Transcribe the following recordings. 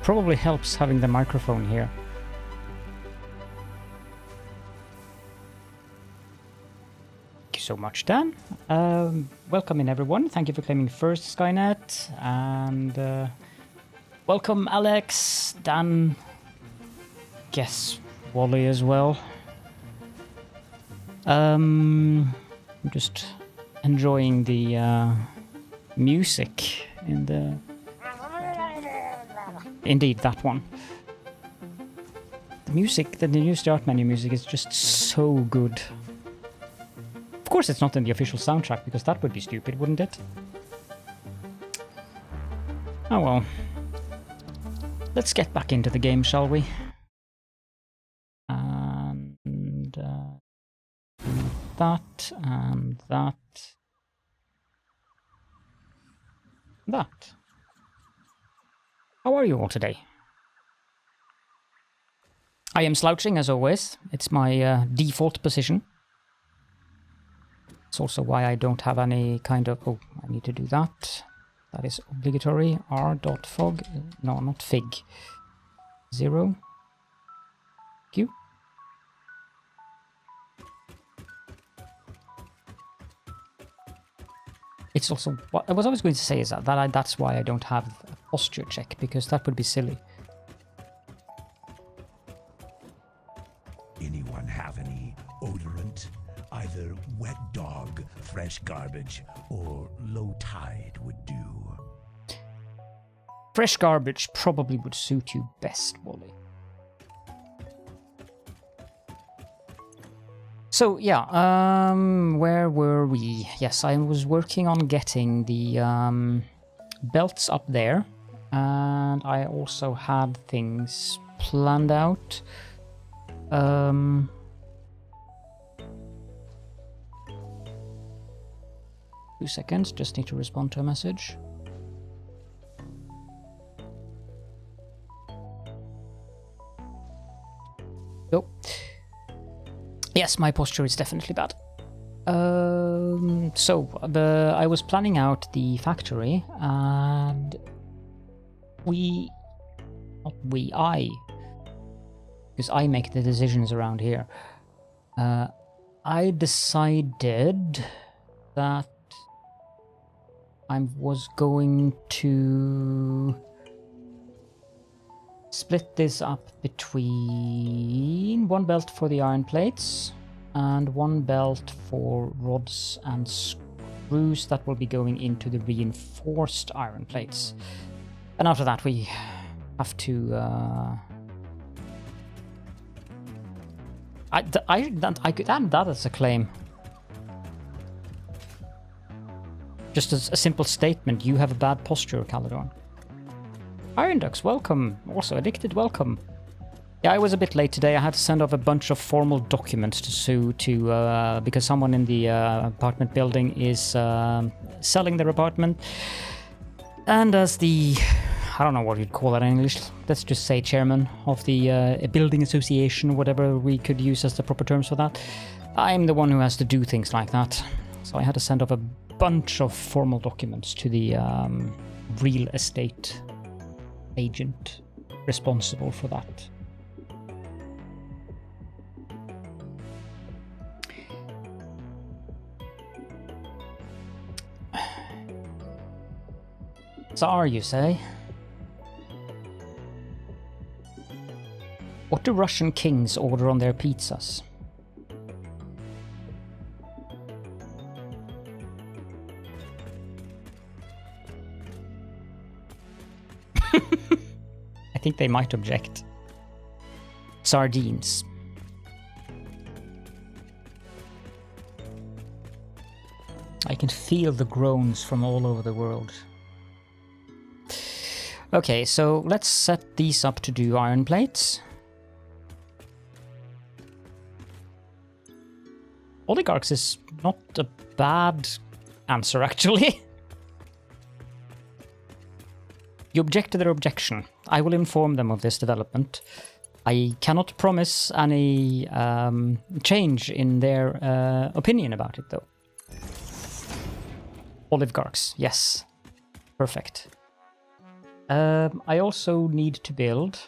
Probably helps having the microphone here. Thank you so much, Dan. Welcome in, everyone. Thank you for claiming first, Skynet. And welcome, Alex, Dan, guess Wally as well. I'm just enjoying the music in the... Indeed, that one. The music, the new start menu music is just so good. Of course it's not in the official soundtrack, because that would be stupid, wouldn't it? Oh well. Let's get back into the game, shall we? And that, and that. That. How are you all today? I am slouching as always. It's my default position. It's also why I don't have any kind of... Oh, I need to do that. That is obligatory. r.fog. No, not fig. 0. Q. It's also... What I was always going to say is that's why I don't have a posture check, because that would be silly. Anyone have any odorant? Either wet dog, fresh garbage, or low tide would do. Fresh garbage probably would suit you best, Wally. So, yeah, where were we? Yes, I was working on getting the belts up there, and I also had things planned out. 2 seconds, just need to respond to a message. Go. Yes, my posture is definitely bad. I was planning out the factory, and I, because I make the decisions around here. I decided that I was going to split this up between one belt for the iron plates and one belt for rods and screws that will be going into the reinforced iron plates. And after that we have to I could add that as a claim. Just as a simple statement, you have a bad posture, Caledon. Iron Ducks, welcome. Also Addicted, welcome. Yeah, I was a bit late today. I had to send off a bunch of formal documents to because someone in the apartment building is selling their apartment. And as the, I don't know what you'd call it in English, let's just say chairman of the building association, whatever we could use as the proper terms for that, I'm the one who has to do things like that. So I had to send off a bunch of formal documents to the real estate agent responsible for that. Tsar, you say? What do Russian kings order on their pizzas? I think they might object. Sardines. I can feel the groans from all over the world. Okay, so let's set these up to do iron plates. Oligarchs is not a bad answer, actually. You object to their objection. I will inform them of this development. I cannot promise any change in their opinion about it, though. Oligarchs, yes. Perfect. I also need to build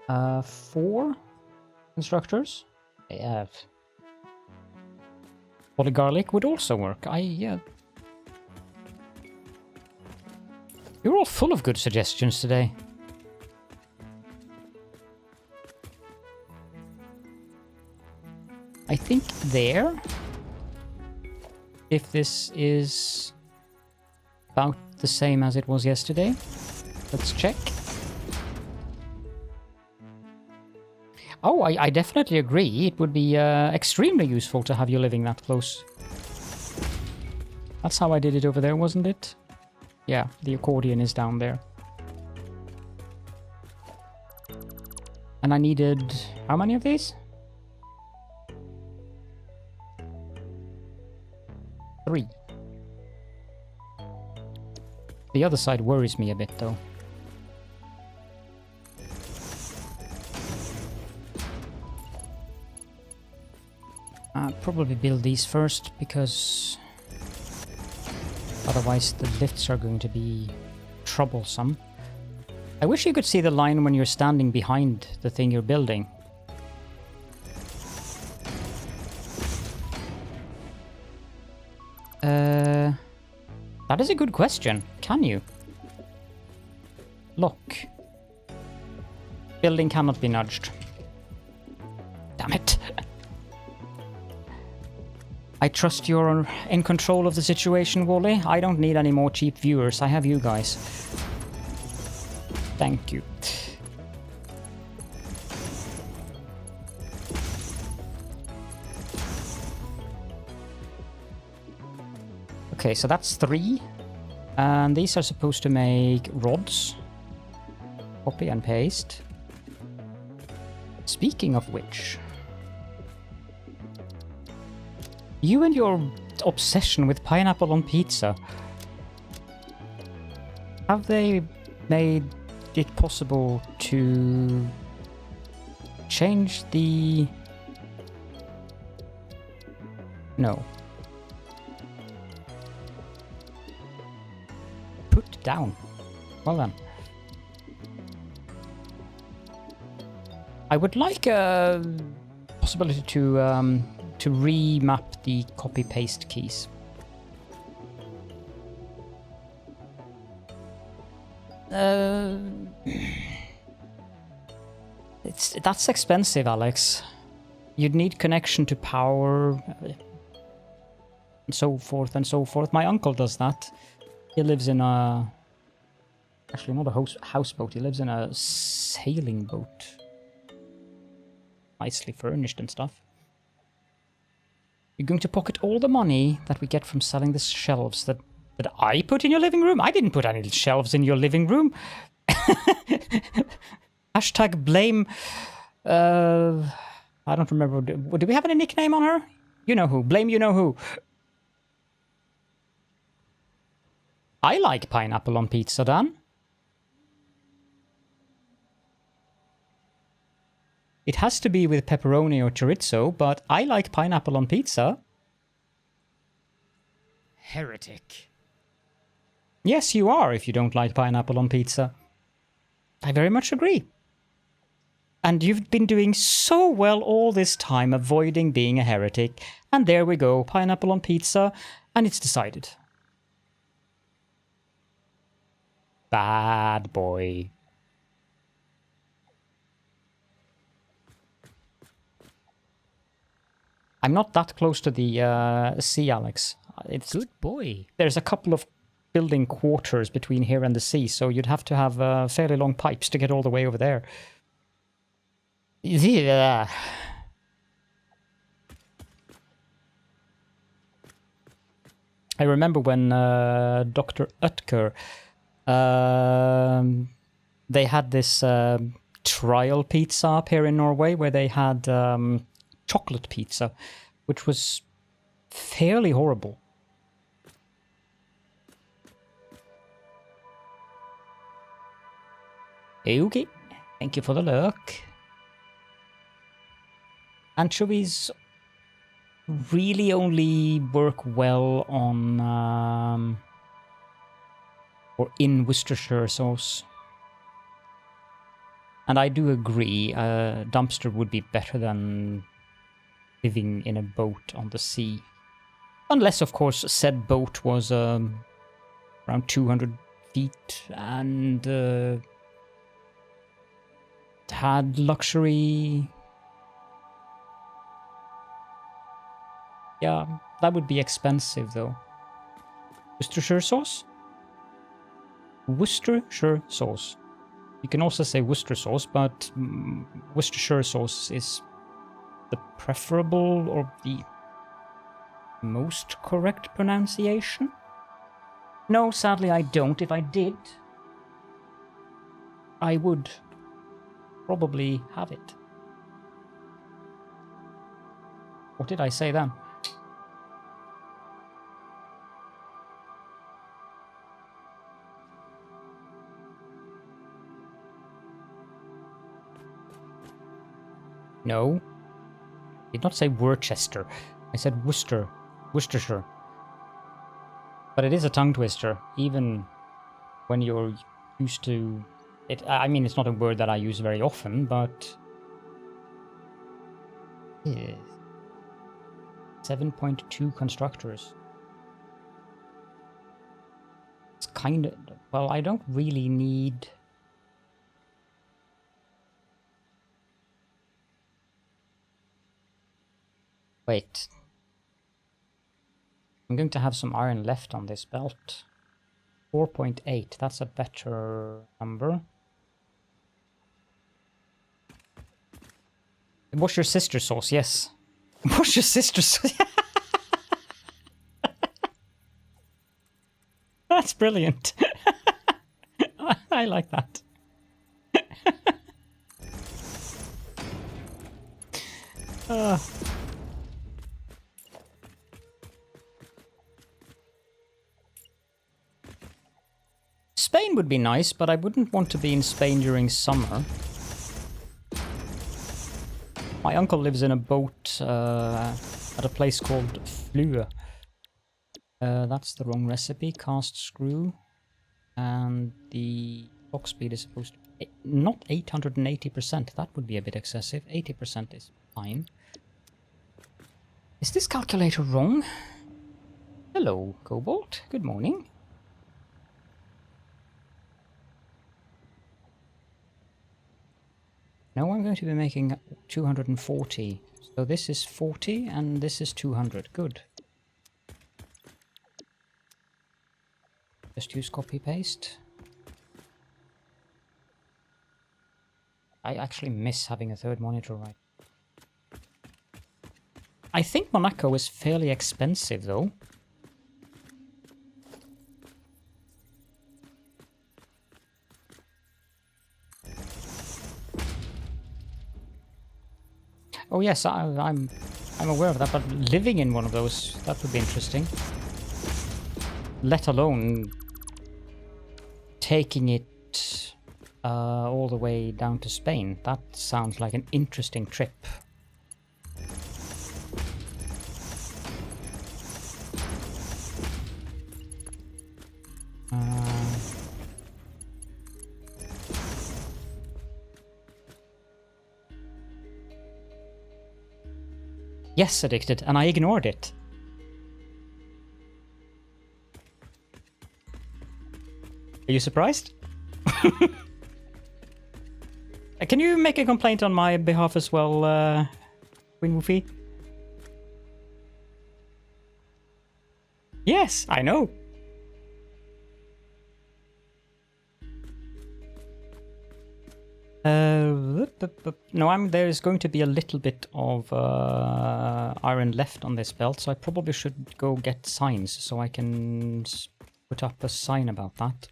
4 constructors. Yeah. Polygarlic would also work. You're all full of good suggestions today. I think there. If this is about the same as it was yesterday. Let's check. Oh, I definitely agree. It would be extremely useful to have you living that close. That's how I did it over there, wasn't it? Yeah, the accordion is down there. And I needed... how many of these? 3. The other side worries me a bit, though. I'll probably build these first, because otherwise the lifts are going to be troublesome. I wish you could see the line when you're standing behind the thing you're building. That is a good question. Can you? Lock. Building cannot be nudged. Damn it. I trust you're in control of the situation, Wally. I don't need any more cheap viewers. I have you guys. Thank you. Okay, so that's 3. And these are supposed to make rods. Copy and paste. Speaking of which... you and your obsession with pineapple on pizza. Have they made it possible to change the... no. Put down. Well then. I would like a possibility to remap the copy-paste keys. That's expensive, Alex. You'd need connection to power, and so forth and so forth. My uncle does that. He lives in a... actually, not a houseboat. He lives in a sailing boat. Nicely furnished and stuff. You're going to pocket all the money that we get from selling the shelves that I put in your living room? I didn't put any shelves in your living room. Hashtag blame... I don't remember. Do we have any nickname on her? You know who. Blame you know who. I like pineapple on pizza, Dan. It has to be with pepperoni or chorizo, but I like pineapple on pizza. Heretic. Yes, you are if you don't like pineapple on pizza. I very much agree. And you've been doing so well all this time avoiding being a heretic. And there we go, pineapple on pizza, and it's decided. Bad boy. I'm not that close to the sea, Alex. It's good boy. There's a couple of building quarters between here and the sea, so you'd have to have fairly long pipes to get all the way over there. Yeah. I remember when Dr. Utker, they had this trial pizza up here in Norway where they had chocolate pizza, which was fairly horrible. Okay, thank you for the look. Anchovies really only work well on or in Worcestershire sauce. And I do agree, dumpster would be better than living in a boat on the sea. Unless, of course, said boat was around 200 feet and had luxury. Yeah, that would be expensive, though. Worcestershire sauce? Worcestershire sauce. You can also say Worcester sauce, but Worcestershire sauce is the preferable or the most correct pronunciation? No, sadly I don't. If I did, I would probably have it. What did I say then? No. I did not say Worcester. I said Worcestershire. But it is a tongue twister, even when you're used to it. I mean, it's not a word that I use very often, but... Yeah. 7.2 constructors. It's kind of... Well, I don't really need... Wait. I'm going to have some iron left on this belt. 4.8, that's a better number. What's your sister's sauce? Yes. What's your sister's sauce? That's brilliant. I like that. Spain would be nice, but I wouldn't want to be in Spain during summer. My uncle lives in a boat at a place called Flue. That's the wrong recipe. Cast screw. And the clock speed is supposed to be not 880%. That would be a bit excessive. 80% is fine. Is this calculator wrong? Hello, Cobalt. Good morning. Now I'm going to be making 240. So this is 40 and this is 200. Good. Just use copy paste. I actually miss having a third monitor, right? I think Monaco is fairly expensive though. Oh yes, I'm aware of that, but living in one of those, that would be interesting. Let alone taking it all the way down to Spain. That sounds like an interesting trip. Yes, addicted, and I ignored it. Are you surprised? Can you make a complaint on my behalf as well, Winwoofy? Yes, I know. No, there's going to be a little bit of iron left on this belt, so I probably should go get signs so I can put up a sign about that.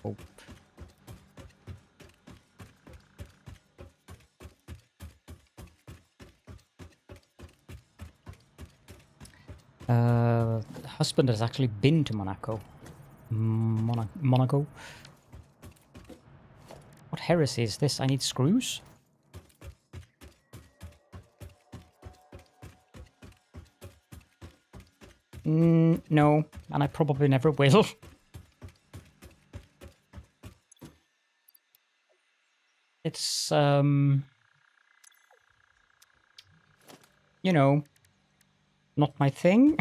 Oh. Husband has actually been to Monaco. Monaco. heresy is this? I need screws? No, and I probably never will. It's, you know, not my thing.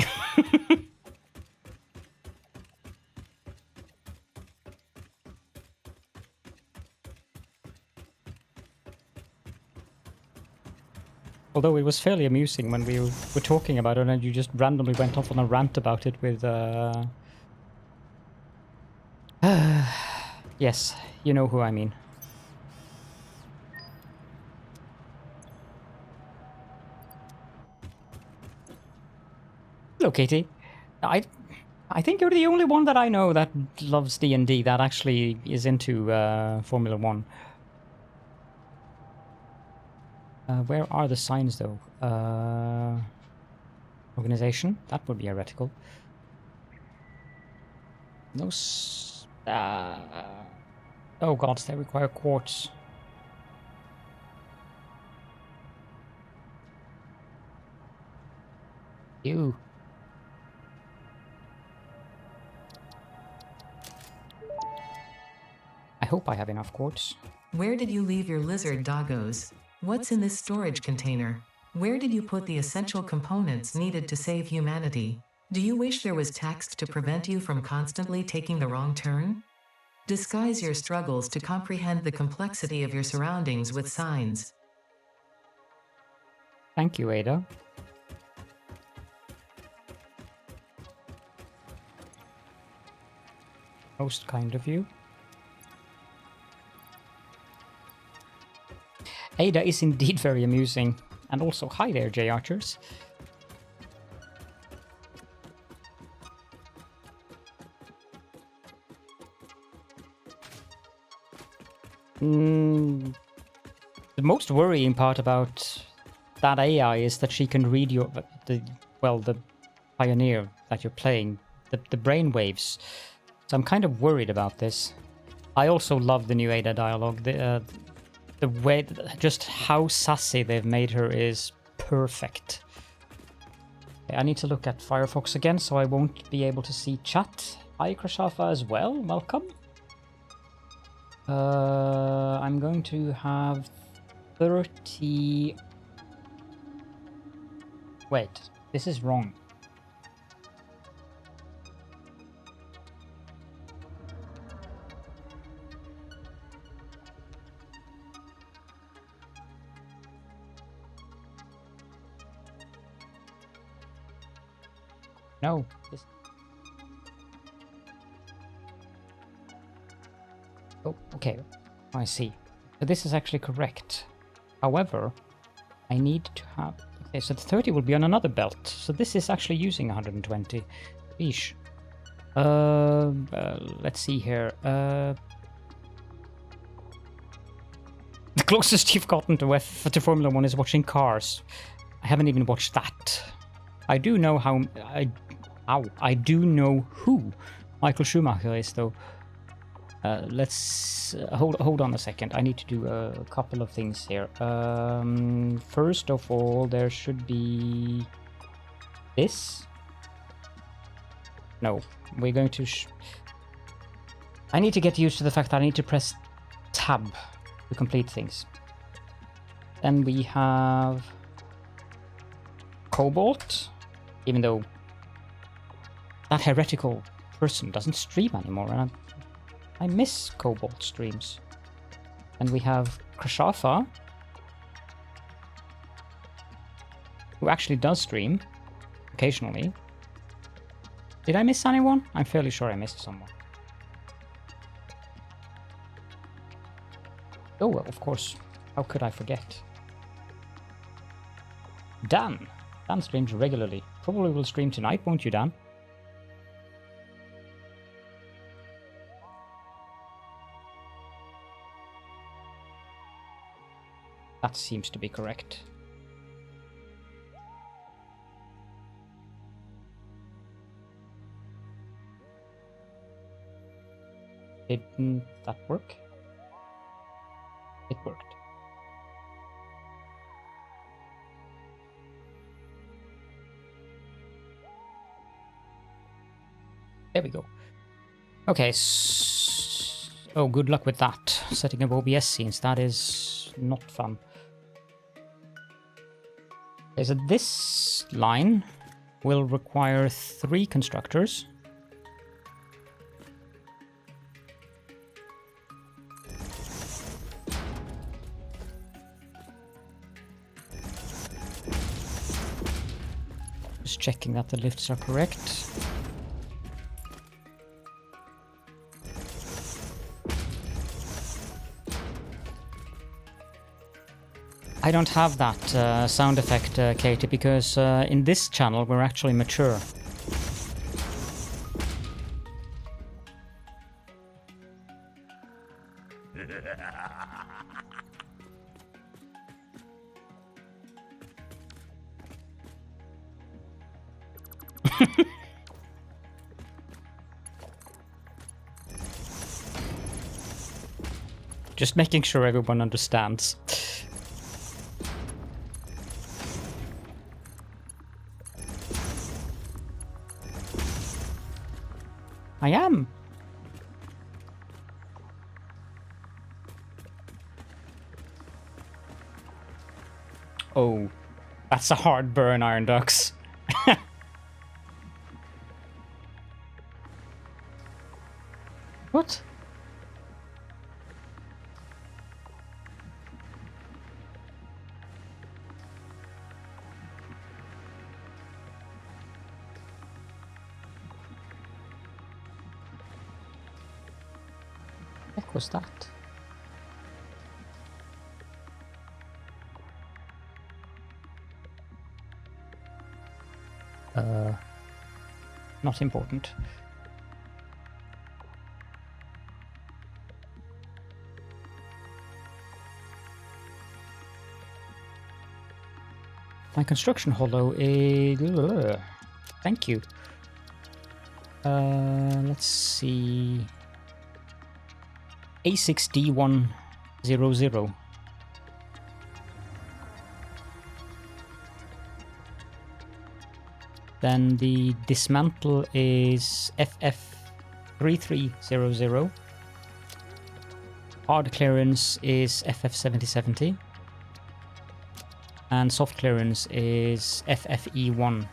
Although it was fairly amusing when we were talking about it and you just randomly went off on a rant about it with, yes, you know who I mean. Hello, Katie. I think you're the only one that I know that loves D&D that actually is into Formula 1. Where are the signs, though? Organization? That would be heretical. No. Oh god, they require quartz. Ew. I hope I have enough quartz. Where did you leave your lizard doggos? What's in this storage container? Where did you put the essential components needed to save humanity? Do you wish there was text to prevent you from constantly taking the wrong turn? Disguise your struggles to comprehend the complexity of your surroundings with signs. Thank you, Ada. Most kind of you. Ada is indeed very amusing. And also, hi there, J Archers. The most worrying part about that AI is that she can read your the Pioneer that you're playing, the brain waves. So I'm kind of worried about this. I also love the new Ada dialogue. The way, just how sassy they've made her is perfect. Okay, I need to look at Firefox again, so I won't be able to see chat. Hi, Krashafa as well. Welcome. I'm going to have 30... Wait, this is wrong. No. Oh, okay. I see. So this is actually correct. However, I need to have... Okay, so the 30 will be on another belt. So this is actually using 120. Eesh. Let's see here. The closest you've gotten to Formula 1 is watching Cars. I haven't even watched that. I do know how... I do know who Michael Schumacher is, though. Let's hold on a second. I need to do a couple of things here. First of all, there should be this. No, we're going to. I need to get used to the fact that I need to press tab to complete things. Then we have Cobalt, even though that heretical person doesn't stream anymore, and I miss Cobalt streams. And we have Krashafa, who actually does stream occasionally. Did I miss anyone? I'm fairly sure I missed someone. Oh, well, of course. How could I forget? Dan. Dan streams regularly. Probably will stream tonight, won't you, Dan? That seems to be correct. Didn't that work? It worked. There we go. Okay. Oh, good luck with that. Setting up OBS scenes. That is not fun. Okay, so this line will require 3 constructors. Just checking that the lifts are correct. I don't have that sound effect, Katie, because in this channel we're actually mature. Just making sure everyone understands. I am. Oh, that's a hard burn, Iron Ducks. What? What was that? Not important. My construction hollow is... Thank you. Let's see... A6D100. Then the dismantle is FF3300. Hard clearance is FF7070. And soft clearance is FFE100.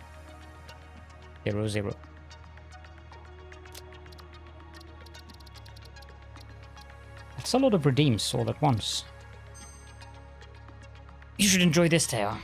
That's a lot of redeems all at once. You should enjoy this, Teo.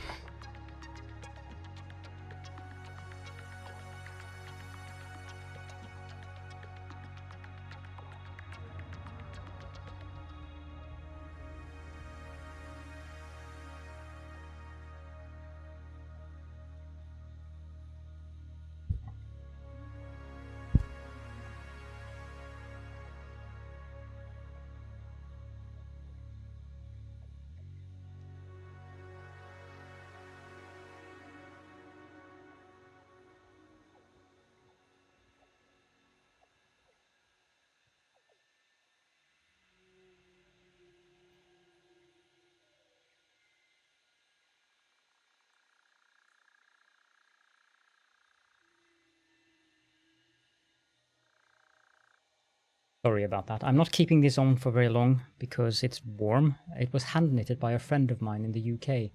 Sorry about that. I'm not keeping this on for very long because it's warm. It was hand knitted by a friend of mine in the UK.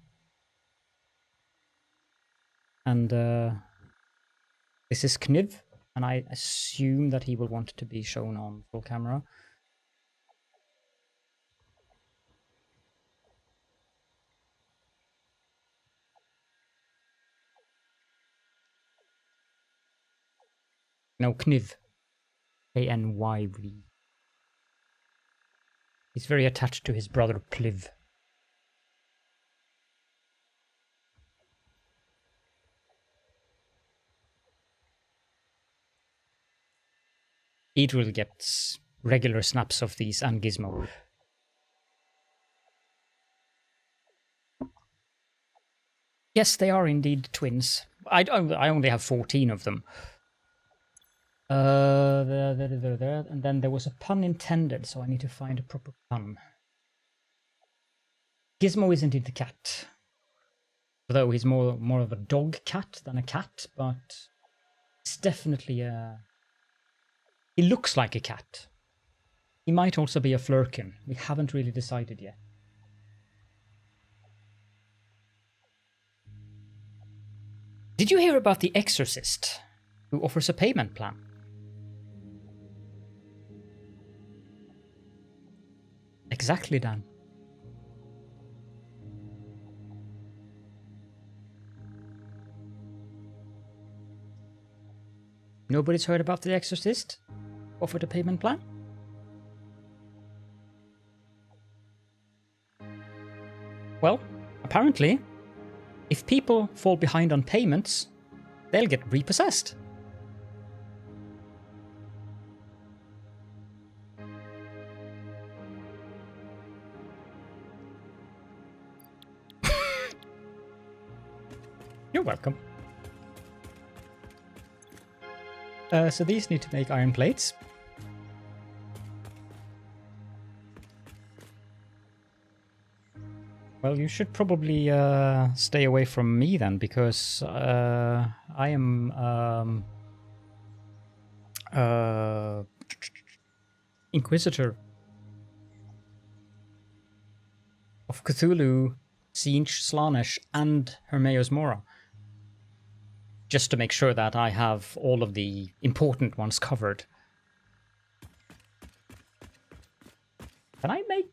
And this is Kniv, and I assume that he will want to be shown on full camera. No, Kniv. K-N-Y-V. He's very attached to his brother Pliv. Idril gets regular snaps of these and Gizmo. Yes, they are indeed twins. I only have 14 of them. There, and then there was a pun intended, so I need to find a proper pun. Gizmo is indeed the cat. Although he's more of a dog cat than a cat, but it's definitely a... He looks like a cat. He might also be a flurkin. We haven't really decided yet. Did you hear about the exorcist who offers a payment plan? Exactly, Dan. Nobody's heard about the exorcist offered a payment plan? Well, apparently, if people fall behind on payments, they'll get repossessed. You're welcome. So these need to make iron plates. Well, you should probably stay away from me then, because I am Inquisitor of Cthulhu, Siege, Slaanesh, and Hermeos Mora. Just to make sure that I have all of the important ones covered. Can I make...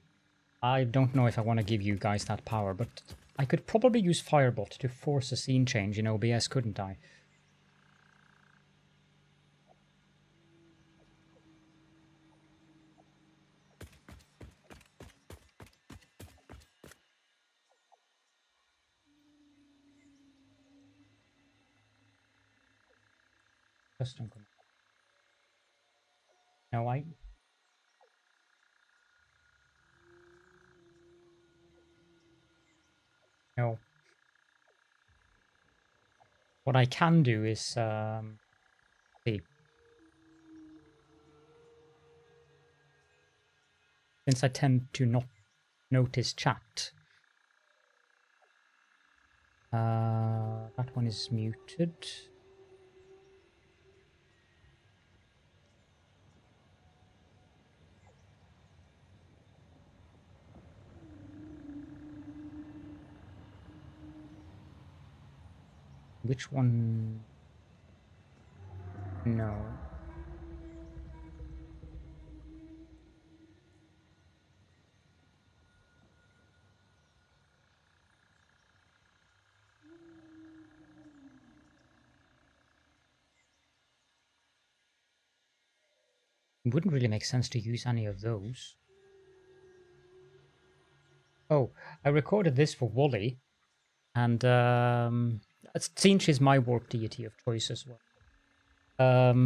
I don't know if I want to give you guys that power, but I could probably use Firebot to force a scene change in OBS, couldn't I? Custom command. No, No. What I can do is see. Since I tend to not notice chat. That one is muted. Which one? No. It wouldn't really make sense to use any of those. Oh, I recorded this for Wally, and Tzeentch is my warp deity of choice as well.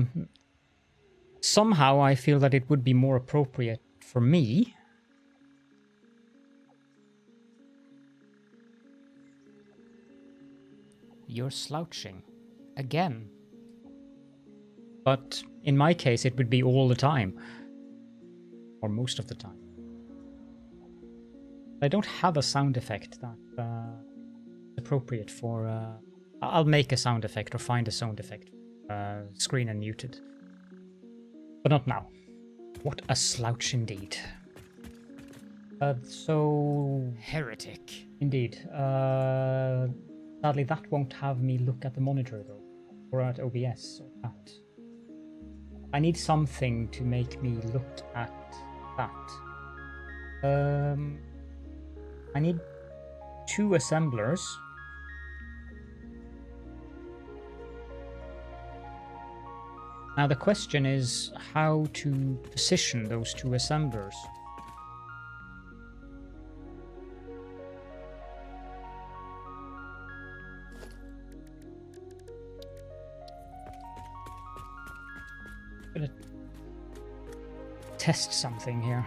Somehow I feel that it would be more appropriate for me. You're slouching. Again. But in my case, it would be all the time. Or most of the time. I don't have a sound effect that appropriate for... I'll make a sound effect or find a sound effect. Screen and muted. But not now. What a slouch indeed. So... Heretic. Indeed. Sadly, that won't have me look at the monitor though. Or at OBS or that. I need something to make me look at that. I need 2 assemblers. Now the question is how to position those 2 assemblers. I'm gonna test something here.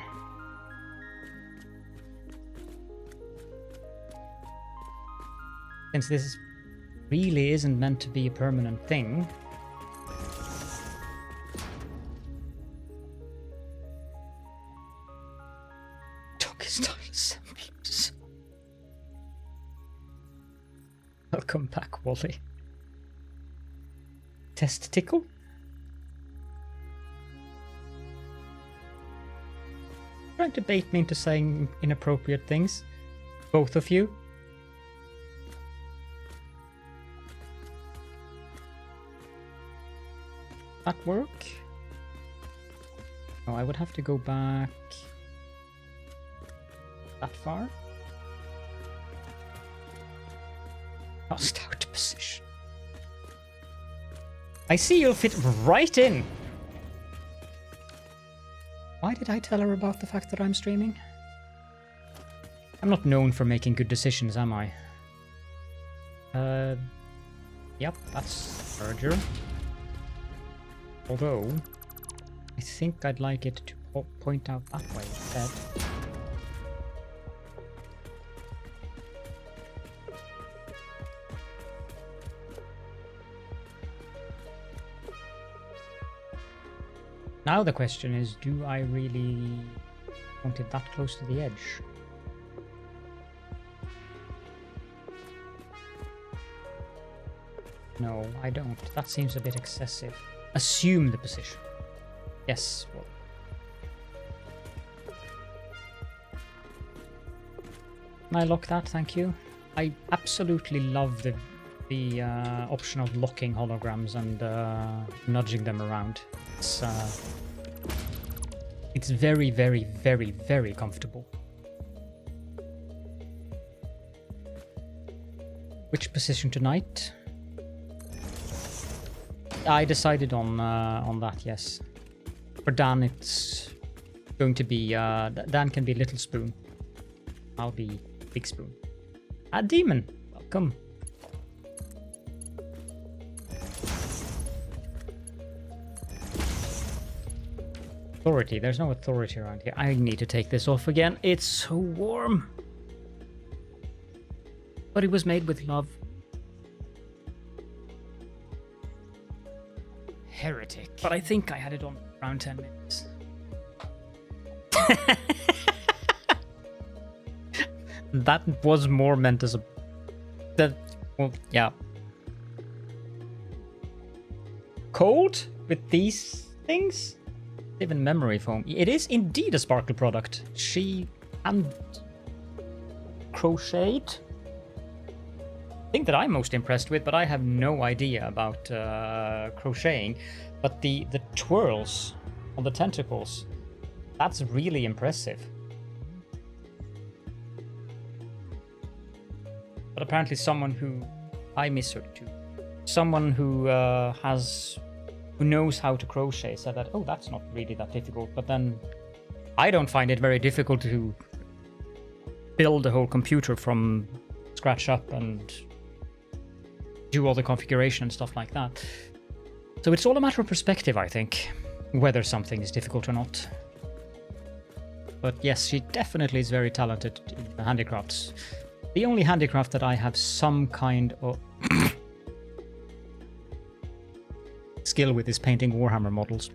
Since this really isn't meant to be a permanent thing. Doggy style assemblers. Welcome back, Wally. Test tickle? Trying to bait me into saying inappropriate things. Both of you. That work? Oh, I would have to go back that far. Tossed out position. I see you'll fit right in. Why did I tell her about the fact that I'm streaming? I'm not known for making good decisions, am I? Yep, that's merger. Although, I think I'd like it to point out that way instead. Now the question is, do I really want it that close to the edge? No, I don't. That seems a bit excessive. Assume the position. Yes, well. Can I lock that? Thank you. I absolutely love the option of locking holograms and nudging them around. It's very, very, very, very comfortable. Which position tonight? I decided on that, yes. For Dan, it's going to be... Dan can be Little Spoon. I'll be Big Spoon. Demon, welcome. Authority, there's no authority around here. I need to take this off again. It's so warm. But it was made with love. Heretic. But I think I had it on around 10 minutes. That was more meant as a... well, yeah. Cold with these things? Even memory foam. It is indeed a Sparkle product. She hand crocheted. Thing that I'm most impressed with, but I have no idea about crocheting. But the twirls on the tentacles, that's really impressive. But apparently someone who... I miss her too. Someone who who knows how to crochet said that, oh, that's not really that difficult. But then I don't find it very difficult to build a whole computer from scratch up and do all the configuration and stuff like that. So it's all a matter of perspective, I think, whether something is difficult or not. But yes, she definitely is very talented in the handicrafts. The only handicraft that I have some kind of skill with is painting Warhammer models.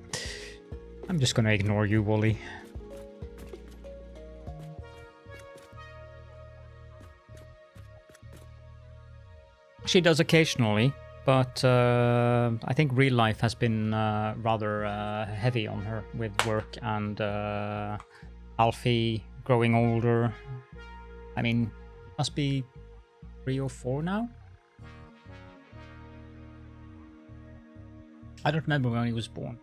I'm just gonna ignore you, Wally. She does occasionally, but I think real life has been rather heavy on her with work and Alfie growing older. I mean, must be 3 or 4 now? I don't remember when he was born.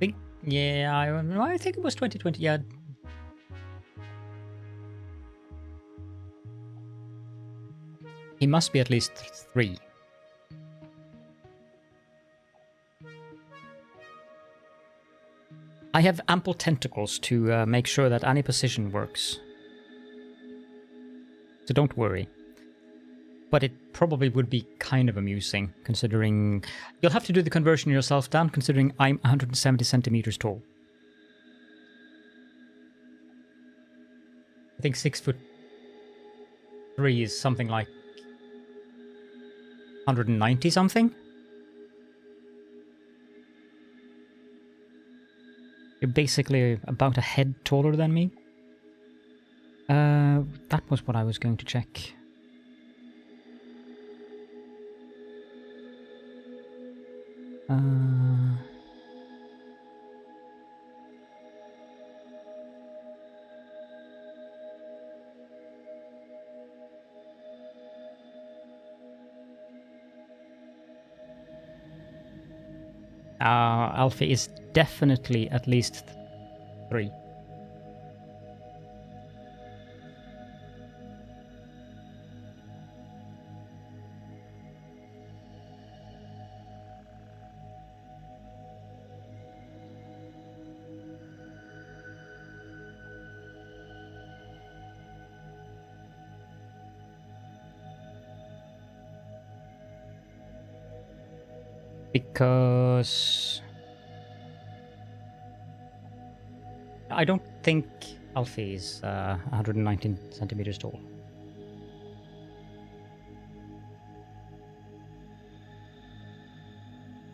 I think it was 2020, yeah. He must be at least 3. I have ample tentacles to make sure that any position works. So don't worry. But it probably would be kind of amusing, considering... You'll have to do the conversion yourself, Dan, considering I'm 170 centimeters tall. I think 6'3" is something like 190 something. You're basically about a head taller than me. That was what I was going to check. Alfie is definitely at least 3. Because I don't think Alfie is 119 centimeters tall.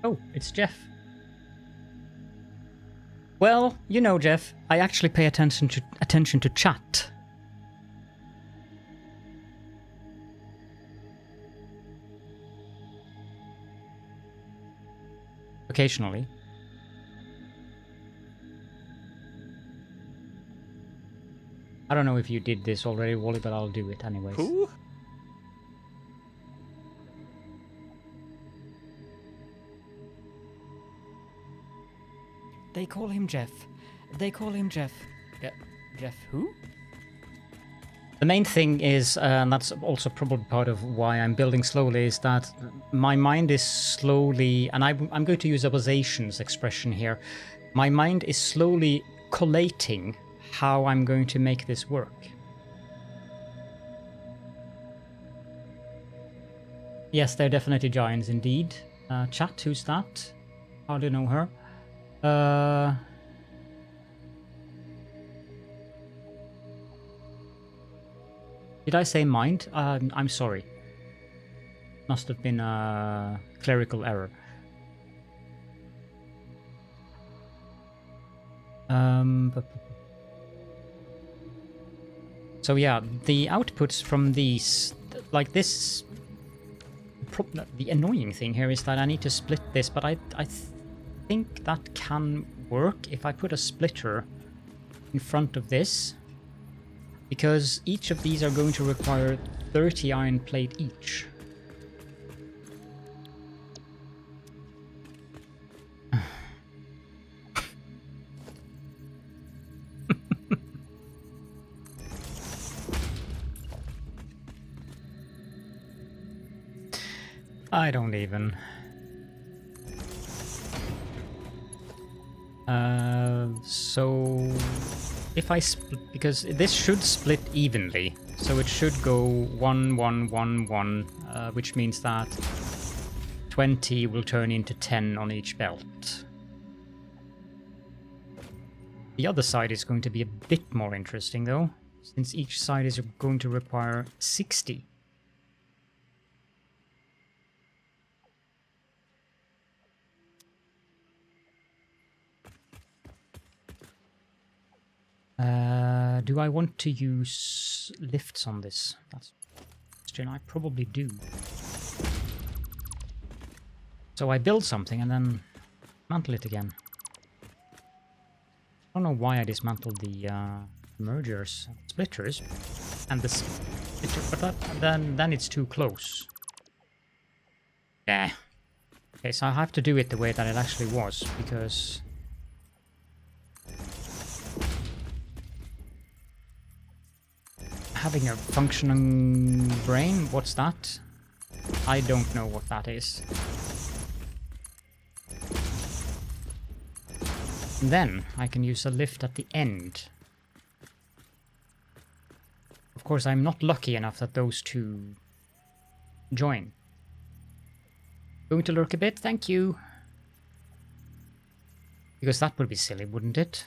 Oh, it's Jeff. Well, you know, Jeff, I actually pay attention to chat. Occasionally. I don't know if you did this already, Wally, but I'll do it anyways. Who? They call him Jeff. They call him Jeff. Yeah, Jeff who? The main thing is, and that's also probably part of why I'm building slowly, is that my mind is slowly, and I'm going to use a Bozation's expression here, my mind is slowly collating how I'm going to make this work. Yes, they're definitely giants indeed. Chat, who's that? How do you know her? Did I say mind? I'm sorry. Must have been a clerical error. So yeah, the outputs from these, like this, the annoying thing here is that I need to split this, but I think that can work if I put a splitter in front of this. Because each of these are going to require 30 iron plate each. I don't even. So if I split, because this should split evenly, so it should go 1, 1, 1, 1, which means that 20 will turn into 10 on each belt. The other side is going to be a bit more interesting though, since each side is going to require 60. Do I want to use lifts on this? That's a question. I probably do. So I build something and then dismantle it again. I don't know why I dismantled the mergers, splitters, and the splitter, but then it's too close. Yeah. Okay, so I have to do it the way that it actually was, because having a functioning brain, what's that? I don't know what that is. And then I can use a lift at the end. Of course, I'm not lucky enough that those two join. Going to lurk a bit, thank you. Because that would be silly, wouldn't it?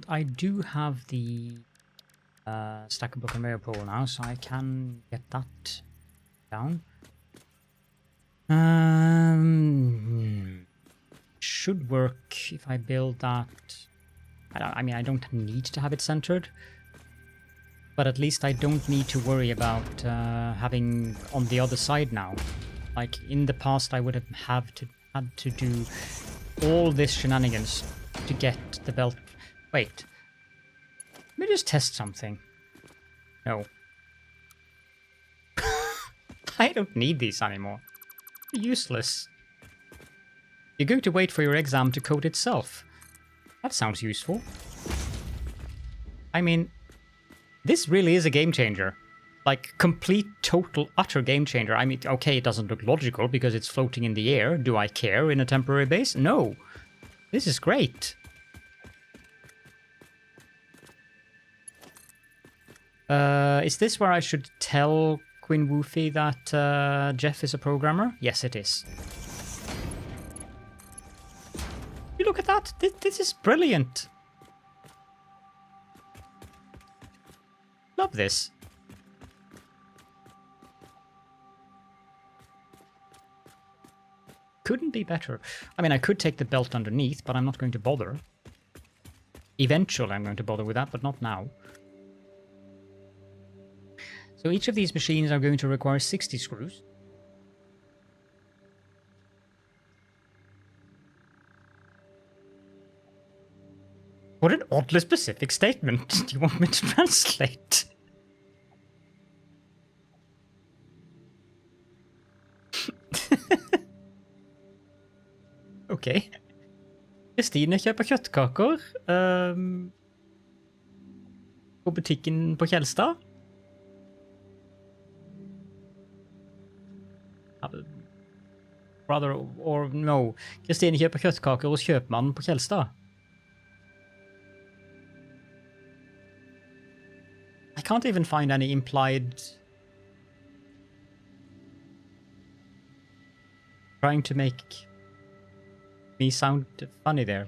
I do have the stackable conveyor pole now, so I can get that down. Should work if I build that. I mean, I don't need to have it centered, but at least I don't need to worry about having on the other side now. Like in the past, I would have had to do all this shenanigans to get the belt. Wait, let me just test something. No, I don't need these anymore. They're useless. You're going to wait for your exam to code itself. That sounds useful. I mean, this really is a game changer. Like, complete, total, utter game changer. I mean, okay, it doesn't look logical because it's floating in the air. Do I care in a temporary base? No. This is great. Is this where I should tell Quinn Woofy that Jeff is a programmer? Yes, it is. You look at that. This is brilliant. Love this. Couldn't be better. I mean, I could take the belt underneath, but I'm not going to bother. Eventually I'm going to bother with that, but not now. So each of these machines are going to require 60 screws. What an oddly specific statement. Do you want me to translate? Ok. Kristine kjøper kjøttkaker på butikken på Kjelstad. Brother, or no. Kristine kjøper kjøttkaker hos kjøpmannen på Kjelstad. I can't even find any implied... Trying to make me sound funny there.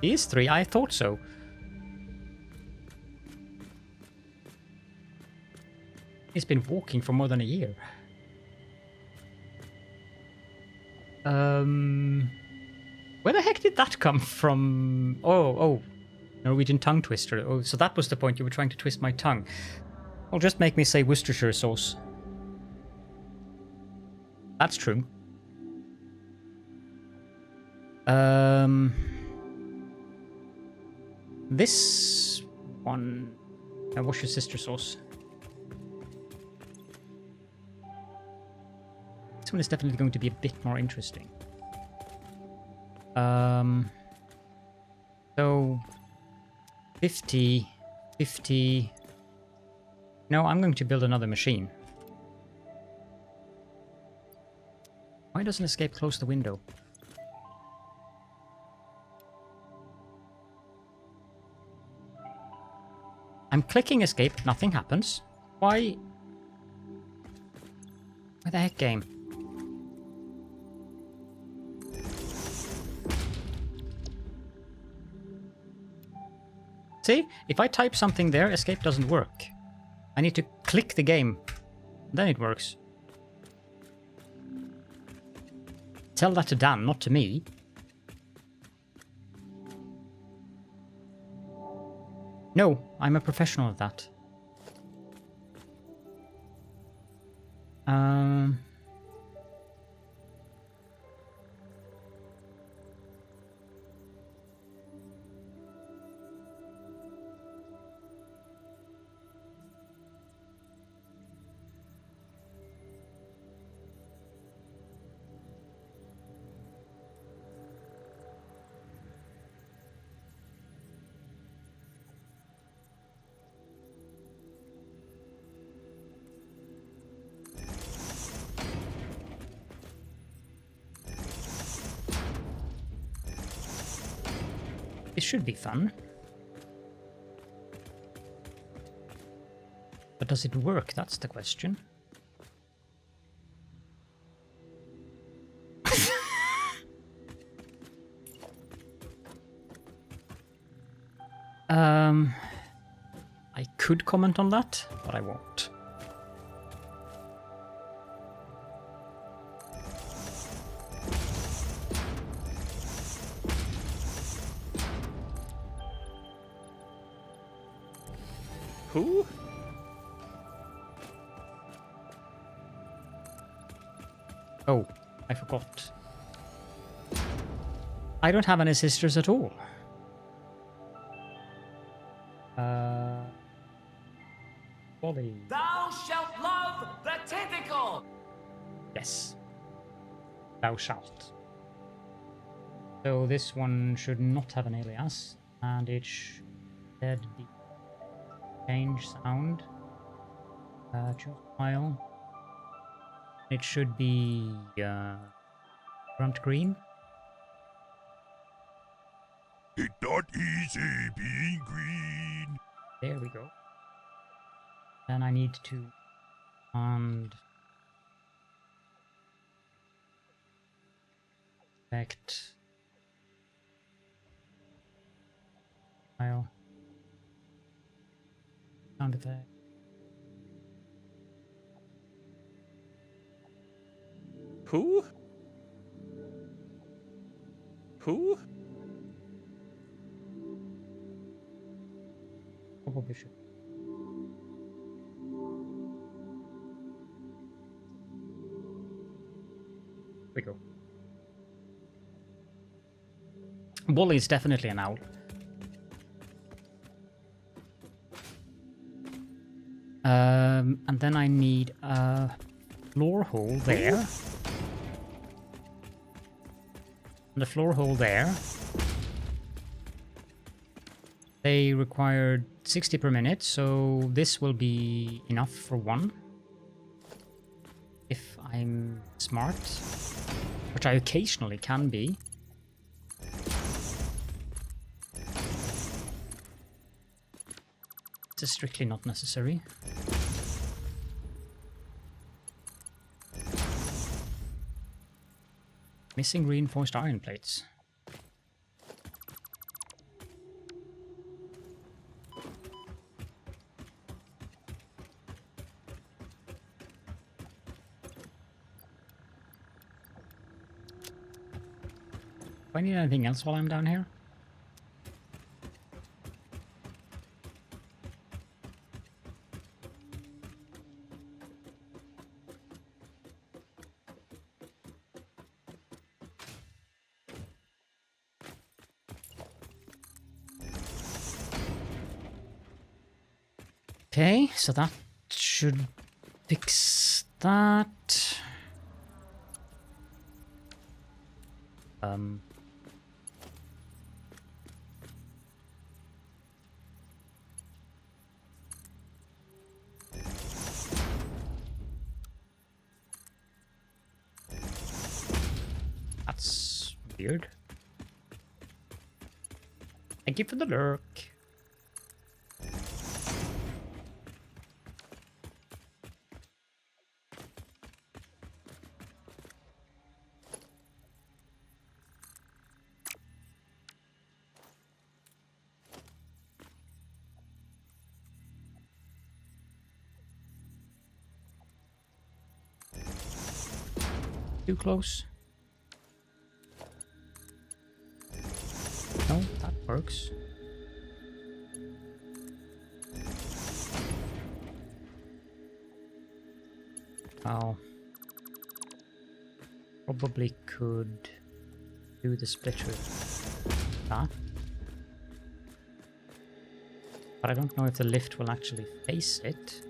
He is 3, I thought so. He's been walking for more than a year. Where the heck did that come from? Oh, Norwegian tongue twister. Oh, so that was the point, you were trying to twist my tongue. Well, just make me say Worcestershire sauce. That's true. This one... Worcestershire sister sauce. This one is definitely going to be a bit more interesting. So... 50... 50... No, I'm going to build another machine. Why doesn't Escape close the window? I'm clicking Escape, nothing happens. Why? Why the heck, game? See? If I type something there, Escape doesn't work. I need to click the game. Then it works. Tell that to Dan, not to me. No, I'm a professional at that. This should be fun. But does it work? That's the question. I could comment on that, but I won't. Who? Oh, I forgot. I don't have any sisters at all. Wally. Thou shalt love the tentacle! Yes. Thou shalt. So this one should not have an alias, and it should be change sound. Choose file. It should be front green. It's not easy being green. There we go. Then I need to and select file sound effect. Who? Who? Probably should. We go. Wally is definitely an owl. And then I need a floor hole there. And a floor hole there. They required 60 per minute, so this will be enough for one. If I'm smart, which I occasionally can be. This is strictly not necessary. Missing reinforced iron plates. Do I need anything else while I'm down here? Okay, so that should fix that. That's weird. Thank you for the lurk. Too close. No, that works. Well, probably could do the split with that. But I don't know if the lift will actually face it.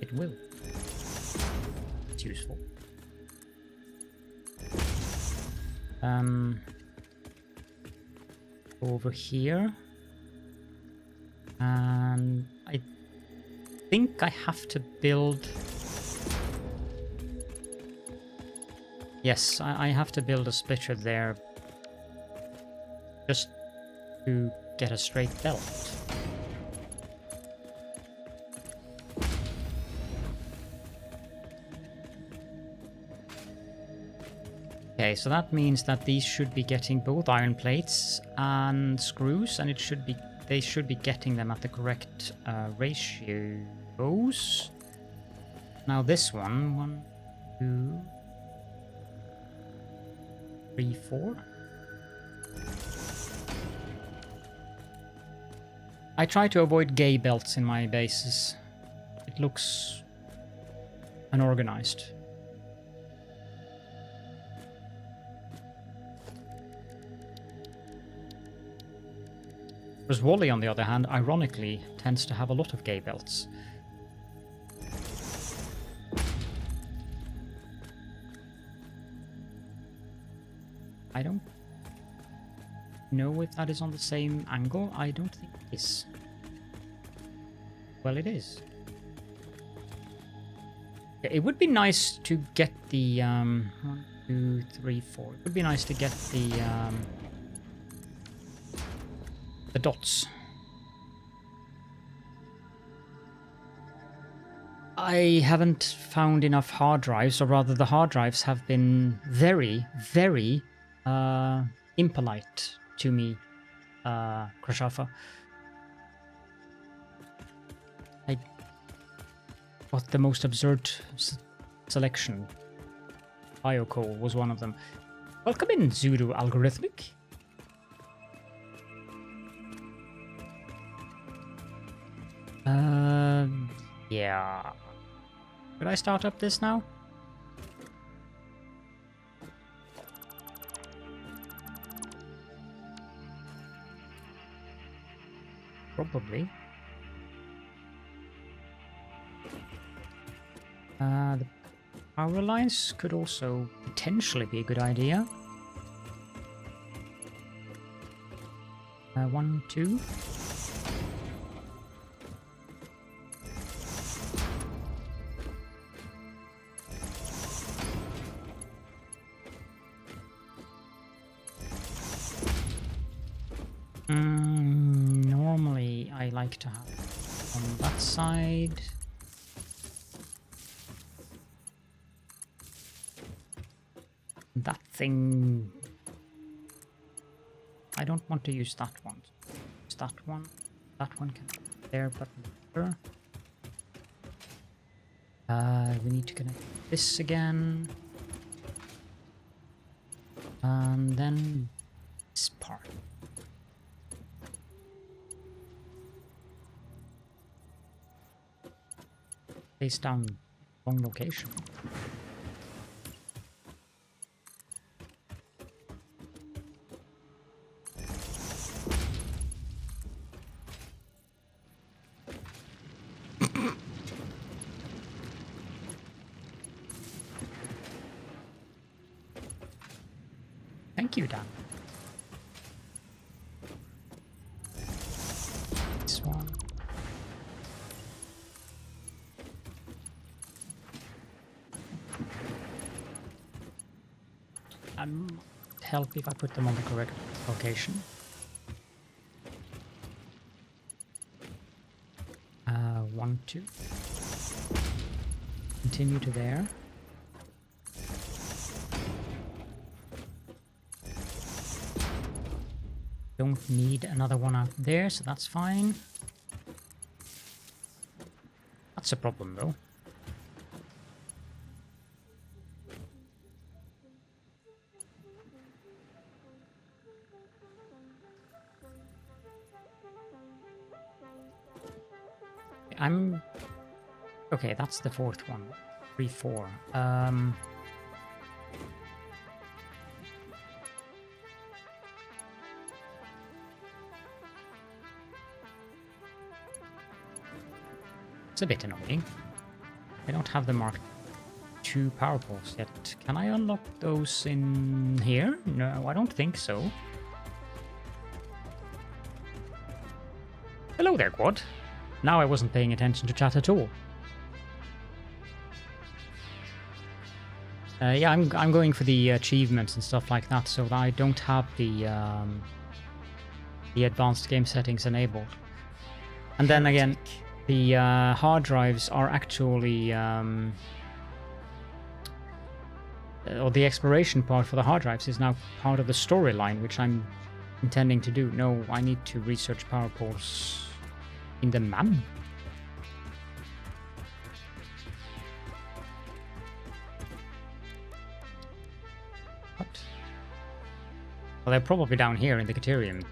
It will. It's useful. Over here. And I think I have to build... Yes, I have to build a splitter there just to get a straight belt. Okay, so that means that these should be getting both iron plates and screws, and they should be getting them at the correct ratios. Now this one, 1, 2, 3, 4. I try to avoid gay belts in my bases. It looks unorganized. Whereas Wally, on the other hand, ironically, tends to have a lot of gay belts. I don't know if that is on the same angle. I don't think it is. Well, it is. Yeah, it would be nice to get the 1, 2, 3, 4. It would be nice to get the dots. I haven't found enough hard drives, or rather the hard drives have been very, very impolite to me, Krashafa. I got the most absurd selection. Biocoal was one of them. Welcome in, Zulu Algorithmic. Yeah. Could I start up this now? Probably. The power lines could also potentially be a good idea. 1, 2. Normally I like to have on that side. That thing, I don't want to use that one. Use that one. That one can be there, but later. We need to connect this again. And then this part. Place down wrong location. Thank you, Dan. This one. Help if I put them on the correct location. 1, 2. Continue to there. Don't need another one out there, so that's fine. That's a problem, though. Okay, that's the fourth one. 3, 4. It's a bit annoying. I don't have the Mark II power poles yet. Can I unlock those in here? No, I don't think so. Hello there, Quad. Now I wasn't paying attention to chat at all. Yeah, I'm going for the achievements and stuff like that, so that I don't have the advanced game settings enabled. And then again, the hard drives are actually or the exploration part for the hard drives is now part of the storyline, which I'm intending to do. No, I need to research power pores in the MAM. What? Well, they're probably down here in the Caterium.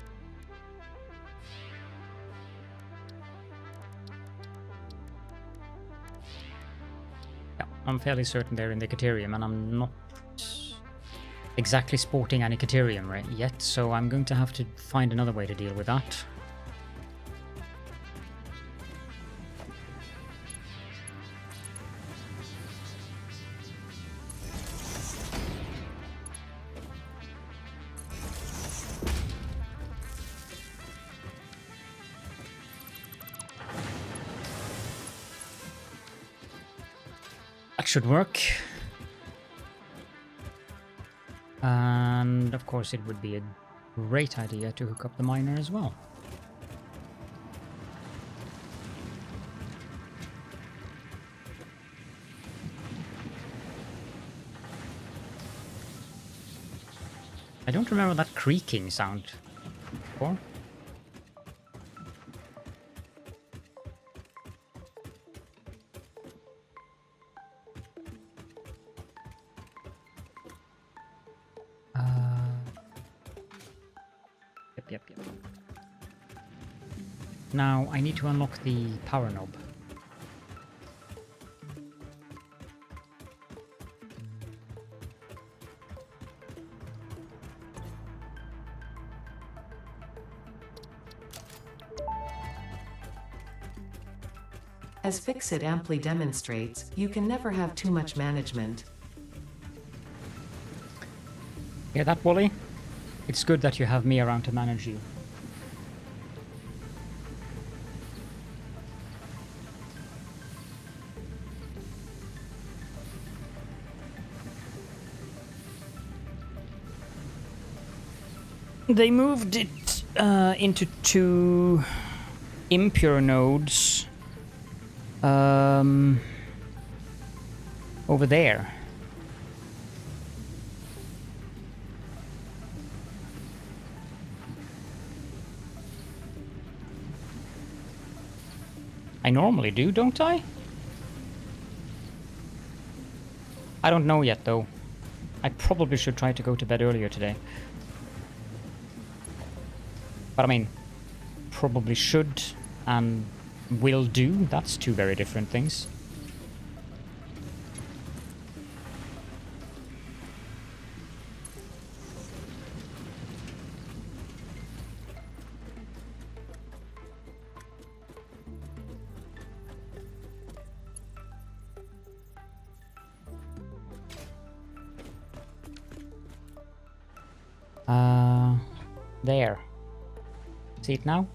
Yeah, I'm fairly certain they're in the Caterium, and I'm not exactly sporting any Caterium right yet, so I'm going to have to find another way to deal with that. That should work. And of course it would be a great idea to hook up the miner as well. I don't remember that creaking sound before. Yep. Now I need to unlock the power knob. As Fixit amply demonstrates, you can never have too much management. Hear that, Wally? It's good that you have me around to manage you. They moved it into 2 impure nodes over there. I normally do, don't I? I don't know yet, though. I probably should try to go to bed earlier today. But I mean, probably should and will do. That's 2 very different things. There. See it now?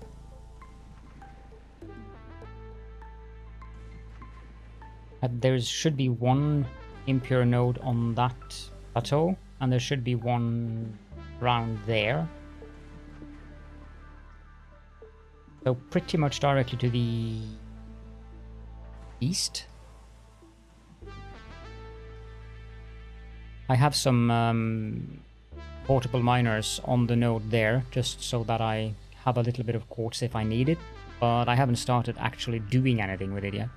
There should be 1 impure node on that plateau, and there should be 1 around there. So pretty much directly to the east. I have some portable miners on the node there, just so that I have a little bit of quartz if I need it, but I haven't started actually doing anything with it yet.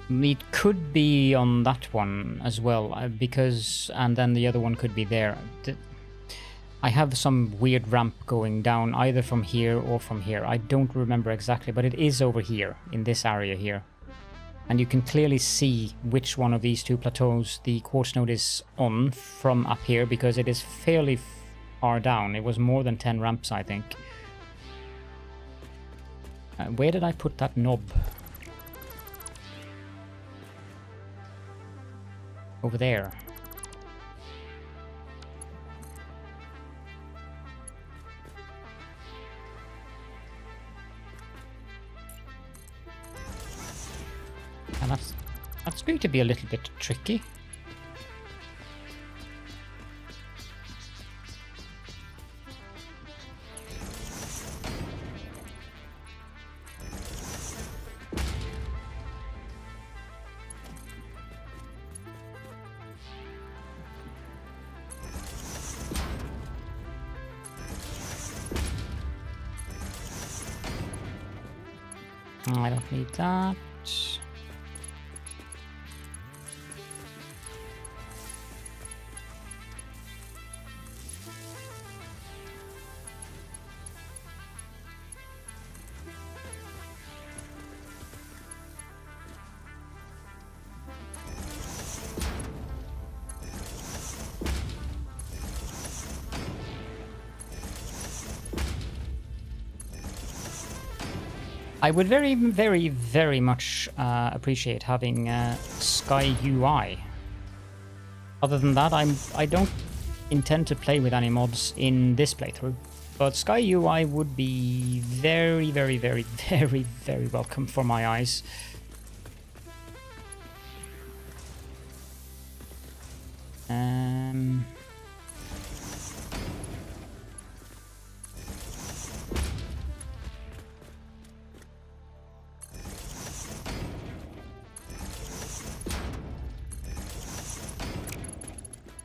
It could be on that one as well, because, and then the other one could be there. I have some weird ramp going down either from here or from here. I don't remember exactly, but it is over here, in this area here. And you can clearly see which one of these 2 plateaus the quartz node is on from up here, because it is fairly far down. It was more than 10 ramps, I think. Where did I put that knob? Over there. And that's going to be a little bit tricky. I don't need that. I would very, very, very much appreciate having Sky UI. Other than that, I don't intend to play with any mods in this playthrough. But Sky UI would be very, very, very, very, very welcome for my eyes.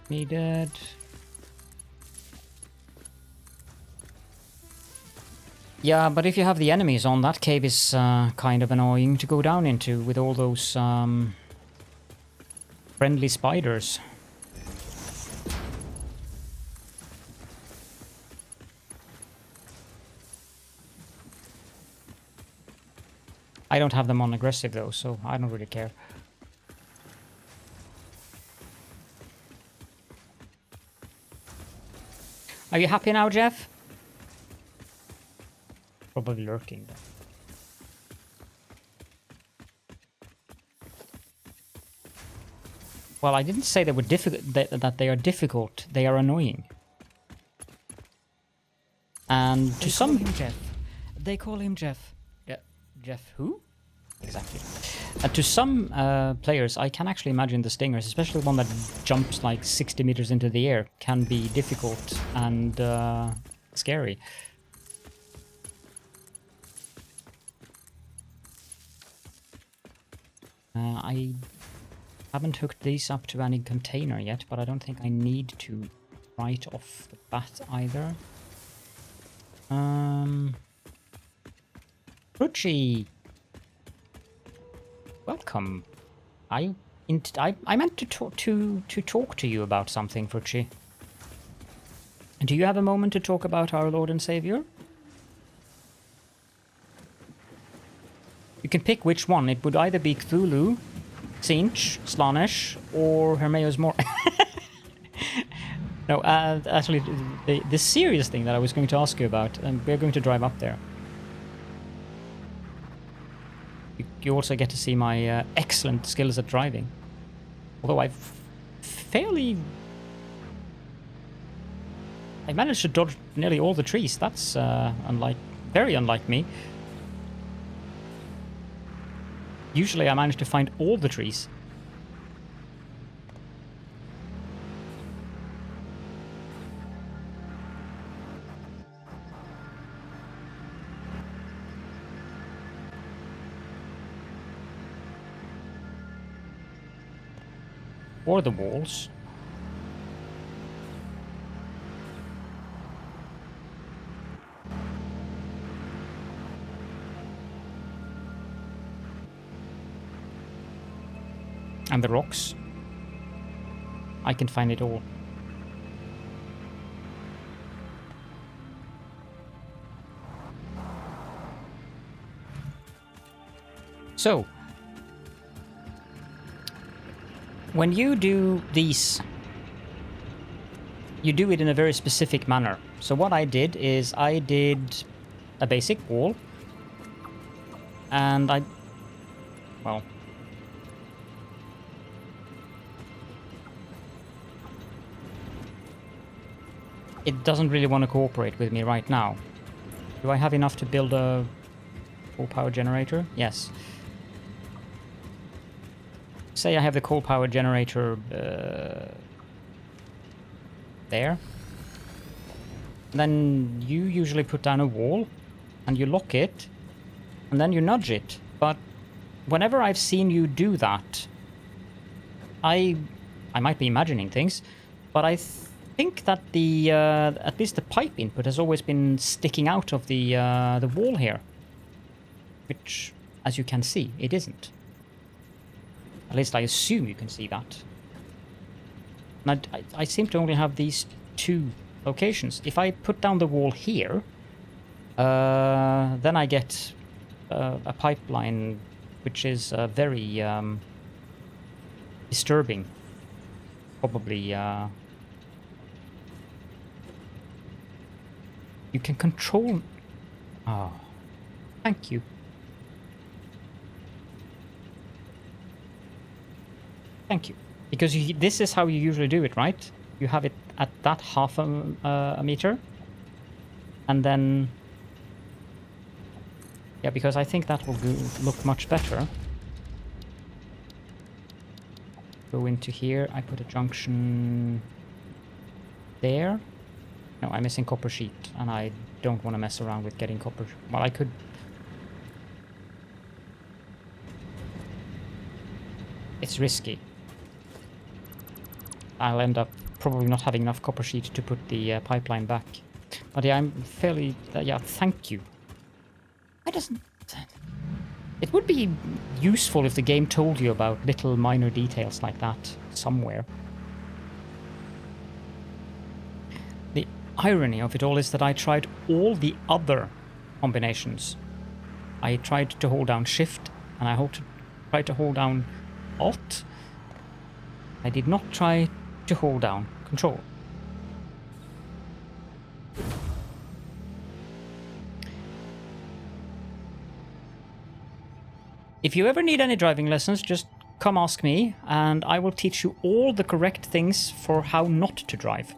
Needed. Yeah, but if you have the enemies on, that cave is kind of annoying to go down into with all those friendly spiders. I don't have them on aggressive though, so I don't really care. Are you happy now, Jeff? Probably lurking. Well, I didn't say they were difficult. That they are difficult. They are annoying. And to some, Jeff. They call him Jeff. Yeah, Jeff who? Exactly. To some players, I can actually imagine the stingers, especially one that jumps like 60 meters into the air, can be difficult and scary. I haven't hooked these up to any container yet, but I don't think I need to right off the bat either. Ruchi! Welcome. I meant to talk to you about something, Frucci. Do you have a moment to talk about our Lord and Savior? You can pick which one. It would either be Cthulhu, Tzeentch, Slaanesh, or Hermeus Mor. No, actually, the serious thing that I was going to ask you about, and we're going to drive up there. You also get to see my excellent skills at driving. Although I managed to dodge nearly all the trees. That's very unlike me. Usually I manage to find all the trees. Or the walls. And the rocks. I can find it all. So, when you do these, you do it in a very specific manner. So what I did is I did a basic wall, and well, it doesn't really want to cooperate with me right now. Do I have enough to build a full power generator? Yes. Say I have the coal power generator there. Then you usually put down a wall and you lock it and then you nudge it. But whenever I've seen you do that, I might be imagining things, but I think that the at least the pipe input has always been sticking out of the wall here, which as you can see, it isn't. At least I assume you can see that. And I seem to only have these two locations. If I put down the wall here, then I get a pipeline which is very disturbing. Probably you can control. Oh, thank you. Thank you. Because this is how you usually do it, right? You have it at that half a meter. And then... Yeah, because I think that will look much better. Go into here. I put a junction there. No, I'm missing copper sheet. And I don't want to mess around with getting copper... Well, I could... It's risky. I'll end up probably not having enough copper sheet to put the pipeline back. But yeah, I'm fairly... yeah, thank you. Why doesn't... It would be useful if the game told you about little minor details like that somewhere. The irony of it all is that I tried all the other combinations. I tried to hold down Shift, and I tried to hold down Alt. I did not try to hold down Control. If you ever need any driving lessons, just come ask me, and I will teach you all the correct things for how not to drive.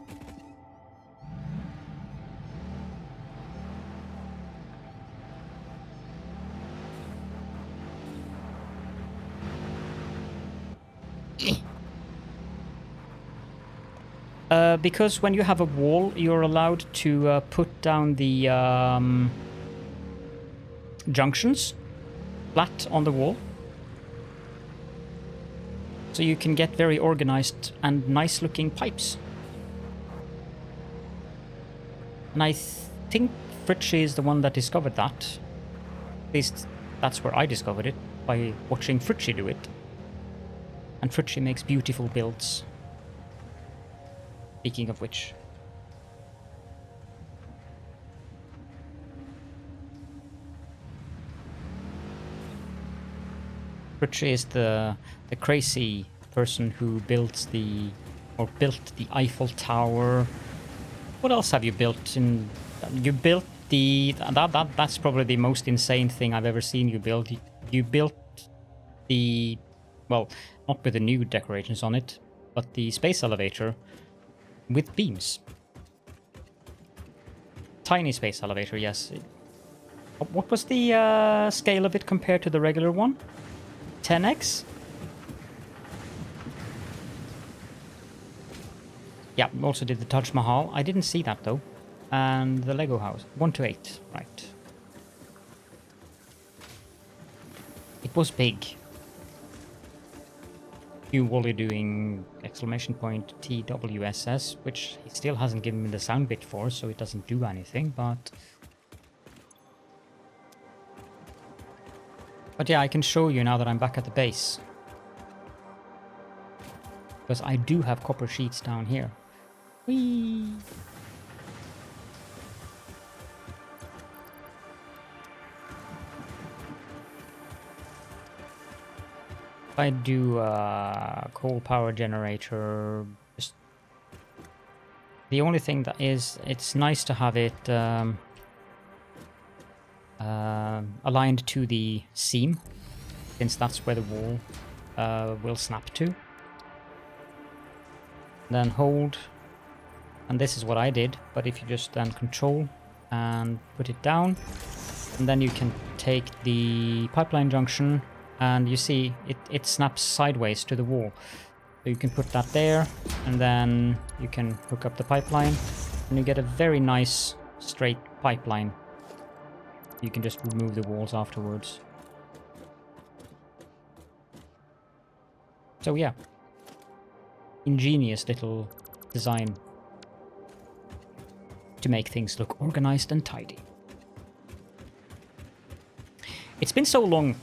Because when you have a wall, you're allowed to put down the junctions flat on the wall. So you can get very organized and nice looking pipes. And I think Fritchie is the one that discovered that. At least that's where I discovered it, by watching Fritchie do it. And Fritchie makes beautiful builds. Speaking of which. Fritchie is the crazy person who built the Eiffel Tower. What else have you built? You built that's probably the most insane thing I've ever seen you build. You built the, well, not with the new decorations on it, but the space elevator with beams. Tiny space elevator, yes. What was the scale of it compared to the regular one? 10x? Yeah, we also did the Taj Mahal. I didn't see that though. And the Lego house. 1:8, right. It was big. You Wally doing exclamation point TWSS, which he still hasn't given me the sound bit for, so it doesn't do anything, but yeah, I can show you now that I'm back at the base. Because I do have copper sheets down here. Whee! If I do a coal power generator, just the only thing that is, it's nice to have it aligned to the seam, since that's where the wall will snap to. Then hold, and this is what I did, but if you just then control and put it down, and then you can take the pipeline junction, and you see it snaps sideways to the wall. So you can put that there, and then you can hook up the pipeline, and you get a very nice straight pipeline. You can just remove the walls afterwards. So yeah, ingenious little design to make things look organized and tidy. It's been so long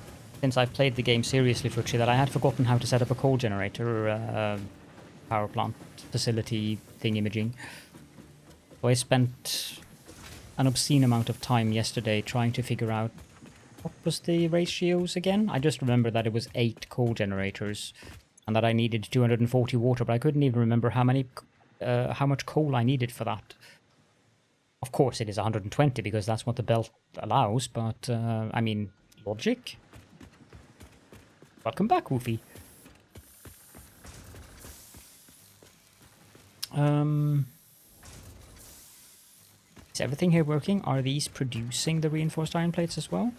since I played the game seriously for Chi, that I had forgotten how to set up a coal generator power plant facility thingy-majing. So I spent an obscene amount of time yesterday trying to figure out what was the ratios again. I just remember that it was 8 coal generators and that I needed 240 water, but I couldn't even remember how much coal I needed for that. Of course it is 120 because that's what the belt allows, but I mean, logic? Welcome back, Woofy. Is everything here working? Are these producing the reinforced iron plates as well?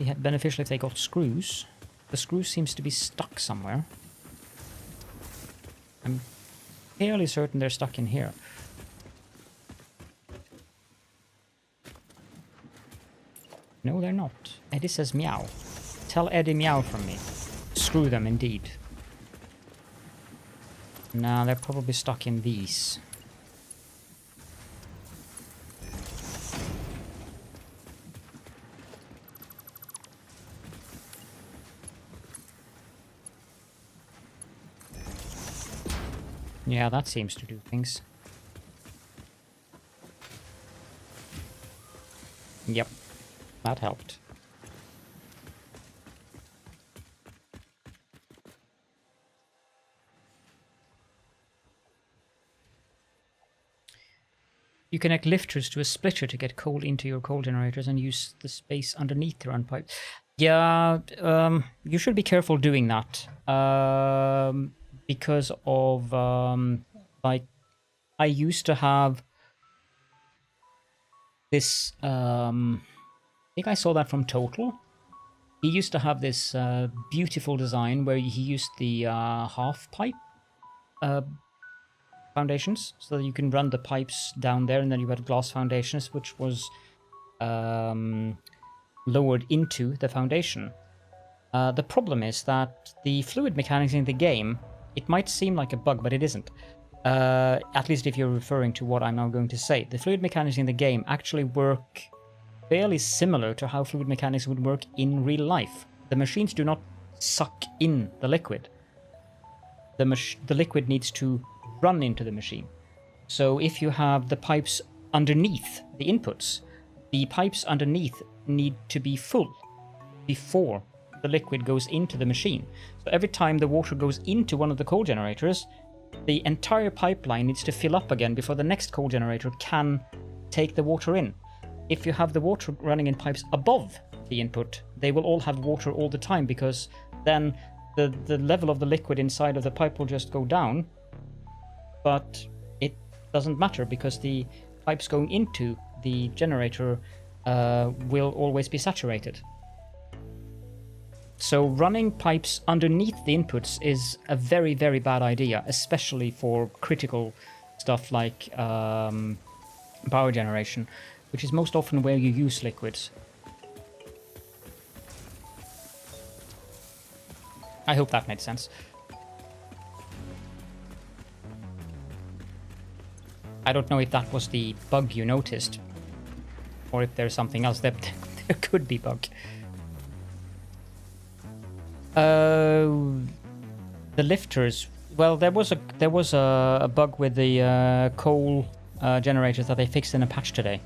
It'd be beneficial if they got screws. The screw seems to be stuck somewhere. I'm fairly certain they're stuck in here. No, they're not. Eddie says meow. Tell Eddie meow from me. Screw them, indeed. Nah, they're probably stuck in these. Yeah, that seems to do things. Yep, that helped. You connect lifters to a splitter to get coal into your coal generators and use the space underneath to run pipes. Yeah, you should be careful doing that. Because of, like, I used to have this, I think I saw that from Total. He used to have this beautiful design where he used the half pipe foundations, so that you can run the pipes down there, and then you had glass foundations, which was lowered into the foundation. The problem is that the fluid mechanics in the game, it might seem like a bug, but it isn't. At least if you're referring to what I'm now going to say. The fluid mechanics in the game actually work fairly similar to how fluid mechanics would work in real life. The machines do not suck in the liquid. The liquid needs to run into the machine. So if you have the pipes underneath the inputs, the pipes underneath need to be full before the liquid goes into the machine. So every time the water goes into one of the coal generators, the entire pipeline needs to fill up again before the next coal generator can take the water in. If you have the water running in pipes above the input, they will all have water all the time, because then the level of the liquid inside of the pipe will just go down. But it doesn't matter, because the pipes going into the generator will always be saturated. So running pipes underneath the inputs is a very, very bad idea, especially for critical stuff like power generation, which is most often where you use liquids. I hope that made sense. I don't know if that was the bug you noticed, or if there's something else. There could be bug. The lifters. Well, there was a bug with the coal generators that they fixed in a patch today.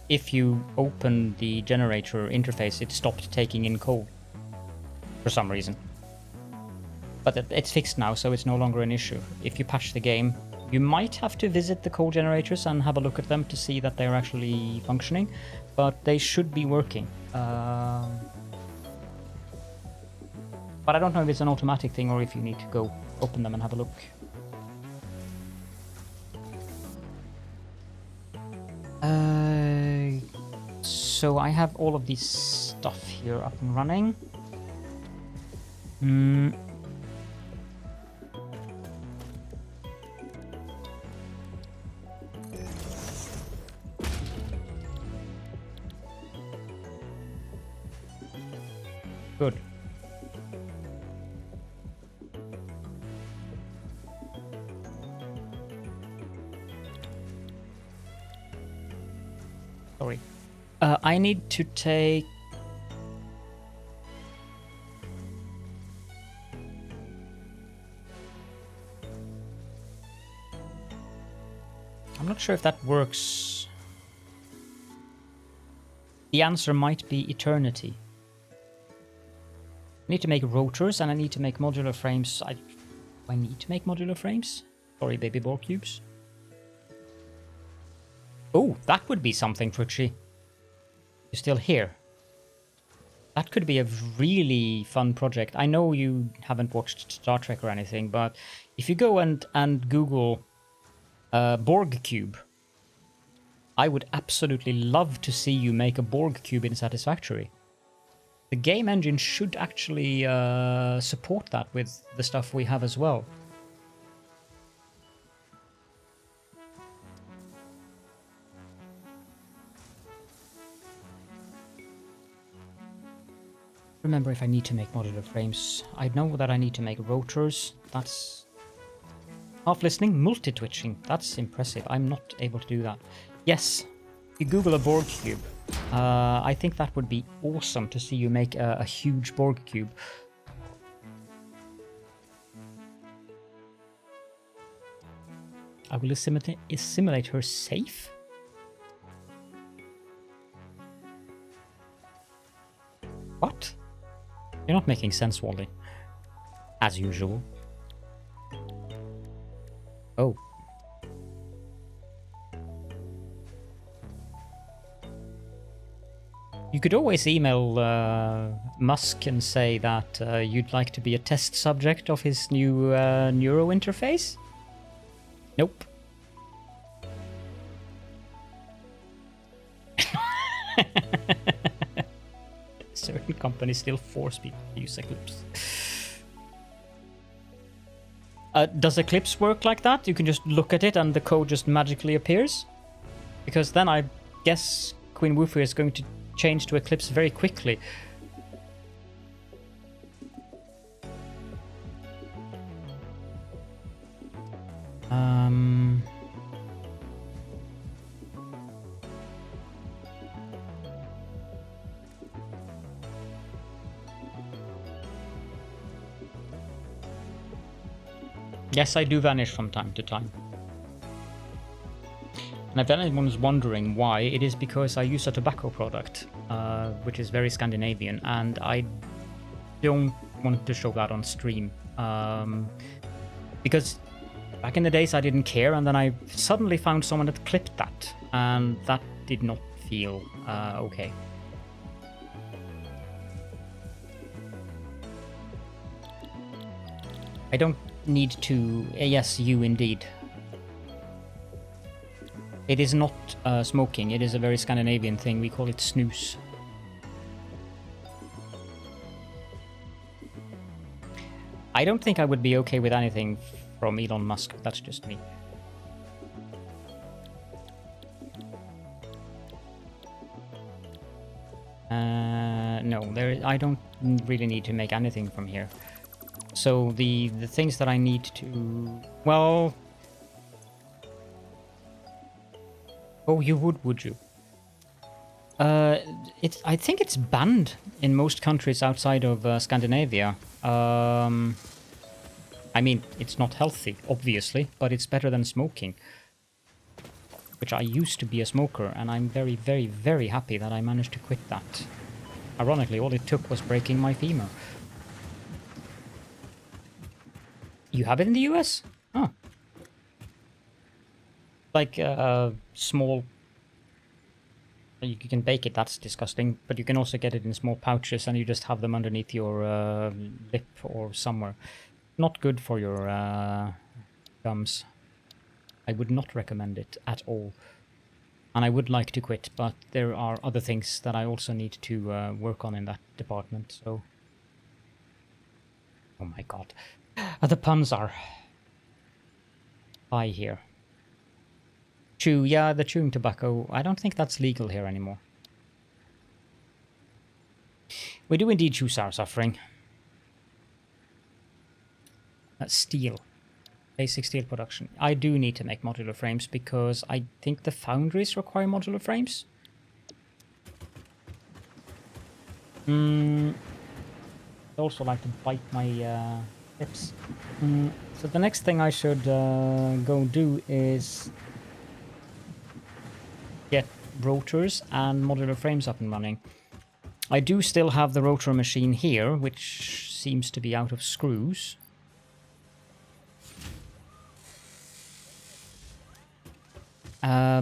If you open the generator interface, it stopped taking in coal for some reason. But it's fixed now, so it's no longer an issue. If you patch the game, you might have to visit the coal generators and have a look at them to see that they're actually functioning, but they should be working. But I don't know if it's an automatic thing or if you need to go open them and have a look. So I have all of this stuff here up and running. Good. Sorry. I need to take... I'm not sure if that works. The answer might be eternity. I need to make rotors and I need to make modular frames. I need to make modular frames? Sorry, baby ball cubes. Oh, that would be something, Frucci. You're still here. That could be a really fun project. I know you haven't watched Star Trek or anything, but if you go and Google Borg cube, I would absolutely love to see you make a Borg cube in Satisfactory. The game engine should actually support that with the stuff we have as well. Remember if I need to make modular frames. I know that I need to make rotors. That's... Half listening, multi-twitching. That's impressive. I'm not able to do that. Yes, you Google a Borg cube. I think that would be awesome to see you make a huge Borg cube. I will assimilate her safe? What? You're not making sense, Wally. As usual. Oh. You could always email Musk and say that you'd like to be a test subject of his new neuro interface? Nope. Certain companies still force people to use Eclipse. Does Eclipse work like that? You can just look at it and the code just magically appears? Because then I guess Queen Woofy is going to change to Eclipse very quickly. Yes, I do vanish from time to time. And if anyone is wondering why, it is because I use a tobacco product, which is very Scandinavian, and I don't want to show that on stream. Because back in the days I didn't care, and then I suddenly found someone that clipped that, and that did not feel okay. I don't need to... yes, you indeed. It is not smoking, it is a very Scandinavian thing, we call it snus. I don't think I would be okay with anything from Elon Musk, that's just me. No, I don't really need to make anything from here. So the things that I need to... well... Oh, you would you? I think it's banned in most countries outside of Scandinavia. I mean, it's not healthy, obviously, but it's better than smoking. Which I used to be a smoker, and I'm very, very, very happy that I managed to quit that. Ironically, all it took was breaking my femur. You have it in the US? Oh. Like small... You can bake it, that's disgusting, but you can also get it in small pouches and you just have them underneath your lip or somewhere. Not good for your gums. I would not recommend it at all. And I would like to quit, but there are other things that I also need to work on in that department, so... Oh my god. The puns are high here. Chew, yeah, the chewing tobacco, I don't think that's legal here anymore. We do indeed choose our suffering. Steel. Basic steel production. I do need to make modular frames because I think the foundries require modular frames. I also like to bite my lips. So the next thing I should go do is get rotors and modular frames up and running. I do still have the rotor machine here, which seems to be out of screws.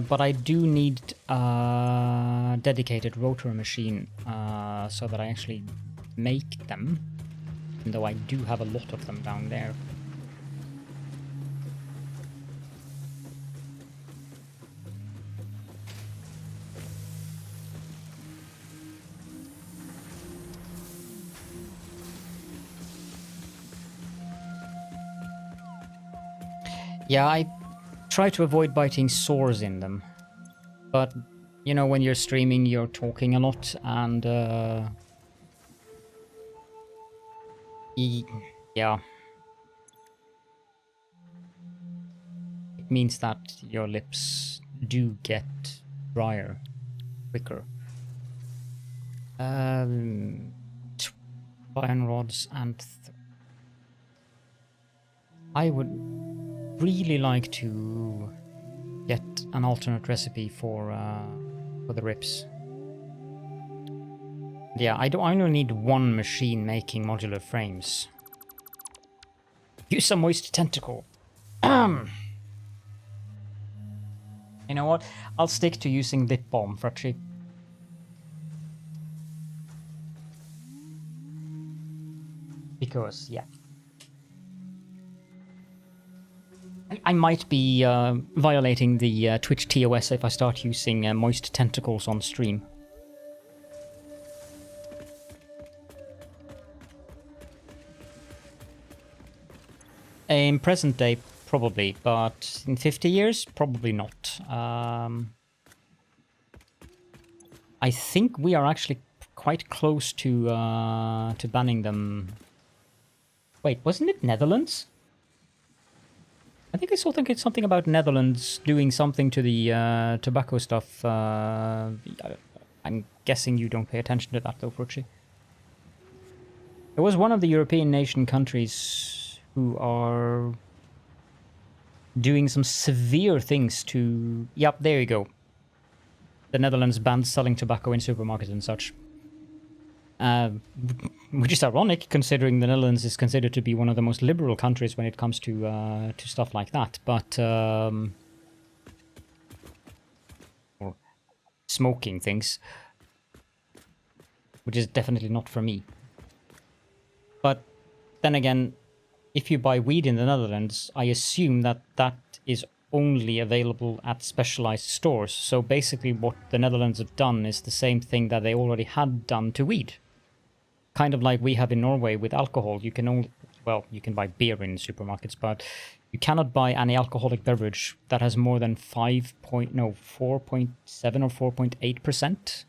But I do need a dedicated rotor machine so that I actually make them, even though I do have a lot of them down there. Yeah, I try to avoid biting sores in them. But, you know, when you're streaming, you're talking a lot, and, yeah. It means that your lips do get drier quicker. Iron rods and... I would really like to get an alternate recipe for the rips. Yeah, I only need one machine making modular frames. Use a moist tentacle. You know what? I'll stick to using lip balm, Fracci. Because, yeah. I might be violating the Twitch TOS if I start using moist tentacles on stream. In present day, probably, but in 50 years, probably not. I think we are actually quite close to banning them. Wait, wasn't it Netherlands? I think I saw something about Netherlands doing something to the tobacco stuff. I'm guessing you don't pay attention to that though, Frucci. It was one of the European nation countries who are doing some severe things to... Yep, there you go. The Netherlands banned selling tobacco in supermarkets and such. Which is ironic, considering the Netherlands is considered to be one of the most liberal countries when it comes to stuff like that. But or smoking things, which is definitely not for me. But then again, if you buy weed in the Netherlands, I assume that that is only available at specialized stores. So basically, what the Netherlands have done is the same thing that they already had done to weed. Kind of like we have in Norway with alcohol. You can only, well, you can buy beer in supermarkets, but you cannot buy any alcoholic beverage that has more than 4.7 or 4.8%.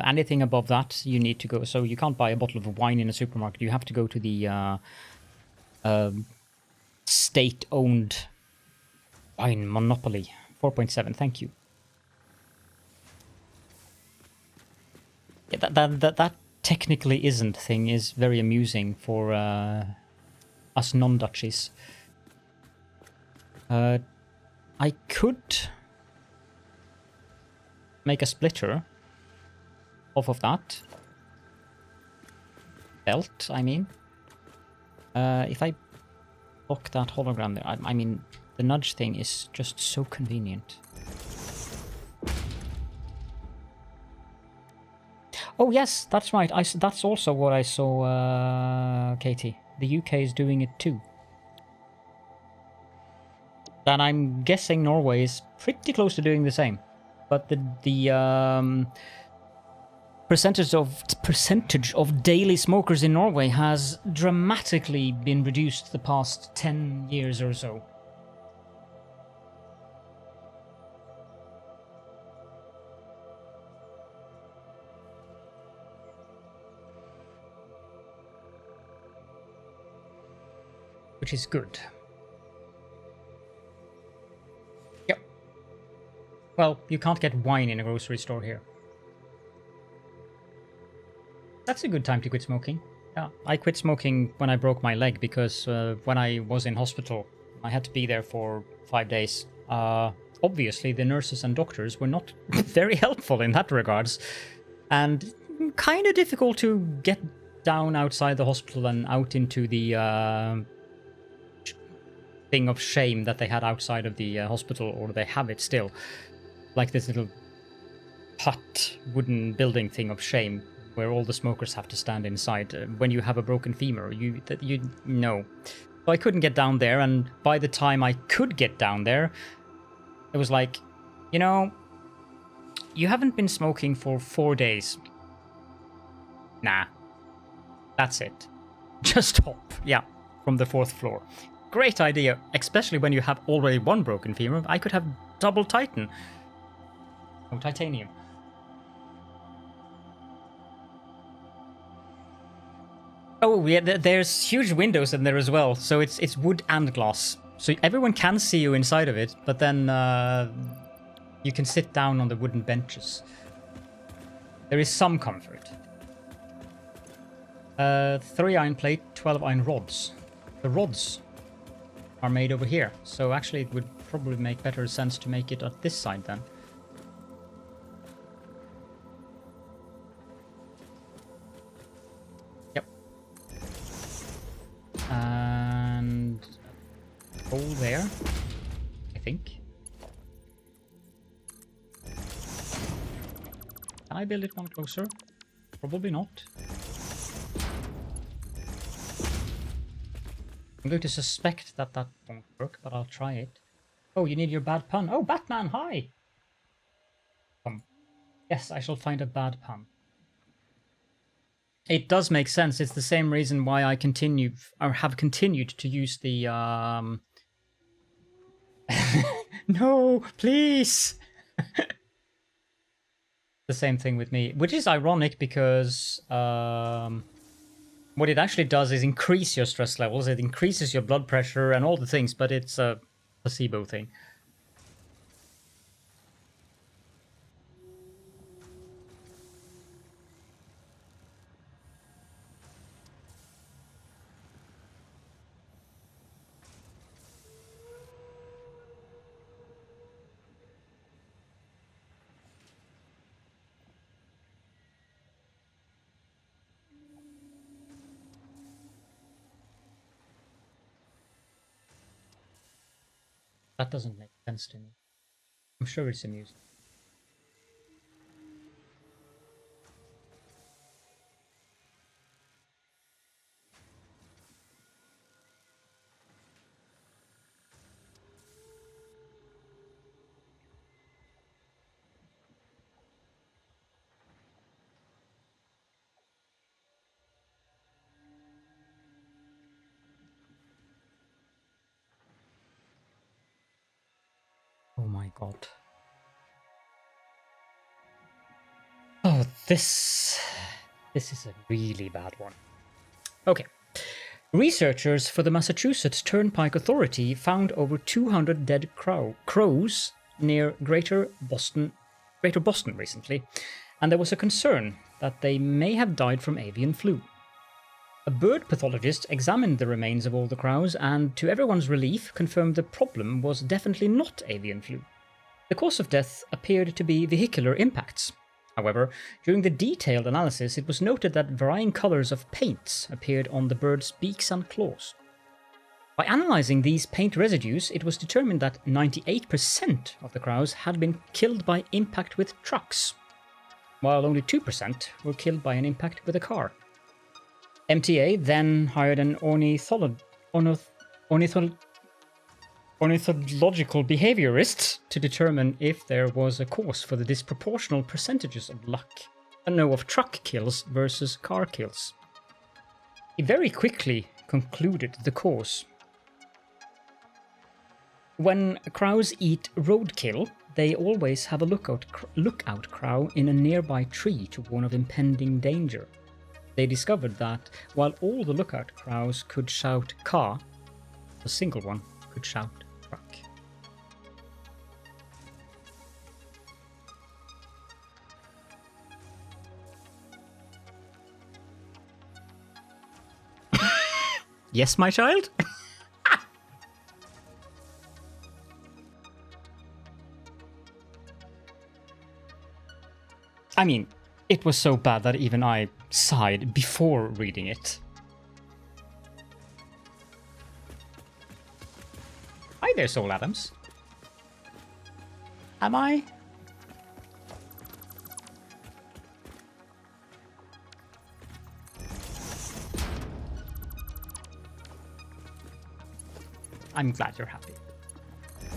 Anything above that, you need to go. So you can't buy a bottle of wine in a supermarket. You have to go to the state-owned wine monopoly. 4.7. Thank you. Yeah, that technically isn't thing is very amusing for us non-Dutchies. I could make a splitter off of that belt, I mean. If I block that hologram there, I mean, the nudge thing is just so convenient. Oh yes, that's right. That's also what I saw, Katie. The UK is doing it too. And I'm guessing Norway is pretty close to doing the same. But the percentage of daily smokers in Norway has dramatically been reduced the past 10 years or so. Which is good. Yep. Well, you can't get wine in a grocery store here. That's a good time to quit smoking. Yeah, I quit smoking when I broke my leg because when I was in hospital, I had to be there for 5 days. Obviously, the nurses and doctors were not very helpful in that regards, and kind of difficult to get down outside the hospital and out into the thing of shame that they had outside of the hospital, or they have it still, like this little hut wooden building thing of shame where all the smokers have to stand inside when you have a broken femur. You know. So I couldn't get down there, and by the time I could get down there, it was like, you know, you haven't been smoking for 4 days. Nah, that's it. Just hop, yeah, from the 4th floor. Great idea, especially when you have already one broken femur. I could have double titanium. Oh yeah, there's huge windows in there as well, so it's wood and glass, so everyone can see you inside of it. But then you can sit down on the wooden benches. There is some comfort. 3 iron plate, 12 iron rods. The rods are made over here, so actually it would probably make better sense to make it at this side then. Yep. And hole there, I think. Can I build it one closer? Probably not. I'm going to suspect that that won't work, but I'll try it. Oh, you need your bad pun. Oh, Batman, hi! Yes, I shall find a bad pun. It does make sense. It's the same reason why I continue, or have continued to use the, No, please! The same thing with me, which is ironic because, what it actually does is increase your stress levels, it increases your blood pressure and all the things, but it's a placebo thing. That doesn't make sense to me. I'm sure it's amusing. Oh my god. Oh, this is a really bad one. Okay. Researchers for the Massachusetts Turnpike Authority found over 200 dead crows near Greater Boston recently, and there was a concern that they may have died from avian flu. A bird pathologist examined the remains of all the crows and, to everyone's relief, confirmed the problem was definitely not avian flu. The cause of death appeared to be vehicular impacts. However, during the detailed analysis, it was noted that varying colors of paints appeared on the birds' beaks and claws. By analyzing these paint residues, it was determined that 98% of the crows had been killed by impact with trucks, while only 2% were killed by an impact with a car. MTA then hired an ornithological behaviorist to determine if there was a cause for the disproportional percentages of truck kills versus car kills. He very quickly concluded the cause. When crows eat roadkill, they always have a lookout crow in a nearby tree to warn of impending danger. They discovered that while all the lookout crows could shout car, a single one could shout truck. Yes, my child? I mean, it was so bad that even I sighed before reading it. Hi there, Soul Adams. Am I? I'm glad you're happy.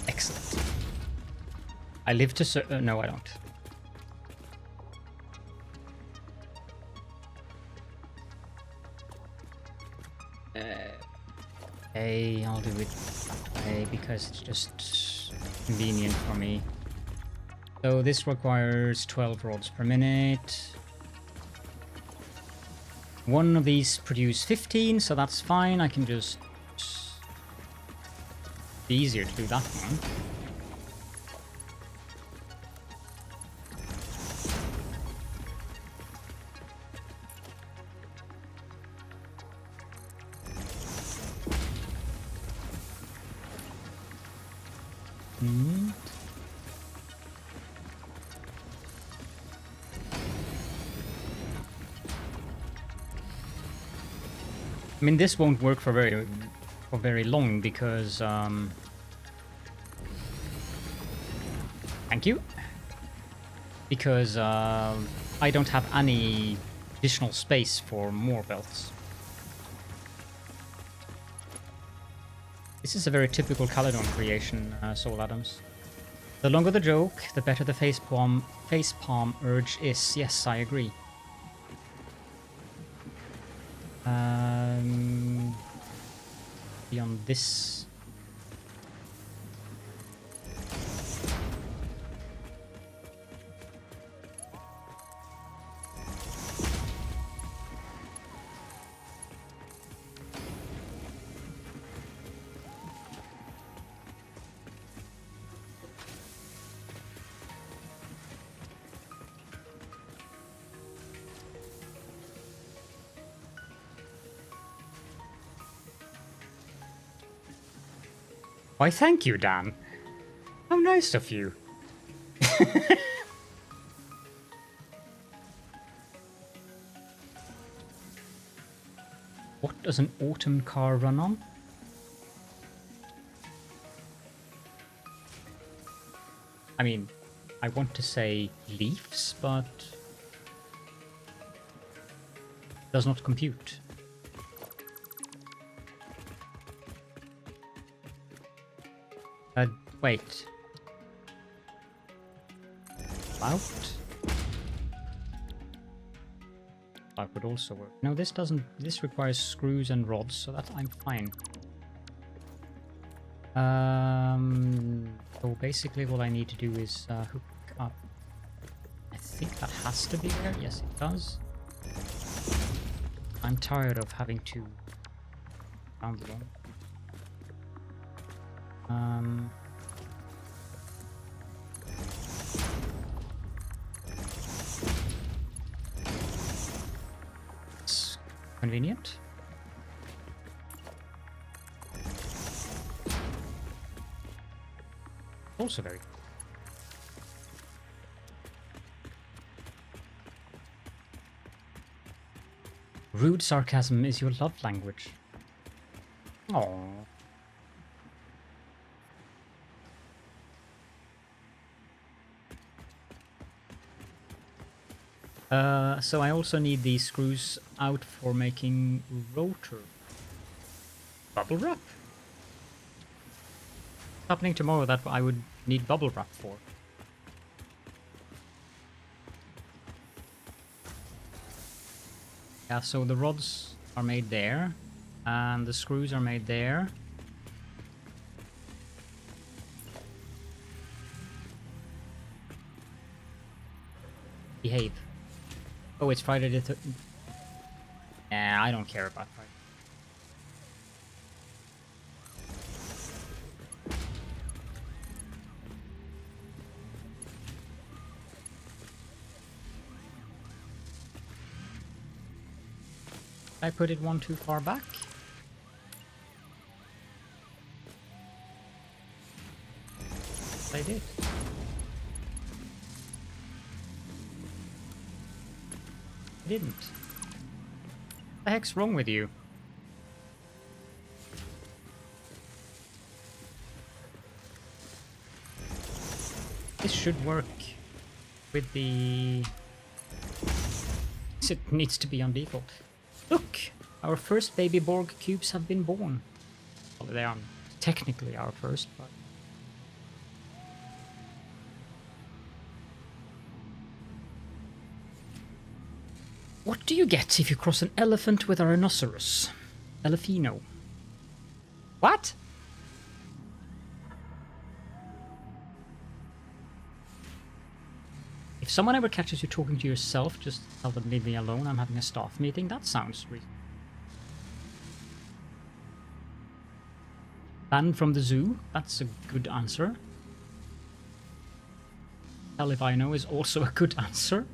Excellent. I live to no, I don't. Okay, I'll do it that way because it's just convenient for me. So this requires 12 rods per minute. One of these produce 15, so that's fine. I can just... It's easier to do that one. I mean, this won't work for very long because thank you. Because I don't have any additional space for more belts. This is a very typical Caledon creation, Soul Adams. The longer the joke, the better the facepalm urge is. Yes, I agree. Beyond this. Why, thank you, Dan. How nice of you. What does an autumn car run on? I mean, I want to say leaves, but does not compute. Wait. Clout? That would also work. No, this doesn't. This requires screws and rods, so that I'm fine. So basically what I need to do is hook up. I think that has to be there. Yes, it does. I'm tired of having to down the one. It's convenient. Also very. Rude sarcasm is your love language. Aww. So I also need these screws out for making rotor bubble wrap. Happening tomorrow that I would need bubble wrap for. Yeah, so the rods are made there, and the screws are made there. Behave. Oh, it's Friday the 13th. Nah, I don't care about Friday. I put it one too far back. I did. I didn't. What the heck's wrong with you? This should work with the... It needs to be on default. Look! Our first baby Borg cubes have been born. Well, they aren't technically our first, but... What do you get if you cross an elephant with a rhinoceros? Elephino. What? If someone ever catches you talking to yourself, just tell them leave me alone, I'm having a staff meeting. That sounds reasonable. Banned from the zoo, that's a good answer. Hell if I know is also a good answer.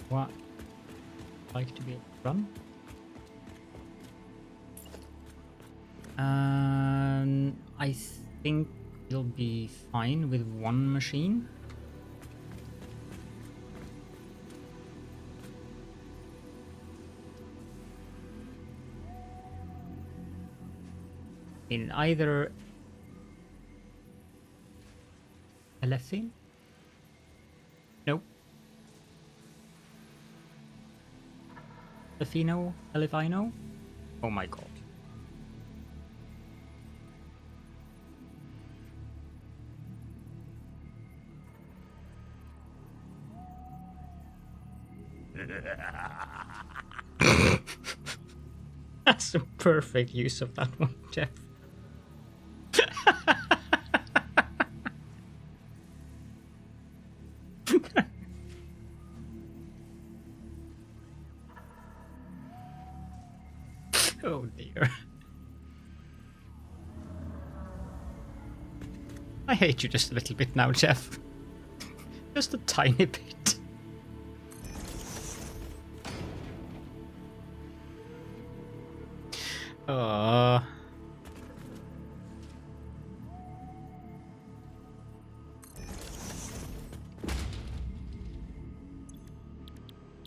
What? Like to be run? I think you'll be fine with one machine. In either Elephine? Nope. Elefino? Elefino? Oh my god. That's a perfect use of that one, Jeff. Oh dear. I hate you just a little bit now, Jeff. Just a tiny bit.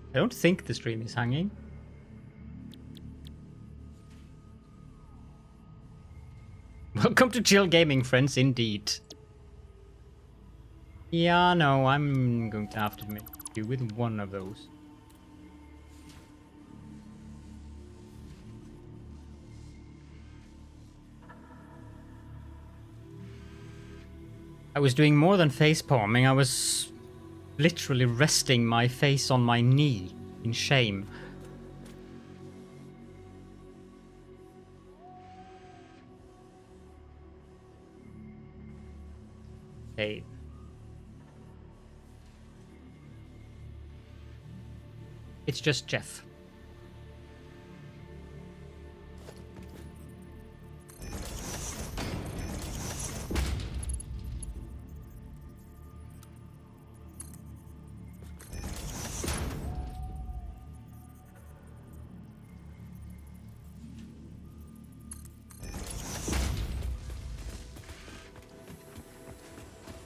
I don't think the stream is hanging. Welcome to Chill Gaming, friends, indeed. Yeah, no, I'm going to have to make do with one of those. I was doing more than face palming, I was literally resting my face on my knee in shame. Hey. It's just Jeff.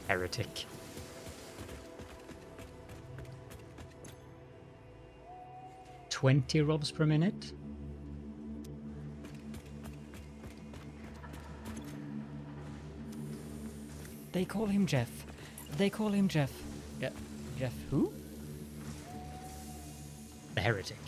Heretic. $20 robs per minute. They call him Jeff. They call him Jeff. Yeah, Jeff who? The heretic.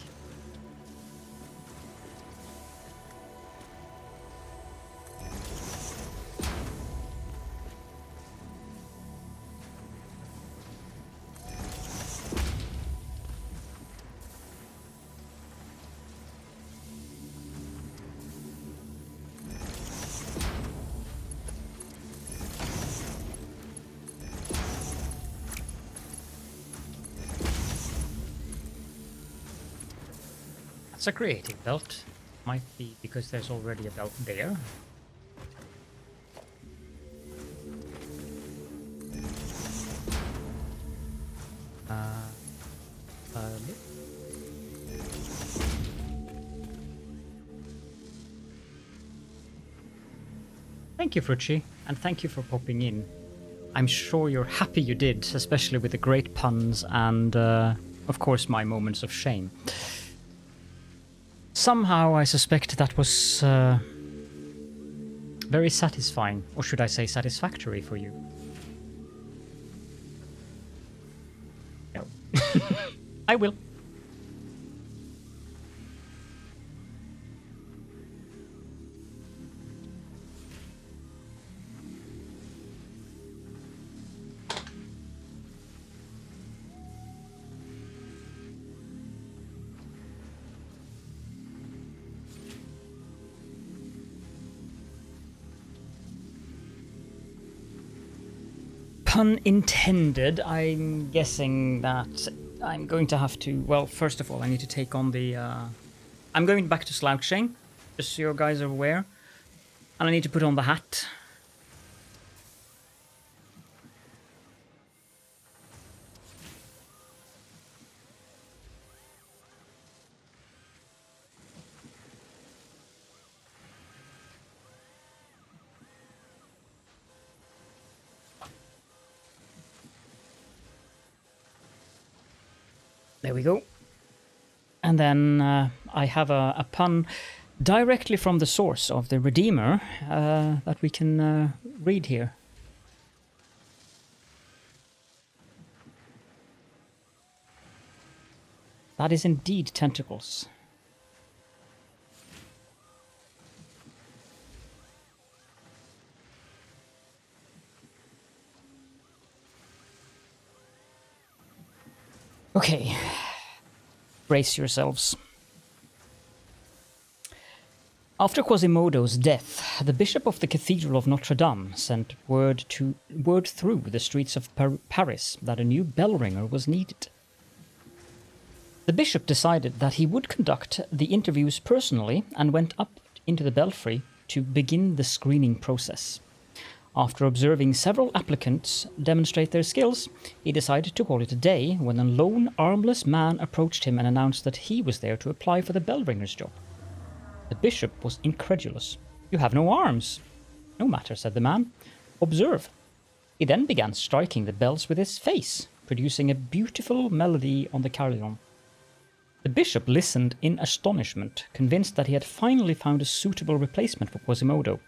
It's a creative belt. Might be because there's already a belt there. Thank you, Frucci, and thank you for popping in. I'm sure you're happy you did, especially with the great puns and, of course, my moments of shame. Somehow I suspect that was very satisfying, or should I say satisfactory for you. No. I will. Pun intended. I'm guessing that I'm going to have to... Well, first of all, I need to take on the... I'm going back to slouching, just so you guys are aware. And I need to put on the hat. There we go. And then I have a pun directly from the source of the Redeemer that we can read here. That is indeed tentacles. Okay, brace yourselves. After Quasimodo's death, the bishop of the Cathedral of Notre Dame sent word through the streets of Paris that a new bell ringer was needed. The bishop decided that he would conduct the interviews personally and went up into the belfry to begin the screening process. After observing several applicants demonstrate their skills, he decided to call it a day when a lone, armless man approached him and announced that he was there to apply for the bell ringer's job. The bishop was incredulous. "You have no arms." "No matter," said the man. "Observe." He then began striking the bells with his face, producing a beautiful melody on the carillon. The bishop listened in astonishment, convinced that he had finally found a suitable replacement for Quasimodo.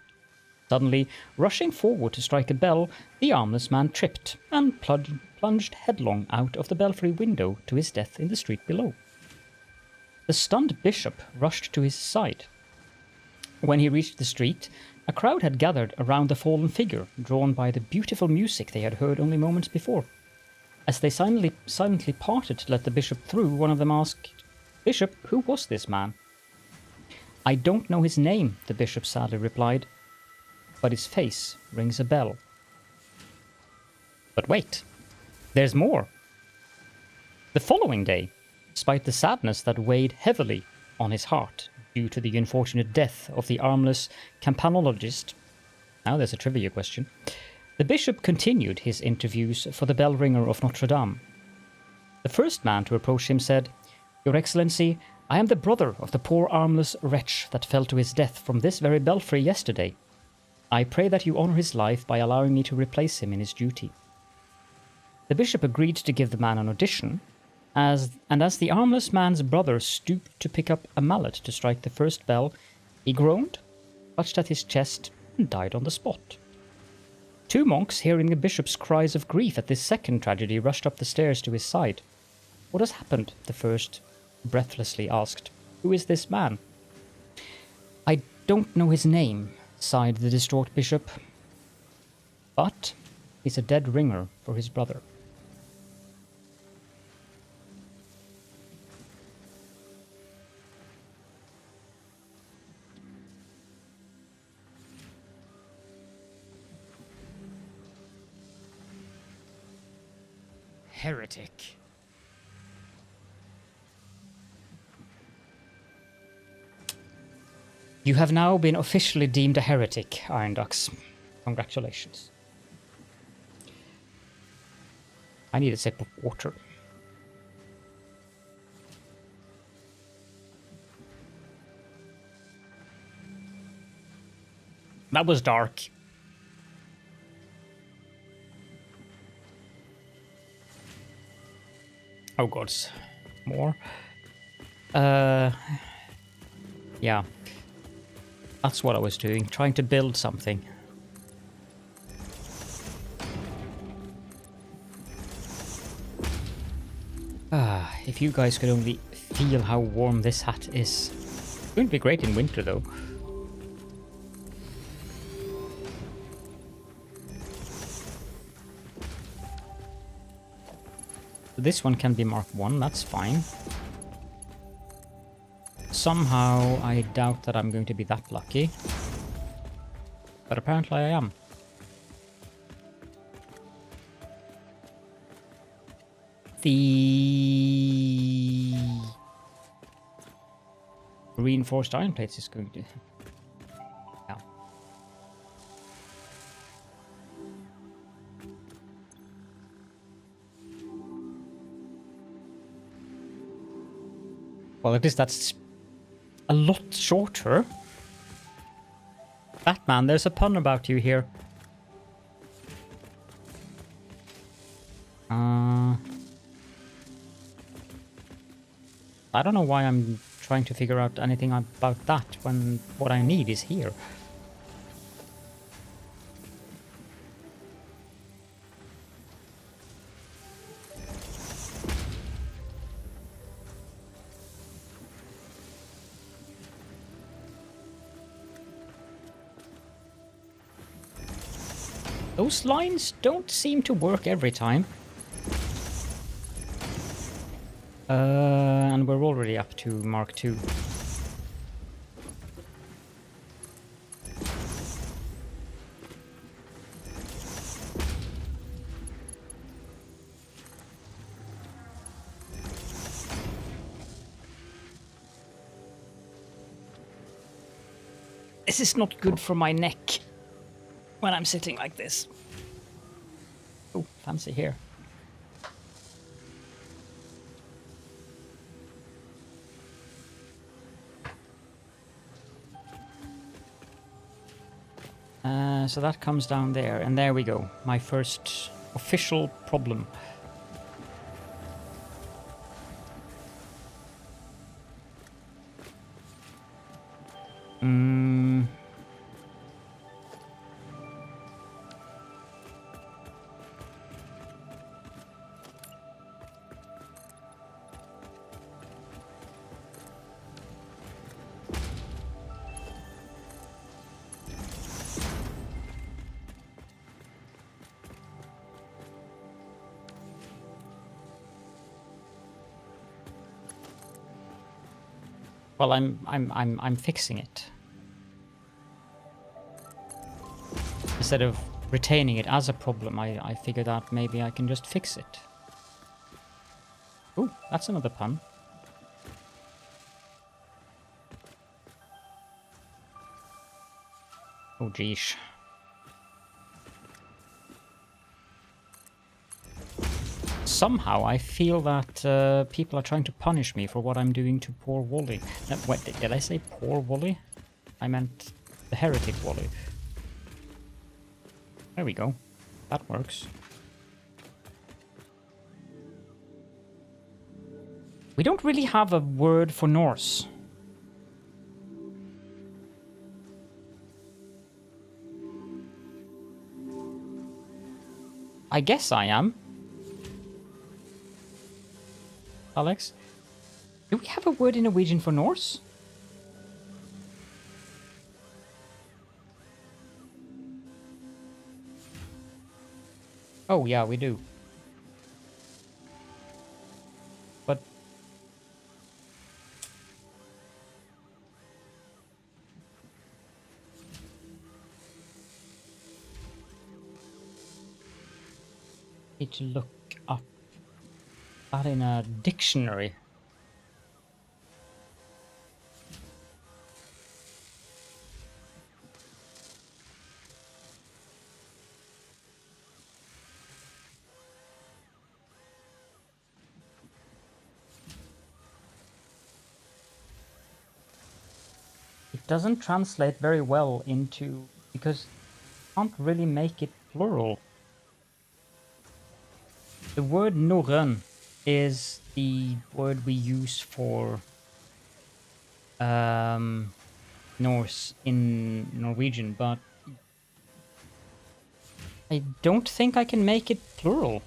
Suddenly, rushing forward to strike a bell, the armless man tripped and plunged headlong out of the belfry window to his death in the street below. The stunned bishop rushed to his side. When he reached the street, a crowd had gathered around the fallen figure, drawn by the beautiful music they had heard only moments before. As they silently parted to let the bishop through, one of them asked, "Bishop, who was this man?" "I don't know his name," the bishop sadly replied, "but his face rings a bell." But wait, there's more. The following day, despite the sadness that weighed heavily on his heart due to the unfortunate death of the armless campanologist, now there's a trivia question, the bishop continued his interviews for the bell ringer of Notre Dame. The first man to approach him said, "Your Excellency, I am the brother of the poor armless wretch that fell to his death from this very belfry yesterday. I pray that you honor his life by allowing me to replace him in his duty." The bishop agreed to give the man an audition, as the armless man's brother stooped to pick up a mallet to strike the first bell, he groaned, clutched at his chest, and died on the spot. Two monks, hearing the bishop's cries of grief at this second tragedy, rushed up the stairs to his side. "What has happened?" the first breathlessly asked. "Who is this man?" "I don't know his name," sighed the distraught bishop. "But he's a dead ringer for his brother." Heretic. You have now been officially deemed a heretic, Iron Ducks. Congratulations. I need a sip of water. That was dark. Oh god, more. Yeah. That's what I was doing, trying to build something. If you guys could only feel how warm this hat is. It wouldn't be great in winter though. This one can be Mark 1, that's fine. Somehow I doubt that I'm going to be that lucky. But apparently I am. The reinforced iron plates is going to... Yeah. Well, at least that's a lot shorter. Batman, there's a pun about you here. I don't know why I'm trying to figure out anything about that when what I need is here. Those lines don't seem to work every time. And we're already up to Mark 2. This is not good for my neck when I'm sitting like this. Oh, fancy here. So that comes down there, and there we go. My first official problem. Well, I'm fixing it. Instead of retaining it as a problem, I figured out maybe I can just fix it. Ooh, that's another pun. Oh, geesh. Somehow I feel that people are trying to punish me for what I'm doing to poor Wally. Wait, did I say poor Wally? I meant the heretic Wally. There we go. That works. We don't really have a word for Norse. I guess I am. Alex? Do we have a word in Norwegian for Norse? Oh, yeah, we do. But... need to look up that in a dictionary. It doesn't translate very well into, because you can't really make it plural. The word norrøn is the word we use for Norse in Norwegian, but I don't think I can make it plural.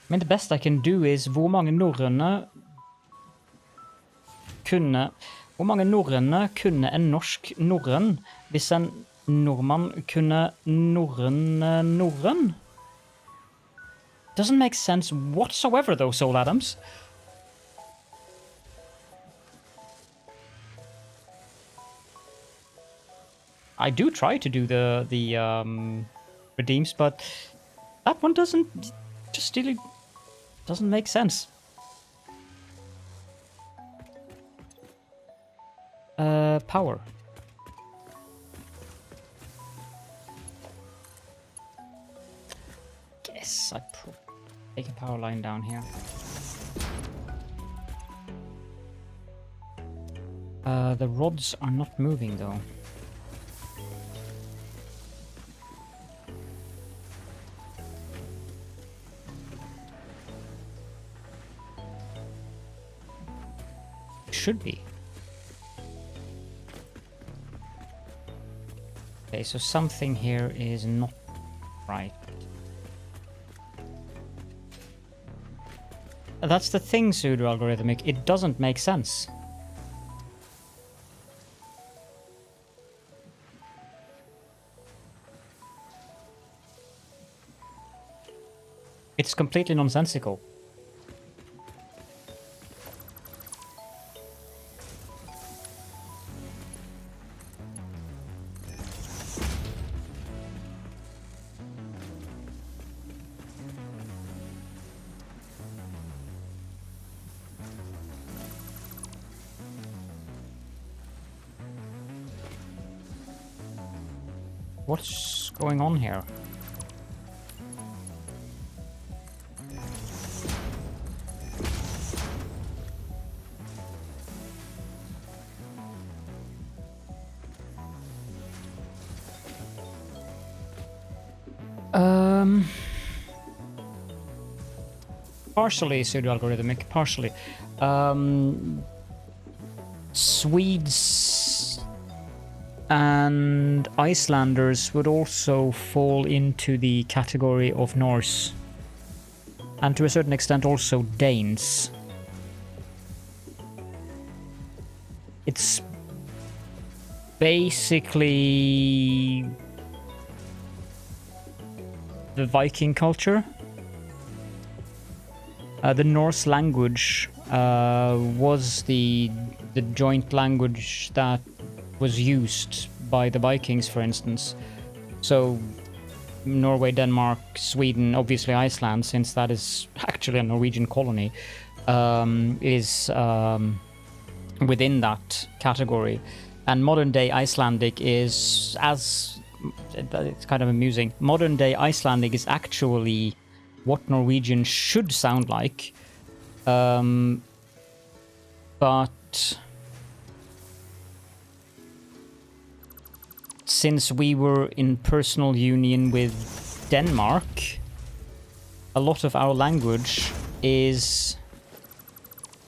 Men det beste jeg kan do is hvor mange norrøne kunne en norsk norrøn hvis en nordmann kunne norrøn? Doesn't make sense whatsoever, though, Soul Adams. I do try to do the redeems, but that one just really doesn't make sense. Power. Guess I take a power line down here. The rods are not moving though. Should be. Okay, so something here is not right. That's the thing, pseudo-algorithmic. It doesn't make sense. It's completely nonsensical. What's going on here? Partially pseudo-algorithmic, partially. Swedes and Icelanders would also fall into the category of Norse. And to a certain extent also Danes. It's basically the Viking culture. The Norse language was the joint language that was used by the Vikings, for instance. So Norway, Denmark, Sweden, obviously Iceland, since that is actually a Norwegian colony, is within that category. And modern day Icelandic is, as it's kind of amusing, modern day Icelandic is actually what Norwegian should sound like, but since we were in personal union with Denmark, a lot of our language is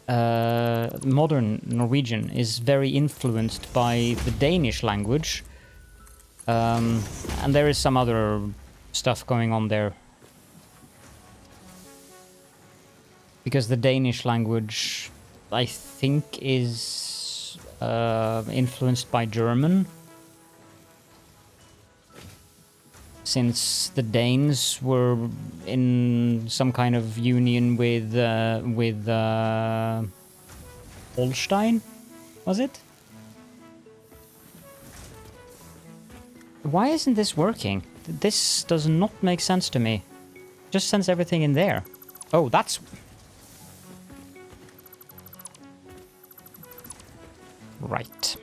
modern Norwegian is very influenced by the Danish language, and there is some other stuff going on there. Because the Danish language, I think, is influenced by German. Since the Danes were in some kind of union with Holstein, was it? Why isn't this working? This does not make sense to me. Just sends everything in there. Oh, that's... Right.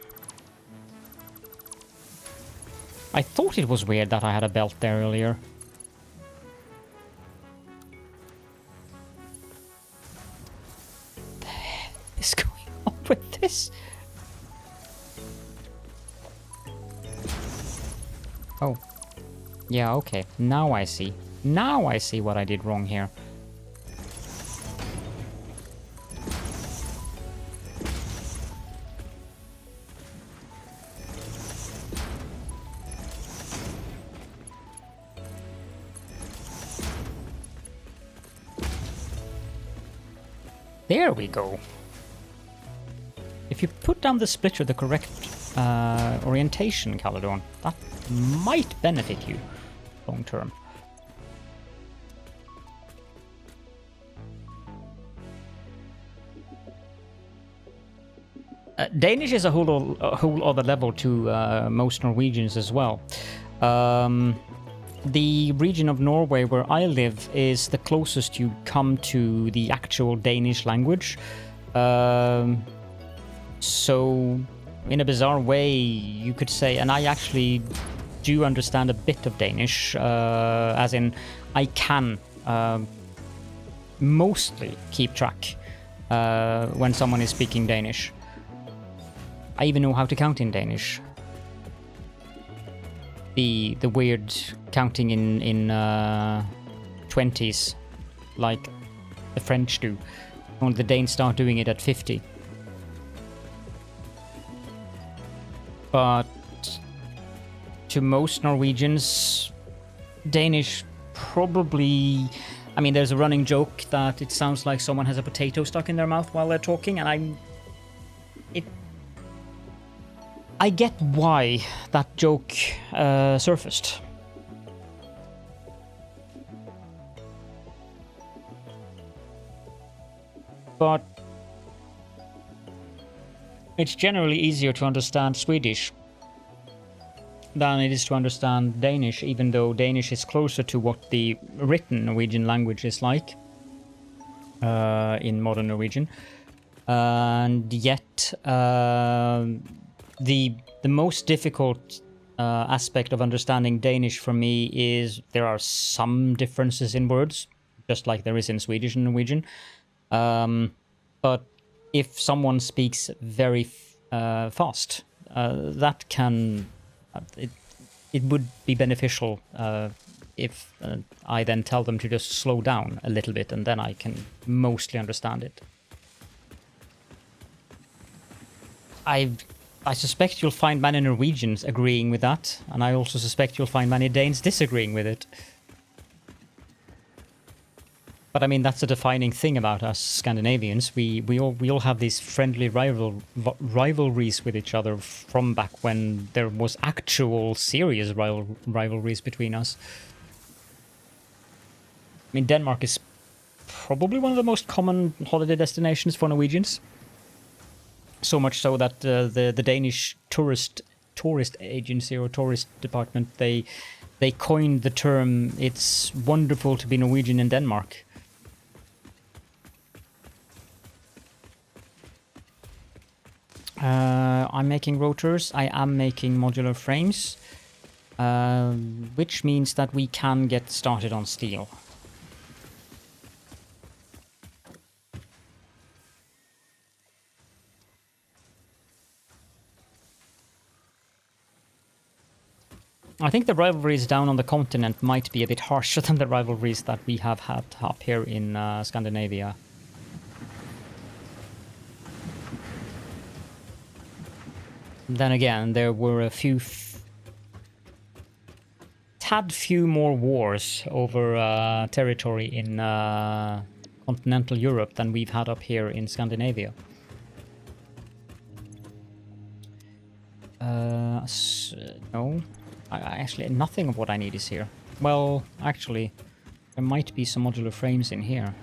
I thought it was weird that I had a belt there earlier. with this? Oh. Yeah, okay. Now I see. Now I see what I did wrong here. There we go. If you put down the splitter the correct orientation, Caledon, that might benefit you long term. Danish is a whole other level to most Norwegians as well. The region of Norway where I live is the closest you come to the actual Danish language. So, in a bizarre way, you could say, and I actually do understand a bit of Danish, as in I can mostly keep track when someone is speaking Danish. I even know how to count in Danish. The weird counting in 20s, like the French do. Only the Danes start doing it at 50. But to most Norwegians, Danish probably... I mean, there's a running joke that it sounds like someone has a potato stuck in their mouth while they're talking, and I get why that joke surfaced. But it's generally easier to understand Swedish than it is to understand Danish, even though Danish is closer to what the written Norwegian language is like in modern Norwegian. And yet, the most difficult aspect of understanding Danish for me is there are some differences in words, just like there is in Swedish and Norwegian. But if someone speaks very fast, that can... It would be beneficial if I then tell them to just slow down a little bit, and then I can mostly understand it. I suspect you'll find many Norwegians agreeing with that, and I also suspect you'll find many Danes disagreeing with it. But I mean, that's a defining thing about us Scandinavians. We all have these friendly rivalries with each other from back when there was actual serious rivalries between us. I mean, Denmark is probably one of the most common holiday destinations for Norwegians. So much so that the Danish tourist agency or tourist department, they coined the term, "It's wonderful to be Norwegian in Denmark." I'm making rotors. I am making modular frames, which means that we can get started on steel. I think the rivalries down on the continent might be a bit harsher than the rivalries that we have had up here in Scandinavia. Then again, there were a tad few more wars over territory in continental Europe than we've had up here in Scandinavia. No, actually nothing of what I need is here. Well, actually, there might be some modular frames in here.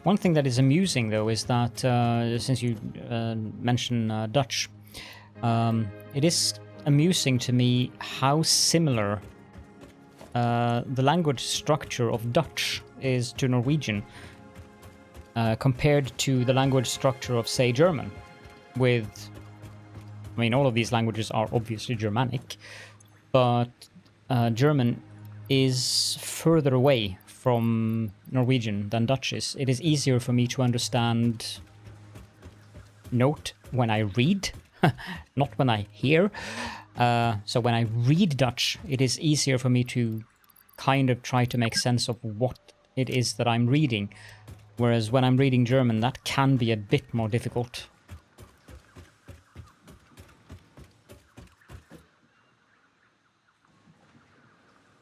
One thing that is amusing, though, is that since you mentioned Dutch, it is amusing to me how similar the language structure of Dutch is to Norwegian compared to the language structure of, say, German. I mean, all of these languages are obviously Germanic, but German is further away from Norwegian than Dutch is. It is easier for me to understand note when I read, not when I hear. So when I read Dutch, it is easier for me to kind of try to make sense of what it is that I'm reading. Whereas when I'm reading German, that can be a bit more difficult.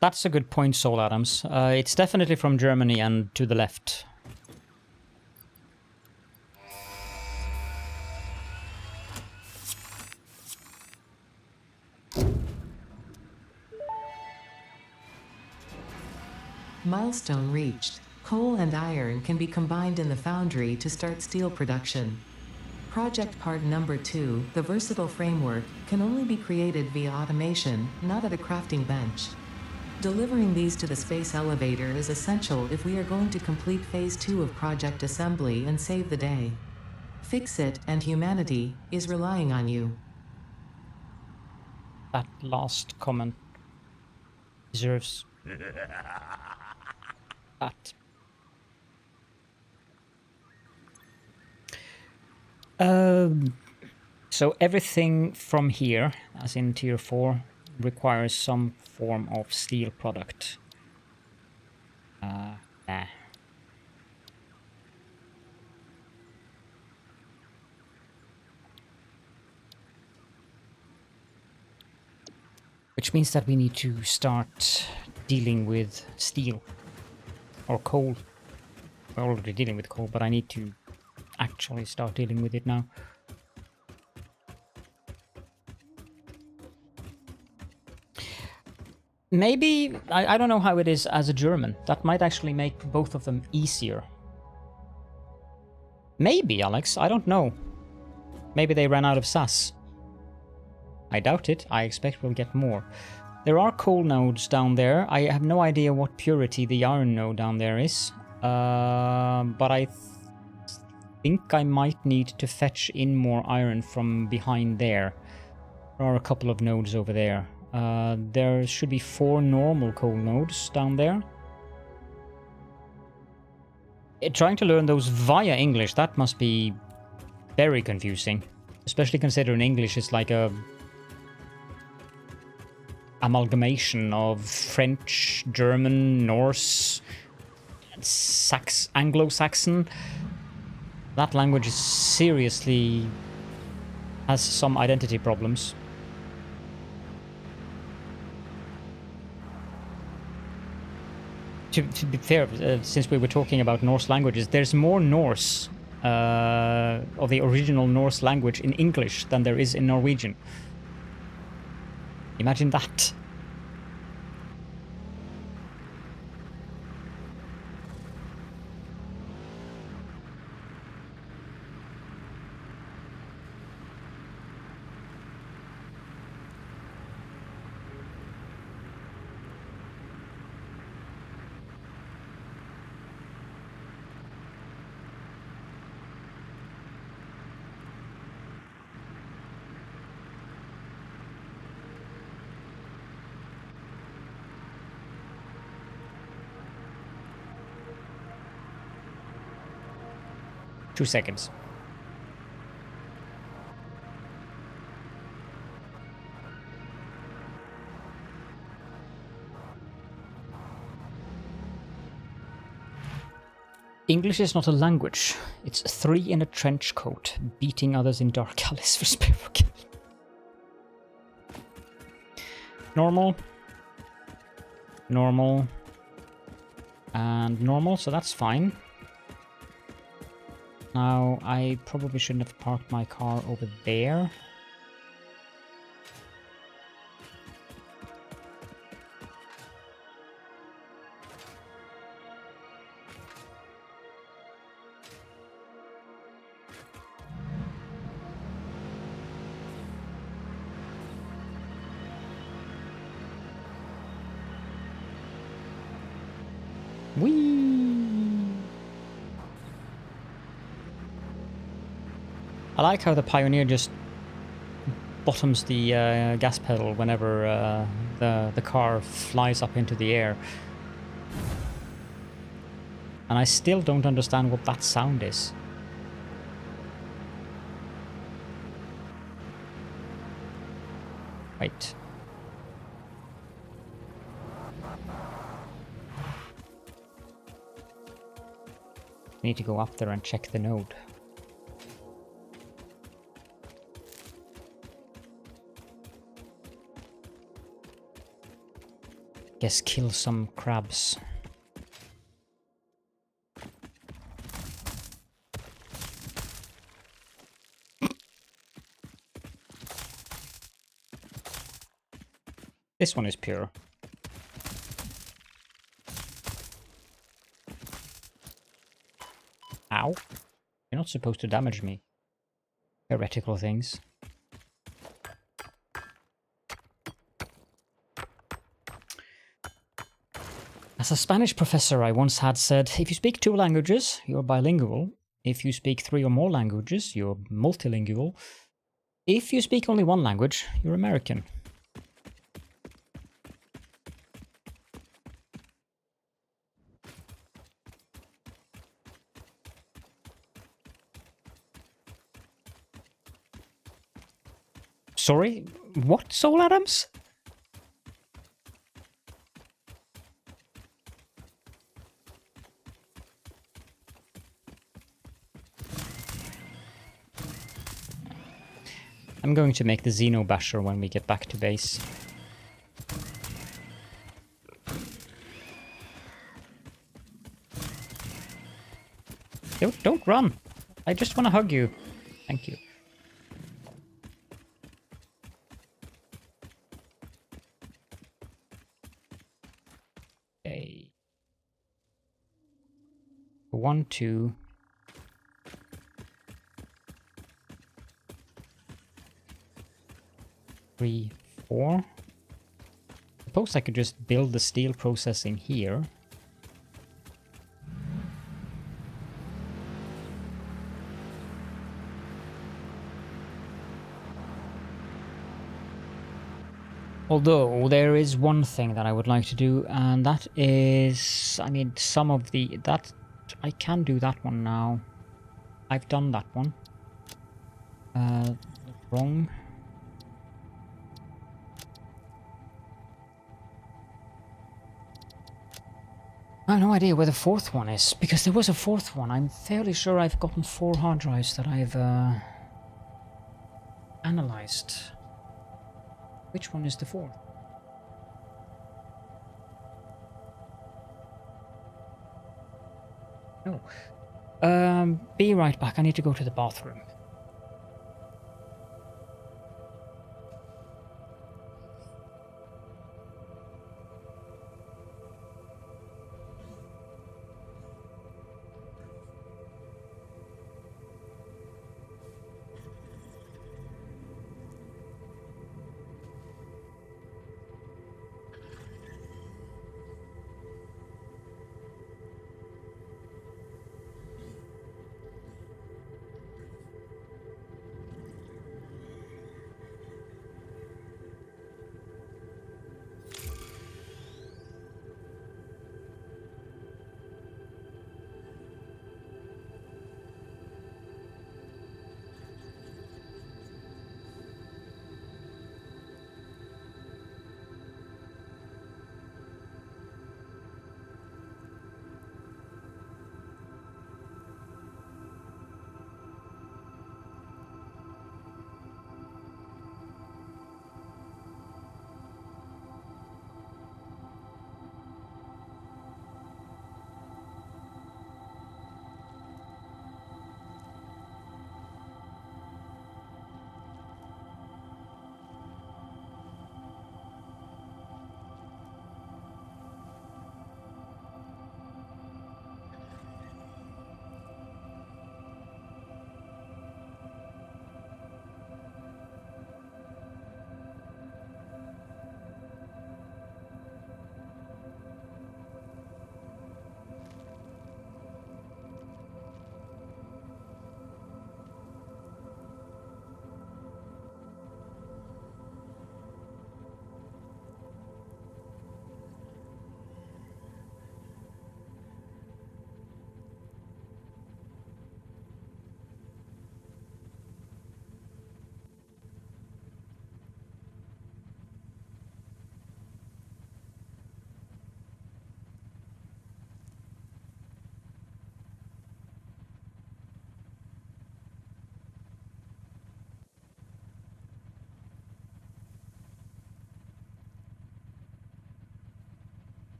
That's a good point, Soul Adams. It's definitely from Germany and to the left. Milestone reached. Coal and iron can be combined in the foundry to start steel production. Project part number 2, the versatile framework, can only be created via automation, not at a crafting bench. Delivering these to the space elevator is essential if we are going to complete phase 2 of project assembly and save the day. Fix it, and humanity is relying on you. That last comment deserves that. So everything from here, as in tier 4, requires some form of steel product. Nah. Which means that we need to start dealing with steel or coal. We're already dealing with coal, but I need to actually start dealing with it now. Maybe, I don't know how it is as a German. That might actually make both of them easier. Maybe, Alex, I don't know. Maybe they ran out of SAS. I doubt it. I expect we'll get more. There are coal nodes down there. I have no idea what purity the iron node down there is. But I think I might need to fetch in more iron from behind there. There are a couple of nodes over there. There should be 4 normal coal nodes down there. Trying to learn those via English, that must be very confusing. Especially considering English is like a amalgamation of French, German, Norse, Anglo-Saxon. That language is seriously has some identity problems. To be fair, since we were talking about Norse languages, there's more Norse of the original Norse language in English than there is in Norwegian. Imagine that. Two seconds. English is not a language. It's 3 in a trench coat, beating others in dark alleys for spare kill. Normal. Normal. And normal, so that's fine. Now, I probably shouldn't have parked my car over there. Whee! I like how the Pioneer just bottoms the gas pedal whenever the car flies up into the air. And I still don't understand what that sound is. Wait. I need to go up there and check the node. Guess kill some crabs. This one is pure. Ow. You're not supposed to damage me. Heretical things. As a Spanish professor I once had said, if you speak 2 languages, you're bilingual. If you speak 3 or more languages, you're multilingual. If you speak only 1 language, you're American. Sorry? What, Soul Adams? I'm going to make the Xeno Basher when we get back to base. Don't run! I just want to hug you. Thank you. Okay. 1, 2... 3, 4. Suppose I could just build the steel processing here. Although there is one thing that I would like to do, and that is, I mean, some of the I can do that one now. I've done that one. Wrong. I have no idea where the 4th one is, because there was a 4th one. I'm fairly sure I've gotten 4 hard drives that I've analyzed. Which one is the 4th? No. Be right back. I need to go to the bathroom.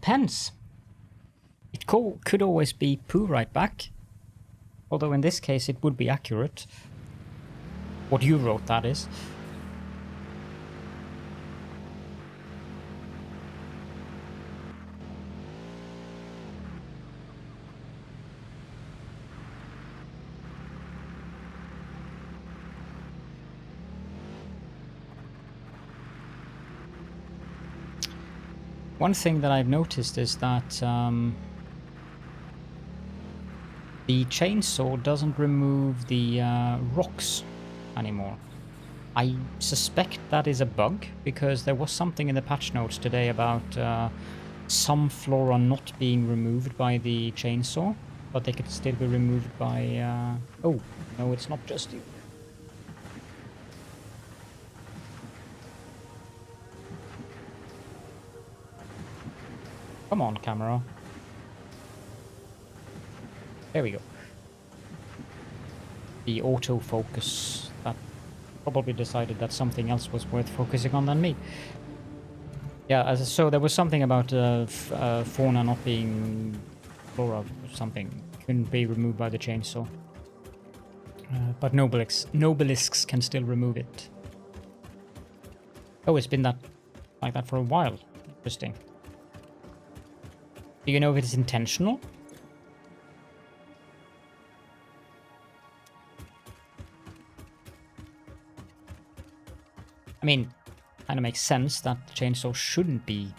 Depends. It could always be poo right back. Although in this case it would be accurate. What you wrote, that is. One thing that I've noticed is that the chainsaw doesn't remove the rocks anymore. I suspect that is a bug, because there was something in the patch notes today about some flora not being removed by the chainsaw, but they could still be removed by... Oh, no, it's not just you. Come on, camera. There we go. The autofocus that probably decided that something else was worth focusing on than me. Yeah, so there was something about fauna not being flora or something. Couldn't be removed by the chainsaw. But nobelisks can still remove it. Oh, it's been like that for a while. Interesting. Do you know if it's intentional? I mean, kind of makes sense that the chainsaw shouldn't be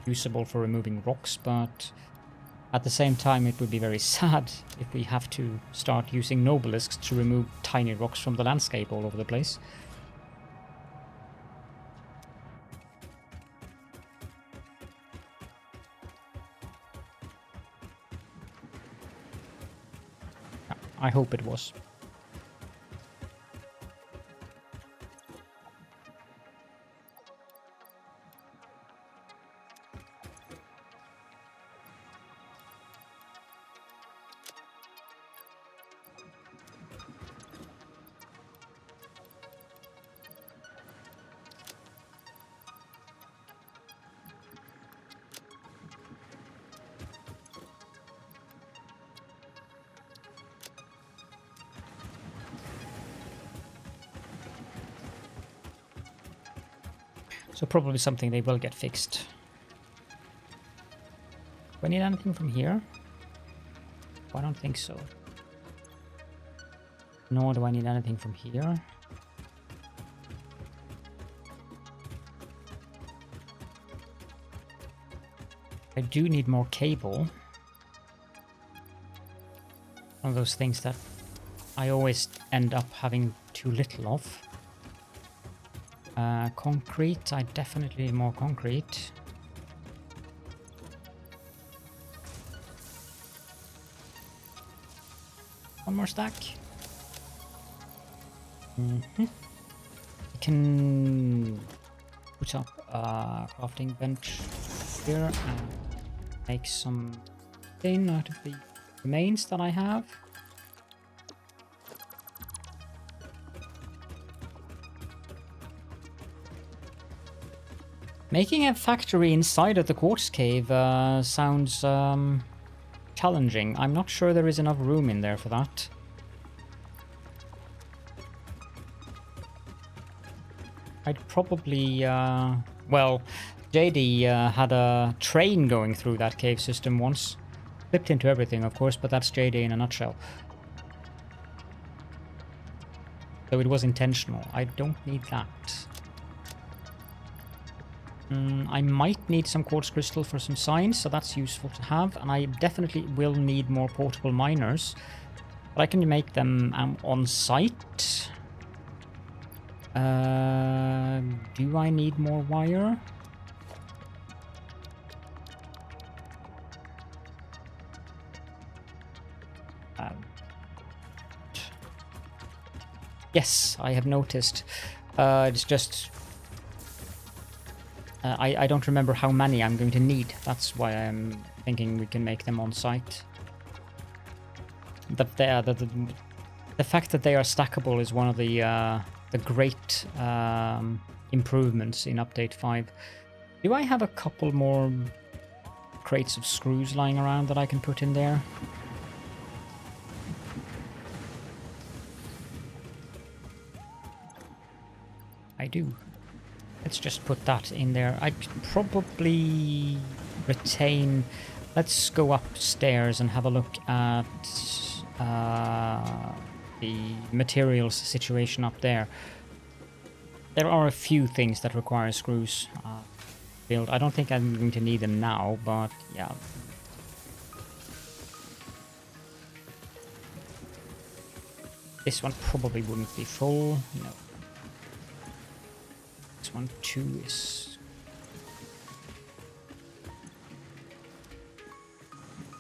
usable for removing rocks, but at the same time it would be very sad if we have to start using nobelisks to remove tiny rocks from the landscape all over the place. I hope it was. So probably something they will get fixed. Do I need anything from here? I don't think so. Nor do I need anything from here. I do need more cable. One of those things that I always end up having too little of. Concrete, I definitely need more concrete. One more stack. I can put up a crafting bench here and make some tin out of the remains that I have. Making a factory inside of the quartz cave sounds challenging. I'm not sure there is enough room in there for that. I'd probably... well, JD had a train going through that cave system once. Flipped into everything, of course, but that's JD in a nutshell. So it was intentional. I don't need that. I might need some quartz crystal for some signs, so that's useful to have. And I definitely will need more portable miners. But I can make them on site. Do I need more wire? Yes, I have noticed. It's just... I don't remember how many I'm going to need. That's why I'm thinking we can make them on site. But the fact that they are stackable is one of the great improvements in Update 5. Do I have a couple more crates of screws lying around that I can put in there. I do. Let's just put that in there. I'd probably retain... Let's go upstairs and have a look at the materials situation up there. There are a few things that require screws built. I don't think I'm going to need them now, but yeah. This one probably wouldn't be full. No. This one too is...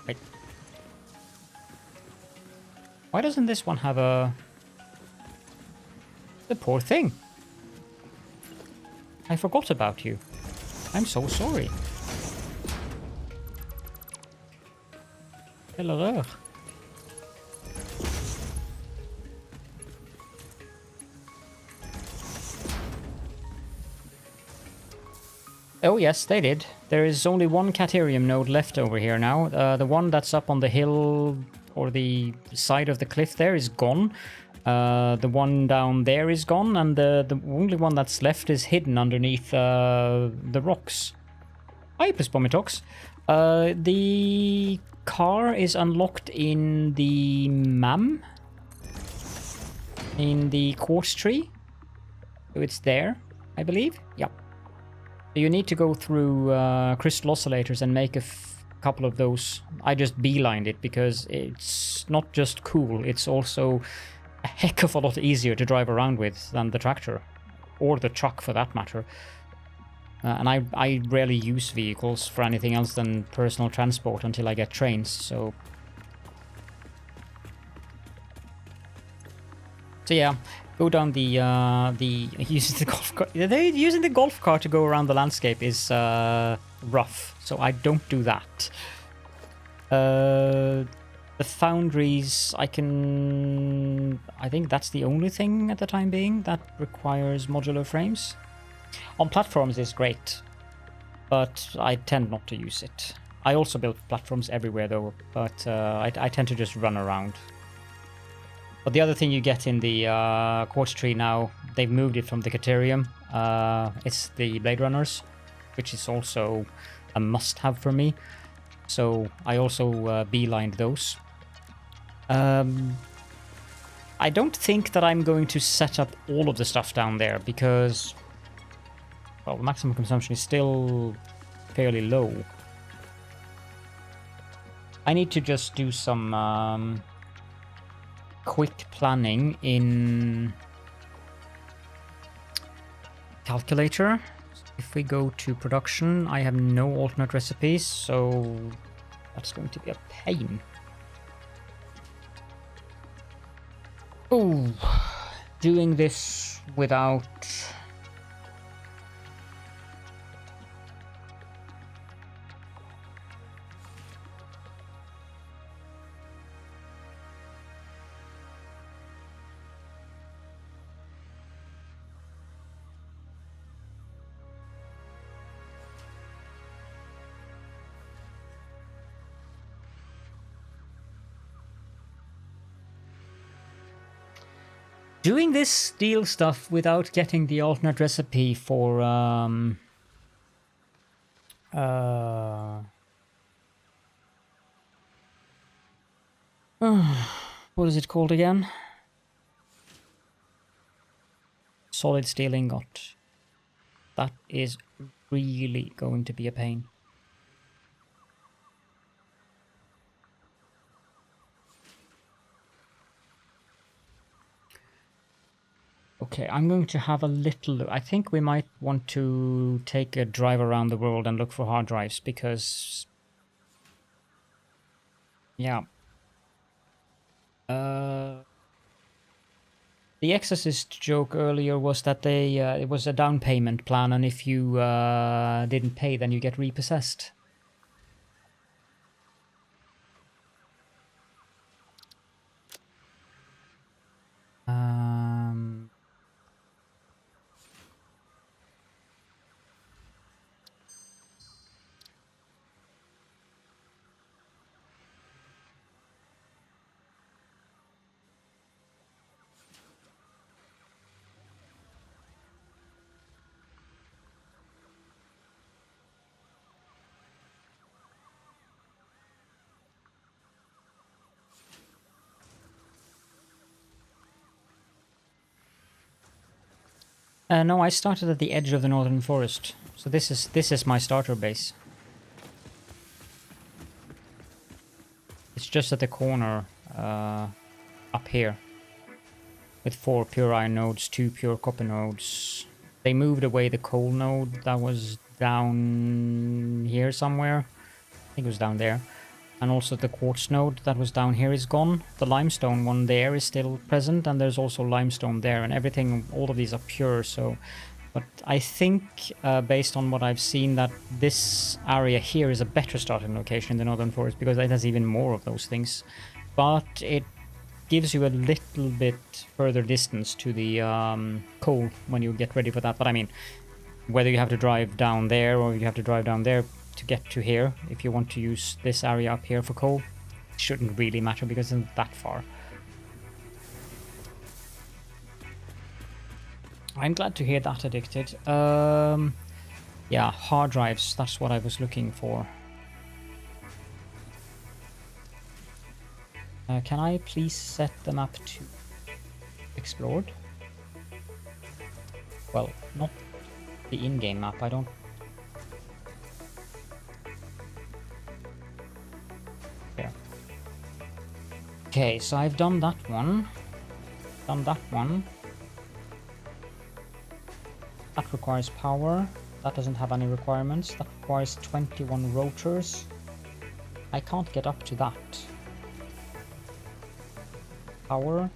Wait. Why doesn't this one have a... The poor thing. I forgot about you. I'm so sorry. Quelle horreur. Oh yes, they did. There is only one Caterium node left over here now. The one that's up on the hill or the side of the cliff there is gone. The one down there is gone, and the only one that's left is hidden underneath the rocks. Hi, Pispomitox. The car is unlocked in the MAM. In the quartz tree. So it's there, I believe. Yeah. So you need to go through crystal oscillators and make a couple of those. I just beelined it because it's not just cool, it's also a heck of a lot easier to drive around with than the tractor. Or the truck for that matter. And I rarely use vehicles for anything else than personal transport until I get trains, so... So yeah, go down the using the golf cart. Using the golf cart to go around the landscape is rough, so I don't do that. The foundries, I think that's the only thing at the time being that requires modular frames. On platforms is great, but I tend not to use it. I also build platforms everywhere though, but I tend to just run around. But the other thing you get in the quartz tree now, they've moved it from the Caterium. It's the Blade Runners, which is also a must-have for me. So I also beelined those. I don't think that I'm going to set up all of the stuff down there because, well, the maximum consumption is still fairly low. I need to just do some quick planning in calculator. If we go to production, I have no alternate recipes, so that's going to be a pain. Oh, doing this without... Doing this steel stuff without getting the alternate recipe for what is it called again? Solid steel ingot. That is really going to be a pain. Okay, I'm going to have a little... I think we might want to take a drive around the world and look for hard drives, because... Yeah. The Exorcist joke earlier was that they it was a down payment plan, and if you didn't pay, then you get repossessed. No, I started at the edge of the northern forest. So this is my starter base. It's just at the corner up here. With 4 pure iron nodes, 2 pure copper nodes. They moved away the coal node that was down here somewhere. I think it was down there. And also the quartz node that was down here is gone. The limestone one there is still present, and there's also limestone there, and everything, all of these are pure, so... But I think, based on what I've seen, that this area here is a better starting location in the northern forest, because it has even more of those things. But it gives you a little bit further distance to the coal when you get ready for that. But I mean, whether you have to drive down there or you have to drive down there to get to here, if you want to use this area up here for coal, it shouldn't really matter because it's not that far. I'm glad to hear that, Addicted. Yeah, hard drives, that's what I was looking for. Can I please set the map to explored? Well, not the in-game map, I don't... There. Okay, so I've done that one. Done that one. That requires power. That doesn't have any requirements. That requires 21 rotors. I can't get up to that. Power.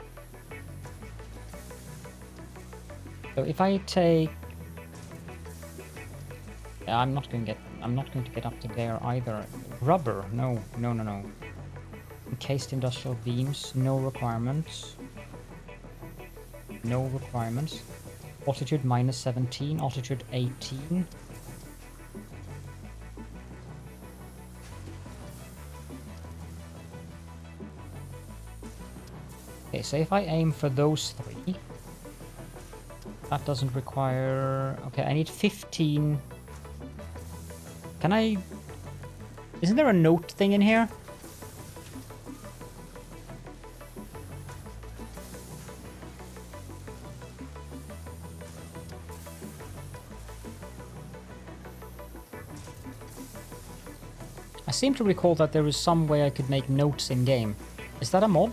So if I take... Yeah, I'm not going to get up to there either. Rubber. No. Encased industrial beams. No requirements. No requirements. Altitude minus 17, altitude 18. Okay, so if I aim for those 3, that doesn't require... Okay, I need 15... Can I... Isn't there a note thing in here? I seem to recall that there is some way I could make notes in-game. Is that a mod?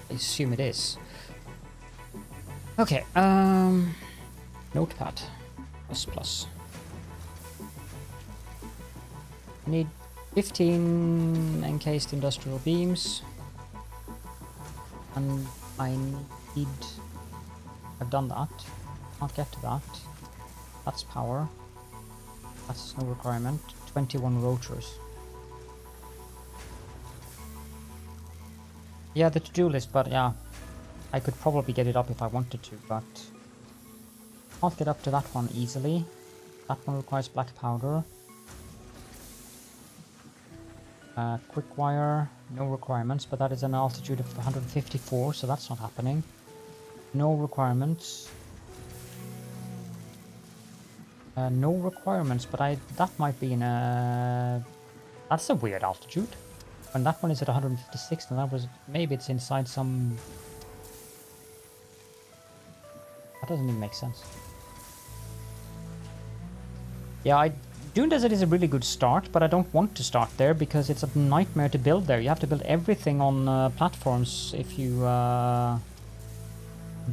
I assume it is. Okay, Notepad. ++. I need 15 encased industrial beams. And I need... I've done that. Can't get to that. That's power. That's no requirement. 21 rotors. Yeah, the to-do list, but yeah. I could probably get it up if I wanted to, but... Can't get up to that one easily. That one requires black powder. Quick wire, no requirements, but that is an altitude of 154, so that's not happening. No requirements. No requirements, but that might be in a... That's a weird altitude. When that one is at 156, then that was... Maybe it's inside some... That doesn't even make sense. Yeah, Dune Desert is a really good start, but I don't want to start there because it's a nightmare to build there. You have to build everything on platforms if you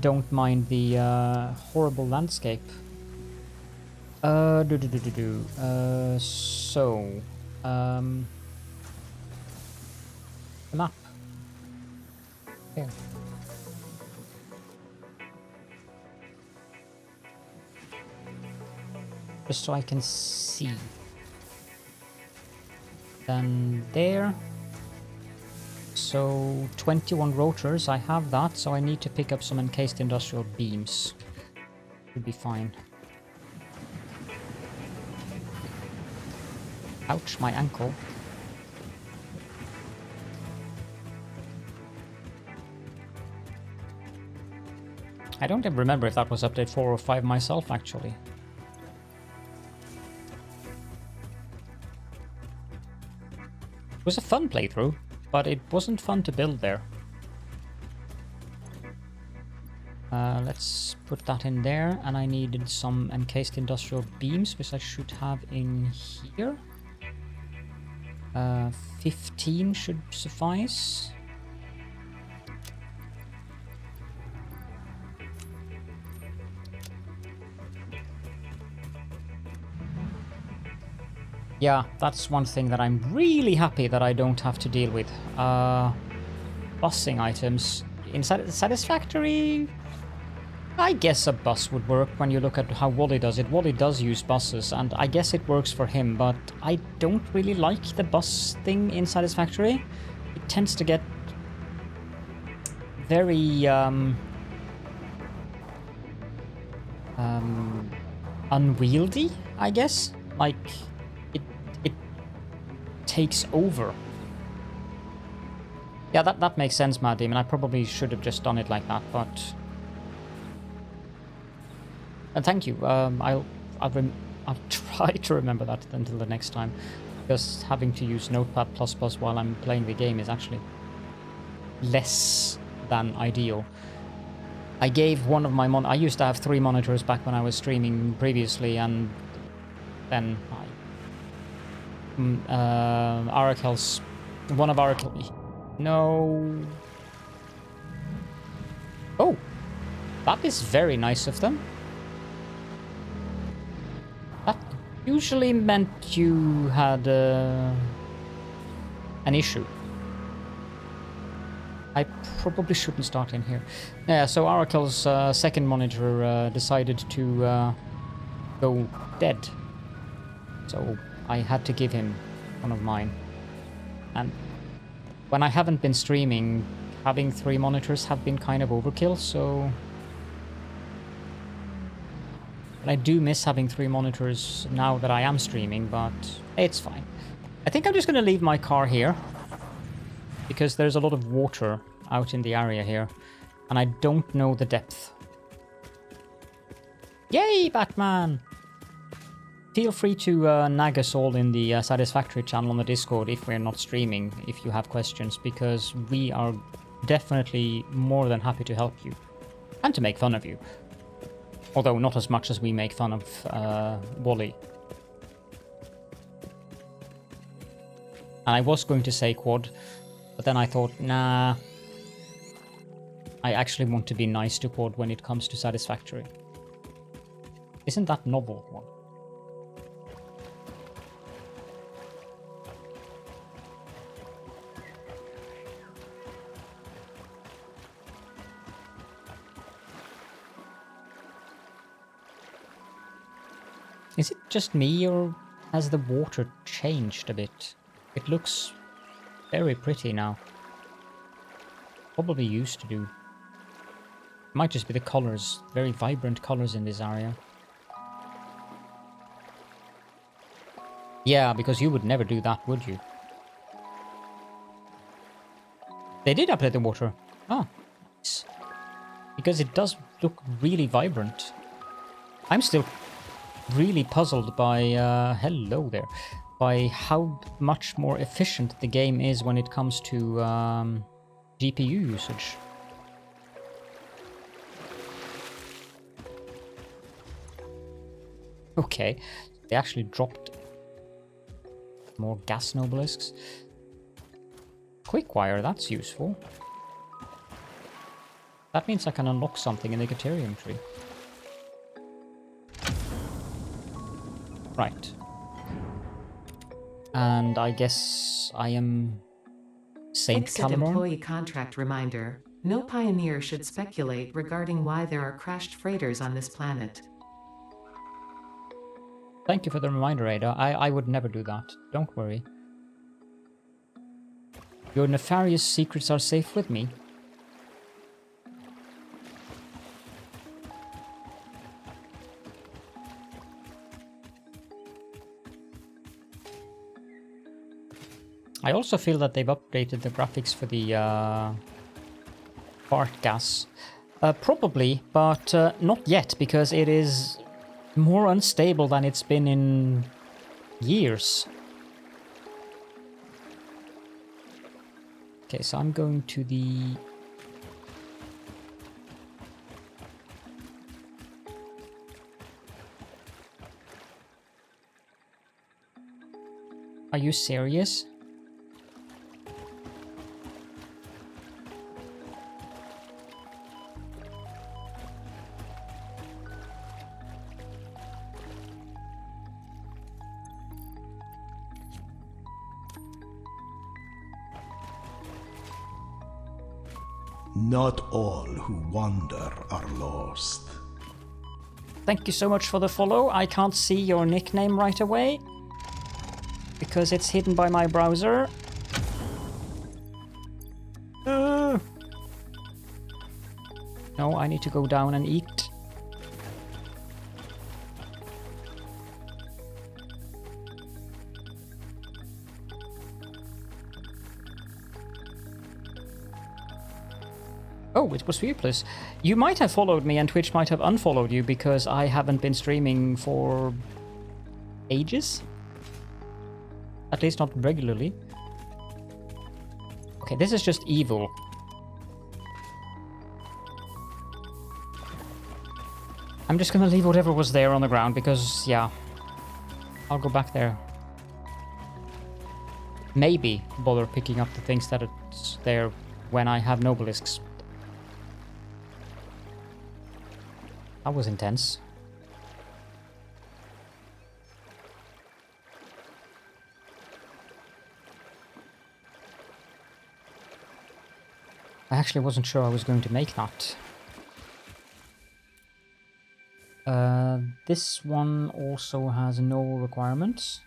don't mind the horrible landscape. The map. Here. Just so I can see. Then there. So 21 rotors, I have that, so I need to pick up some encased industrial beams. Should be fine. Ouch, my ankle. I don't even remember if that was update 4 or 5 myself, actually. It was a fun playthrough, but it wasn't fun to build there. Let's put that in there, and I needed some encased industrial beams, which I should have in here. 15 should suffice. Yeah, that's one thing that I'm really happy that I don't have to deal with. Busing items. In Satisfactory, I guess a bus would work when you look at how Wally does it. Wally does use buses, and I guess it works for him, but I don't really like the bus thing in Satisfactory. It tends to get very unwieldy, I guess. Like, it takes over. Yeah, that makes sense, Matt Demon. I probably should have just done it like that, but... And thank you. I'll try to remember that until the next time, because having to use Notepad++ while I'm playing the game is actually less than ideal. I gave one of my I used to have 3 monitors back when I was streaming previously, and then Arachel's... One of Arachel... No... Oh! That is very nice of them. That usually meant you had an issue. I probably shouldn't start in here. Yeah, so Arachel's second monitor decided to go dead. So I had to give him one of mine. And when I haven't been streaming, having 3 monitors have been kind of overkill, so... But I do miss having 3 monitors now that I am streaming, but it's fine. I think I'm just going to leave my car here, because there's a lot of water out in the area here, and I don't know the depth. Yay, Batman! Feel free to nag us all in the Satisfactory channel on the Discord if we're not streaming, if you have questions, because we are definitely more than happy to help you, and to make fun of you. Although not as much as we make fun of Wally. And I was going to say Quad, but then I thought, nah. I actually want to be nice to Quad when it comes to Satisfactory. Isn't that novel one? Is it just me, or has the water changed a bit? It looks very pretty now. Probably used to do. Might just be the colors, very vibrant colors in this area. Yeah, because you would never do that, would you? They did update the water. Ah, nice. Because it does look really vibrant. I'm still really puzzled by, hello there, by how much more efficient the game is when it comes to GPU usage. Okay, they actually dropped more gas nobelisks. Quick wire, that's useful. That means I can unlock something in the Caterium tree. Right. And I guess I am Saint Exit Calamorn? employee contract reminder. No pioneer should speculate regarding why there are crashed freighters on this planet. Thank you for the reminder, Ada. I would never do that. Don't worry. Your nefarious secrets are safe with me. I also feel that they've updated the graphics for the fart gas. Probably, but not yet, because it is more unstable than it's been in years. Okay, so I'm going to the... Are you serious? Not all who wander are lost. Thank you so much for the follow. I can't see your nickname right away, because it's hidden by my browser. No, I need to go down and eat. Oh, it was Viewplus. You might have followed me and Twitch might have unfollowed you because I haven't been streaming for ages. At least not regularly. Okay, this is just evil. I'm just gonna leave whatever was there on the ground because, yeah, I'll go back there. Maybe bother picking up the things that it's there when I have Nobelisks. That was intense. I actually wasn't sure I was going to make that. This one also has no requirements.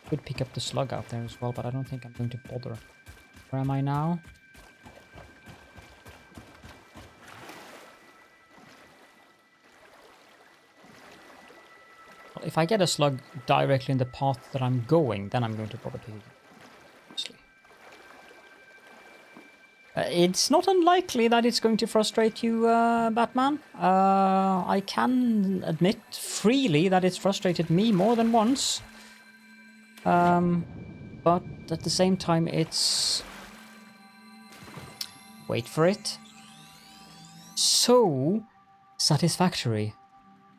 Could pick up the slug out there as well, but I don't think I'm going to bother. Where am I now? Well, if I get a slug directly in the path that I'm going, then I'm going to bother picking it up. Obviously. It's not unlikely that it's going to frustrate you, Batman. I can admit freely that it's frustrated me more than once. But at the same time, it's... Wait for it. So satisfactory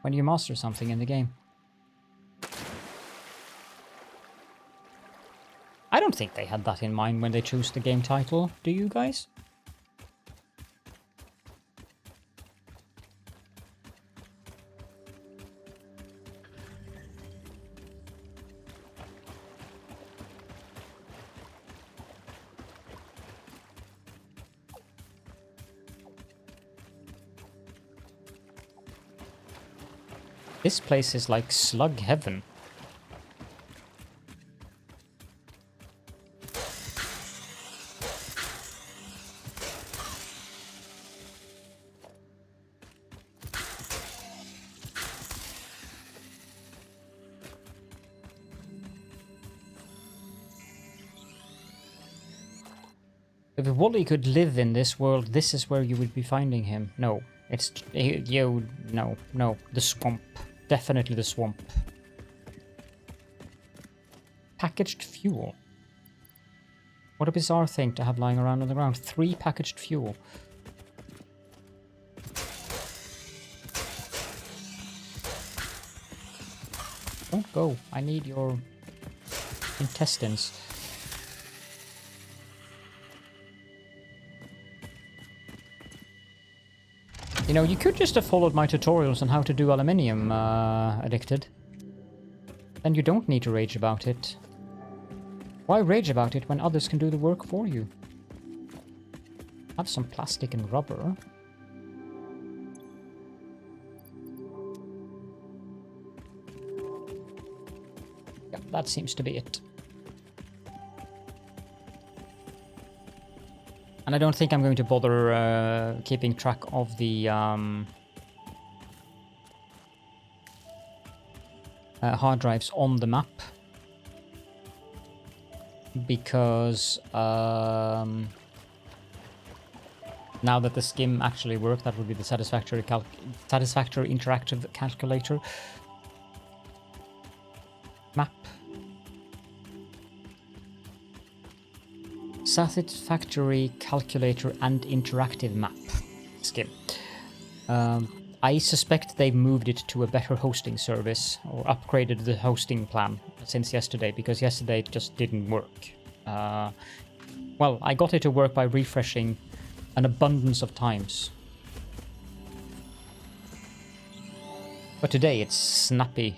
when you master something in the game. I don't think they had that in mind when they chose the game title. Do you guys? This place is like slug heaven. If Wally could live in this world, this is where you would be finding him. No, it's... no. The swamp. Definitely the swamp. Packaged fuel. What a bizarre thing to have lying around on the ground. 3 packaged fuel. Don't go. I need your intestines. You know, you could just have followed my tutorials on how to do aluminium, Addicted. Then you don't need to rage about it. Why rage about it when others can do the work for you? Have some plastic and rubber. Yeah, that seems to be it. And I don't think I'm going to bother keeping track of the hard drives on the map. because now that the skim actually worked, that would be the satisfactory interactive calculator map. Satisfactory calculator and interactive map skim. I suspect they've moved it to a better hosting service or upgraded the hosting plan since yesterday, because yesterday it just didn't work. Well, I got it to work by refreshing an abundance of times. But today it's snappy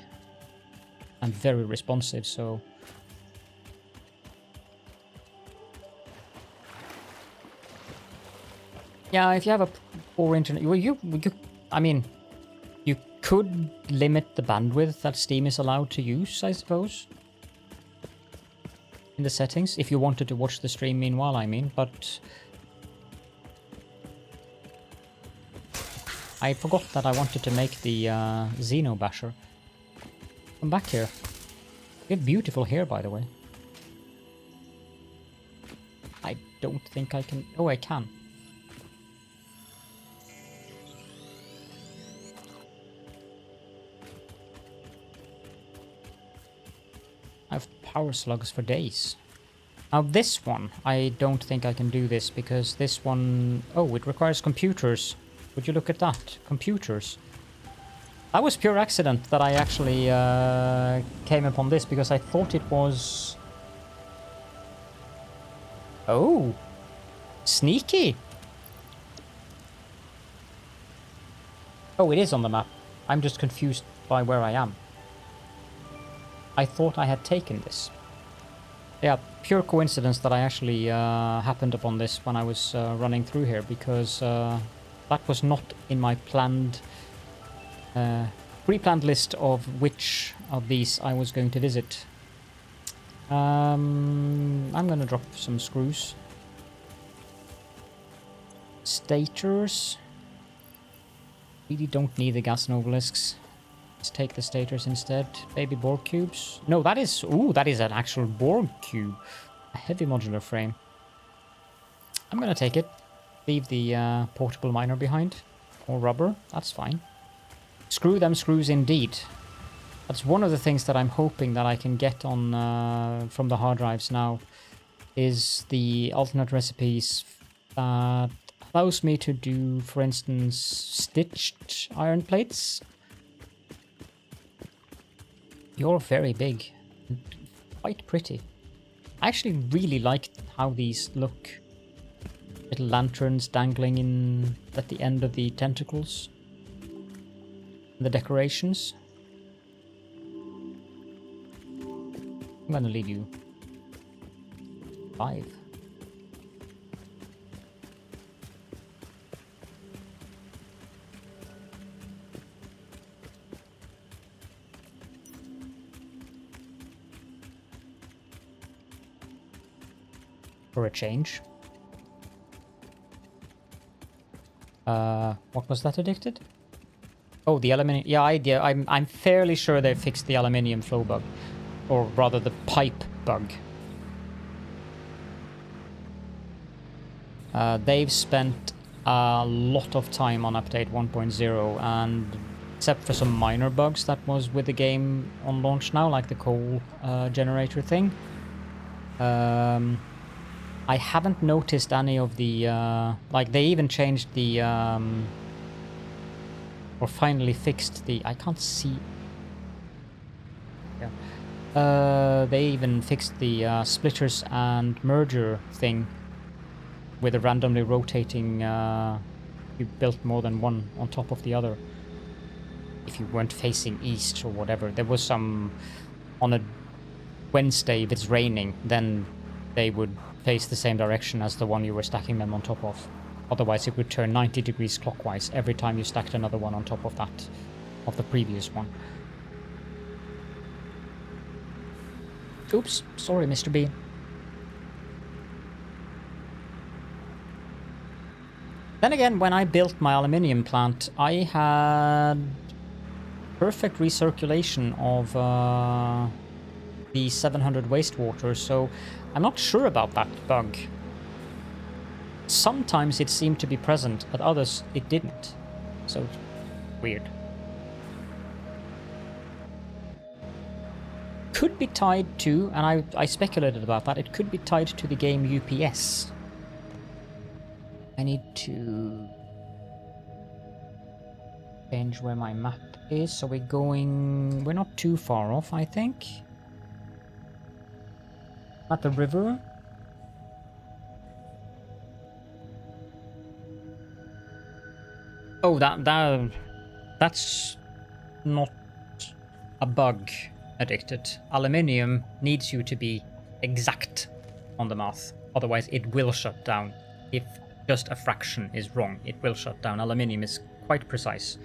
and very responsive, so... Yeah, if you have a poor internet... Well, I mean, you could limit the bandwidth that Steam is allowed to use, I suppose. In the settings, if you wanted to watch the stream meanwhile, I mean, but... I forgot that I wanted to make the Xeno Basher. Come back here. You have beautiful hair, by the way. I don't think I can... Oh, I can. I have power slugs for days. Now this one, I don't think I can do this because this one... Oh, it requires computers. Would you look at that? Computers. That was pure accident that I actually came upon this, because I thought it was... Oh! Sneaky! Oh, it is on the map. I'm just confused by where I am. I thought I had taken this. Yeah, pure coincidence that I actually happened upon this when I was running through here, because that was not in my planned, pre-planned list of which of these I was going to visit. I'm gonna drop some screws. Stators. Really don't need the gas and obelisks. Let's take the stators instead. Baby Borg cubes. No, that is... Ooh, that is an actual Borg cube. A heavy modular frame. I'm gonna take it. Leave the portable miner behind. Or rubber. That's fine. Screw them screws indeed. That's one of the things that I'm hoping that I can get on from the hard drives now. Is the alternate recipes that allows me to do, for instance, stitched iron plates. You're very big. And quite pretty. I actually really like how these look. Little lanterns dangling in at the end of the tentacles. The decorations. I'm gonna leave you 5. For a change. What was that addicted? Oh, the aluminium. Yeah, I'm fairly sure they fixed the aluminium flow bug, or rather the pipe bug. They've spent a lot of time on update 1.0, and except for some minor bugs that was with the game on launch now, like the coal generator thing. I haven't noticed any of the, like they even changed the, or finally fixed the, I can't see. Yeah. They even fixed the splitters and merger thing with a randomly rotating, you built more than one on top of the other. If you weren't facing east or whatever. There was some, on a Wednesday if it's raining, then they would face the same direction as the one you were stacking them on top of. Otherwise it would turn 90 degrees clockwise every time you stacked another one on top of that, of the previous one. Oops, sorry Mr. B. Then again, when I built my aluminium plant, I had perfect recirculation of the 700 wastewater, so I'm not sure about that bug. Sometimes it seemed to be present, at others it didn't. So, weird. Could be tied to, and I speculated about that, it could be tied to the game UPS. I need to change where my map is, so we're not too far off, I think. At the river. Oh, that's not a bug, Addicted. Aluminium needs you to be exact on the math, otherwise it will shut down. If just a fraction is wrong, it will shut down. Aluminium is quite precise.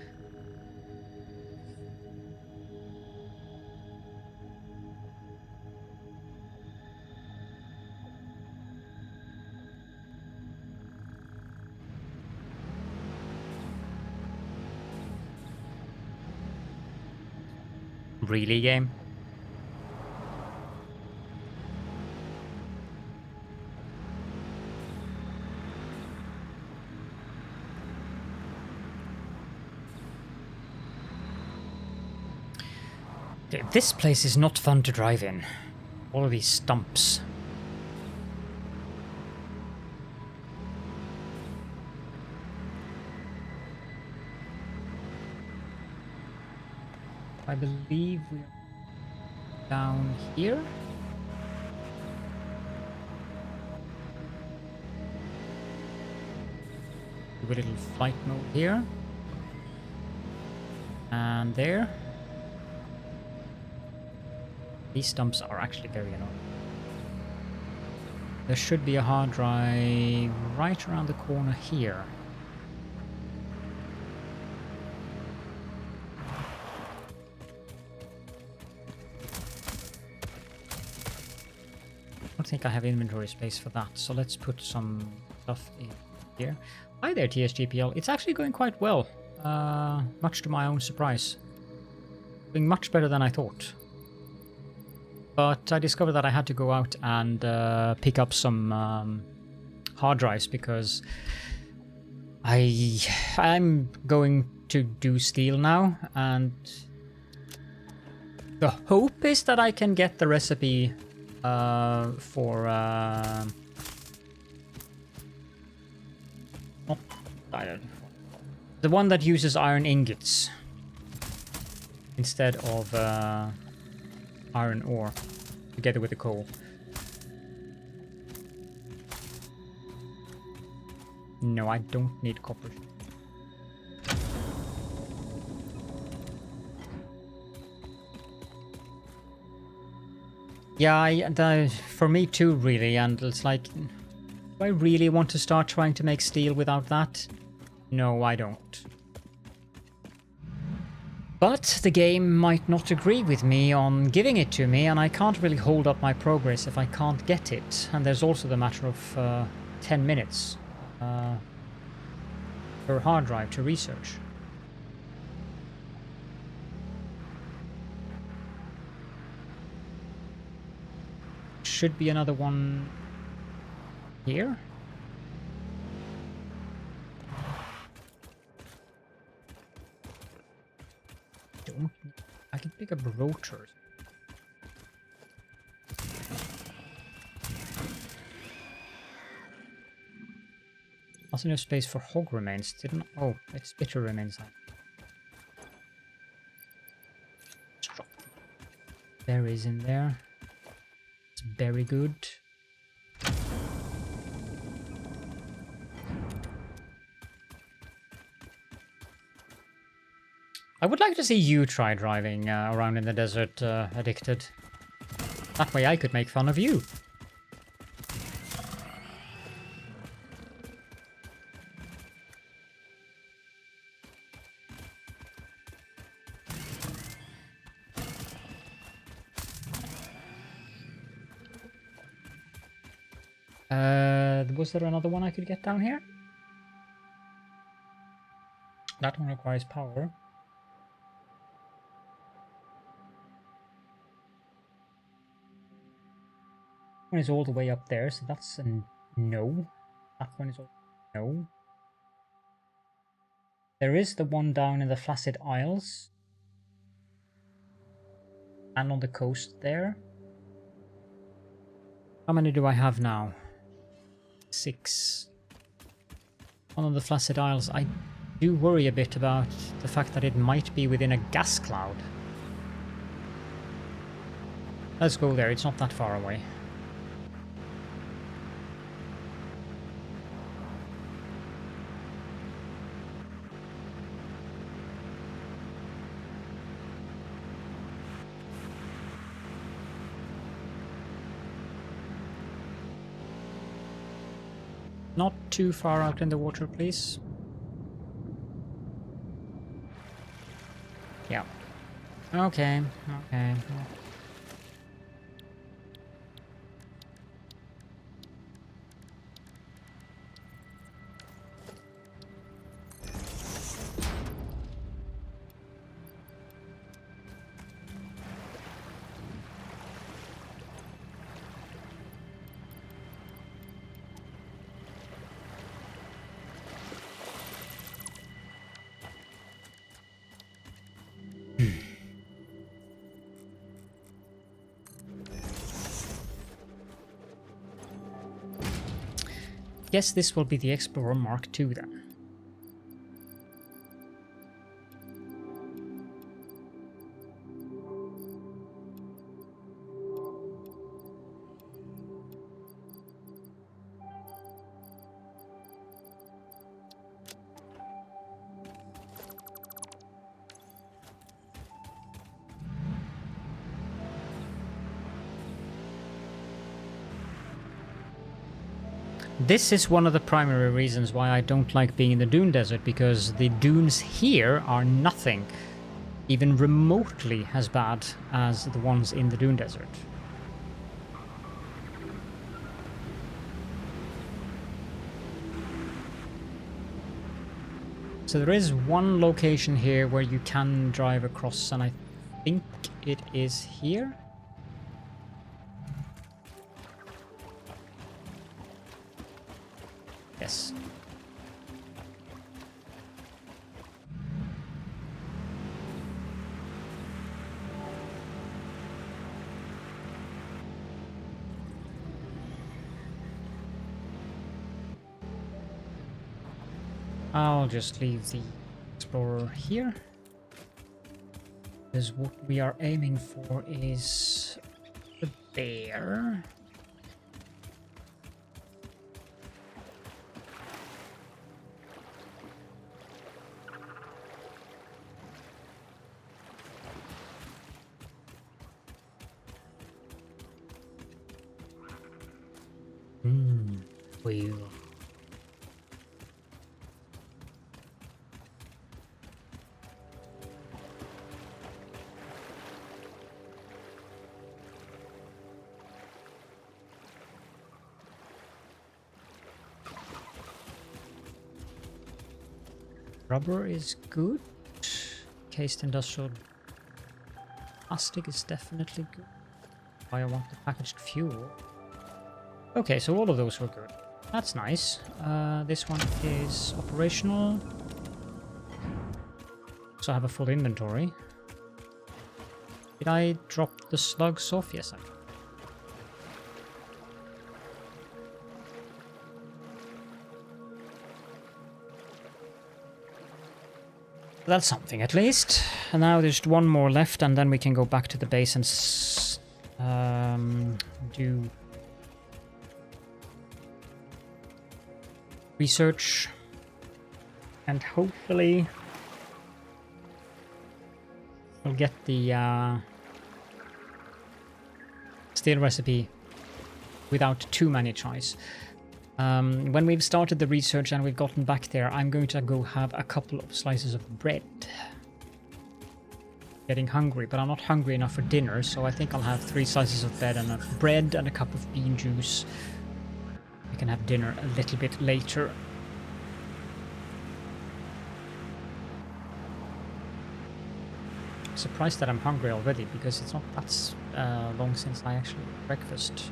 Really, game? This place is not fun to drive in. All of these stumps. I believe we're down here. Do a little flight mode here. And there. These stumps are actually very annoying. There should be a hard drive right around the corner here. I don't think I have inventory space for that, so let's put some stuff in here. Hi there, TSGPL. It's actually going quite well, much to my own surprise. Doing much better than I thought. But I discovered that I had to go out and pick up some hard drives because I'm going to do steel now, and the hope is that I can get the recipe for the one that uses iron ingots instead of iron ore together with the coal. No, I don't need copper. Yeah, for me too, really, and it's like, do I really want to start trying to make steel without that? No, I don't. But the game might not agree with me on giving it to me, and I can't really hold up my progress if I can't get it. And there's also the matter of 10 minutes per hard drive to research. Should be another one here. I can pick up rotors. Also no space for hog remains. Didn't. Oh, it's bitter remains. Berries in there. It's very good. I would like to see you try driving around in the desert, Addicted. That way I could make fun of you. Was there another one I could get down here? That one requires power. . One is all the way up there, so that's a no. That one is also no. There is the one down in the Flaccid Isles. And on the coast there. How many do I have now? 6. One on the Flaccid Isles. I do worry a bit about the fact that it might be within a gas cloud. Let's go there, it's not that far away. Not too far out in the water, please. Yeah. Okay, okay. Guess this will be the Explorer Mark II then. This is one of the primary reasons why I don't like being in the Dune Desert, because the dunes here are nothing even remotely as bad as the ones in the Dune Desert. So there is one location here where you can drive across, and I think it is here. Yes. I'll just leave the Explorer here, because what we are aiming for is the bear. Well. Rubber is good. Cased industrial plastic is definitely good. I want the packaged fuel. Okay, so all of those were good. That's nice. This one is operational. So I have a full inventory. Did I drop the slugs off? Yes, I did. That's something at least. And now there's one more left, and then we can go back to the base and do research, and hopefully we'll get the steel recipe without too many tries. When we've started the research and we've gotten back there, I'm going to go have a couple of slices of bread. Getting hungry, but I'm not hungry enough for dinner, so I think I'll have 3 slices of bread and a cup of bean juice. I can have dinner a little bit later. Surprised that I'm hungry already, because it's not that long since I actually had breakfast.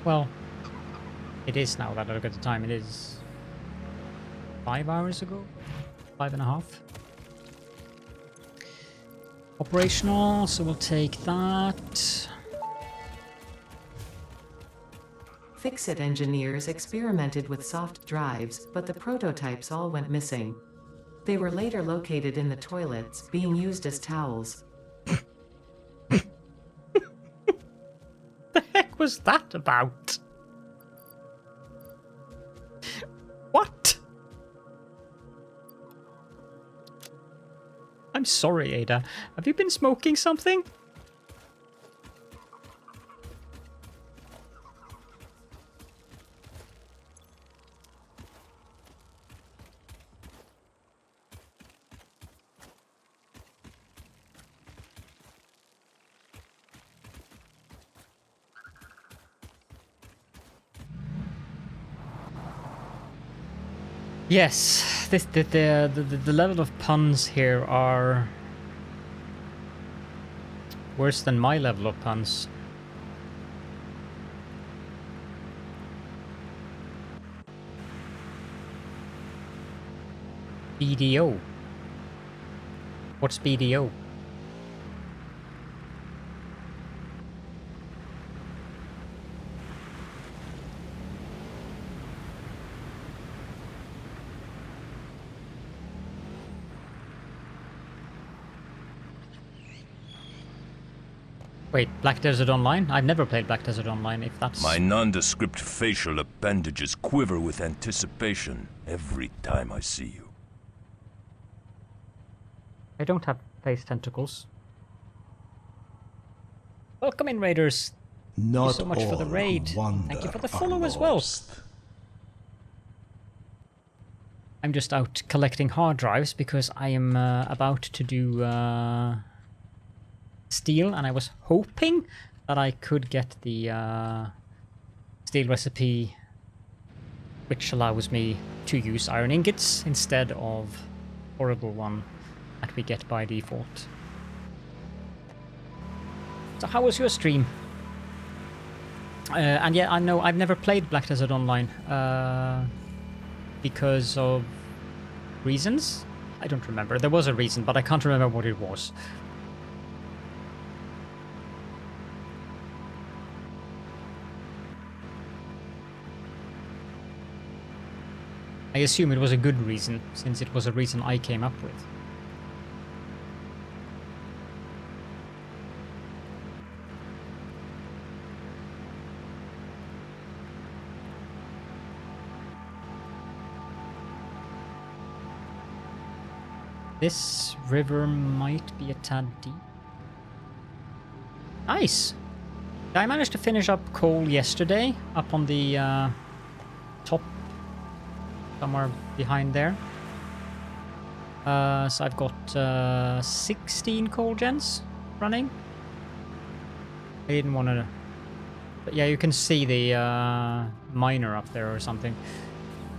Well, it is now that I look at the time. It is 5 hours ago? 5.5. Operational, so we'll take that. Fix-It engineers experimented with soft drives, but the prototypes all went missing. They were later located in the toilets, being used as towels. The heck was that about? What? I'm sorry, Ada. Have you been smoking something? Yes, the level of puns here are worse than my level of puns. BDO. What's BDO? Wait, Black Desert Online? I've never played Black Desert Online, if that's... My nondescript facial appendages quiver with anticipation every time I see you. I don't have face tentacles. Welcome in, Raiders. Not Thank you so much for the all raid. who wander Thank you for the are follow as well. lost. I'm just out collecting hard drives because I am about to do steel, and I was hoping that I could get the steel recipe which allows me to use iron ingots instead of horrible one that we get by default. So how was your stream? And yeah, I know I've never played Black Desert Online because of reasons. I don't remember. There was a reason, but I can't remember what it was. I assume it was a good reason, since it was a reason I came up with. This river might be a tad deep. Nice! I managed to finish up coal yesterday, up on the top, somewhere behind there. So I've got 16 coal gens running. I didn't want to... But yeah, you can see the miner up there or something.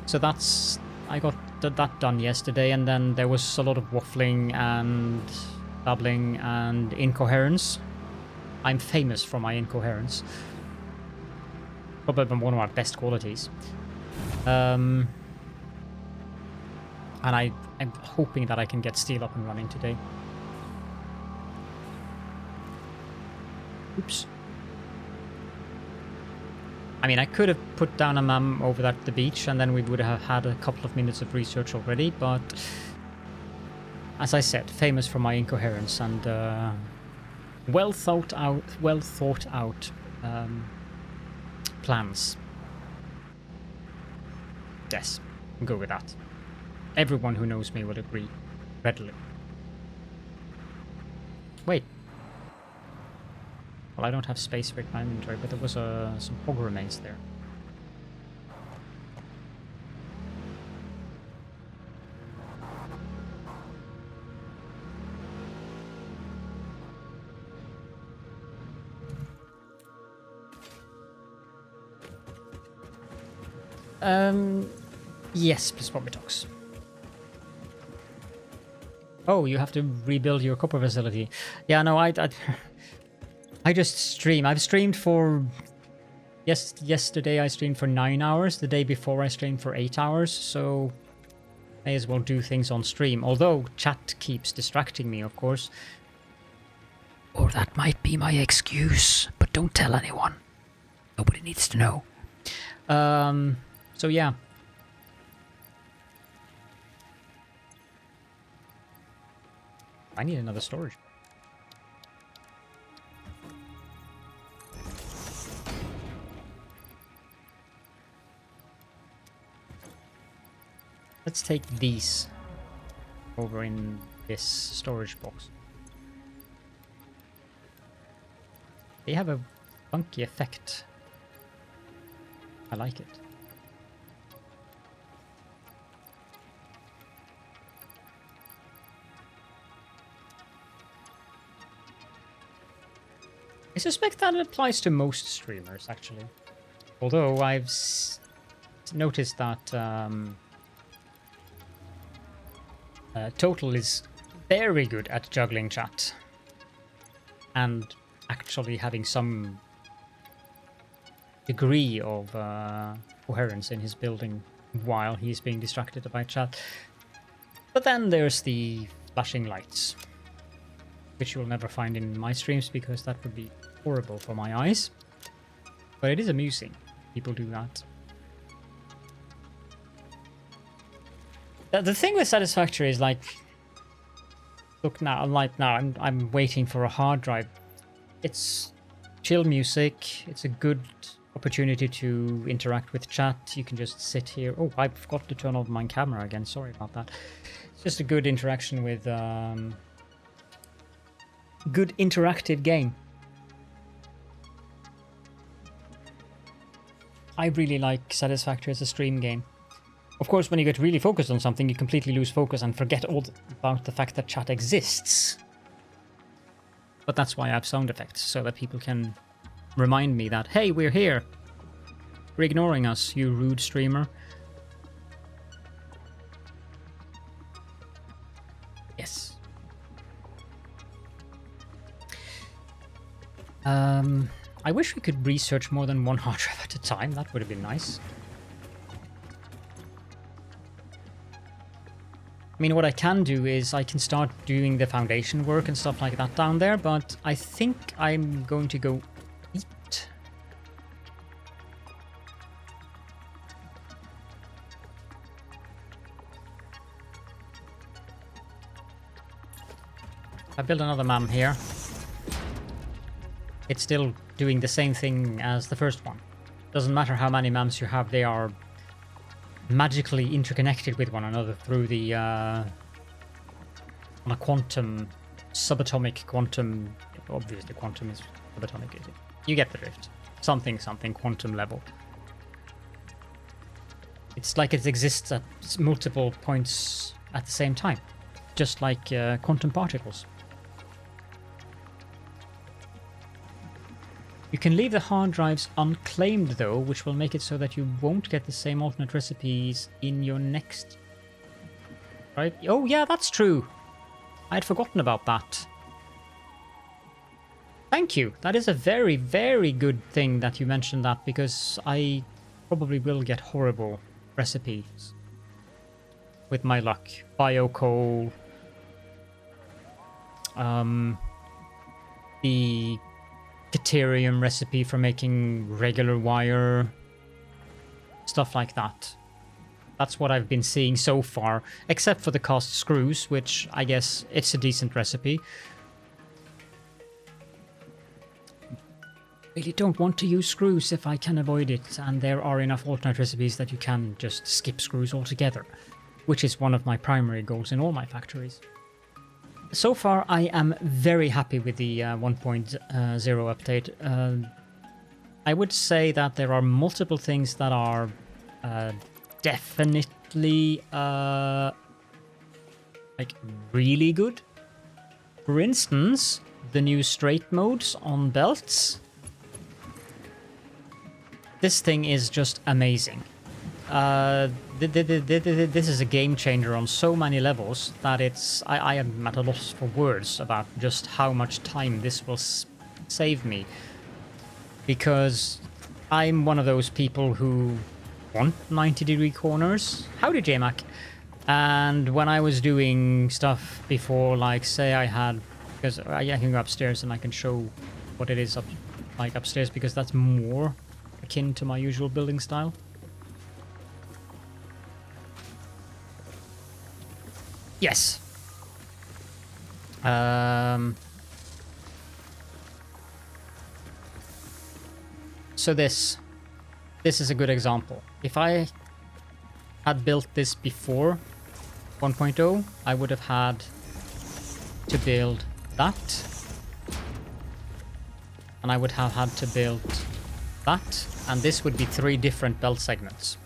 So that's... I got that done yesterday, and then there was a lot of waffling and babbling and incoherence. I'm famous for my incoherence. Probably one of my best qualities. And I'm hoping that I can get steel up and running today. Oops. I mean, I could have put down a mum over at the beach and then we would have had a couple of minutes of research already, but as I said, famous for my incoherence and well thought out plans. Yes, I'll go with that. Everyone who knows me would agree readily. Wait. Well, I don't have space for it in my inventory, but there was some hog remains there. Yes, please swap me talks. Oh, you have to rebuild your copper facility. Yeah, no, I just stream. I've streamed for Yes, yesterday I streamed for 9 hours. The day before I streamed for 8 hours. So may as well do things on stream. Although chat keeps distracting me, of course. Or that might be my excuse. But don't tell anyone. Nobody needs to know. So yeah. I need another storage. Let's take these over in this storage box. They have a funky effect. I like it. I suspect that applies to most streamers, actually. Although I've noticed that Total is very good at juggling chat. And actually having some degree of coherence in his building while he's being distracted by chat. But then there's the flashing lights, which you will never find in my streams because that would be horrible for my eyes. But it is amusing. People do that. The thing with Satisfactory is like, look now, I'm waiting for a hard drive. It's chill music. It's a good opportunity to interact with chat. You can just sit here. Oh, I forgot to turn on my camera again. Sorry about that. It's just a good interaction with good interactive game. I really like Satisfactory as a stream game. Of course, when you get really focused on something, you completely lose focus and forget all about the fact that chat exists. But that's why I have sound effects, so that people can remind me that, hey, we're here. You're ignoring us, you rude streamer. Yes. I wish we could research more than one hard drive at a time. That would have been nice. I mean, what I can do is I can start doing the foundation work and stuff like that down there, but I think I'm going to go eat. I built another MAM here. It's still doing the same thing as the first one. Doesn't matter how many MAMs you have, they are magically interconnected with one another through the on a quantum, subatomic quantum, obviously quantum is subatomic, you get the drift. Something quantum level. It's like it exists at multiple points at the same time, just like quantum particles. You can leave the hard drives unclaimed though, which will make it so that you won't get the same alternate recipes in your next... Right? Oh yeah, that's true! I'd forgotten about that. Thank you! That is a very, very good thing that you mentioned that, because I probably will get horrible recipes. With my luck. Bio coal. The Deuterium recipe for making regular wire, stuff like that. That's what I've been seeing so far, except for the cast screws, which I guess it's a decent recipe. Really don't want to use screws if I can avoid it, and there are enough alternate recipes that you can just skip screws altogether, which is one of my primary goals in all my factories. So far, I am very happy with the 1.0 update. I would say that there are multiple things that are definitely like really good. For instance, the new straight modes on belts. This thing is just amazing. This is a game changer on so many levels that I am at a loss for words about just how much time this will save me. Because I'm one of those people who want 90-degree corners. Howdy, JMac. And when I was doing stuff before, like say I had, because I can go upstairs and I can show what it is like upstairs, because that's more akin to my usual building style. Yes. So this is a good example. If I had built this before 1.0, I would have had to build that. And I would have had to build that. And this would be 3 different belt segments.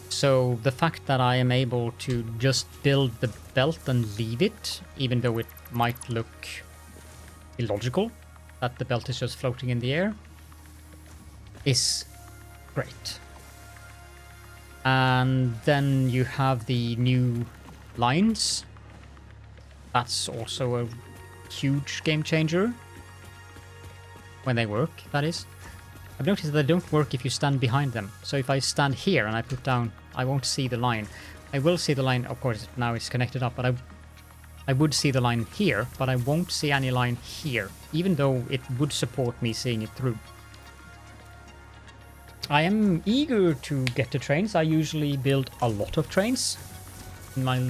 So the fact that I am able to just build the belt and leave it, even though it might look illogical that the belt is just floating in the air, is great. And then you have the new lines. That's also a huge game changer. When they work, that is. I've noticed that they don't work if you stand behind them. So if I stand here and I put down, I won't see the line. I will see the line, of course, now it's connected up, but I would see the line here, but I won't see any line here, even though it would support me seeing it through. I am eager to get to trains. I usually build a lot of trains. In my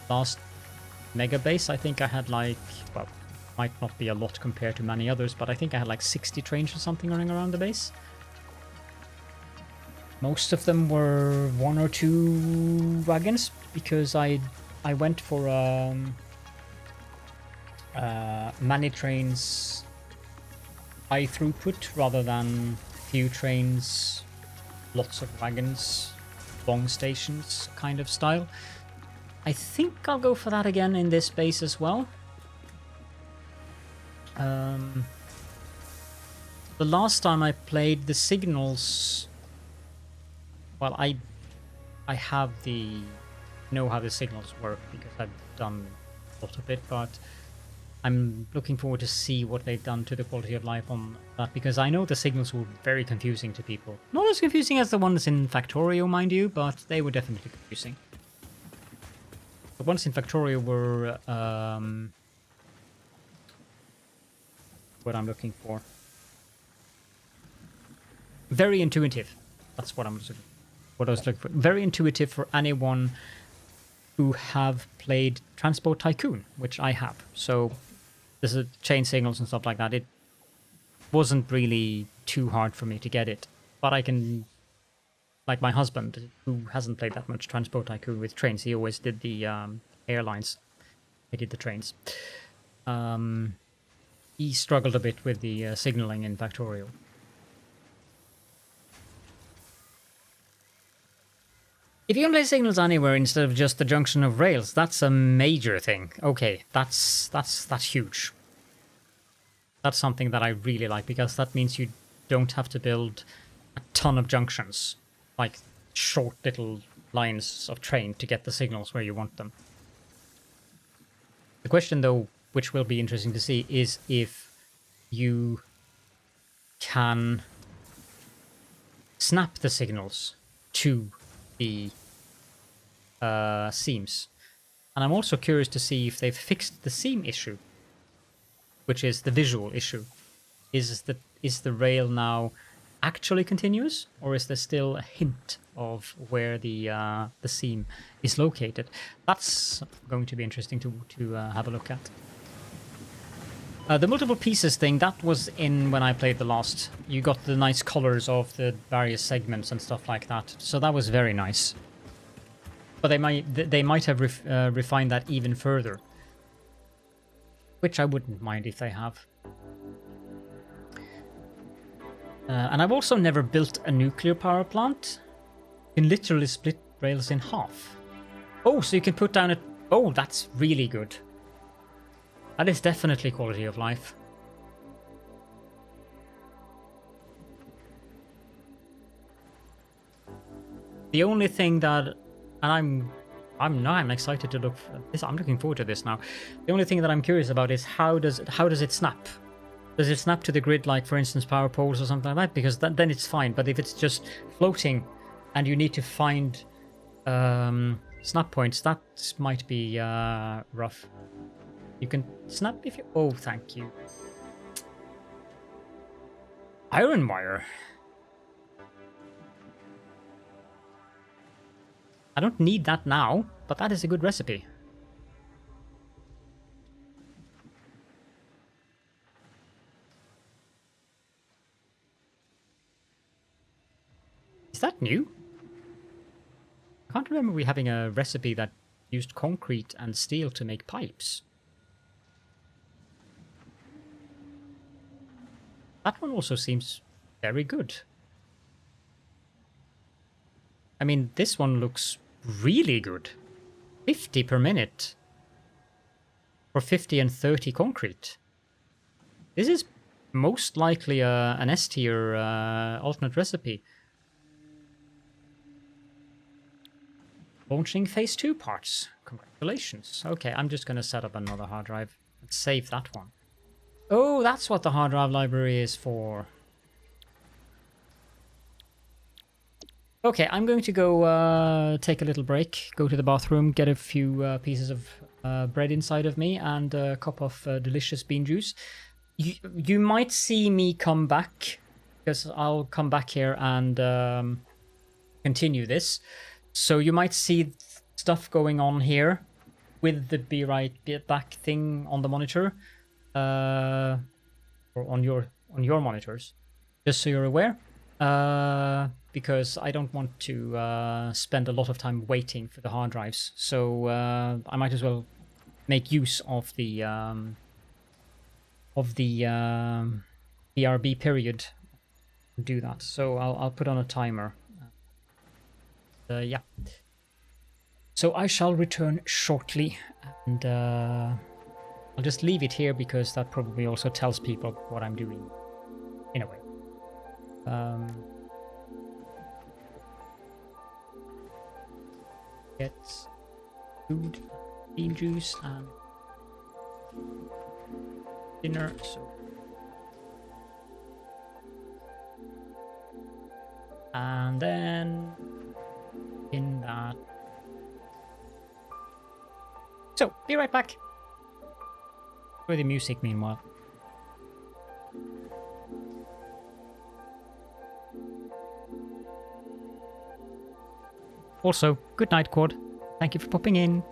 last mega base, I think I had like, well, might not be a lot compared to many others, but I think I had like 60 trains or something running around the base. Most of them were 1 or 2 wagons, because I went for many trains, high throughput, rather than few trains, lots of wagons, long stations kind of style. I think I'll go for that again in this base as well. The last time I played, the signals, well, I know how the signals work because I've done a lot of it, but I'm looking forward to see what they've done to the quality of life on that, because I know the signals were very confusing to people. Not as confusing as the ones in Factorio, mind you, but they were definitely confusing. The ones in Factorio were what I'm looking for. Very intuitive. That's what I was looking for. Very intuitive for anyone who have played Transport Tycoon, which I have. So there's a chain signals and stuff like that. It wasn't really too hard for me to get it, but I can, like my husband, who hasn't played that much Transport Tycoon with trains. He always did the airlines. He did the trains. He struggled a bit with the signaling in Factorio. If you can play signals anywhere instead of just the junction of rails, that's a major thing. Okay, that's huge. That's something that I really like, because that means you don't have to build a ton of junctions, like short little lines of train to get the signals where you want them. The question, though, which will be interesting to see, is if you can snap the signals to the seams. And I'm also curious to see if they've fixed the seam issue, which is the visual issue. Is the rail now actually continuous, or is there still a hint of where the seam is located? That's going to be interesting to have a look at. The multiple pieces thing, that was in when I played the last. You got the nice colors of the various segments and stuff like that, so that was very nice. But they might have refined that even further, which I wouldn't mind if they have. And I've also never built a nuclear power plant. You can literally split rails in half. Oh, so you can put down a... Oh, that's really good. That is definitely quality of life. The only thing that... And I'm excited to look for this. I'm looking forward to this now. The only thing that I'm curious about is how does it snap? Does it snap to the grid, like for instance power poles or something like that? Because then it's fine. But if it's just floating and you need to find snap points, that might be rough. You can snap if you... Oh, thank you. Iron wire. I don't need that now, but that is a good recipe. Is that new? I can't remember we having a recipe that used concrete and steel to make pipes. That one also seems very good. I mean, this one looks really good. 50 per minute. For 50 and 30 concrete. This is most likely an S tier alternate recipe. Launching phase 2 parts. Congratulations. Okay, I'm just going to set up another hard drive and save that one. Oh, that's what the hard drive library is for. Okay, I'm going to go take a little break, go to the bathroom, get a few pieces of bread inside of me, and a cup of delicious bean juice. You might see me come back, because I'll come back here and continue this. So you might see stuff going on here with the be right back thing on the monitor, or on your monitors, just so you're aware. Because I don't want to spend a lot of time waiting for the hard drives, so I might as well make use of the BRB period to do that. So I'll put on a timer. Yeah. So I shall return shortly, and I'll just leave it here because that probably also tells people what I'm doing, in a way. Get food, bean juice, and dinner. So, and then in that. So, be right back. Enjoy the music meanwhile. Also, good night, Quad. Thank you for popping in.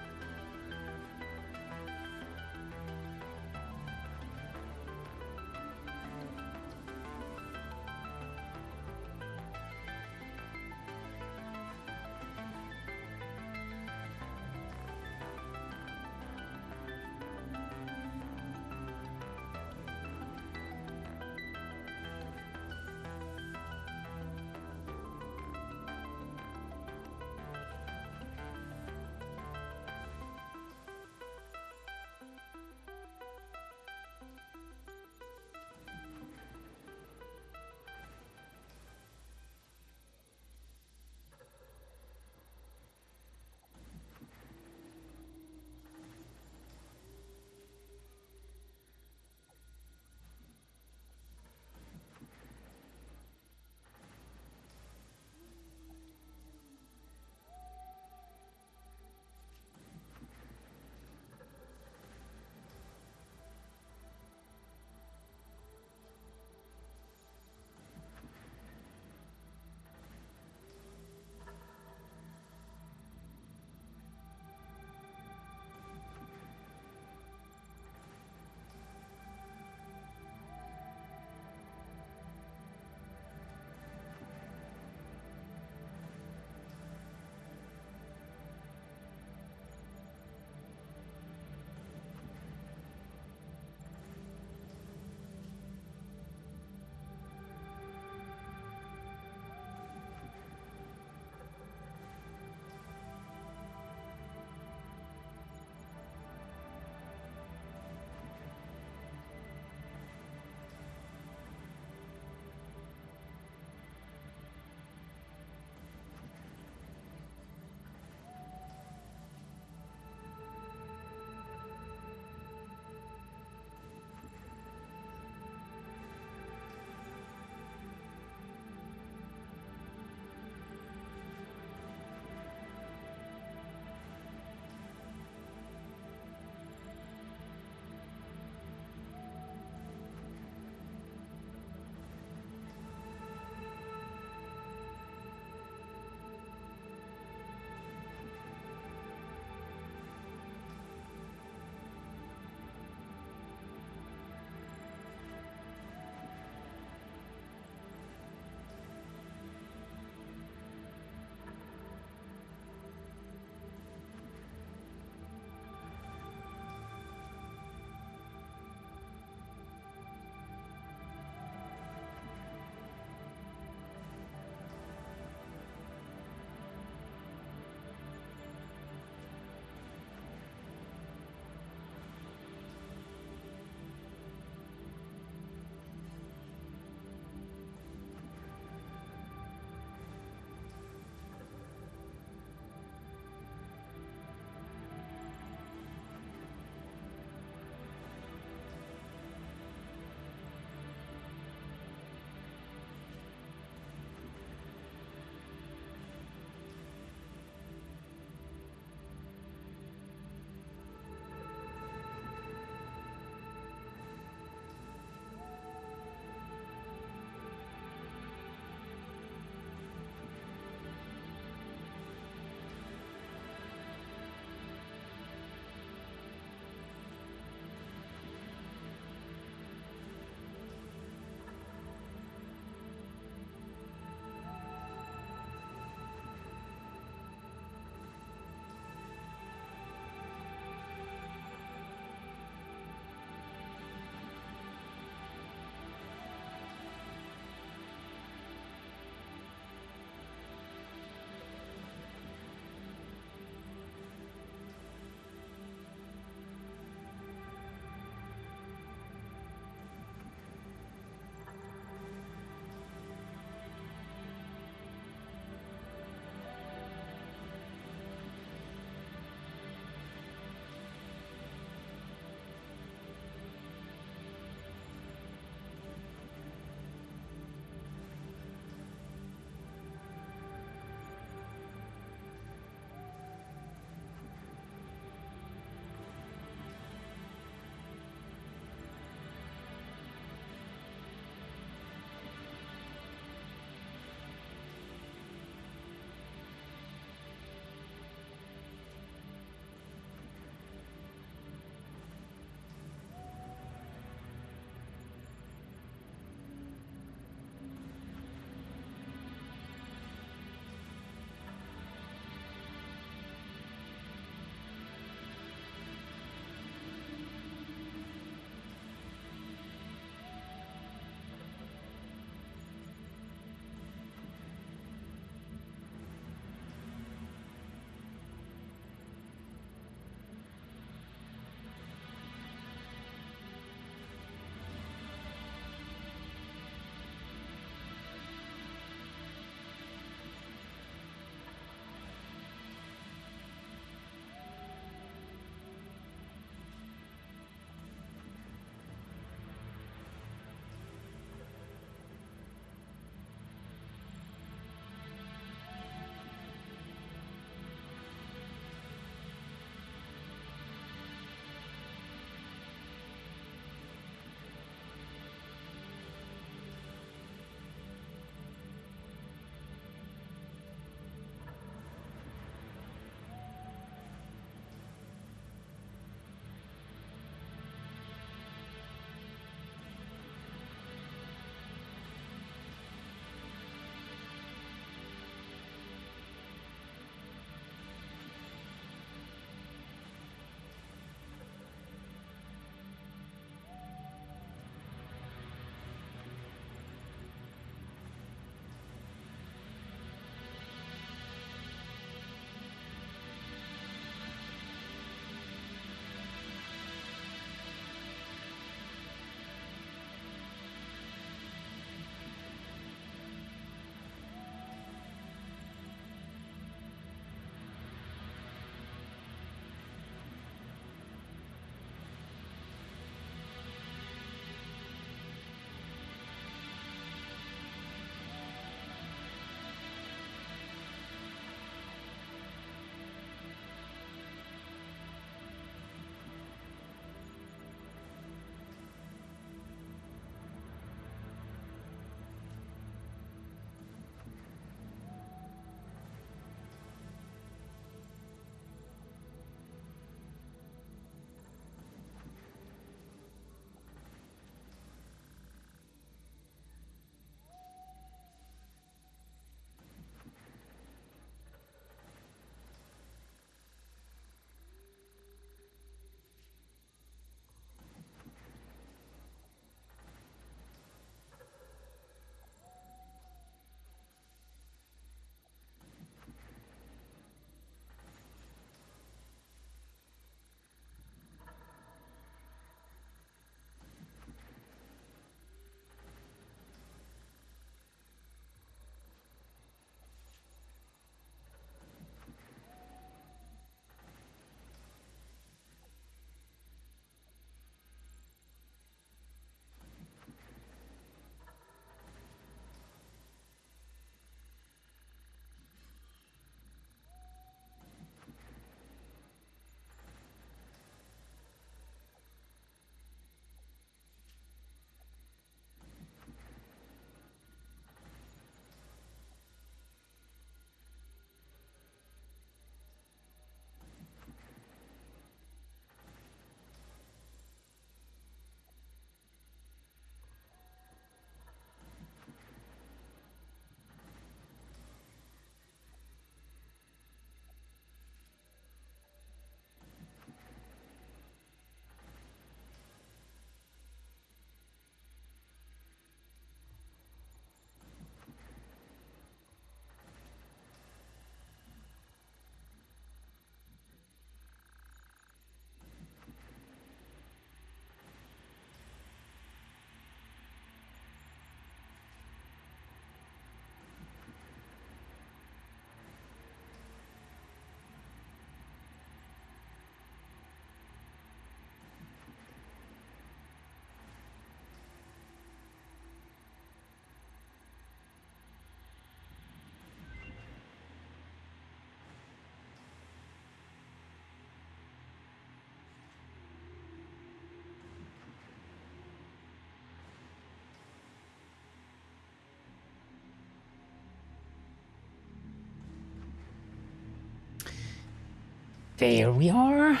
There we are.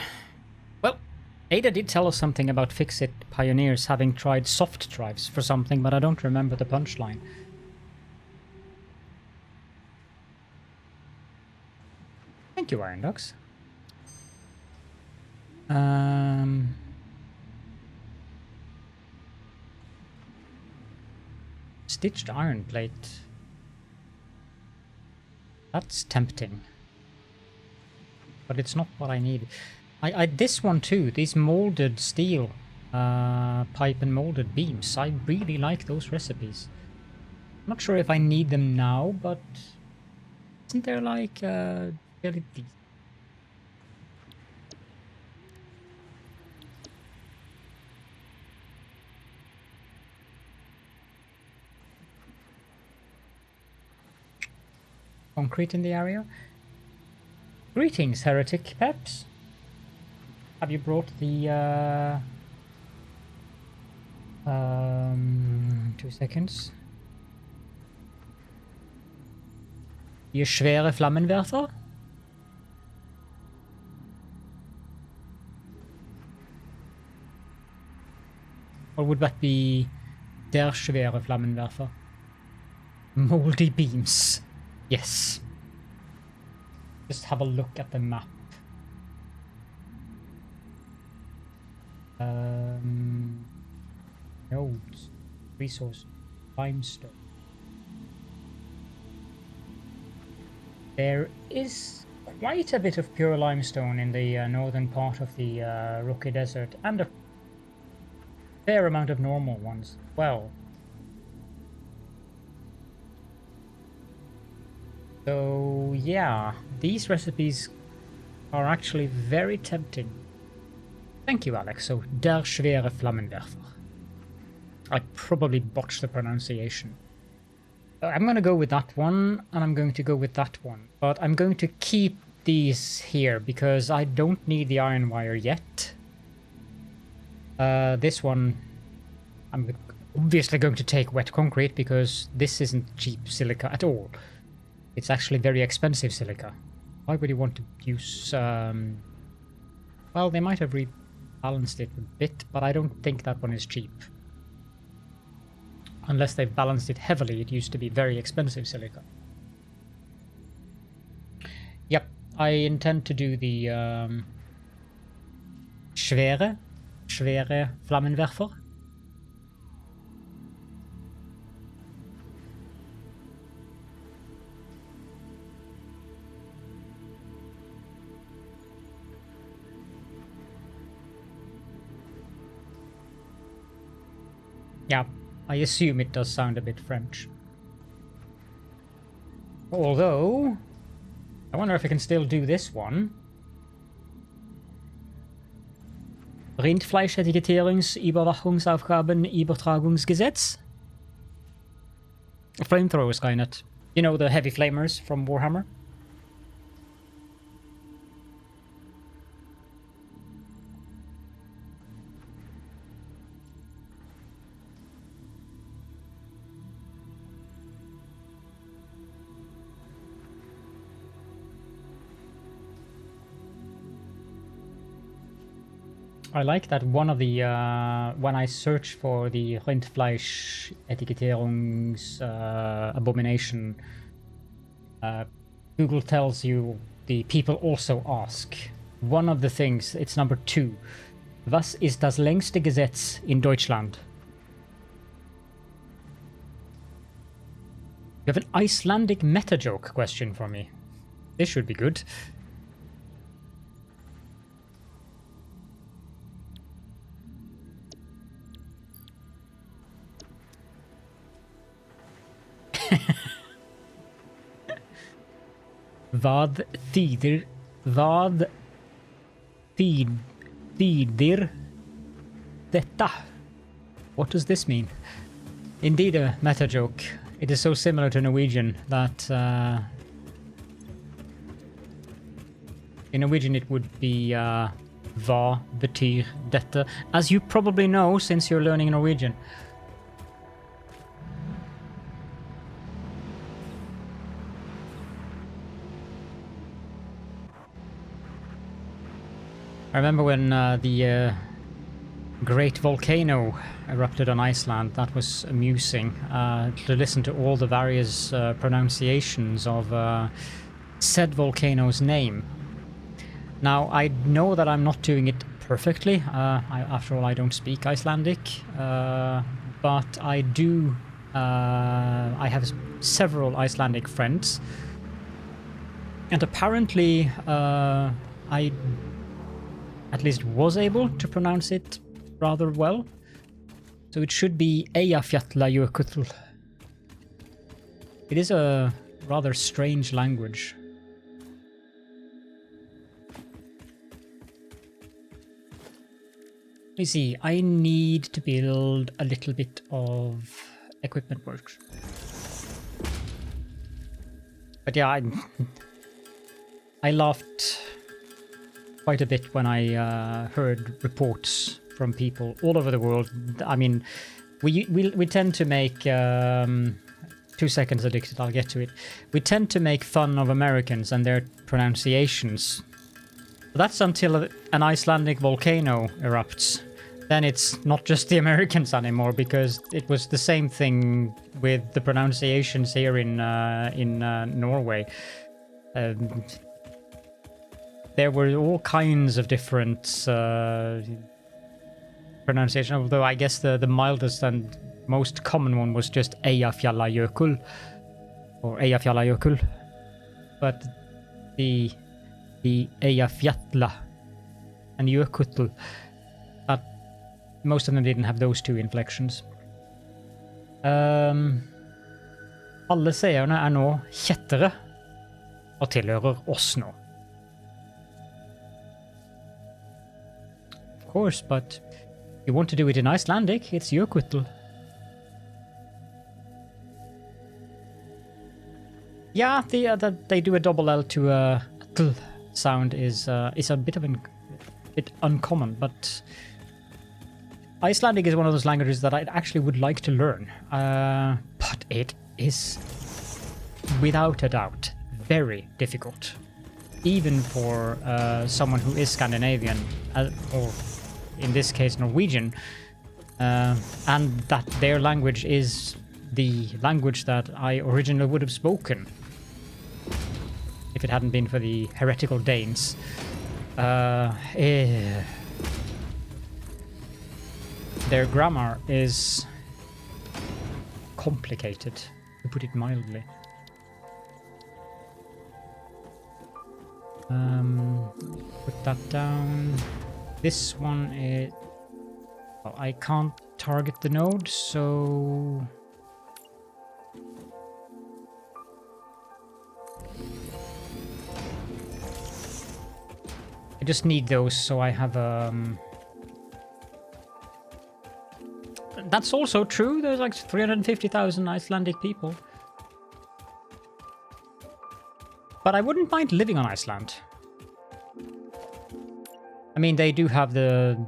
Well, Ada did tell us something about Fixit pioneers having tried soft drives for something, but I don't remember the punchline. Thank you, Iron Ducks. Stitched iron plate. That's tempting. But it's not what I need. This one too, these molded steel pipe and molded beams. I really like those recipes. I'm not sure if I need them now, but isn't there like really deep? Concrete in the area? Greetings, heretic peps. Have you brought the 2 seconds. Die schwere Flammenwerfer? Or would that be der schwere Flammenwerfer? Moldy beams. Yes. Just have a look at the map. Nodes. Resource. Limestone. There is quite a bit of pure limestone in the northern part of the Rocky Desert, and a fair amount of normal ones. Well. So yeah, these recipes are actually very tempting. Thank you, Alex. So, der schwere Flammenwerfer. I probably botched the pronunciation. I'm going to go with that one, and I'm going to go with that one. But I'm going to keep these here, because I don't need the iron wire yet. This one, I'm obviously going to take wet concrete, because this isn't cheap silica at all. It's actually very expensive silica. Why would you want to use... well, they might have rebalanced it a bit, but I don't think that one is cheap. Unless they've balanced it heavily, it used to be very expensive silica. Yep, I intend to do the schwere Flammenwerfer. Yeah, I assume it does sound a bit French. Although, I wonder if I can still do this one. Rindfleischetikettierungsüberwachungsaufgaben Übertragungsgesetz. Flamethrower Skynet. You know, the heavy flamers from Warhammer? I like that one of the, when I search for the Rindfleisch Etikettierungs abomination, Google tells you the people also ask. One of the things, it's number 2. Was ist das längste Gesetz in Deutschland? You have an Icelandic meta joke question for me. This should be good. Vad þýðir detta? What does this mean? Indeed a meta joke. It is so similar to Norwegian that in Norwegian it would be Hva betyr dette? As you probably know since you're learning Norwegian. I remember when the great volcano erupted on Iceland. That was amusing to listen to all the various pronunciations of said volcano's name. Now, I know that I'm not doing it perfectly. After all, I don't speak Icelandic, but I do. I have several Icelandic friends, and apparently I at least was able to pronounce it rather well. So it should be Eyjafjallajökull. It is a rather strange language. Let me see, I need to build a little bit of equipment works. But yeah, I laughed quite a bit when I heard reports from people all over the world. I mean, we tend to make 2 seconds addicted. I'll get to it. We tend to make fun of Americans and their pronunciations. That's until an Icelandic volcano erupts. Then it's not just the Americans anymore, because it was the same thing with the pronunciations here in Norway. There were all kinds of different pronunciation, although I guess the mildest and most common one was just Eyjafjallajökull or Eyjafjallajökull. But the Eyjafjalla and Jökull, most of them didn't have those two inflections. Alle seerne nå kjettere og tilhører oss nå. Of course, but you want to do it in Icelandic, it's Jökull. Yeah, they do a double L to a tl sound is a bit uncommon, but Icelandic is one of those languages that I actually would like to learn, but it is, without a doubt, very difficult, even for someone who is Scandinavian, or in this case Norwegian, and that their language is the language that I originally would have spoken if it hadn't been for the heretical Danes. Their grammar is complicated, to put it mildly. Put that down. This one is... Well, I can't target the node, so... I just need those so I have That's also true. There's like 350,000 Icelandic people. But I wouldn't mind living on Iceland. I mean, they do have the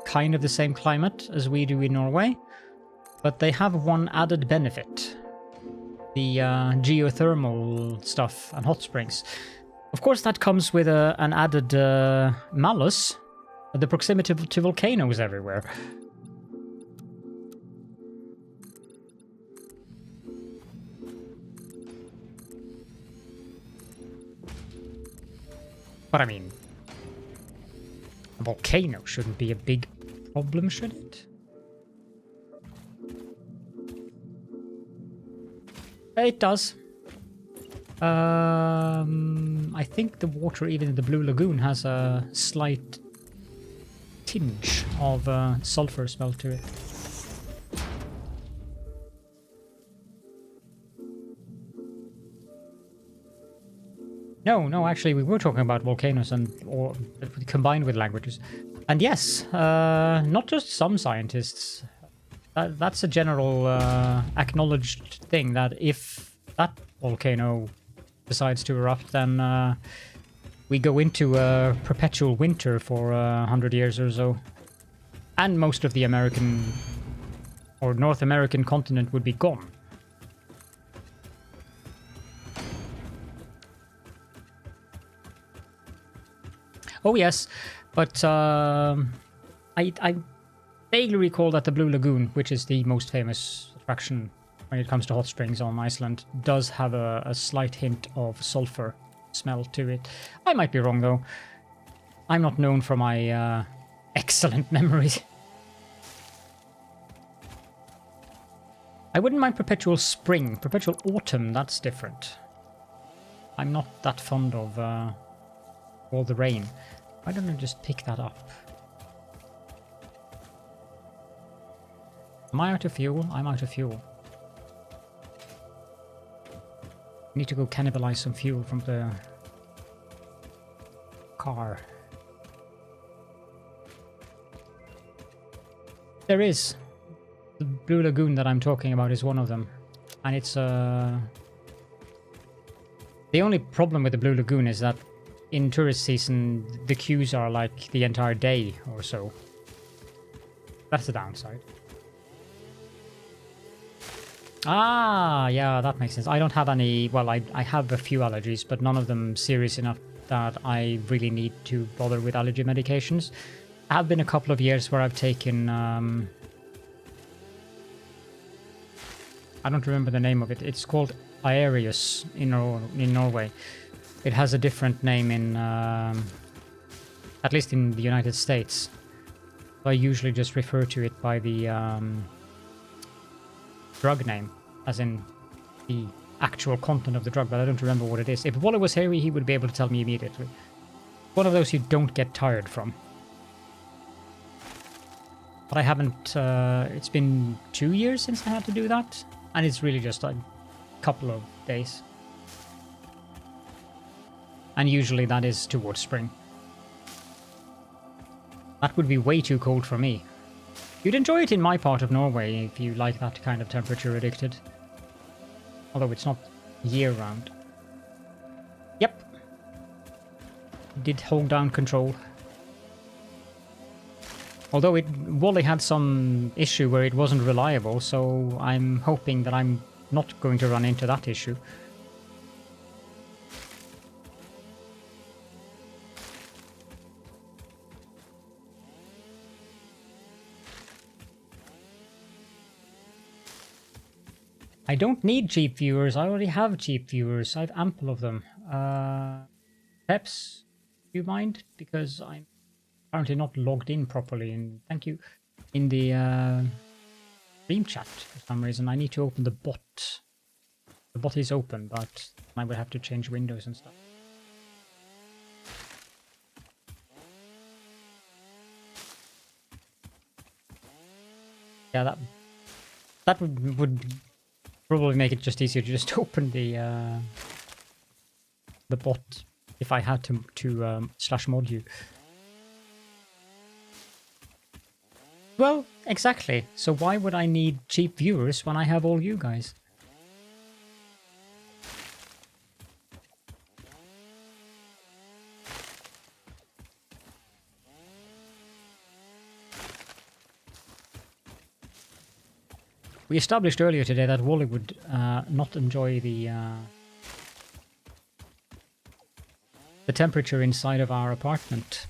kind of the same climate as we do in Norway, but they have one added benefit. The geothermal stuff and hot springs. Of course, that comes with an added malus, the proximity to volcanoes everywhere. But I mean, a volcano shouldn't be a big problem, should it? It does. I think the water, even in the Blue Lagoon, has a slight tinge of sulfur smell to it. No, actually, we were talking about volcanoes or combined with languages. And yes, not just some scientists. That's a general acknowledged thing, that if that volcano decides to erupt, then we go into a perpetual winter for 100 years or so. And most of the American or North American continent would be gone. Oh yes, But I vaguely recall that the Blue Lagoon, which is the most famous attraction when it comes to hot springs on Iceland, does have a slight hint of sulfur smell to it. I might be wrong though. I'm not known for my excellent memories. I wouldn't mind Perpetual Spring. Perpetual Autumn, that's different. I'm not that fond of all the rain. Why don't I just pick that up? Am I out of fuel? I'm out of fuel. I need to go cannibalize some fuel from the car. There is. The Blue Lagoon that I'm talking about is one of them. And it's the only problem with the Blue Lagoon is that in tourist season the queues are like the entire day or so. That's the downside. Ah, yeah, that makes sense. I don't have any... Well, I have a few allergies, but none of them serious enough that I really need to bother with allergy medications. I have been a couple of years where I've taken... I don't remember the name of it. It's called Aerius in Norway. It has a different name in... at least in the United States. I usually just refer to it by the... drug name, as in the actual content of the drug, but I don't remember what it is. If Wally was here, he would be able to tell me immediately. One of those you don't get tired from. But I haven't... it's been 2 years since I had to do that, and it's really just a couple of days. And usually that is towards spring. That would be way too cold for me. You'd enjoy it in my part of Norway if you like that kind of temperature addicted. Although it's not year-round. Yep. Did hold down control. Although Wally had some issue where it wasn't reliable, so I'm hoping that I'm not going to run into that issue. I don't need cheap viewers. I already have cheap viewers. I have ample of them. Peps, do you mind? Because I'm apparently not logged in properly. And thank you. In the stream chat, for some reason, I need to open the bot. The bot is open, but I will have to change windows and stuff. Yeah, that would probably make it just easier to just open the bot if I had to /mod you. Well, exactly. So why would I need cheap viewers when I have all you guys? We established earlier today that Wally would not enjoy the temperature inside of our apartment.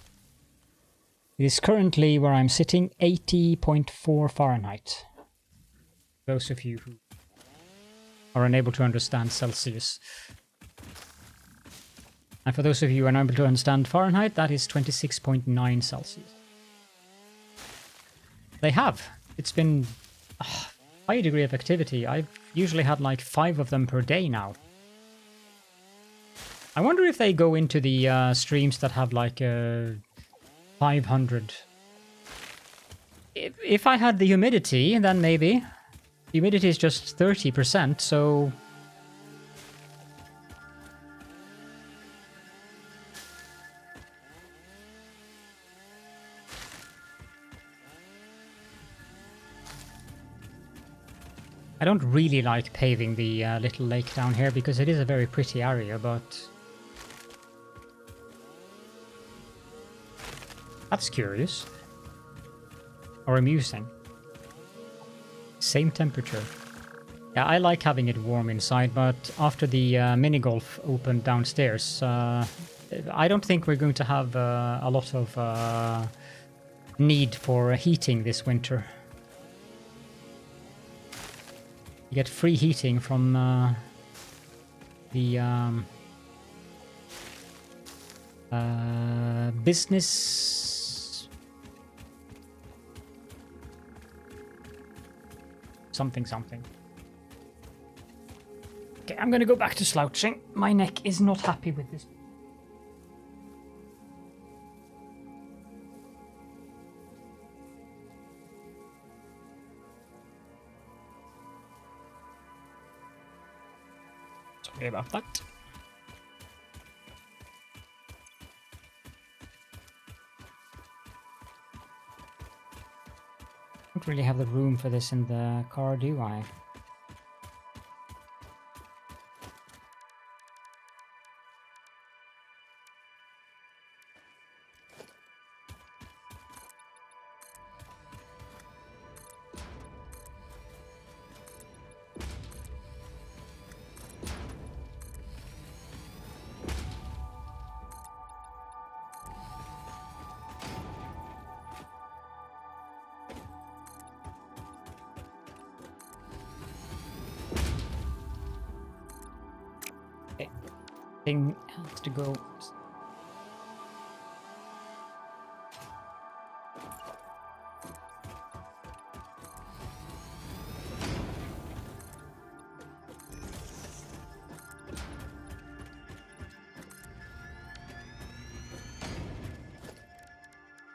It is currently, where I'm sitting, 80.4 Fahrenheit. Those of you who are unable to understand Celsius. And for those of you who are unable to understand Fahrenheit, that is 26.9 Celsius. They have. It's been... high degree of activity. I've usually had like 5 of them per day now. I wonder if they go into the streams that have like 500. If I had the humidity, then maybe. The humidity is just 30%, so... I don't really like paving the little lake down here because it is a very pretty area, but... That's curious. Or amusing. Same temperature. Yeah, I like having it warm inside, but after the mini-golf opened downstairs, I don't think we're going to have a lot of need for heating this winter. You get free heating from the business something. Okay, I'm gonna go back to slouching. My neck is not happy with this. Sorry about that. Don't really have the room for this in the car, do I? Thing has to go.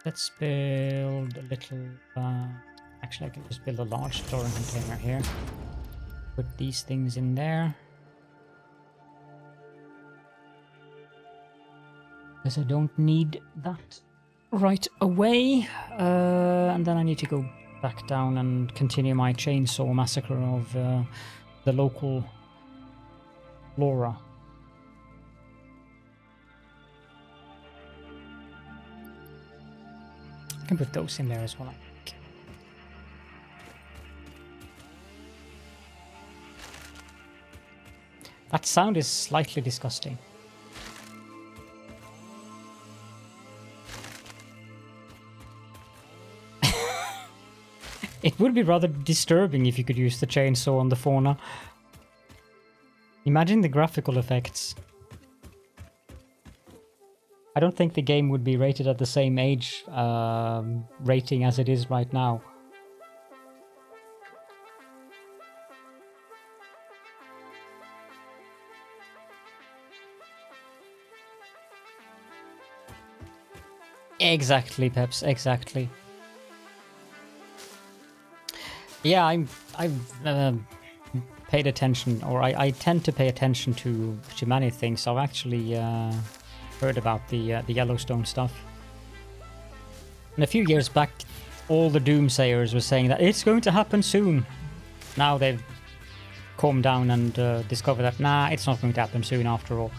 Let's build a little. Actually, I can just build a large storing container here. Put these things in there. Because I don't need that right away. And then I need to go back down and continue my chainsaw massacre of the local flora. I can put those in there as well, I think. That sound is slightly disgusting. It would be rather disturbing if you could use the chainsaw on the fauna. Imagine the graphical effects. I don't think the game would be rated at the same age rating as it is right now. Exactly, Peps, exactly. Yeah, I've paid attention, or I tend to pay attention to many things. I've actually heard about the Yellowstone stuff. And a few years back, all the doomsayers were saying that it's going to happen soon. Now they've calmed down and discovered that, nah, it's not going to happen soon after all.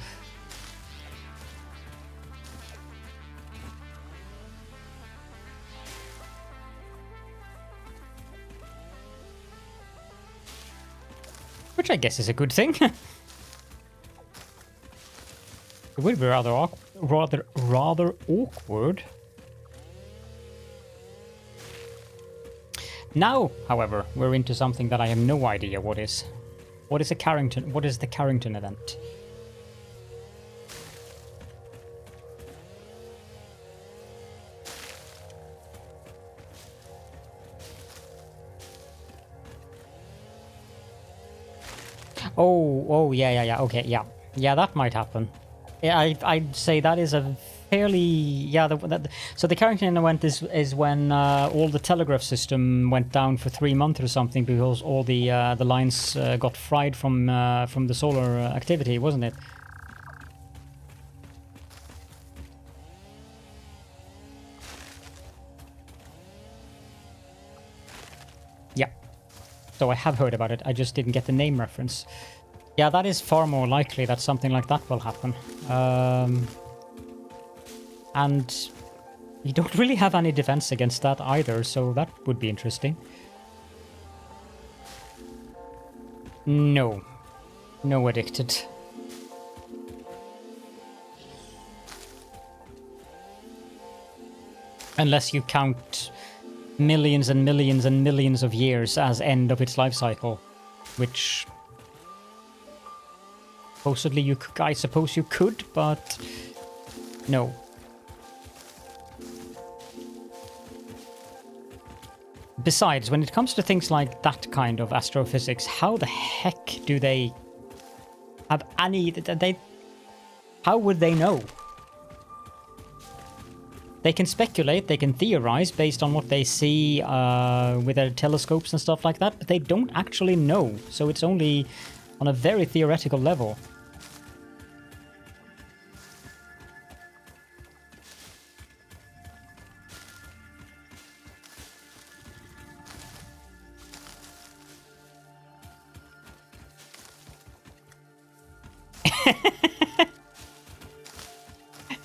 Which I guess is a good thing. It would be rather awkward. Now, however, we're into something that I have no idea what is. What is the Carrington event? Oh, yeah, okay, yeah, that might happen. Yeah, I'd say that is a fairly, so the Carrington event is when all the telegraph system went down for 3 months or something because all the lines got fried from the solar activity, wasn't it? Yeah. So I have heard about it, I just didn't get the name reference. Yeah, that is far more likely that something like that will happen. And you don't really have any defense against that either, so that would be interesting. No. No addicted. Unless you count millions and millions and millions of years as end of its life cycle, which supposedly I suppose you could, but no. Besides, when it comes to things like that kind of astrophysics, how the heck do they have any... How would they know? They can speculate, they can theorize based on what they see with their telescopes and stuff like that, but they don't actually know, so it's only on a very theoretical level.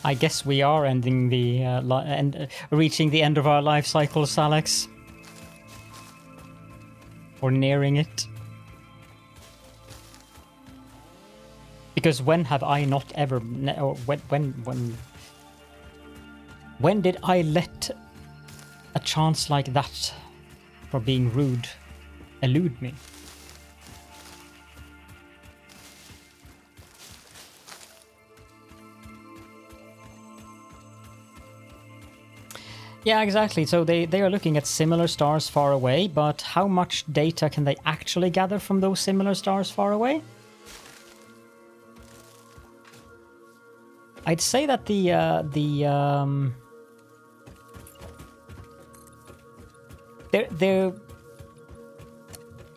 I guess we are ending the reaching the end of our life cycles, Alex. Or nearing it. Because when have I not ever... Or when did I let a chance like that for being rude elude me? Yeah, exactly. So they are looking at similar stars far away, but how much data can they actually gather from those similar stars far away? I'd say that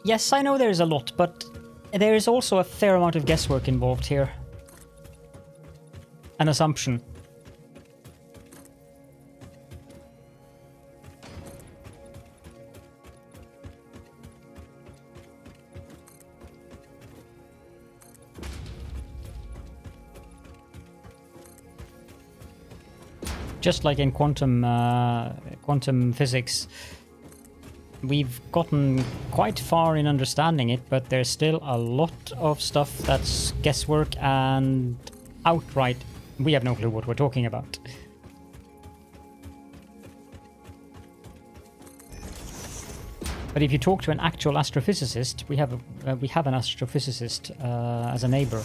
yes, I know there's a lot, but there is also a fair amount of guesswork involved here. An assumption. Just like in quantum physics, we've gotten quite far in understanding it, but there's still a lot of stuff that's guesswork and outright we have no clue what we're talking about. But if you talk to an actual astrophysicist, we have an astrophysicist as a neighbor.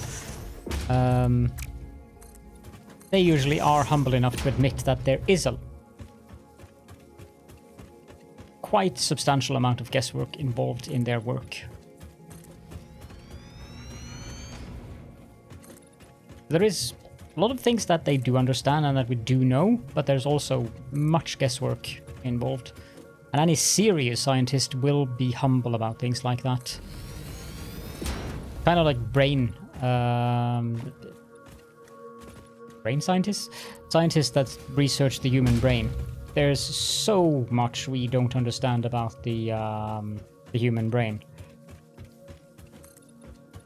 They usually are humble enough to admit that there is a quite substantial amount of guesswork involved in their work. There is a lot of things that they do understand and that we do know, but there's also much guesswork involved. And any serious scientist will be humble about things like that. Kind of like brain scientists? Scientists that research the human brain. There's so much we don't understand about the human brain.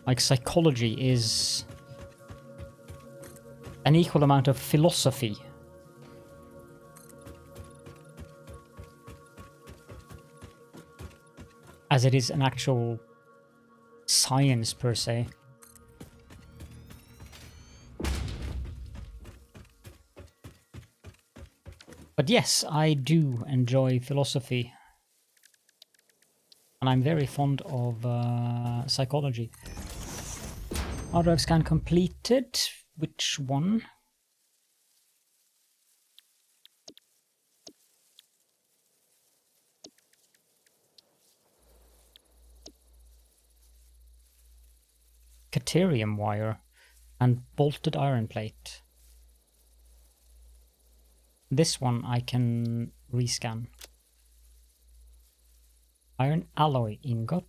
Like psychology is an equal amount of philosophy as it is an actual science per se. But yes, I do enjoy philosophy. And I'm very fond of psychology. Hard drive scan completed. Which one? Caterium wire and bolted iron plate. This one I can rescan. Iron alloy ingot.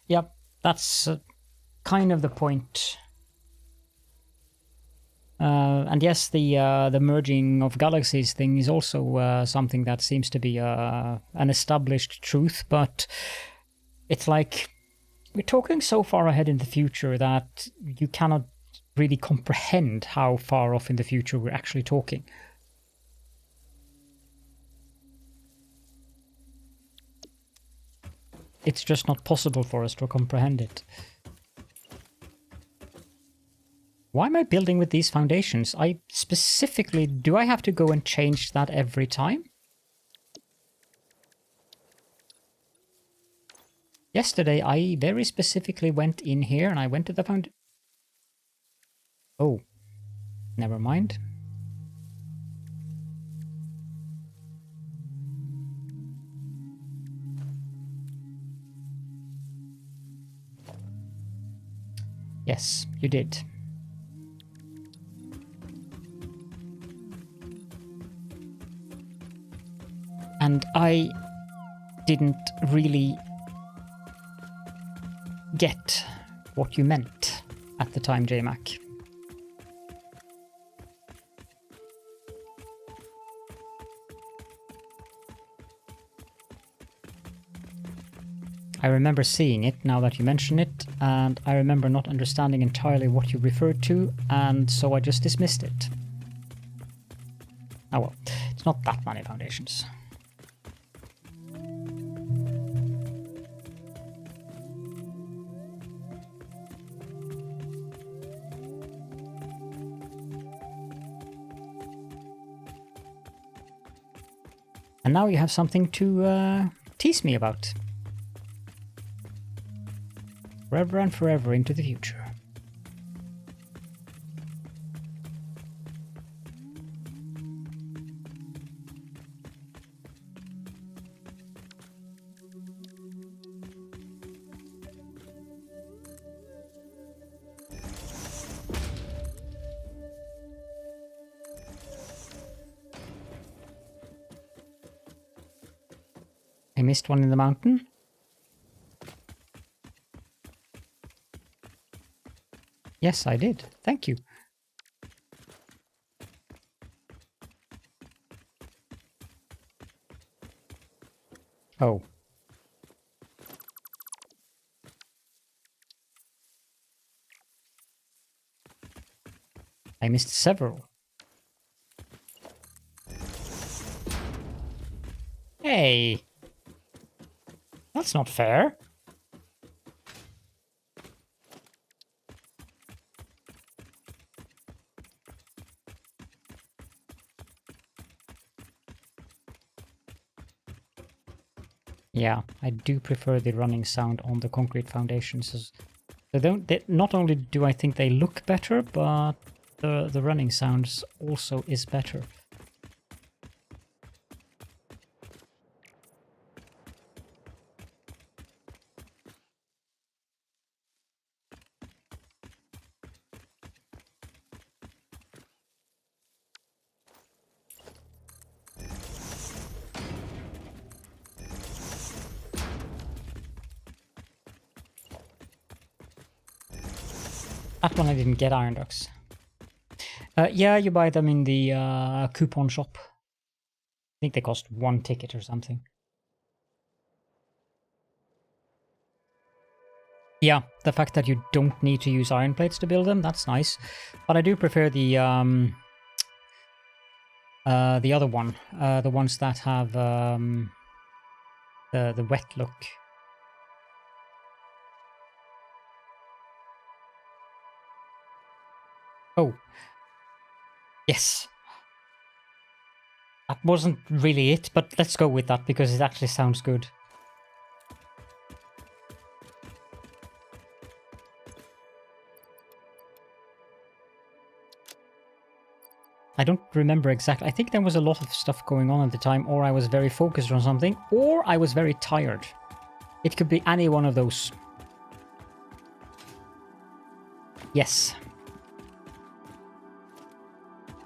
Yep, that's kind of the point. And yes, the merging of galaxies thing is also something that seems to be an established truth, but it's like we're talking so far ahead in the future that you cannot really comprehend how far off in the future we're actually talking. It's just not possible for us to comprehend it. Why am I building with these foundations? I specifically... Do I have to go and change that every time? Yesterday, I very specifically went in here and I went to the found... Oh. Never mind. Yes, you did. And I didn't really get what you meant at the time, JMac. I remember seeing it now that you mention it, and I remember not understanding entirely what you referred to, and so I just dismissed it. Oh well, it's not that many foundations. And now you have something to tease me about. Forever and forever into the future. I missed one in the mountain. Yes, I did. Thank you. Oh. I missed several. Hey! That's not fair. Yeah, I do prefer the running sound on the concrete foundations. Not only do I think they look better, but the running sounds also is better. That one I didn't get iron ducks. Yeah, you buy them in the coupon shop. I think they cost 1 ticket or something. Yeah, the fact that you don't need to use iron plates to build them, that's nice. But I do prefer the other one, the ones that have the wet look. Oh. Yes. That wasn't really it, but let's go with that because it actually sounds good. I don't remember exactly. I think there was a lot of stuff going on at the time, or I was very focused on something, or I was very tired. It could be any one of those. Yes.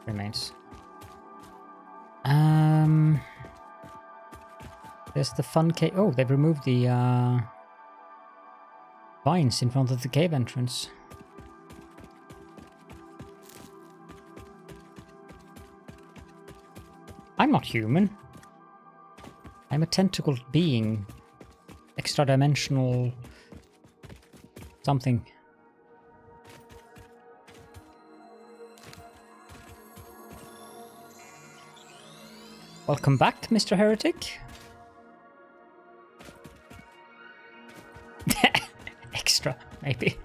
Remains. There's the fun cave. Oh, they've removed the vines in front of the cave entrance. I'm not human. I'm a tentacled being. Extra dimensional something. Welcome back, Mr. Heretic. Extra, maybe.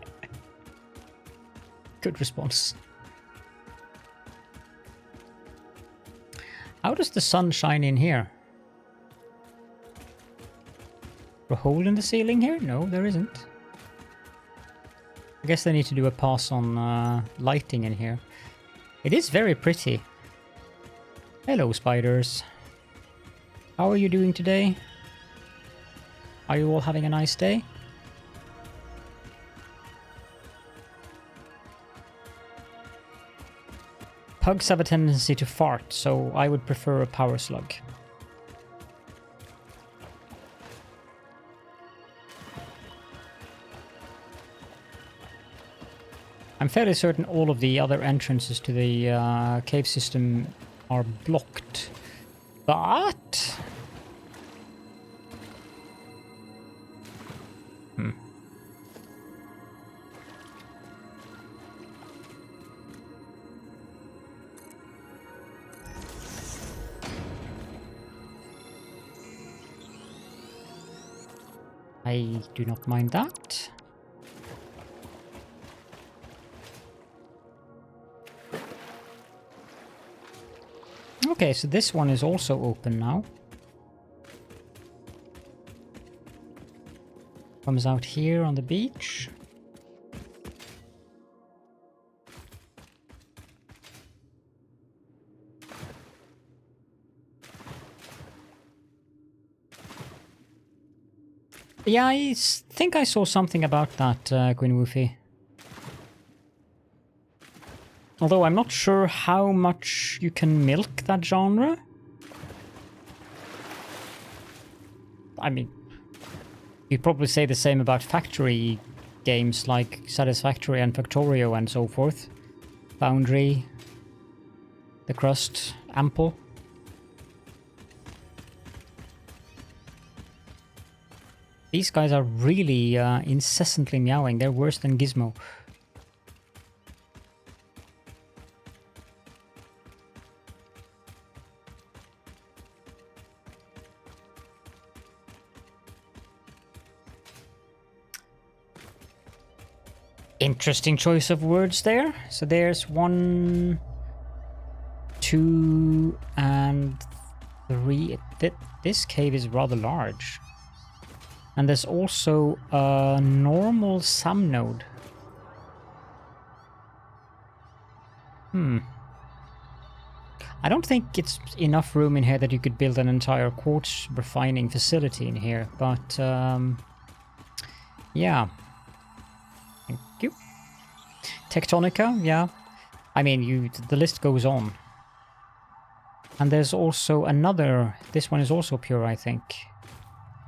Good response. How does the sun shine in here? A hole in the ceiling here? No, there isn't. I guess they need to do a pass on lighting in here. It is very pretty. Hello, spiders. How are you doing today? Are you all having a nice day? Pugs have a tendency to fart, so I would prefer a power slug. I'm fairly certain all of the other entrances to the cave system are blocked. But... I do not mind that. Okay, so this one is also open now. Comes out here on the beach. Yeah, I think I saw something about that, Gwynwoofy. Although I'm not sure how much you can milk that genre. I mean, you'd probably say the same about factory games like Satisfactory and Factorio and so forth. Foundry, the crust, ample. These guys are really incessantly meowing. They're worse than Gizmo. Interesting choice of words there. So there's 1, 2, and 3. This cave is rather large. And there's also a normal SAM node. I don't think it's enough room in here that you could build an entire quartz refining facility in here, but yeah. Thank you. Tectonica, yeah. I mean, the list goes on. And there's also another, this one is also pure, I think.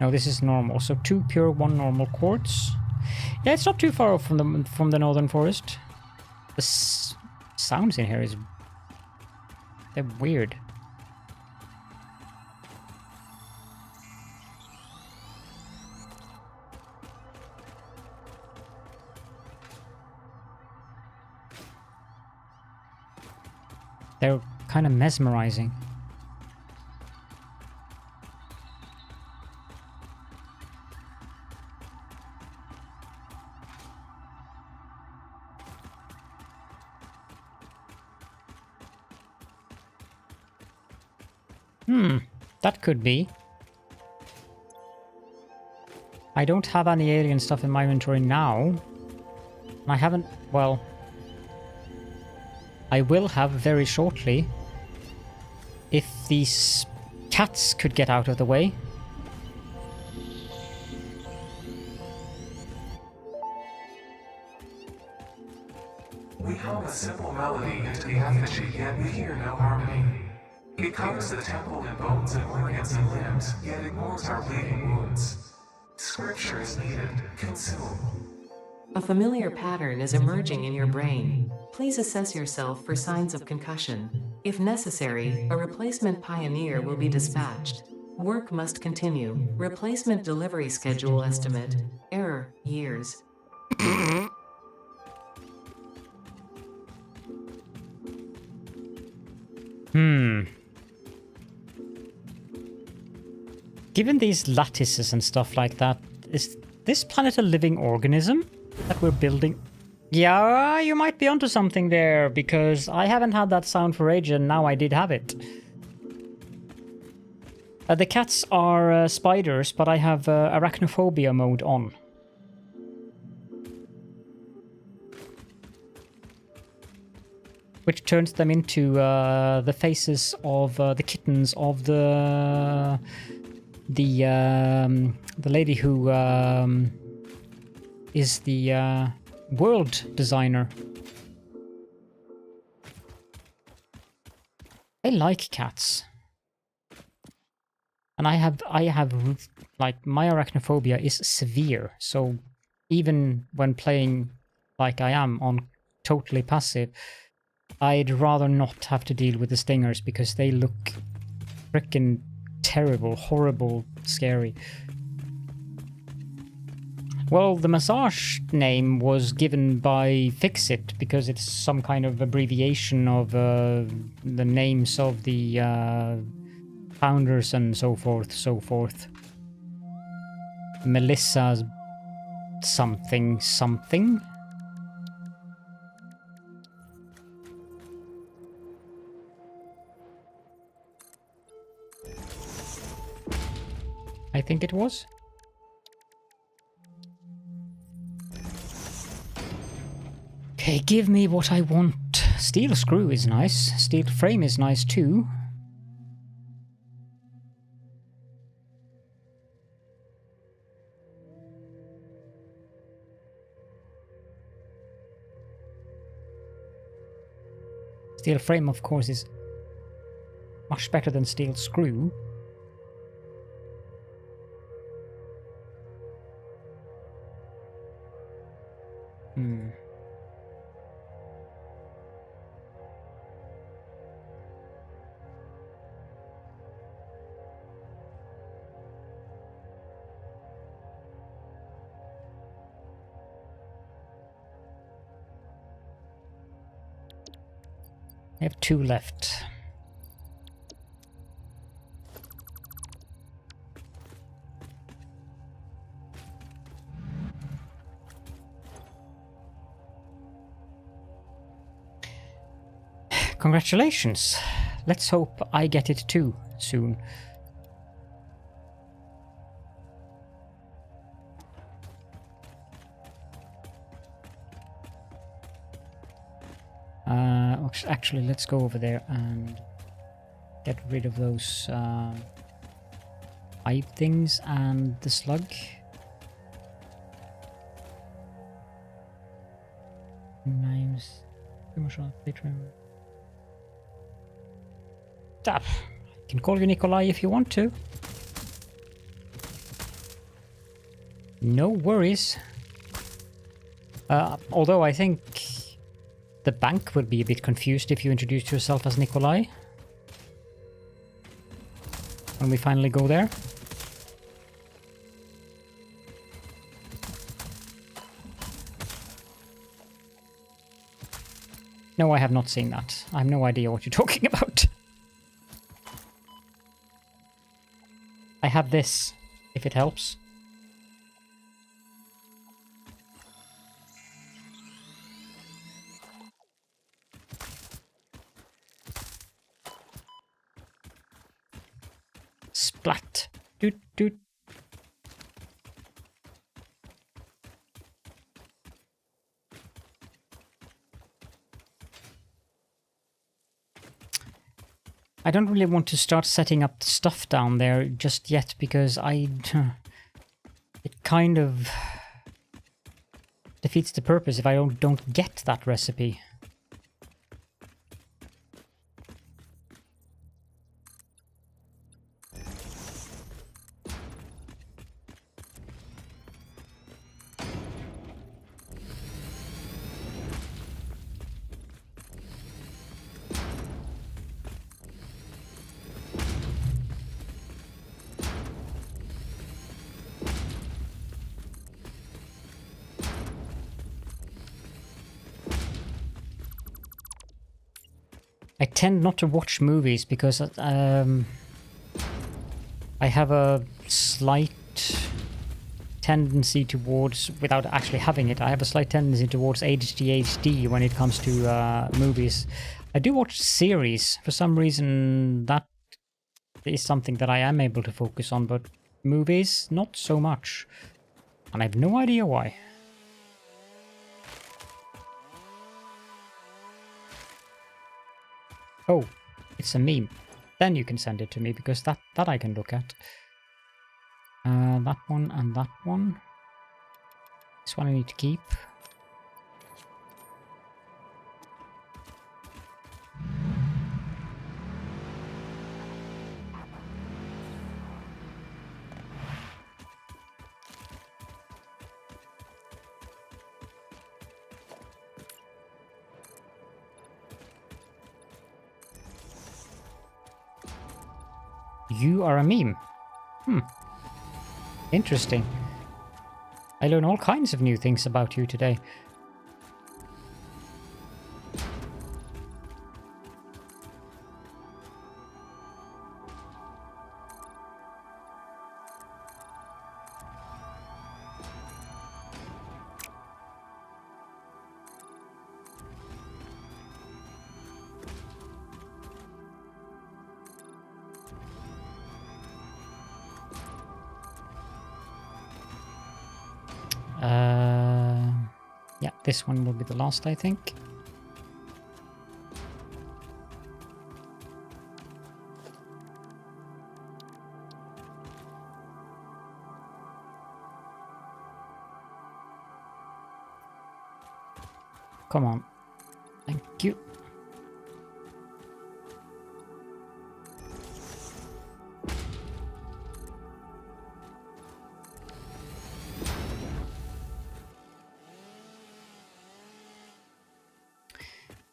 No, this is normal. So 2 pure, 1 normal quartz. Yeah, it's not too far off from the northern forest. The sounds in here they're weird. They're kind of mesmerizing. That could be. I don't have any alien stuff in my inventory now. I haven't, well... I will have very shortly. If these cats could get out of the way. We hum a simple melody into the effigy, yet we hear no harmony. It covers the temple in bones and organs and limbs, yet ignores our bleeding wounds. Scripture is needed. Consume. A familiar pattern is emerging in your brain. Please assess yourself for signs of concussion. If necessary, a replacement pioneer will be dispatched. Work must continue. Replacement delivery schedule estimate. Error, years. Given these lattices and stuff like that, is this planet a living organism that we're building? Yeah, you might be onto something there, because I haven't had that sound for ages, and now I did have it. The cats are spiders, but I have arachnophobia mode on. Which turns them into the faces of the kittens of the lady who is the world designer. I like cats. And I have like, my arachnophobia is severe, so even when playing like I am on totally passive, I'd rather not have to deal with the stingers because they look frickin' terrible, horrible, scary. Well, the massage name was given by Fixit because it's some kind of abbreviation of the names of the founders and so forth. Melissa something something. I think it was. Okay, give me what I want. Steel screw is nice. Steel frame is nice too. Steel frame, of course, is much better than steel screw. I have 2 left. Congratulations. Let's hope I get it too soon. Actually, let's go over there and get rid of those pipe things and the slug. Names. Commercial patron. I can call you Nikolai if you want to. No worries. Although I think the bank would be a bit confused if you introduced yourself as Nikolai. When we finally go there. No, I have not seen that. I have no idea what you're talking about. I have this, if it helps. Splat. Doot doot. I don't really want to start setting up stuff down there just yet because it kind of defeats the purpose if I don't get that recipe. I tend not to watch movies because I have a slight tendency towards, without actually having it, I have a slight tendency towards ADHD when it comes to movies. I do watch series. For some reason, that is something that I am able to focus on, but movies, not so much. And I have no idea why. Oh, it's a meme. Then you can send it to me, because that I can look at. That one and that one. This one I need to keep. You are a meme. Interesting. I learn all kinds of new things about you today. Yeah, this one will be the last, I think. Come on. Thank you.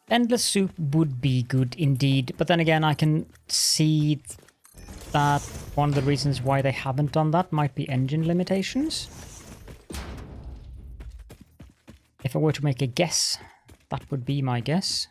Endless soup would be good indeed, but then again I can see that one of the reasons why they haven't done that might be engine limitations. If I were to make a guess, that would be my guess.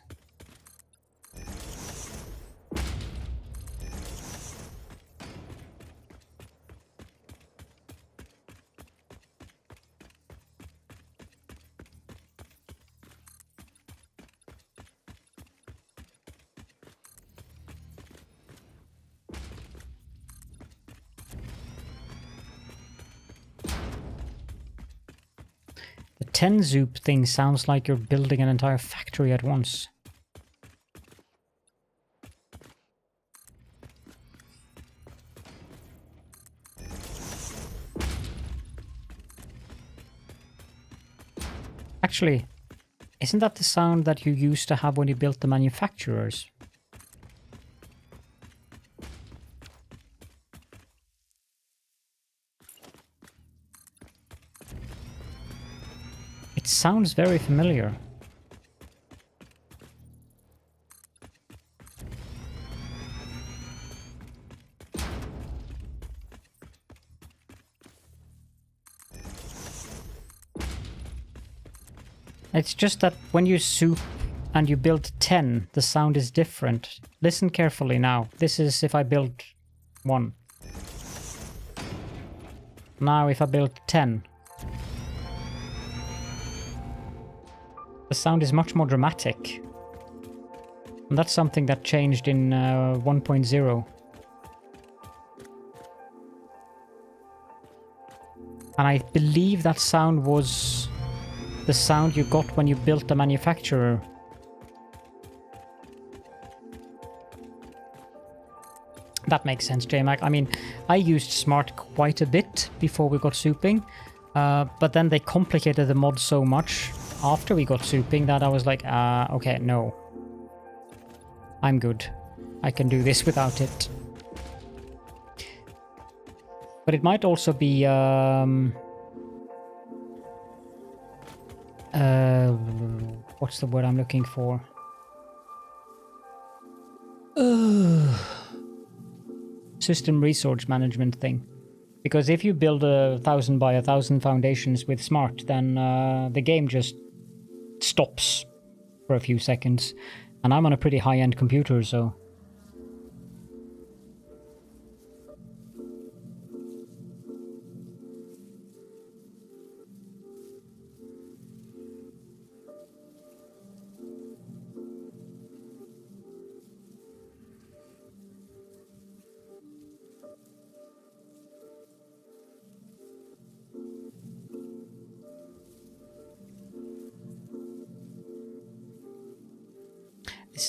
The 10 zoop thing sounds like you're building an entire factory at once. Actually, isn't that the sound that you used to have when you built the manufacturers? It sounds very familiar. It's just that when you soup and you build 10, the sound is different. Listen carefully now. This is if I build 1. Now if I build 10. The sound is much more dramatic. And that's something that changed in 1.0. And I believe that sound was the sound you got when you built the manufacturer. That makes sense, JMac. I mean, I used Smart quite a bit before we got souping, but then they complicated the mod so much after we got souping that I was like, okay, no. I'm good. I can do this without it. But it might also be what's the word I'm looking for? System resource management thing. Because if you build 1,000 by 1,000 foundations with Smart, then the game just stops for a few seconds. And I'm on a pretty high-end computer, so...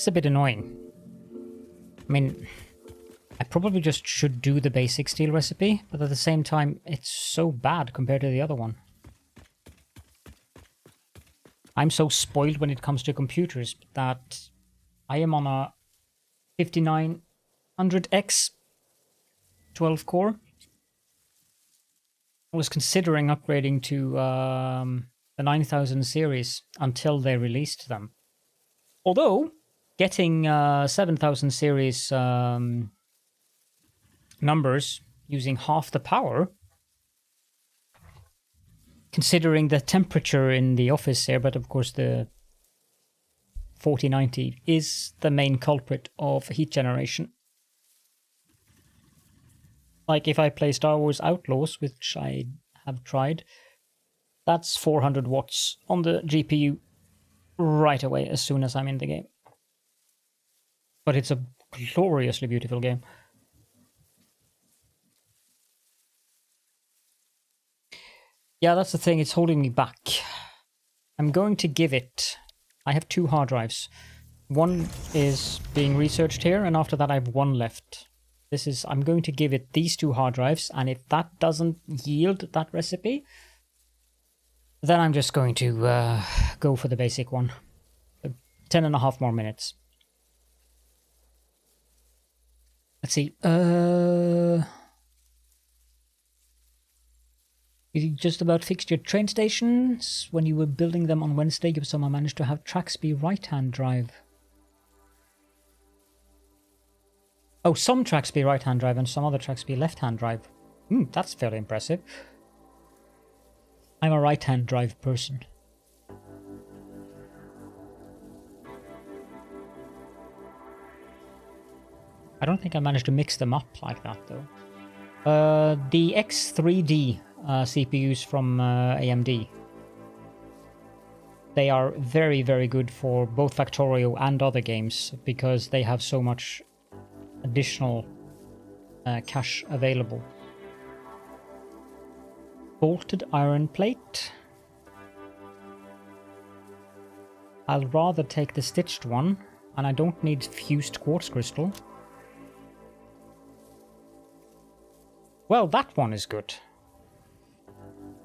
a bit annoying. I mean, I probably just should do the basic steel recipe, but at the same time, it's so bad compared to the other one. I'm so spoiled when it comes to computers that I am on a 5900X 12 core. I was considering upgrading to the 9000 series until they released them. Although, getting 7000 series numbers using half the power, considering the temperature in the office here, but of course the 4090 is the main culprit of heat generation. Like if I play Star Wars Outlaws, which I have tried, that's 400 watts on the GPU right away as soon as I'm in the game. But it's a gloriously beautiful game. Yeah, that's the thing, it's holding me back. I'm going to give it... I have 2 hard drives. One is being researched here, and after that I have 1 left. I'm going to give it these 2 hard drives, and if that doesn't yield that recipe, then I'm just going to go for the basic one. 10.5 more minutes. Let's see. You just about fixed your train stations. When you were building them on Wednesday, you somehow managed to have tracks be right-hand drive. Oh, some tracks be right-hand drive and some other tracks be left-hand drive. That's fairly impressive. I'm a right-hand drive person. I don't think I managed to mix them up like that, though. The X3D CPUs from AMD. They are very, very good for both Factorio and other games because they have so much additional cache available. Bolted iron plate. I'll rather take the stitched one, and I don't need fused quartz crystal. Well, that one is good.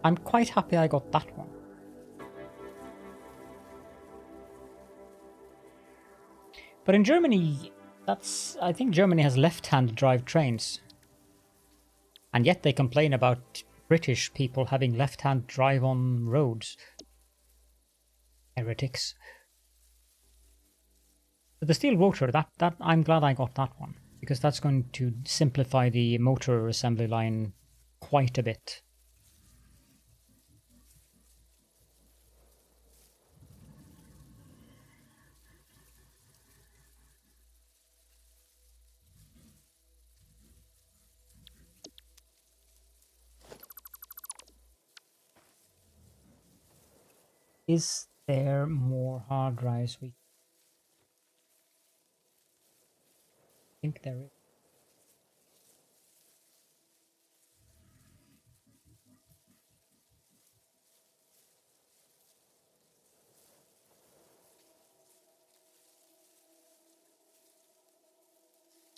I'm quite happy I got that one. But in Germany, I think Germany has left-hand drive trains. And yet they complain about British people having left-hand drive on roads. Heretics. But the steel rotor, that I'm glad I got that one, because that's going to simplify the motor assembly line quite a bit. Is there more hard drives? I think there is.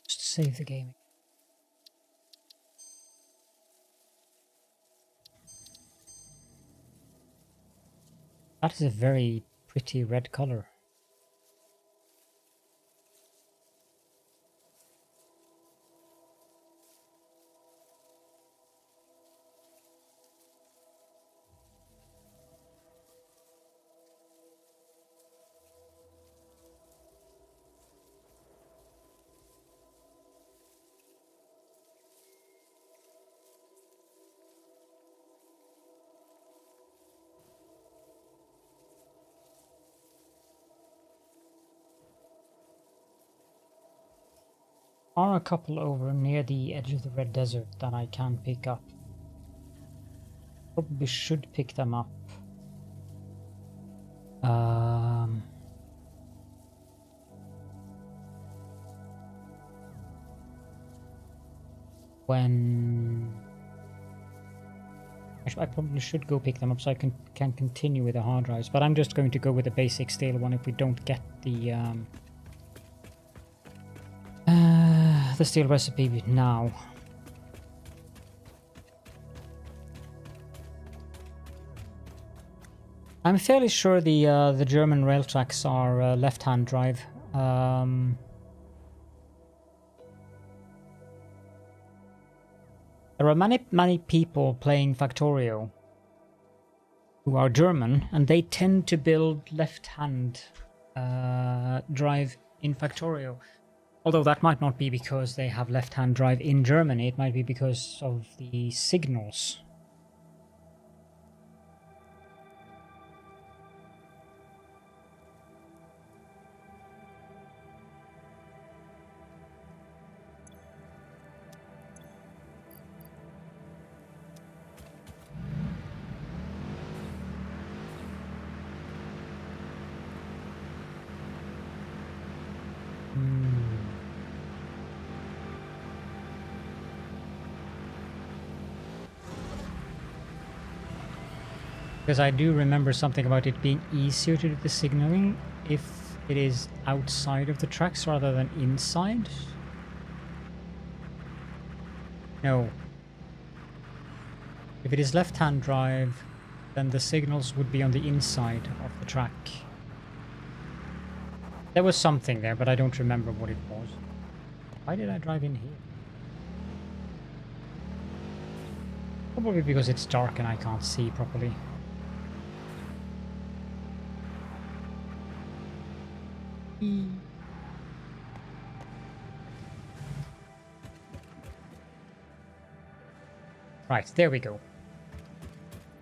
Just save the game. That is a very pretty red color. Are a couple over near the edge of the red desert that I can pick up. Probably should pick them up. When I probably should go pick them up so I can continue with the hard drives, but I'm just going to go with the basic steel one if we don't get the the steel recipe now. I'm fairly sure the German rail tracks are left-hand drive. There are many people playing Factorio who are German, and they tend to build left-hand drive in Factorio. Although that might not be because they have left-hand drive in Germany, it might be because of the signals. Because I do remember something about it being easier to do the signaling if it is outside of the tracks rather than inside. No. If it is left-hand drive, then the signals would be on the inside of the track. There was something there, but I don't remember what it was. Why did I drive in here? Probably because it's dark and I can't see properly. Right, there we go.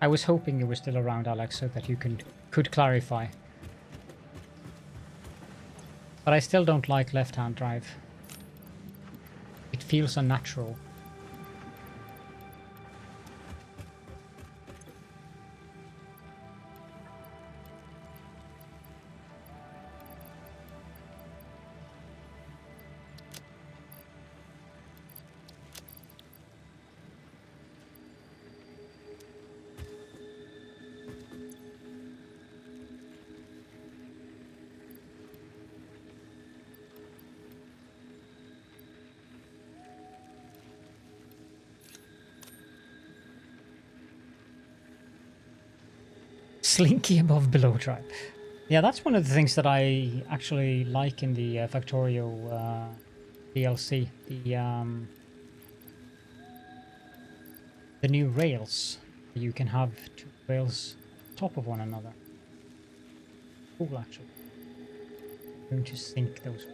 I was hoping you were still around, Alex, so that you could clarify. But I still don't like left-hand drive. It feels unnatural. Slinky above below drive. Yeah, that's one of the things that I actually like in the Factorio DLC. The new rails. You can have two rails top of one another. Cool, actually. I'm going to sync those.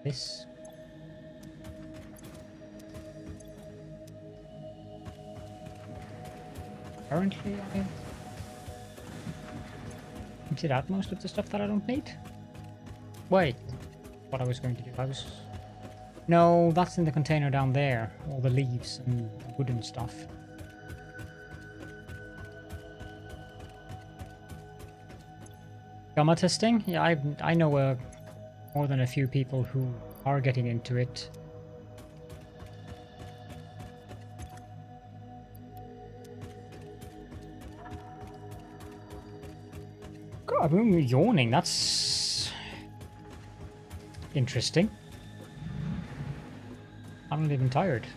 This. Currently, I emptied out most of the stuff that I don't need. Wait, what I was going to do? No, that's in the container down there. All the leaves and wood and stuff. Gamma testing? Yeah, I know more than a few people who are getting into it. God, I'm yawning. That's interesting. I'm not even tired.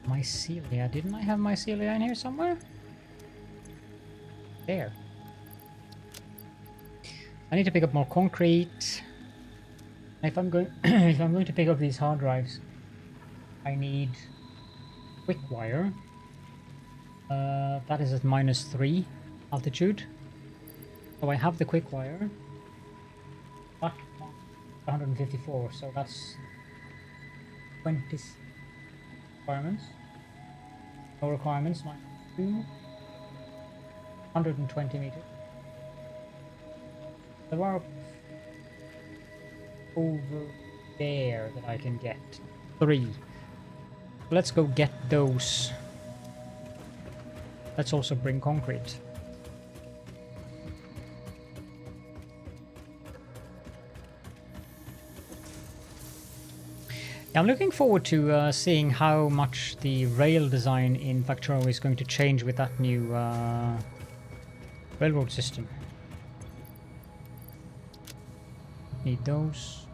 Mycelia. Didn't I have mycelia in here somewhere? There. I need to pick up more concrete. If I'm going if I'm going to pick up these hard drives, I need quick wire. That is at -3 altitude. So I have the quick wire. But 154, so that's 20 requirements. No requirements, -2. 120 meters. There are over there that I can get. 3. Let's go get those. Let's also bring concrete. I'm looking forward to seeing how much the rail design in Factorio is going to change with that new railroad system. Need those.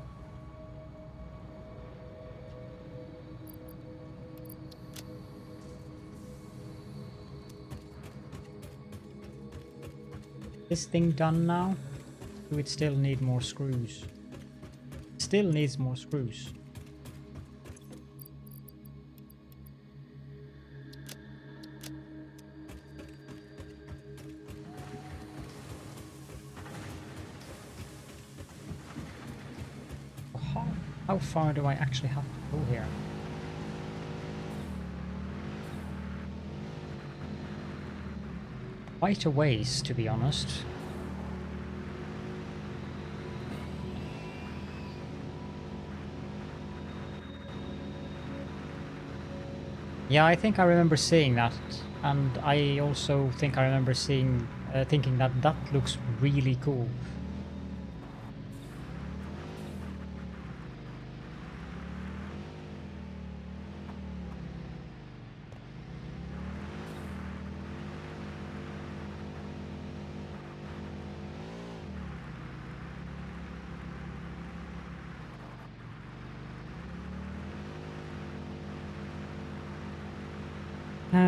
This thing done now? Do it still need more screws? Still needs more screws. How far do I actually have to go here? Quite a ways, to be honest. Yeah, I think I remember seeing that, and I also think I remember seeing, thinking that that looks really cool.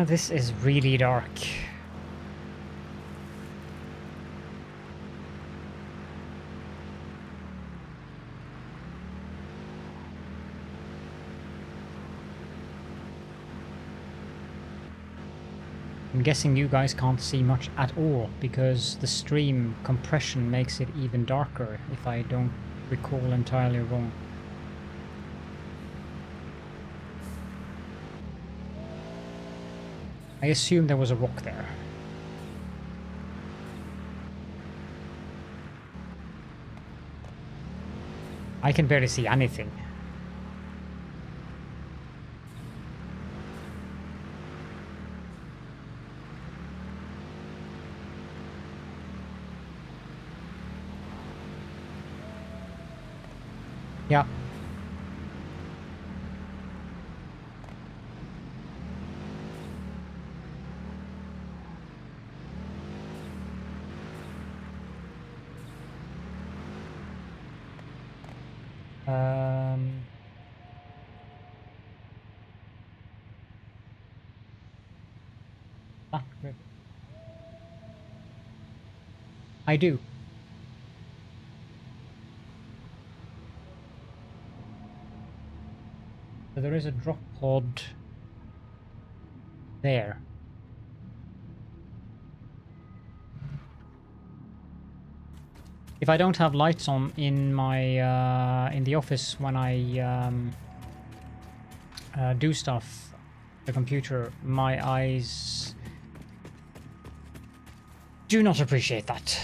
This is really dark. I'm guessing you guys can't see much at all because the stream compression makes it even darker, if I don't recall entirely wrong. I assume there was a rock there. I can barely see anything. Yeah. Great. I do. So there is a drop pod there. If I don't have lights on in my in the office when I do stuff on the computer, my eyes do not appreciate that.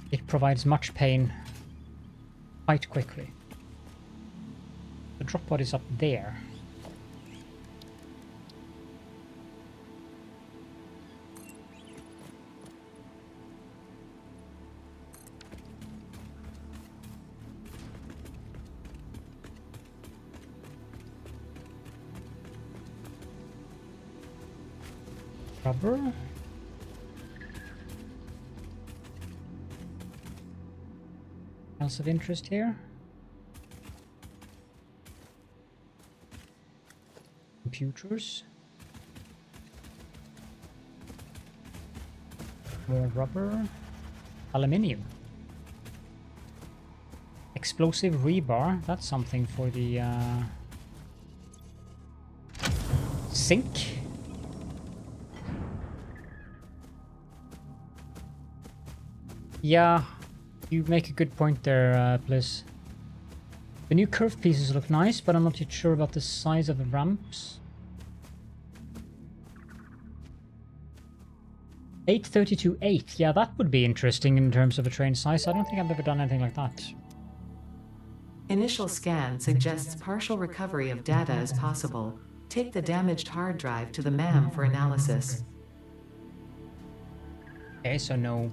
It provides much pain quite quickly. The drop pod is up there. Rubber. Else of interest here? Computers. More rubber. Aluminium. Explosive rebar. That's something for the sink. Yeah, you make a good point there, Bliss. The new curved pieces look nice, but I'm not yet sure about the size of the ramps. 832.8, yeah, that would be interesting in terms of a train size. I don't think I've ever done anything like that. Initial scan suggests partial recovery of data is possible. Take the damaged hard drive to the MAM for analysis. Okay, so no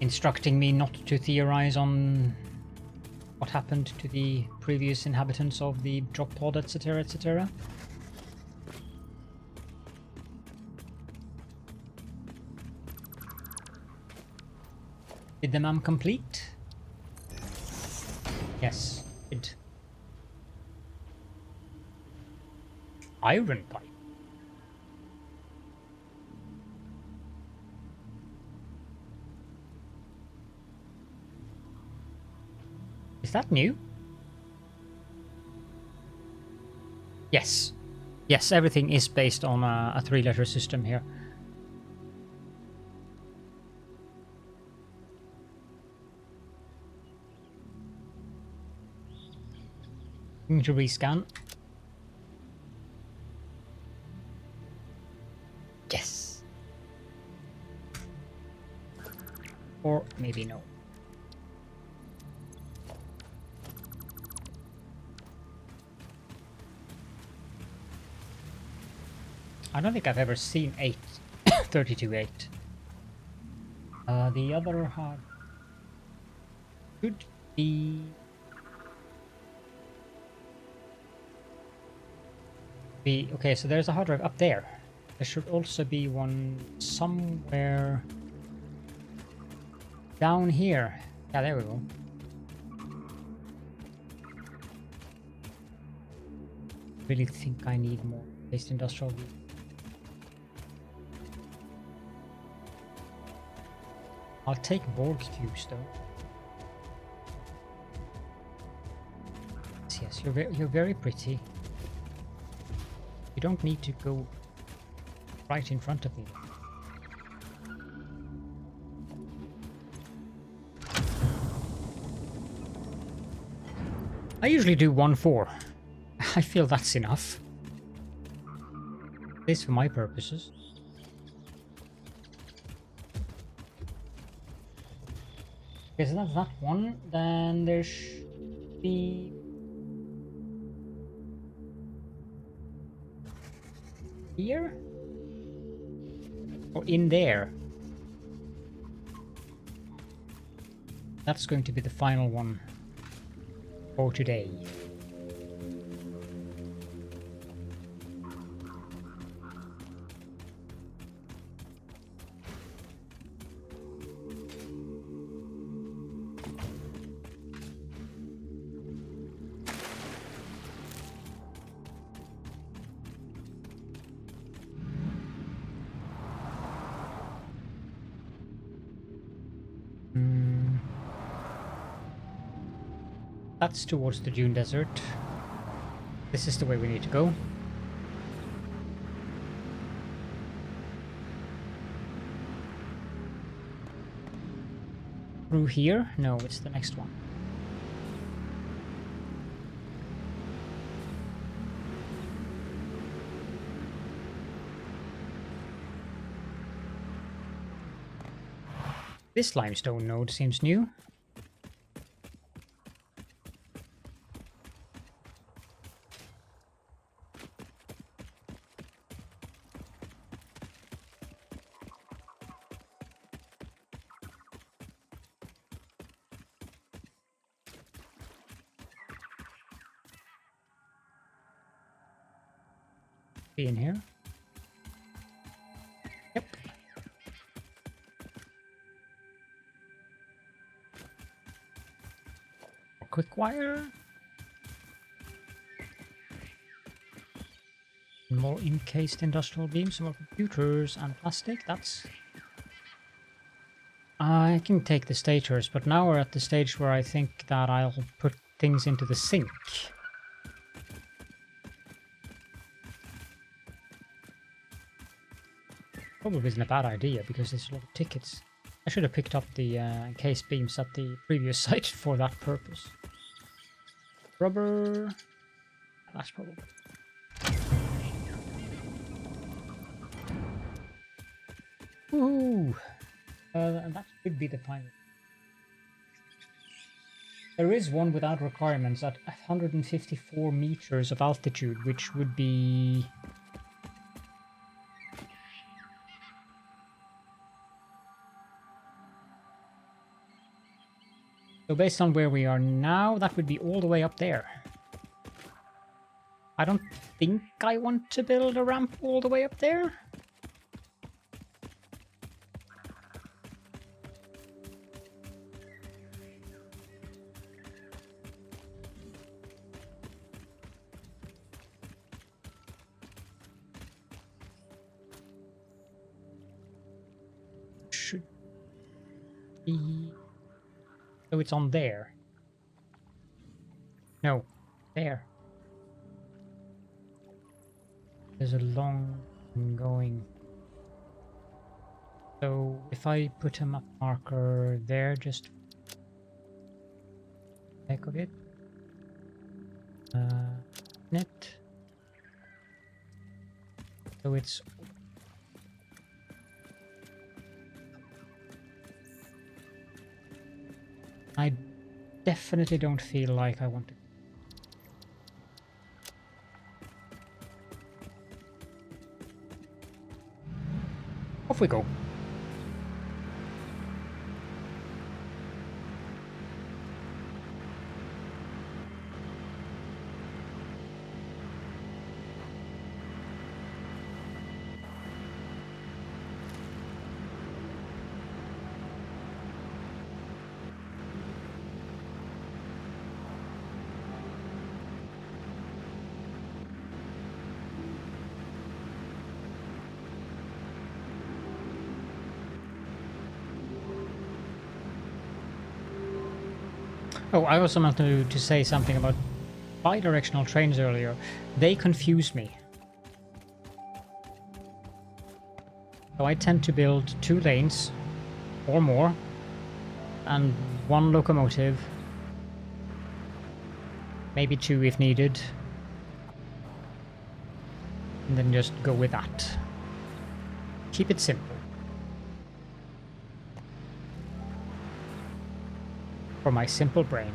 instructing me not to theorize on what happened to the previous inhabitants of the drop pod, etc., etc. Did the map complete? Yes, it. Iron pipe. Is that new? Yes. Yes, everything is based on a three-letter system here. Need to rescan. Yes. Or maybe no. I don't think I've ever seen 32.8. The other hard should be okay, so there's a hard drive up there. There should also be one somewhere down here. Yeah, there we go. Really think I need more based industrial view. I'll take Borg cubes though. Yes, you're very pretty. You don't need to go right in front of me. I usually do 1-4. I feel that's enough. At least for my purposes. Okay, so that's that one. Then there should be... here? Or in there? That's going to be the final one for today. That's towards the Dune Desert. This is the way we need to go. Through here? No, it's the next one. This limestone node seems new. Be in here. Yep. Quick wire. More encased industrial beams, more computers and plastic. That's... I can take the stators, but now we're at the stage where I think that I'll put things into the sink. Probably isn't a bad idea because there's a lot of tickets. I should have picked up the encased beams at the previous site for that purpose. Rubber... that's probably... Woohoo! That could be the final. There is one without requirements at 154 meters of altitude, which would be... So based on where we are now, that would be all the way up there. I don't think I want to build a ramp all the way up there. Should be... So it's on there. No, there. There's a long going. So if I put a map marker there, just heck of it. Net. So it's I definitely don't feel like I want to. Off we go. Oh, I also meant to say something about bi-directional trains earlier. They confuse me. So I tend to build 2 lanes or more and 1 locomotive, maybe 2 if needed, and then just go with that. Keep it simple. For my simple brain,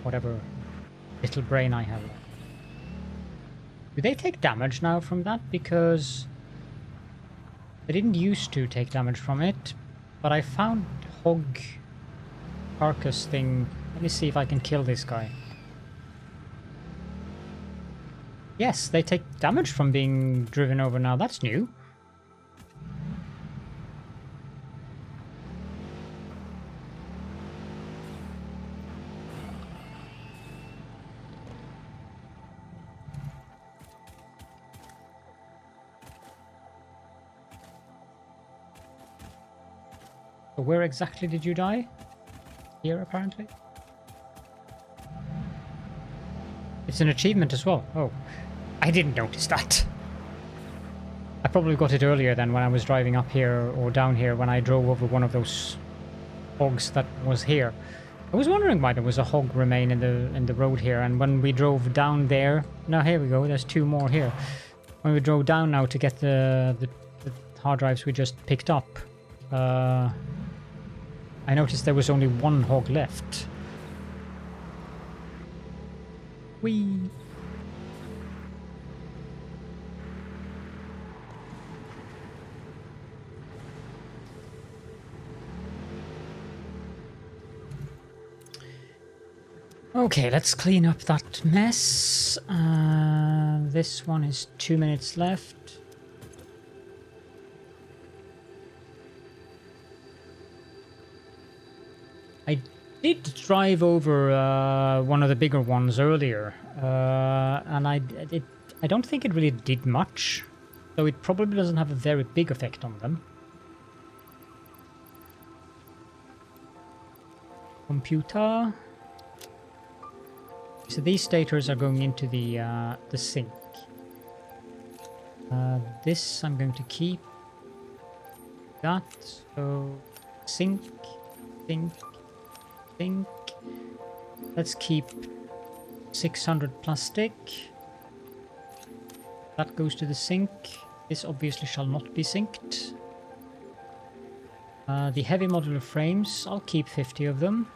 whatever little brain I have. Do they take damage now from that? Because they didn't used to take damage from it, but I found hog carcass thing. Let me see if I can kill this guy. Yes, they take damage from being driven over now. That's new. Where exactly did you die? Here, apparently. It's an achievement as well. Oh, I didn't notice that. I probably got it earlier than when I was driving up here or down here when I drove over one of those hogs that was here. I was wondering why there was a hog remain in the road here, and when we drove down there... Now here we go, there's 2 more here. When we drove down now to get the hard drives we just picked up, I noticed there was only 1 hog left. Whee! Okay, let's clean up that mess. This one is 2 minutes left. I did drive over one of the bigger ones earlier, and I don't think it really did much, so it probably doesn't have a very big effect on them. Computer. So these stators are going into the sink. This I'm going to keep. That, so sink. Let's keep 600 plastic. That goes to the sink. This obviously shall not be synced. The heavy modular frames, I'll keep 50 of them.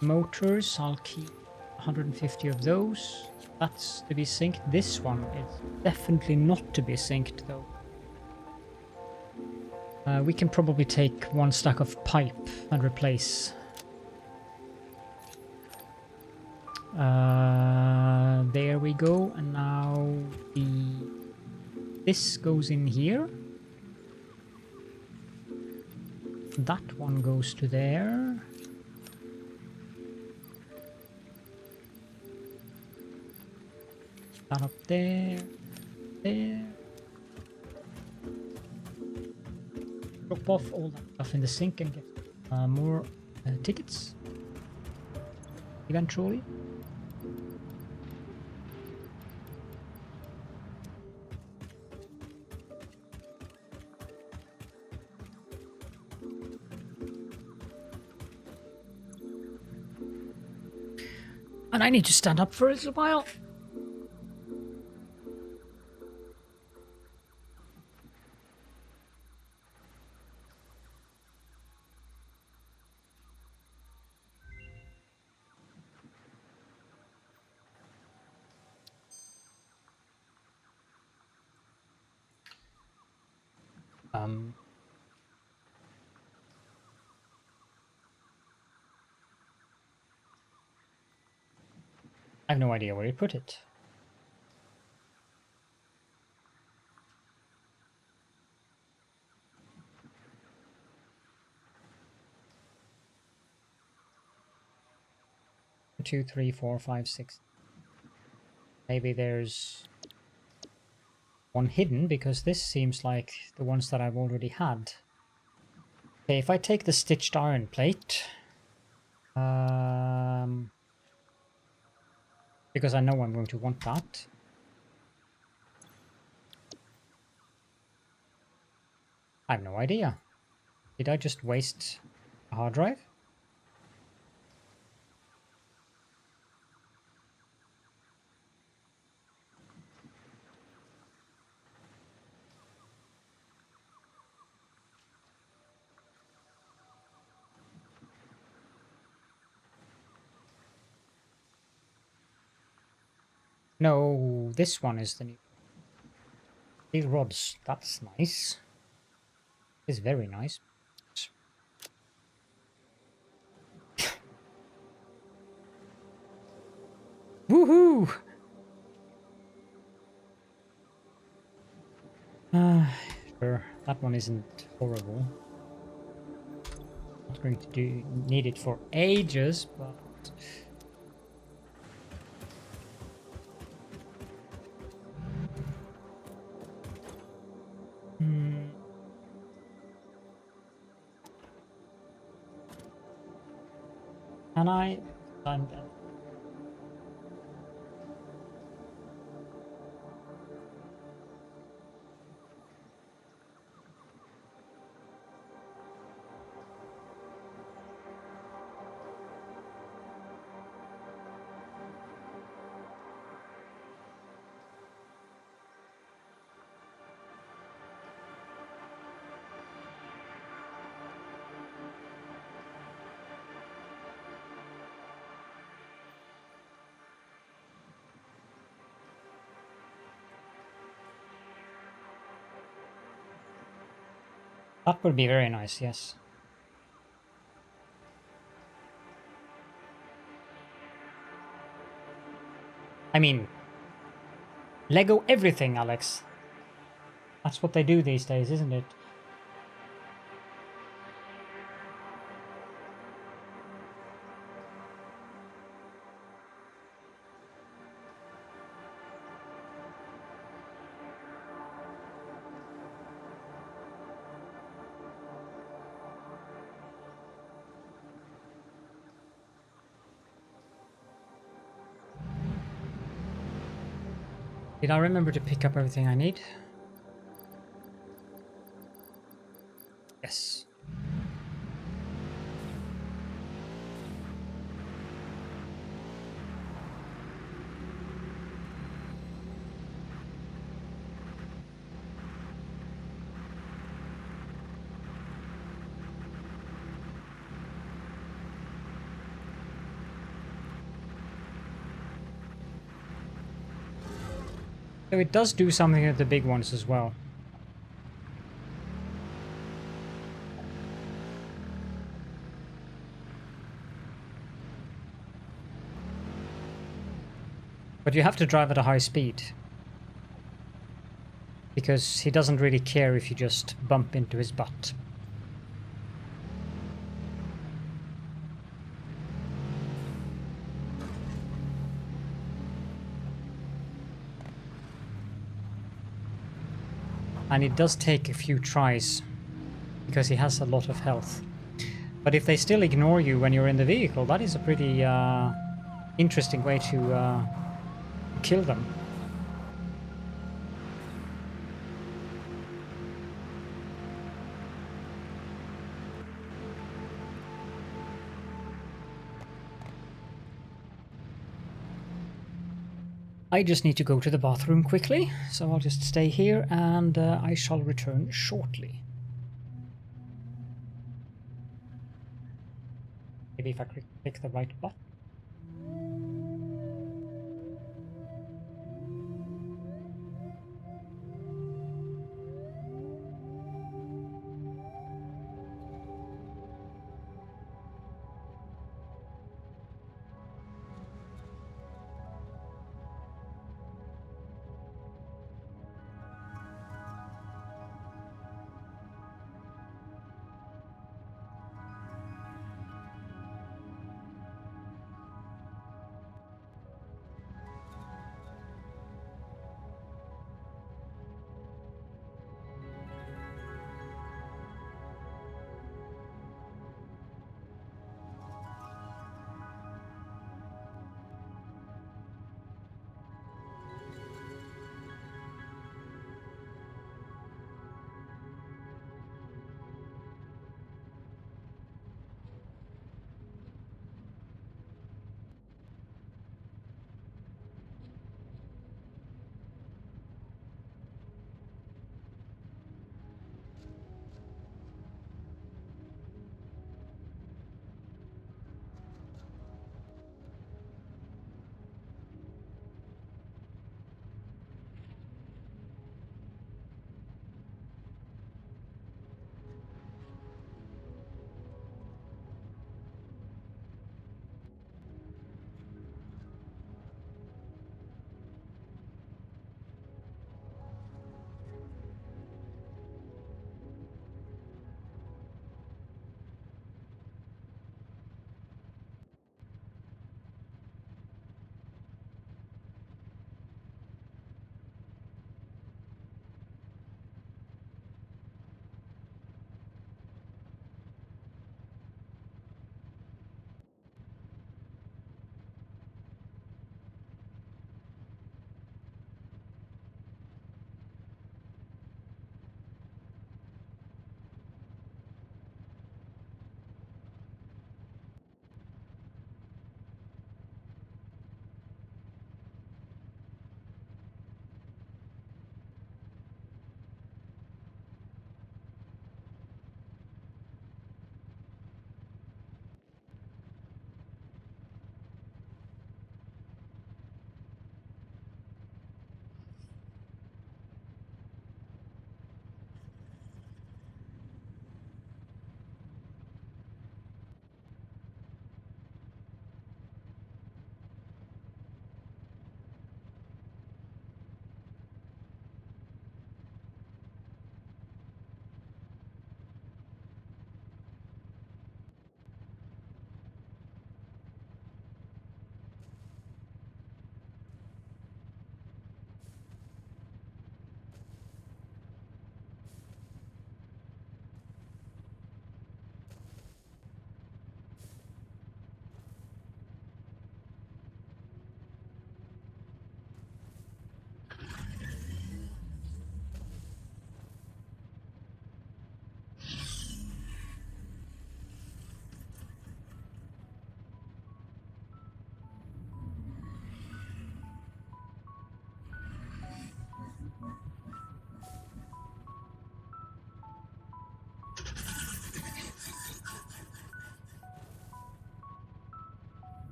Motors, I'll keep 150 of those. That's to be synced. This one is definitely not to be synced though. We can probably take 1 stack of pipe and replace There we go. And now this goes in here. That one goes to there. That up there. There. Drop off all that stuff in the sink and get more tickets. Eventually. And I need to stand up for a little while. I have no idea where he put it. Two, three, four, five, six. Maybe there's one hidden, because this seems like the ones that I've already had. Okay, if I take the stitched iron plate, because I know I'm going to want that. I have no idea. Did I just waste a hard drive? No, this one is the new. These rods, that's nice. It's very nice. Woohoo! Sure, that one isn't horrible. Not going to need it for ages, but can I? That would be very nice, yes. I mean, Lego everything, Alex. That's what they do these days, isn't it? Did I remember to pick up everything I need? Yes. So it does do something with the big ones as well. But you have to drive at a high speed. Because he doesn't really care if you just bump into his butt. And it does take a few tries, because he has a lot of health. But if they still ignore you when you're in the vehicle, that is a pretty interesting way to kill them. I just need to go to the bathroom quickly, so I'll just stay here and I shall return shortly. Maybe if I click the right button.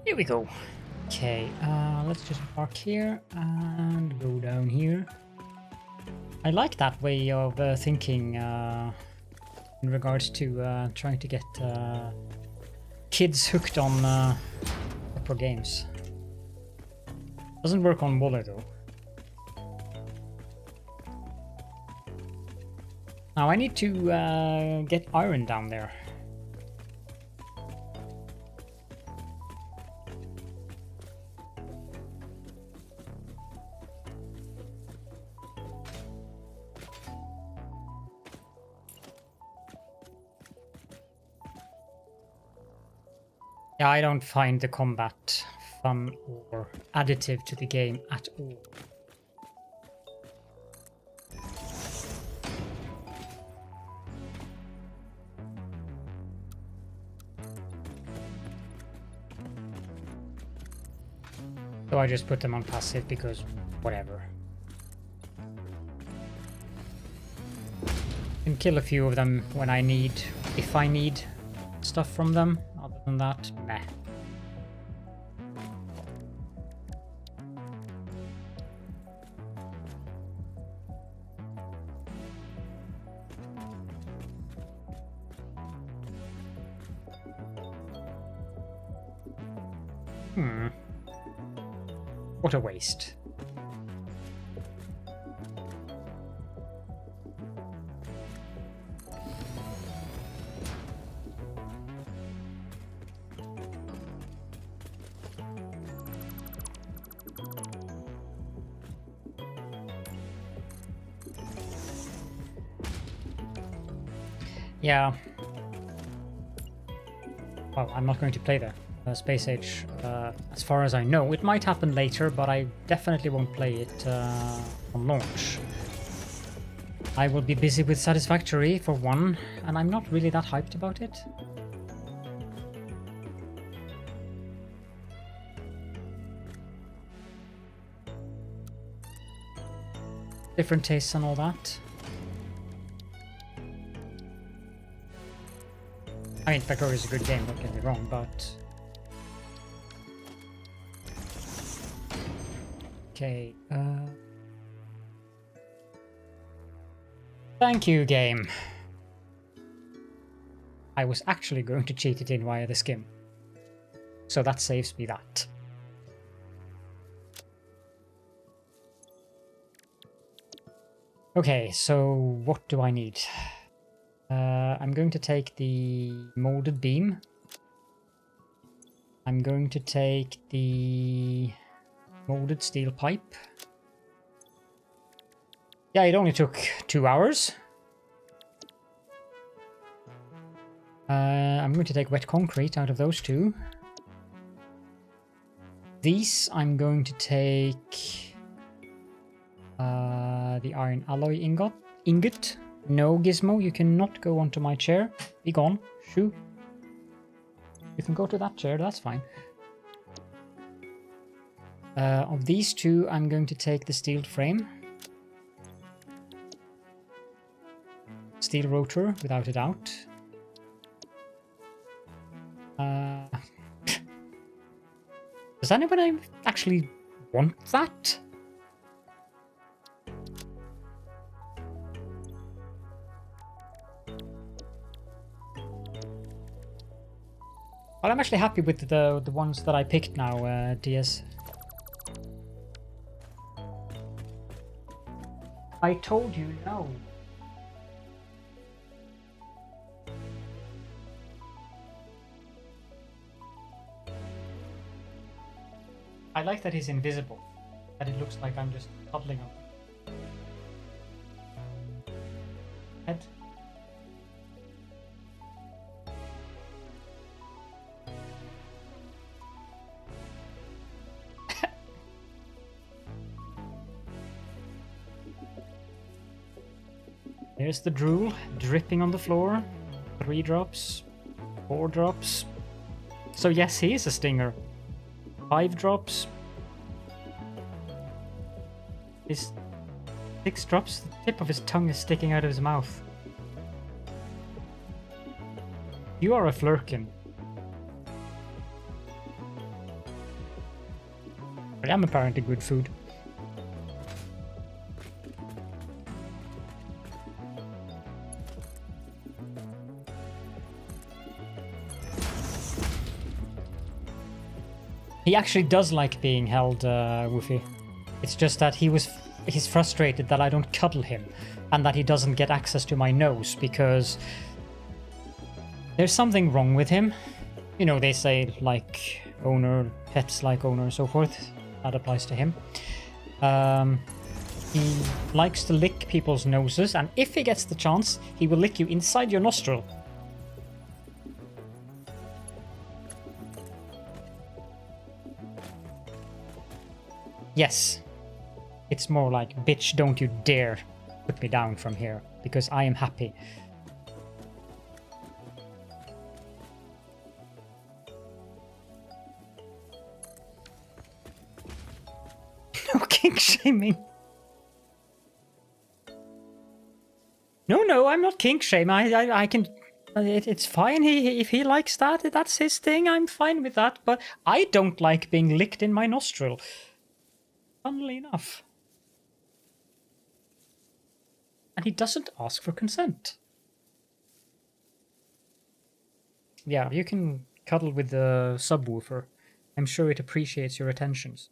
Here we go. Okay, let's just park here and go down here. I like that way of thinking in regards to trying to get kids hooked on proper games. Doesn't work on Waller though. Now I need to get iron down there. Yeah, I don't find the combat fun or additive to the game at all. So I just put them on passive because whatever. Can kill a few of them when I need, if I need stuff from them. Other than that, meh. What a waste. Yeah. Well, I'm not going to play the Space Age as far as I know. It might happen later, but I definitely won't play it on launch. I will be busy with Satisfactory for one, and I'm not really that hyped about it. Different tastes and all that. I mean, Factory is a good game, don't get me wrong, but... Okay, Thank you, game. I was actually going to cheat it in via the skim. So that saves me that. Okay, so what do I need? I'm going to take the molded beam. I'm going to take the molded steel pipe. Yeah, it only took 2 hours. I'm going to take wet concrete out of those two. These I'm going to take the iron alloy ingot. No, Gizmo, you cannot go onto my chair. Be gone. Shoo. You can go to that chair, that's fine. Of these two, I'm going to take the steel frame. Steel rotor, without a doubt. Does anyone actually want that? Well, I'm actually happy with the ones that I picked now, DS. I told you no. I like that he's invisible. That it looks like I'm just toddling him. Head. There's the drool dripping on the floor. 3 drops, 4 drops. So yes, he is a stinger. 5 drops. His 6 drops. The tip of his tongue is sticking out of his mouth. You are a flirkin. I am apparently good food. He actually does like being held, Woofy. It's just that he's frustrated that I don't cuddle him and that he doesn't get access to my nose because there's something wrong with him. You know, they say like owner, pets like owner and so forth. That applies to him. He likes to lick people's noses, and if he gets the chance, he will lick you inside your nostril. Yes. It's more like, bitch, don't you dare put me down from here, because I am happy. No kink shaming. No, I'm not kink shame. I can. It's fine. If he likes that, that's his thing. I'm fine with that. But I don't like being licked in my nostril. Funnily enough. And he doesn't ask for consent. Yeah, you can cuddle with the subwoofer. I'm sure it appreciates your attentions.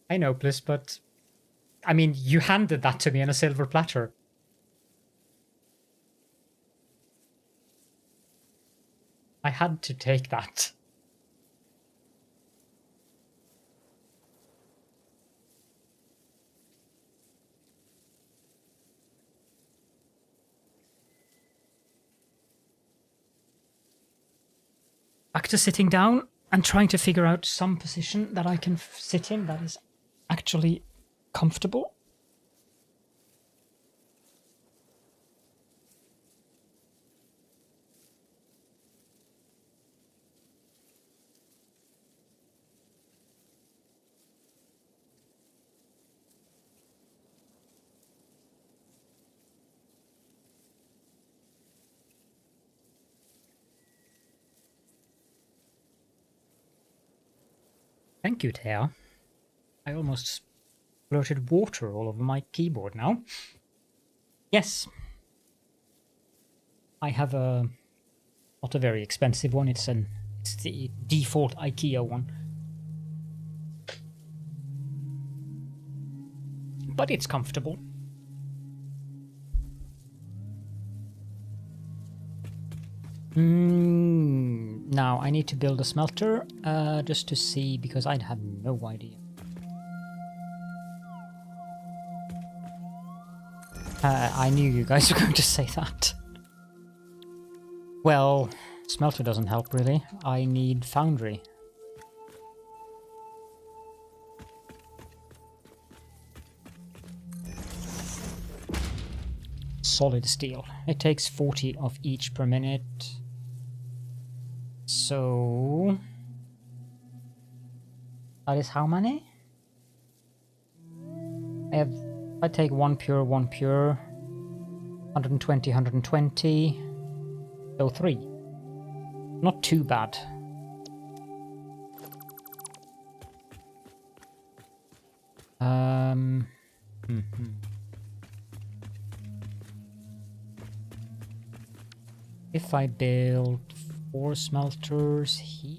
I know, Bliss, but I mean, you handed that to me on a silver platter. I had to take that. Back to sitting down and trying to figure out some position that I can sit in that is actually comfortable. Thank you, Thea. I almost splurted water all over my keyboard now. Yes. I have a... not a very expensive one, it's the default IKEA one. But it's comfortable. Now I need to build a smelter, just to see, because I have no idea. I knew you guys were going to say that. Well, smelter doesn't help really. I need foundry. Solid steel. It takes 40 of each per minute. So that is how many? I take one pure, 120, 120. So 3. Not too bad. If I build 4 smelters here.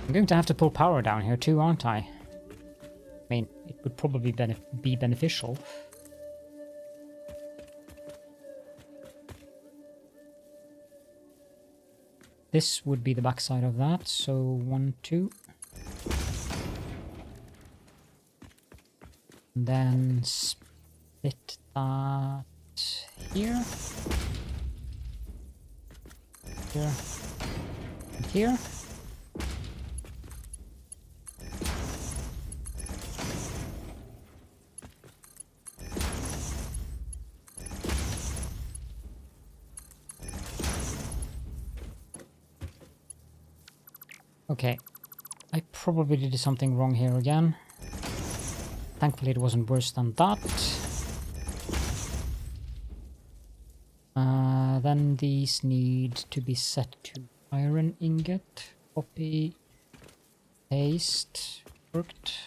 I'm going to have to pull power down here too, aren't I? I mean, it would probably be beneficial. This would be the backside of that, so 1, 2. And then split that here. Here. And here. Okay, I probably did something wrong here again. Thankfully it wasn't worse than that. Then these need to be set to iron ingot. Copy. Paste. Worked.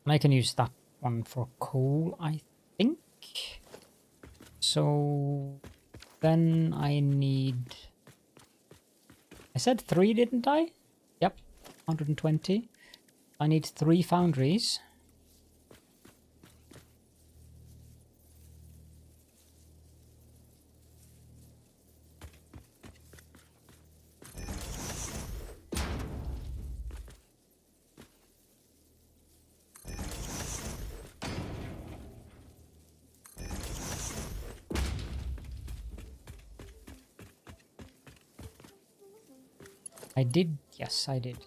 And I can use that one for coal, I think. So then I need... I said 3, didn't I? Yep, 120. I need 3 foundries. I did, yes, I did.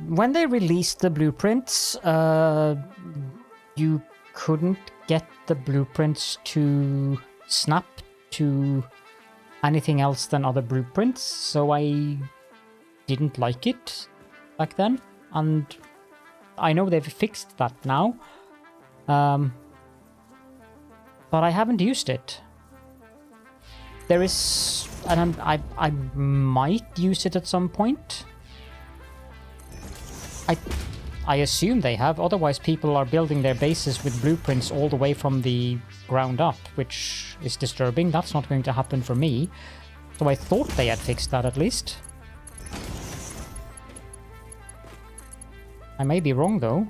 When they released the blueprints, you couldn't get the blueprints to snap to anything else than other blueprints, so I didn't like it back then, and I know they've fixed that now, but I haven't used it. There is, and I might use it at some point. I assume they have, otherwise people are building their bases with blueprints all the way from the ground up, which is disturbing. That's not going to happen for me. So I thought they had fixed that at least. I may be wrong though.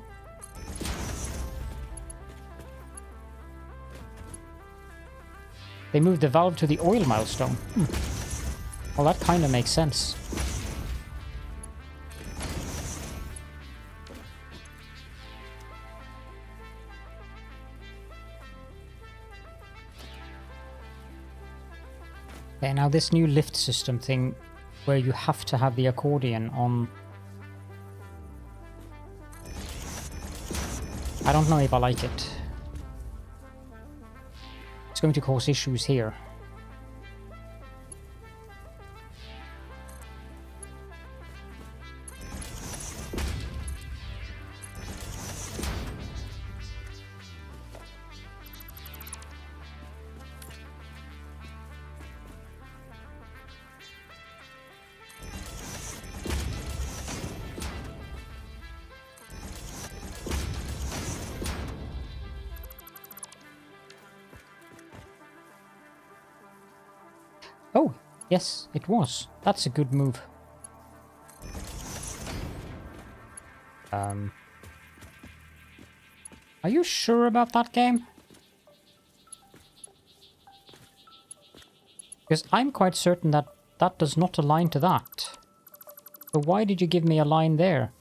They moved the valve to the oil milestone. Well, that kind of makes sense. Okay, now this new lift system thing where you have to have the accordion on... I don't know if I like it. It's going to cause issues here. Oh, yes, it was. That's a good move. Are you sure about that game? Because I'm quite certain that that does not align to that. So why did you give me a line there?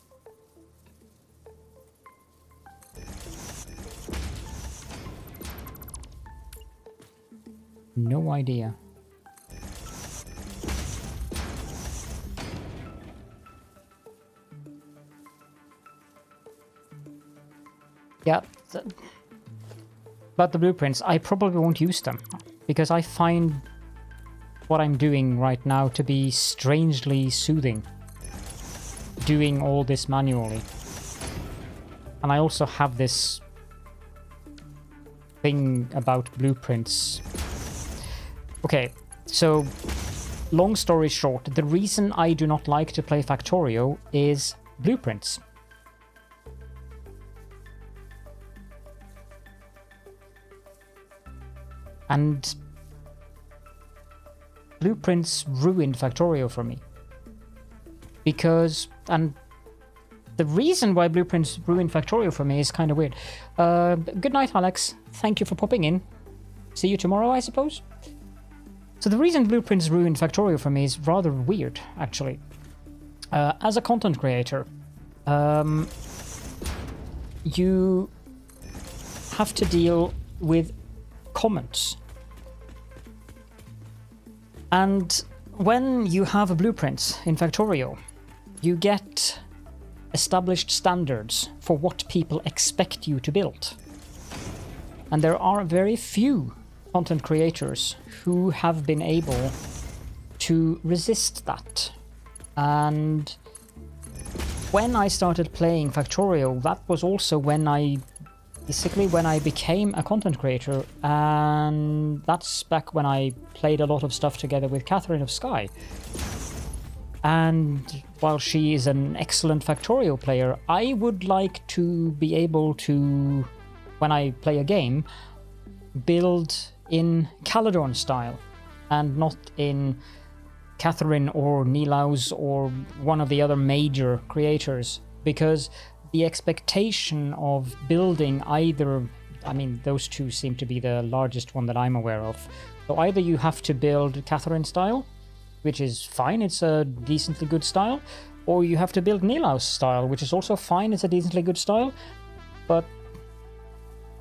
No idea. Yeah, but the blueprints, I probably won't use them, because I find what I'm doing right now to be strangely soothing, doing all this manually. And I also have this thing about blueprints. Okay, so long story short, the reason I do not like to play Factorio is blueprints. And blueprints ruined Factorio for me. Because, and the reason why blueprints ruined Factorio for me is kind of weird. Good night, Alex. Thank you for popping in. See you tomorrow, I suppose? So the reason blueprints ruined Factorio for me is rather weird, actually. As a content creator, you have to deal with comments. And when you have blueprints in Factorio, you get established standards for what people expect you to build. And there are very few content creators who have been able to resist that. And when I started playing Factorio, that was also when I became a content creator, and that's back when I played a lot of stuff together with Catherine of Sky. And while she is an excellent Factorio player, I would like to be able to, when I play a game, build in Caledon style and not in Catherine or Nilaus or one of the other major creators, because the expectation of building either, I mean, those two seem to be the largest one that I'm aware of. So either you have to build Catherine style, which is fine, it's a decently good style, or you have to build Nilaus style, which is also fine, it's a decently good style, but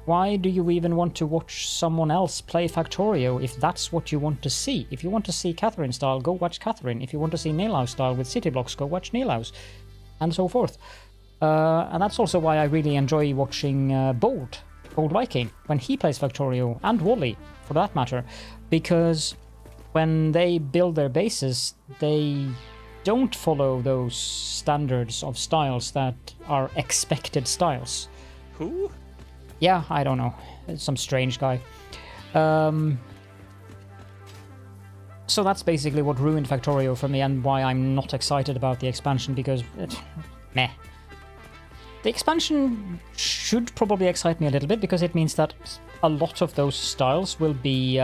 why do you even want to watch someone else play Factorio if that's what you want to see? If you want to see Catherine style, go watch Catherine. If you want to see Nilaus style with city blocks, go watch Nilaus, and so forth. And that's also why I really enjoy watching Bold Viking, when he plays Factorio, and Wally, for that matter, because when they build their bases, they don't follow those standards of styles that are expected styles. Who? Yeah, I don't know. It's some strange guy. So that's basically what ruined Factorio for me and why I'm not excited about the expansion, because meh. The expansion should probably excite me a little bit, because it means that a lot of those styles will be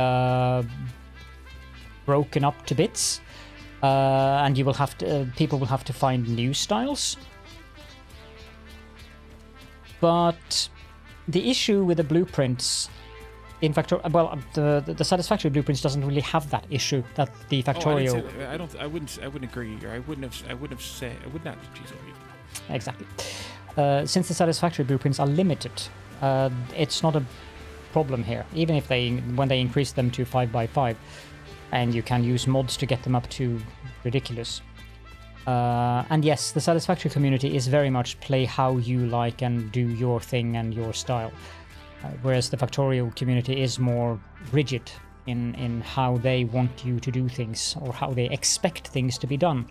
broken up to bits, and you will have to, people will have to find new styles. But the issue with the blueprints in Factorio, well, the Satisfactory blueprints doesn't really have that issue that the Factorio. I wouldn't agree. Or I would not. Geez, Exactly. Since the Satisfactory blueprints are limited, it's not a problem here. Even if when they increase them to 5x5, and you can use mods to get them up to ridiculous. And yes, the Satisfactory community is very much play how you like and do your thing and your style. Whereas the Factorio community is more rigid in how they want you to do things, or how they expect things to be done.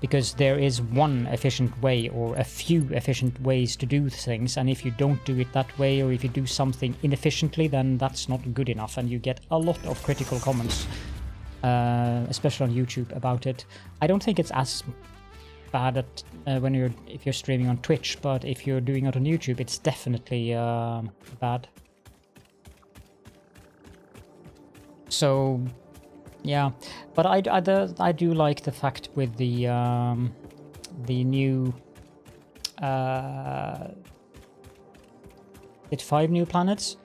Because there is one efficient way, or a few efficient ways to do things, and if you don't do it that way, or if you do something inefficiently, then that's not good enough, and you get a lot of critical comments, especially on YouTube, about it. I don't think it's as bad at if you're streaming on Twitch, but if you're doing it on YouTube, it's definitely bad. So yeah, but I do like the fact with the new it's 5 new planets,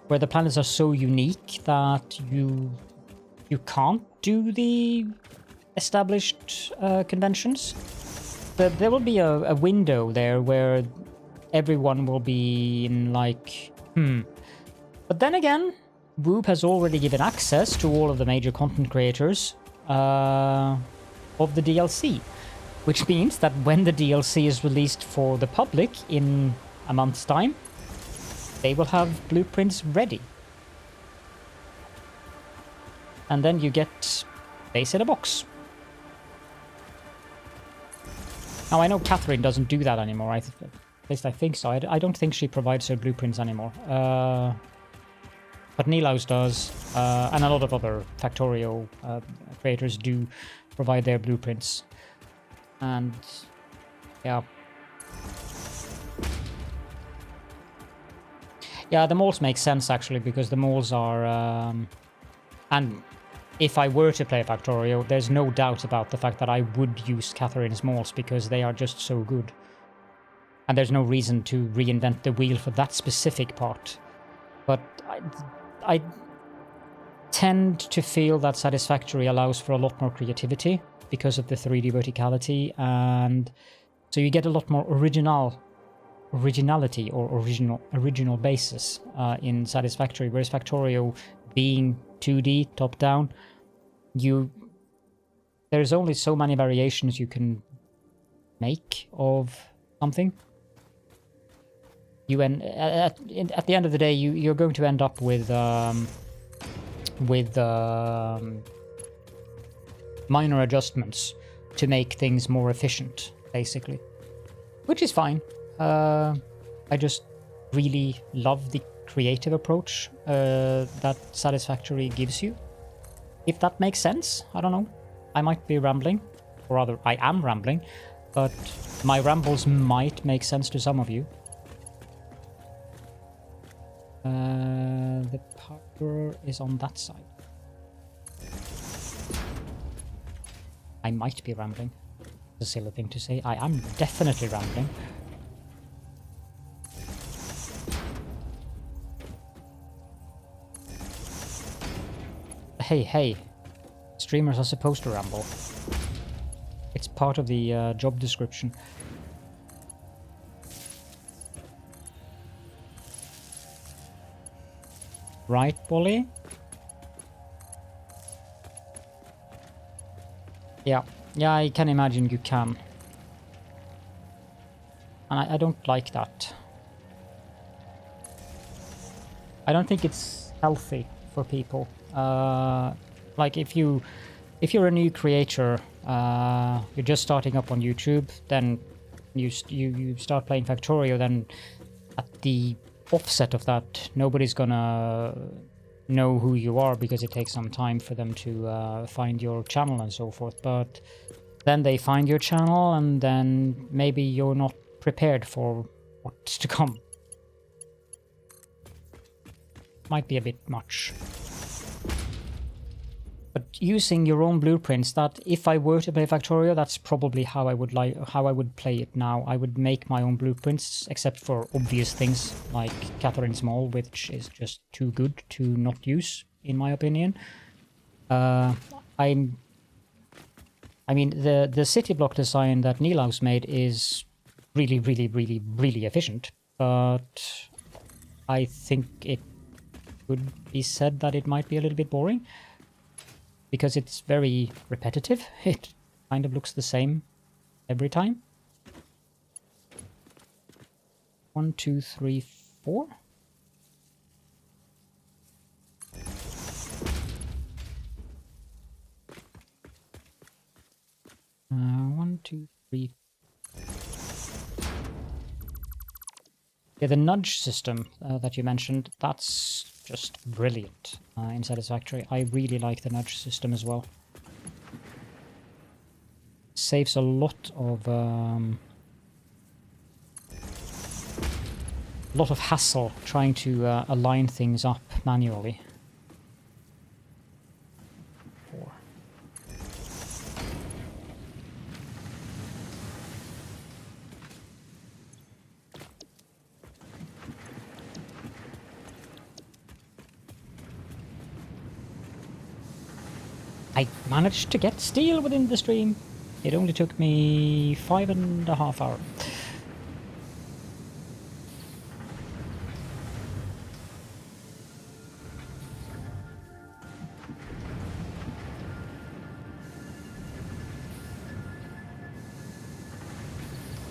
where the planets are so unique that you can't do the established conventions. But there will be a window there where everyone will be in like, But then again, Whoop has already given access to all of the major content creators of the DLC, which means that when the DLC is released for the public in a month's time, they will have blueprints ready. And then you get base in a box. Now, I know Catherine doesn't do that anymore. At least I think so. I don't think she provides her blueprints anymore. But Nilaus does, and a lot of other Factorio creators do provide their blueprints. And yeah. Yeah, the malls make sense actually, because the malls are... and if I were to play Factorio, there's no doubt about the fact that I would use Catherine's malls, because they are just so good. And there's no reason to reinvent the wheel for that specific part. But I tend to feel that Satisfactory allows for a lot more creativity because of the 3D verticality, and so you get a lot more originality or original basis in Satisfactory, whereas Factorio, being 2D top down, there's only so many variations you can make of something. At the end of the day, you're going to end up with minor adjustments to make things more efficient, basically, which is fine. I just really love the creative approach that Satisfactory gives you. If that makes sense, I don't know. I might be rambling, or rather, I am rambling, but my rambles might make sense to some of you. The power is on that side. I might be rambling. It's a silly thing to say. I am definitely rambling. Hey. Streamers are supposed to ramble. It's part of the job description. Right, Wally? Yeah, I can imagine you can. And I don't like that. I don't think it's healthy for people. Like if you're a new creator, you're just starting up on YouTube, then you start playing Factorio, then at the offset of that, nobody's gonna know who you are because it takes some time for them to find your channel and so forth. But then they find your channel, and then maybe you're not prepared for what's to come. Might be a bit much. But using your own blueprints, that if I were to play Factorio, that's probably how I would play it now. I would make my own blueprints, except for obvious things like Catherine Small, which is just too good to not use, in my opinion. I mean, the city block design that Nilaus made is really, really, really, really efficient, but I think it could be said that it might be a little bit boring. Because it's very repetitive. It kind of looks the same every time. 1, 2, 3, 4. 1, 2, 3. Yeah, the nudge system that you mentioned, that's just brilliant in Satisfactory. I really like the nudge system as well. Saves a lot of hassle trying to align things up manually. 4. I managed to get steel within the stream. It only took me 5.5 hours.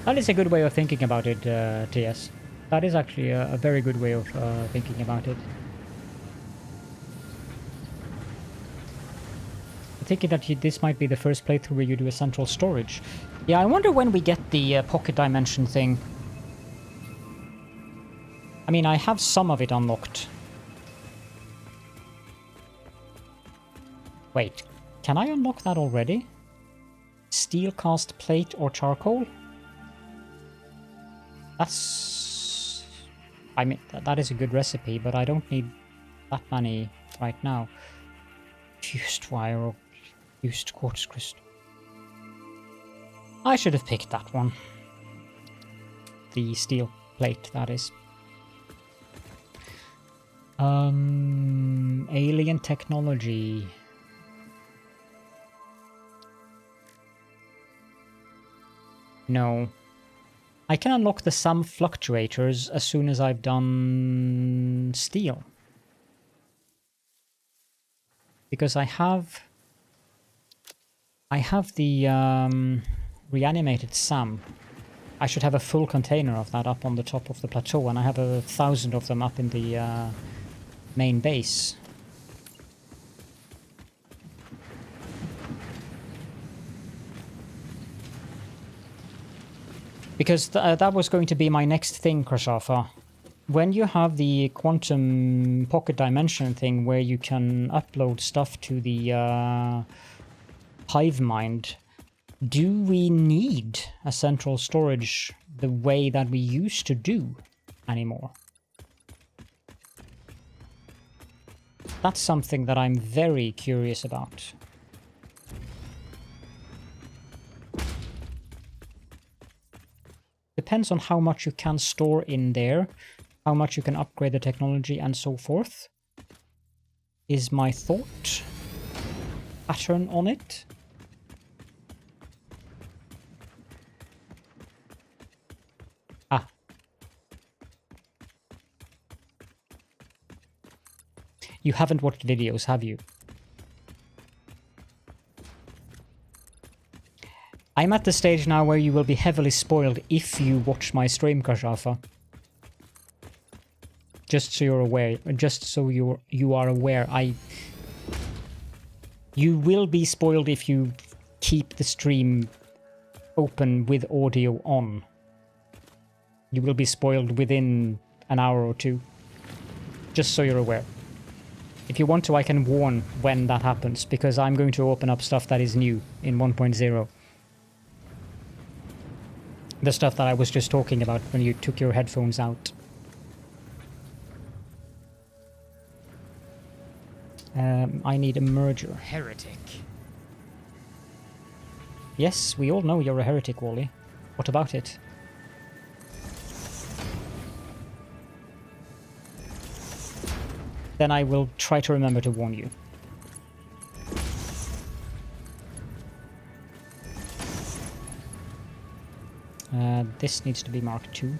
That is a good way of thinking about it, TS. That is actually a very good way of thinking about it. Thinking that this might be the first playthrough where you do a central storage. Yeah, I wonder when we get the pocket dimension thing. I mean, I have some of it unlocked. Wait, can I unlock that already? Steel cast plate or charcoal? That's... I mean, that is a good recipe, but I don't need that many right now. Fused wire or fused quartz crystal. I should have picked that one. The steel plate, that is. Alien technology. No. I can unlock the SAM fluctuators as soon as I've done steel. Because I have the reanimated SAM I should have a full container of that up on the top of the plateau, and I have 1,000 of them up in the main base. Because that was going to be my next thing, Krashafa. When you have the quantum pocket dimension thing where you can upload stuff to the hive mind, do we need a central storage the way that we used to do anymore? That's something that I'm very curious about. Depends on how much you can store in there, how much you can upgrade the technology and so forth, is my thought pattern on it. Ah. You haven't watched videos, have you? I'm at the stage now where you will be heavily spoiled if you watch my stream, Kashafa. Just so you're aware. Just so you are aware. You will be spoiled if you keep the stream open with audio on. You will be spoiled within an hour or two. Just so you're aware. If you want to, I can warn when that happens, because I'm going to open up stuff that is new in 1.0. The stuff that I was just talking about when you took your headphones out. I need a merger. Heretic. Yes, we all know you're a heretic, Wally. What about it? Then I will try to remember to warn you. This needs to be Mark II.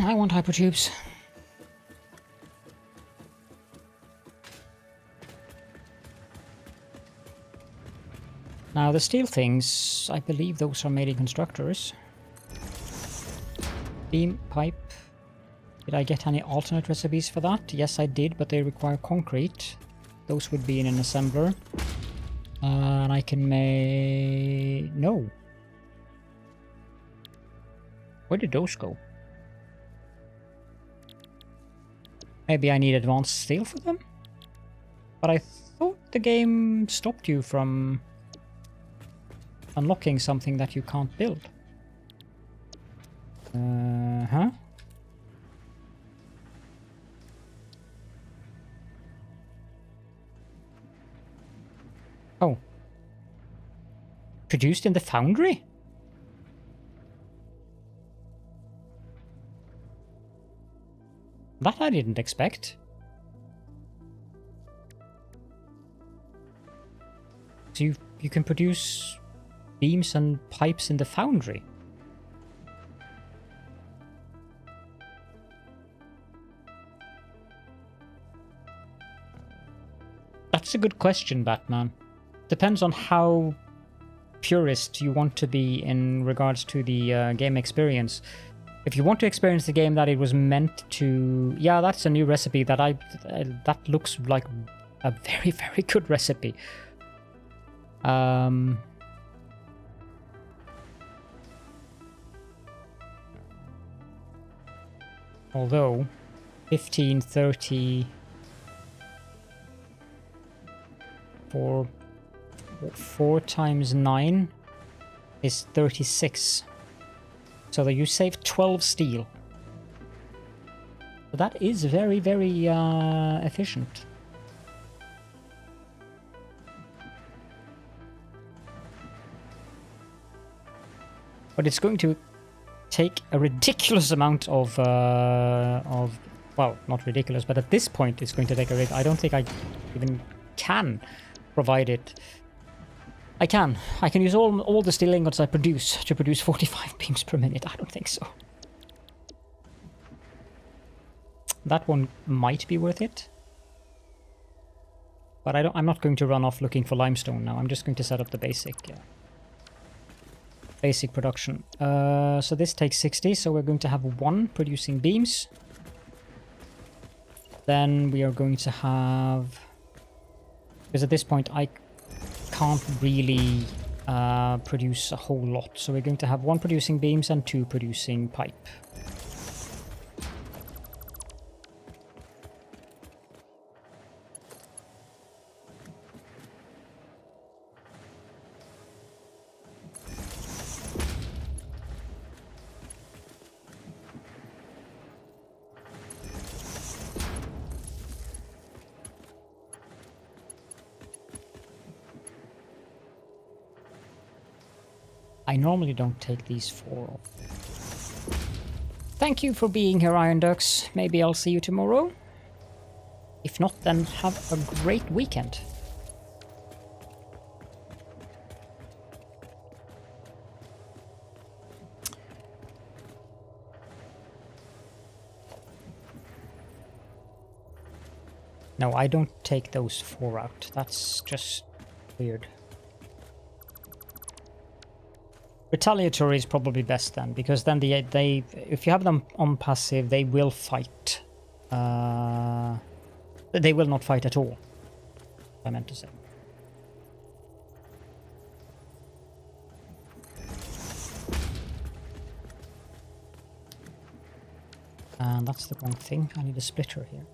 I want hypertubes. Now the steel things, I believe those are made in constructors. Beam, pipe. Did I get any alternate recipes for that? Yes, I did, but they require concrete. Those would be in an assembler. And I can make... No. Where did those go? Maybe I need advanced steel for them? But I thought the game stopped you from unlocking something that you can't build. Huh? Oh. Produced in the foundry? That I didn't expect. So you can produce beams and pipes in the foundry? That's a good question, Batman. Depends on how purist you want to be in regards to the game experience. If you want to experience the game that it was meant to... Yeah, that's a new recipe that that looks like a very, very good recipe. Although 1530 for 4 times 9 is 36. So that you save 12 steel. So that is very, very efficient. But it's going to take a ridiculous amount of well, not ridiculous, but at this point it's going to take I don't think I even can provide it. I can use all the steel ingots I produce to produce 45 beams per minute. I don't think so. That one might be worth it. But I'm not going to run off looking for limestone now. I'm just going to set up the basic production. So this takes 60, so we're going to have 1 producing beams. Then we are going to have... Because at this point I can't really produce a whole lot. So we're going to have 1 producing beams and 2 producing pipe. I normally don't take these 4 off. Thank you for being here, Iron Ducks. Maybe I'll see you tomorrow. If not, then have a great weekend. No, I don't take those 4 out. That's just weird. Retaliatory is probably best then, because then they if you have them on passive, they will fight. They will not fight at all, I meant to say. And that's the wrong thing. I need a splitter here.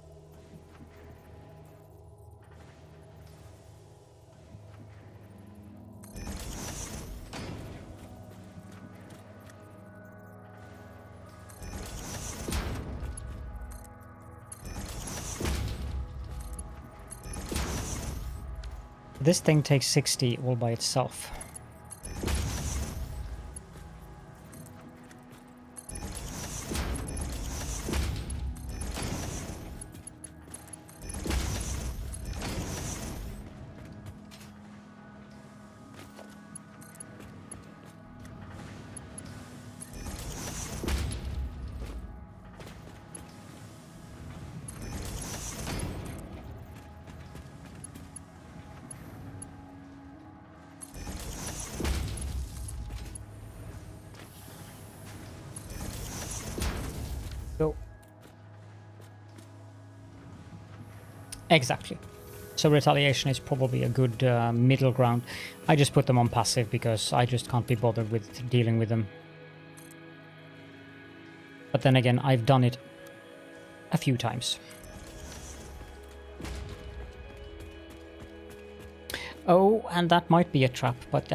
This thing takes 60 all by itself. Go. Exactly. So retaliation is probably a good middle ground. I just put them on passive because I just can't be bothered with dealing with them. But then again, I've done it a few times. Oh, and that might be a trap, but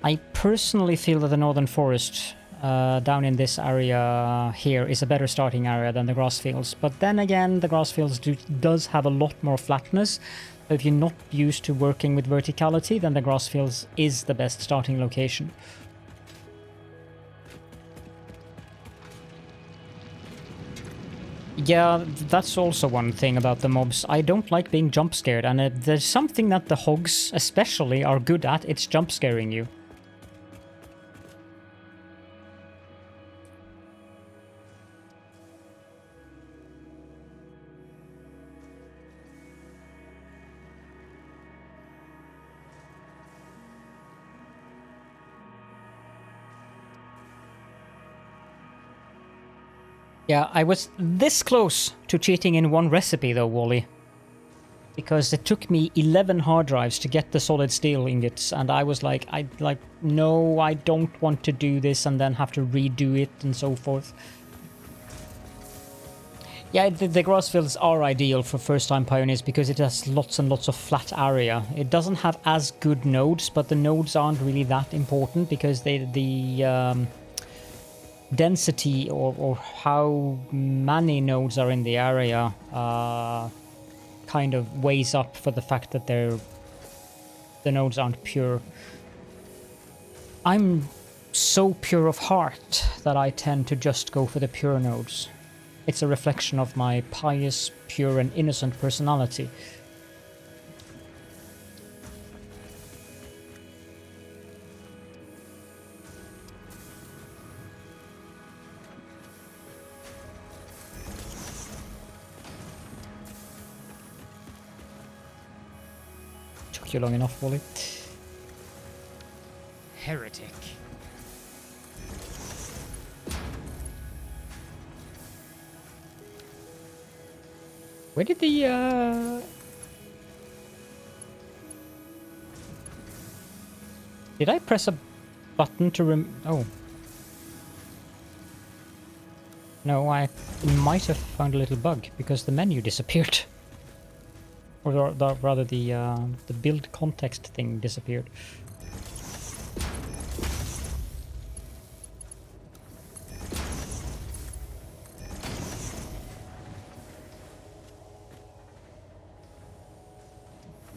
I personally feel that the Northern Forest down in this area here is a better starting area than the grass fields. But then again, the grass fields does have a lot more flatness. So if you're not used to working with verticality, then the grass fields is the best starting location. Yeah, that's also one thing about the mobs. I don't like being jump scared, and there's something that the hogs especially are good at, it's jump scaring you. Yeah, I was this close to cheating in one recipe though, Wally. Because it took me 11 hard drives to get the solid steel ingots, and I was like, no, I don't want to do this and then have to redo it and so forth. Yeah, the grass fields are ideal for first-time pioneers because it has lots and lots of flat area. It doesn't have as good nodes, but the nodes aren't really that important because the density or how many nodes are in the area kind of weighs up for the fact that the nodes aren't pure. I'm so pure of heart that I tend to just go for the pure nodes. It's a reflection of my pious, pure and innocent personality. took you long enough, Wally. Heretic. Where did the Did I press a button to oh. No, I might have found a little bug because the menu disappeared. Or rather the build context thing disappeared.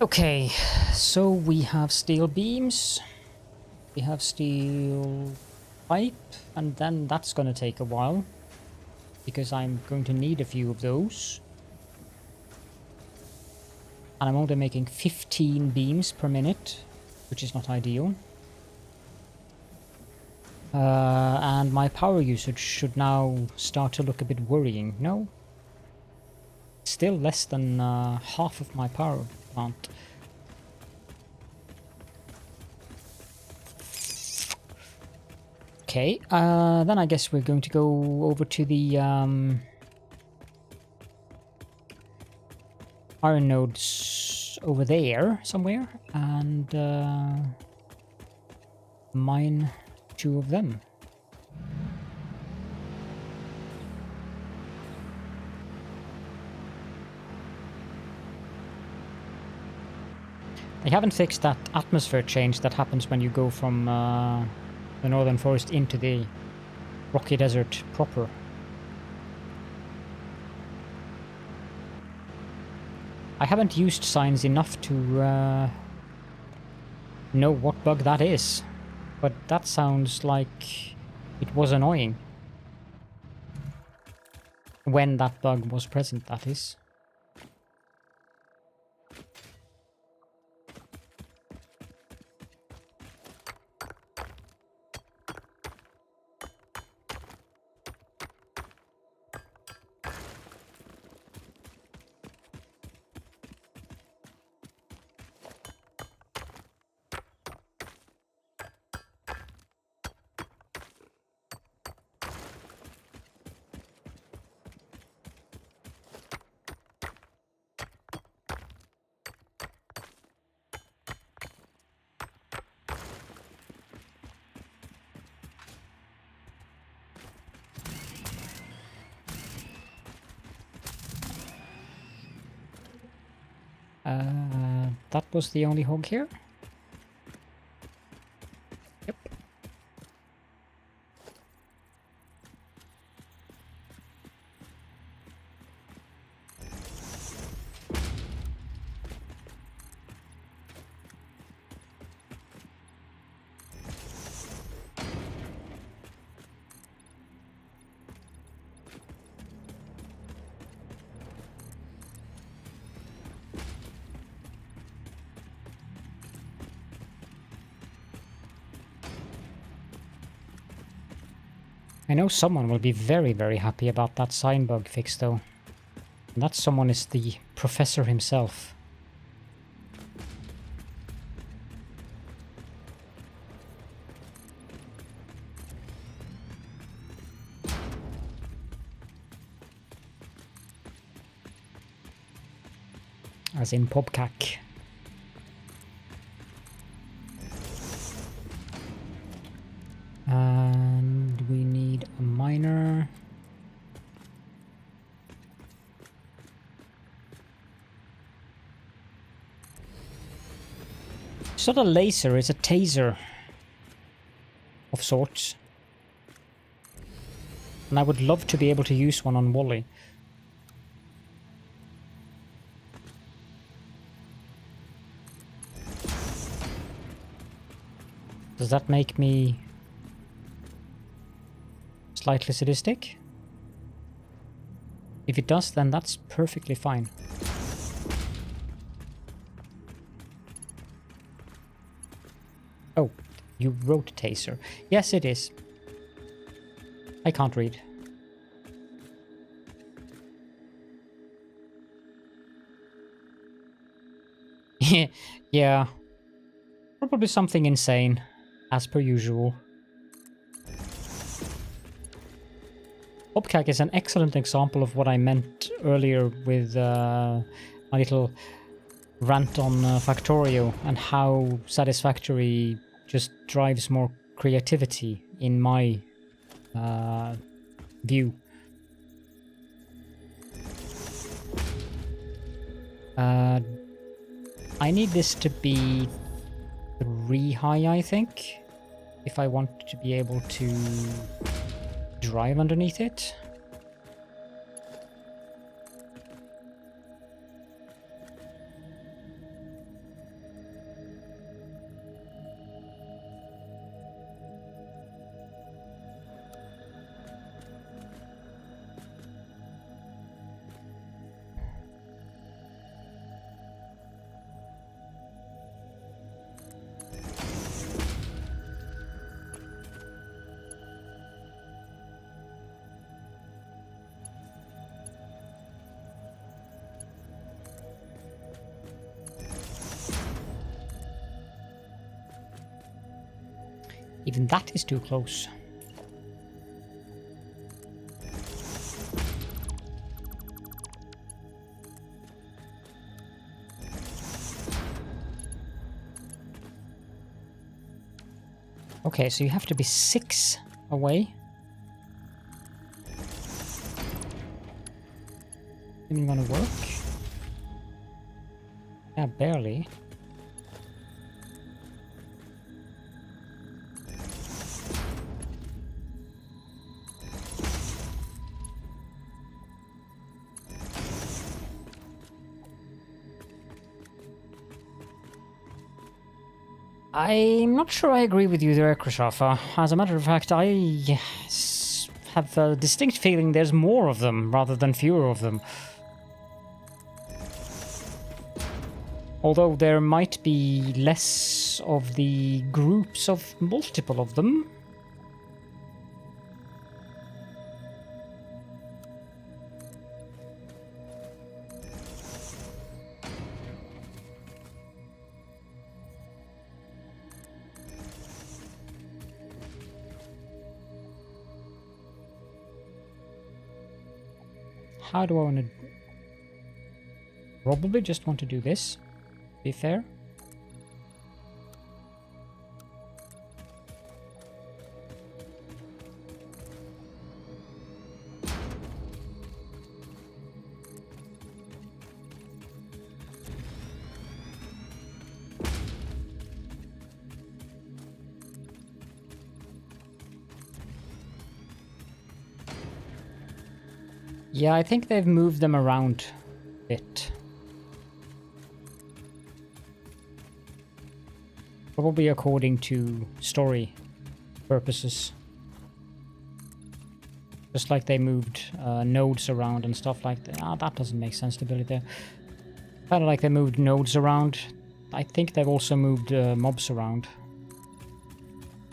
Okay, so we have steel beams, we have steel pipe, and then that's gonna take a while, because I'm going to need a few of those. And I'm only making 15 beams per minute, which is not ideal. And my power usage should now start to look a bit worrying. No? Still less than half of my power plant. Okay, then I guess we're going to go over to the iron nodes over there somewhere and mine 2 of them. They haven't fixed that atmosphere change that happens when you go from the northern forest into the rocky desert proper. I haven't used signs enough to know what bug that is, but that sounds like it was annoying. When that bug was present, that is. That was the only hog here? Yep. I know someone will be very, very happy about that sign bug fix, though. And that someone is the professor himself. As in Pobcac. And we need a miner. It's not a laser, it's a taser of sorts. And I would love to be able to use one on Wally. Does that make me slightly sadistic? If it does, then that's perfectly fine. Oh, you wrote taser. Yes, it is. I can't read. Yeah. Probably something insane, as per usual. Bobcat is an excellent example of what I meant earlier with my little rant on Factorio and how Satisfactory just drives more creativity in my view. I need this to be 3 high, I think, if I want to be able to drive underneath it. Even that is too close. Okay, so you have to be 6 away. Isn't gonna work? Yeah, barely. I'm not sure I agree with you there, Krishafa. As a matter of fact, I have a distinct feeling there's more of them rather than fewer of them. Although there might be less of the groups of multiple of them. How do I want to... Probably just want to do this. Be fair. Yeah, I think they've moved them around a bit. Probably according to story purposes. Just like they moved nodes around and stuff like that. Ah, that doesn't make sense to build it there. Kind of like they moved nodes around. I think they've also moved mobs around.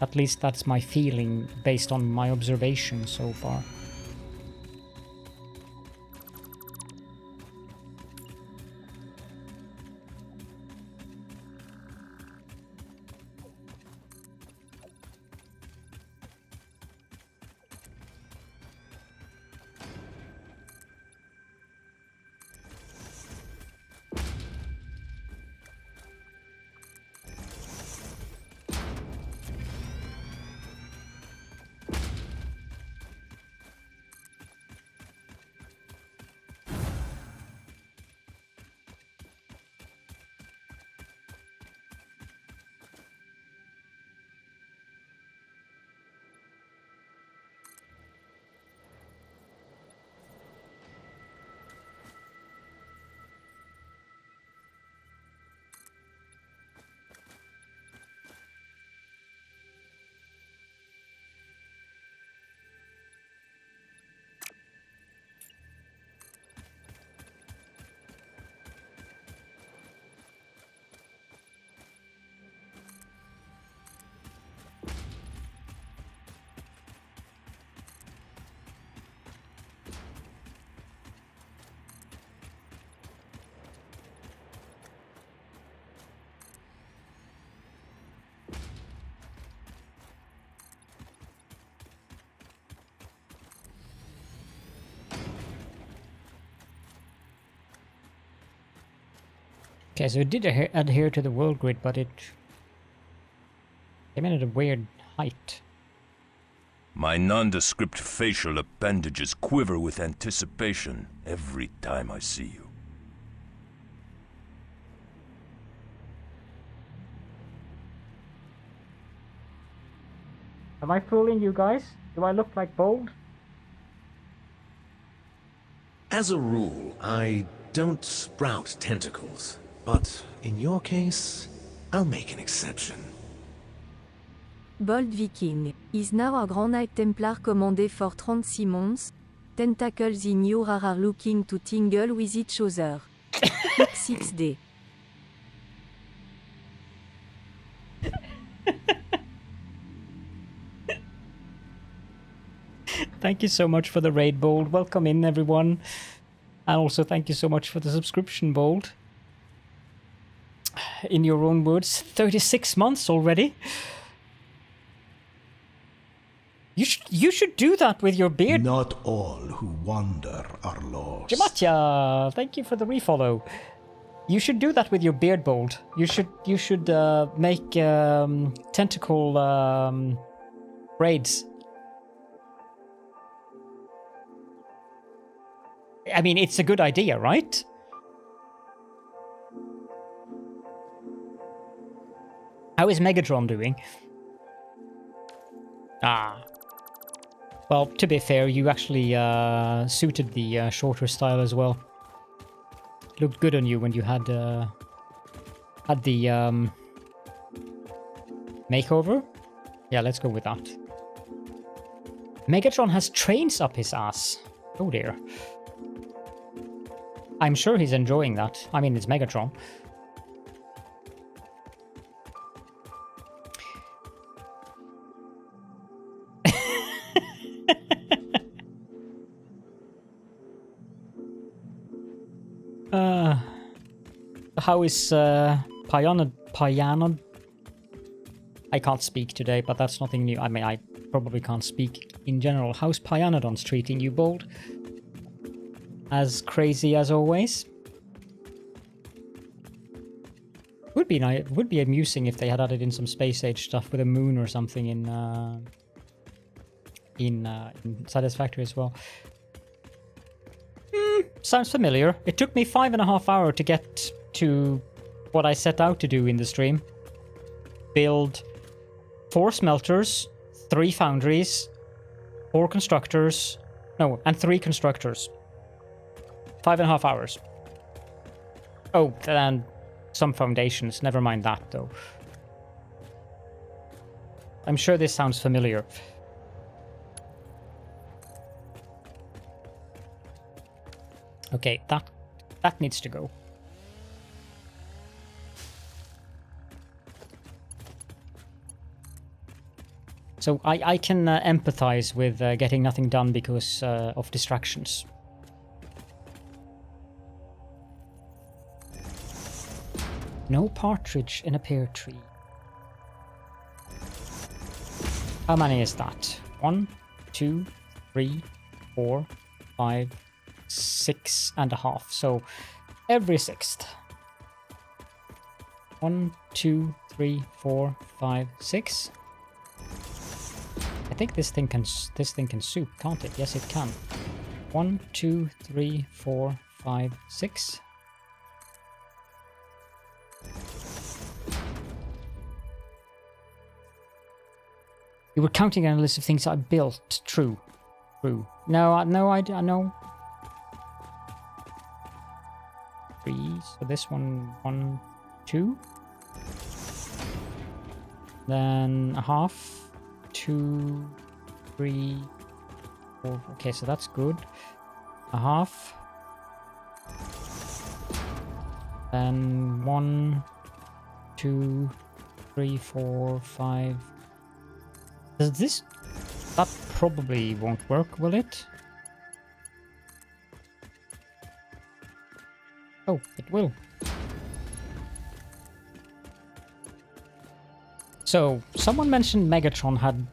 At least that's my feeling based on my observation so far. Okay, so it did adhere to the world grid, but it came in at a weird height. My nondescript facial appendages quiver with anticipation every time I see you. Am I fooling you guys? Do I look like Bold? As a rule, I don't sprout tentacles, but in your case, I'll make an exception. Bold Viking is now a Grand Knight Templar commandé for 36 months. Tentacles in your are looking to tingle with each other. X6D. Thank you so much for the raid, Bold. Welcome in, everyone. And also thank you so much for the subscription, Bold. In your own words, 36 months already. You should do that with your beard. Not all who wander are lost. Jamatya, thank you for the refollow. You should do that with your beard, Bold. You should make tentacle braids. I mean, it's a good idea, right? How is Megatron doing? Ah. Well, to be fair, you actually suited the shorter style as well. Looked good on you when you had the makeover. Yeah, let's go with that. Megatron has trains up his ass. Oh dear. I'm sure he's enjoying that. I mean, it's Megatron. How is Pyanod? I can't speak today, but that's nothing new. I mean, I probably can't speak in general. How's Pyanodons treating you, Bold? As crazy as always? Would be nice. Would be amusing if they had added in some space age stuff with a moon or something in Satisfactory as well. Sounds familiar. It took me 5.5 hours to get to what I set out to do in the stream. Build 4 smelters, 3 foundries, 4 constructors, no, and 3 constructors. 5.5 hours. Oh, and some foundations. Never mind that, though. I'm sure this sounds familiar. Okay, that needs to go. So I can empathize with getting nothing done because of distractions. No partridge in a pear tree. How many is that? 1, 2, 3, 4, 5, 6.5. So every 6th. 1, 2, 3, 4, 5, 6. I think this thing can soup, can't it? Yes, it can. 1, 2, 3, 4, 5, 6. You were counting on a list of things I built. True. True. No, I know. 3. So this one, 1, 2. Then a half. 2, 3, 4. Okay, so that's good. A half. Then 1, 2, 3, 4, 5. Does this... That probably won't work, will it? Oh, it will. So, someone mentioned Megatron had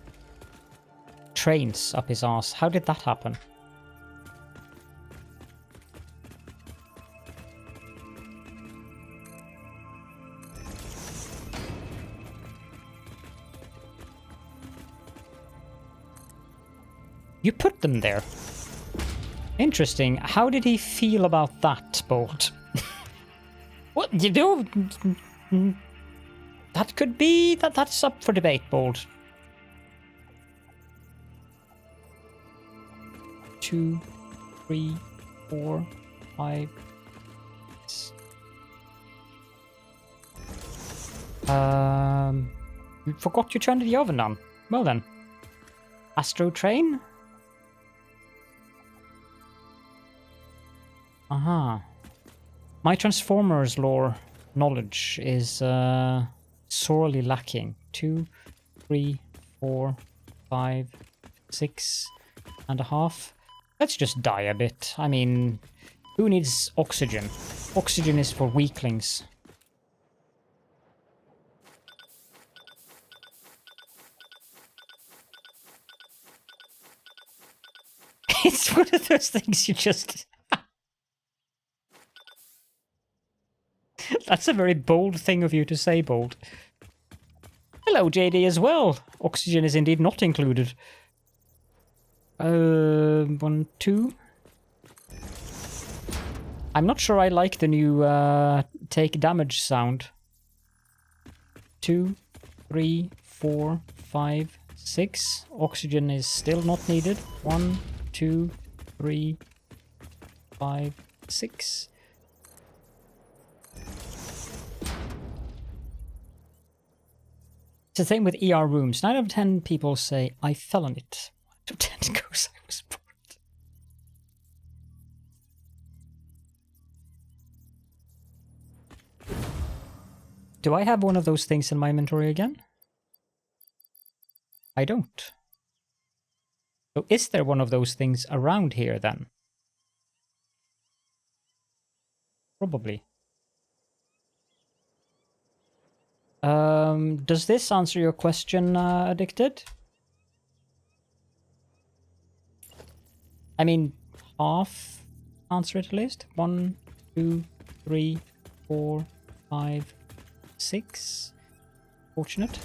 trains up his ass. How did that happen? You put them there. Interesting. How did he feel about that, Bolt? What you do? That could be that's up for debate, Bolt. 2, 3, 4, 5. 6. You forgot you turned the oven on. Well then. Astro Train? Aha. My Transformers lore knowledge is sorely lacking. 2, 3, 4, 5, 6.5. Let's just die a bit. I mean, who needs oxygen? Oxygen is for weaklings. It's one of those things you just... That's a very bold thing of you to say, Bold. Hello, JD, as well. Oxygen is indeed not included. 1, 2. I'm not sure I like the new take damage sound. 2, 3, 4, 5, 6. Oxygen is still not needed. 1, 2, 3, 5, 6. It's the same with ER rooms. 9 out of 10 people say, I fell on it. 1 out of 10 goes, I was bored. Do I have one of those things in my inventory again? I don't. So is there one of those things around here then? Probably. Does this answer your question, Addicted? I mean, half answer it at least. 1, 2, 3, 4, 5, 6. Fortunate.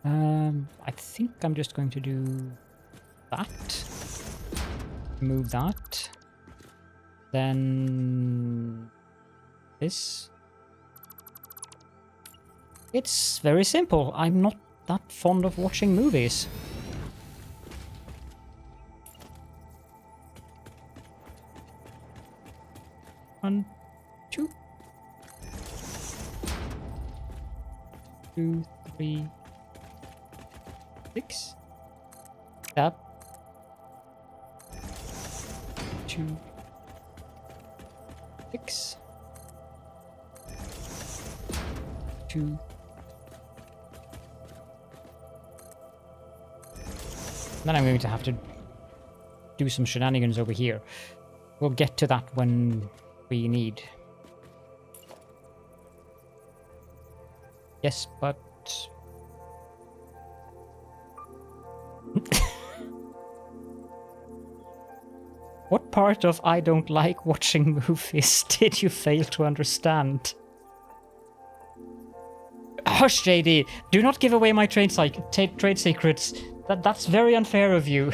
I think I'm just going to do that. Move that. Then this. It's very simple. I'm not that fond of watching movies. One, 2. 2, 3, 6. Tap. 2, 6. 2. Then I'm going to have to do some shenanigans over here. We'll get to that when we need. Yes, but... What part of I don't like watching movies did you fail to understand? Hush, JD! Do not give away my trade secrets. That's very unfair of you.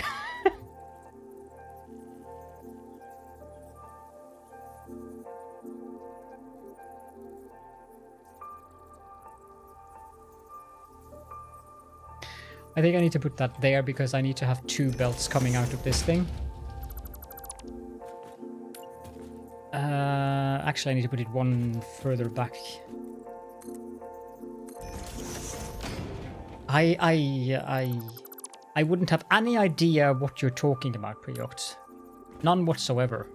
I think I need to put that there because I need to have 2 belts coming out of this thing. Actually, I need to put it one further back. I wouldn't have any idea what you're talking about, Preoct. None whatsoever.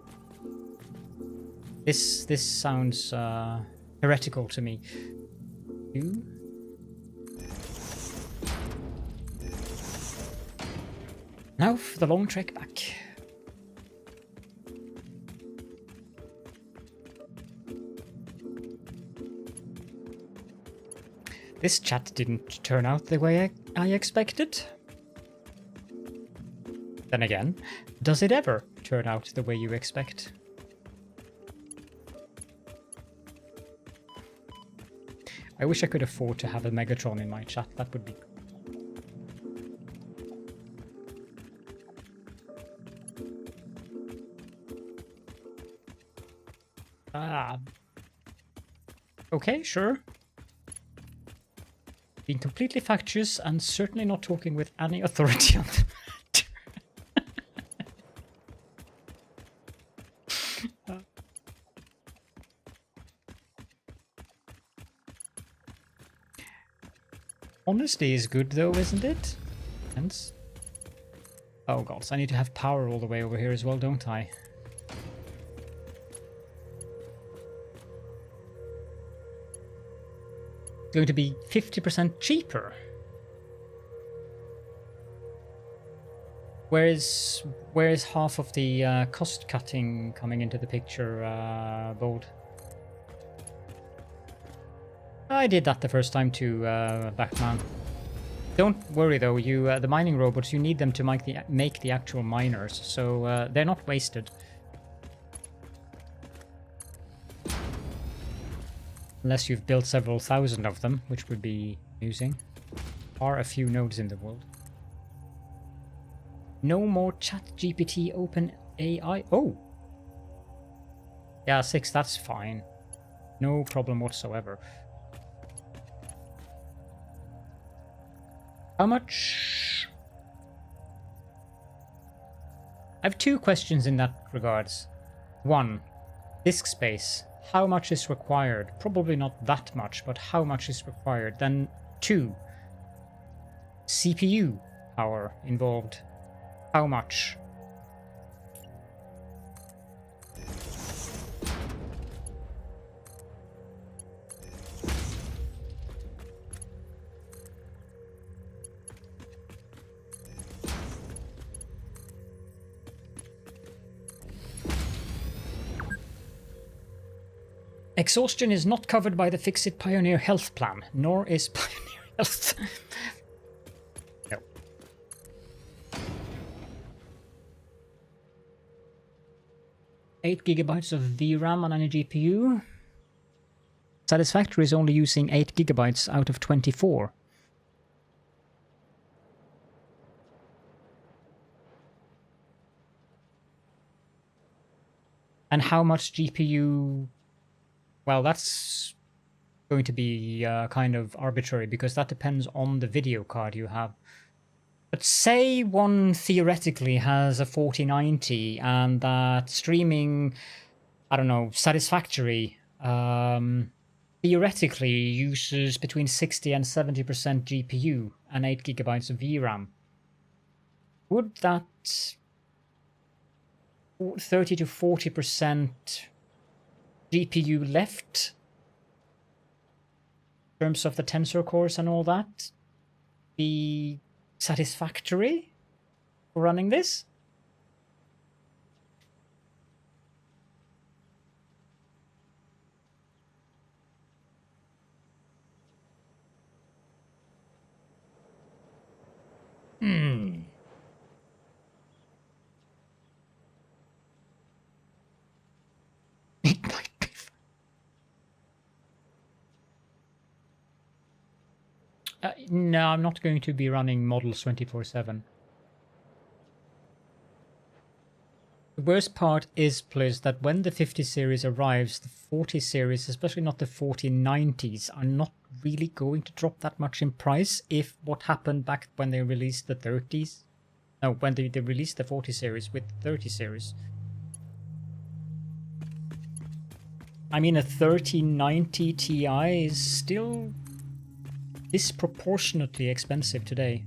This sounds heretical to me. 2. Now for the long trek back. This chat didn't turn out the way I expected. Then again, does it ever turn out the way you expect? I wish I could afford to have a Megatron in my chat, that would be cool. Okay, sure. Being completely factious and certainly not talking with any authority on the matter. Honesty is good though, isn't it? Hence. Oh god, so I need to have power all the way over here as well, don't I? Going to be 50% cheaper. Where is half of the cost cutting coming into the picture, Bold? I did that the first time too, Batman. Don't worry though, you the mining robots, you need them to make the actual miners, so they're not wasted. Unless you've built several thousand of them, which would be amusing. Are a few nodes in the world. No more ChatGPT open AI. Oh! Yeah, 6, that's fine. No problem whatsoever. How much? I have 2 questions in that regards. 1. Disk space. How much is required? Probably not that much, but how much is required? Then 2. CPU power involved. How much? Exhaustion is not covered by the Fix-It Pioneer Health Plan, nor is Pioneer Health. No. Eight gigabytes of VRAM on any GPU. Satisfactory is only using 8 gigabytes out of 24. And how much GPU... Well, that's going to be kind of arbitrary because that depends on the video card you have. But say one theoretically has a 4090 and that streaming, I don't know, Satisfactory theoretically uses between 60 and 70% GPU and 8 gigabytes of VRAM. Would that 30 to 40% GPU left in terms of the tensor cores and all that be satisfactory for running this? It might be. No, I'm not going to be running models 24/7. The worst part is, please, that when the 50 series arrives, the 40 series, especially not the 4090s, are not really going to drop that much in price if what happened back when they released the 30s. No, when they released the 40 series with the 30 series. I mean, a 3090 Ti is still disproportionately expensive today.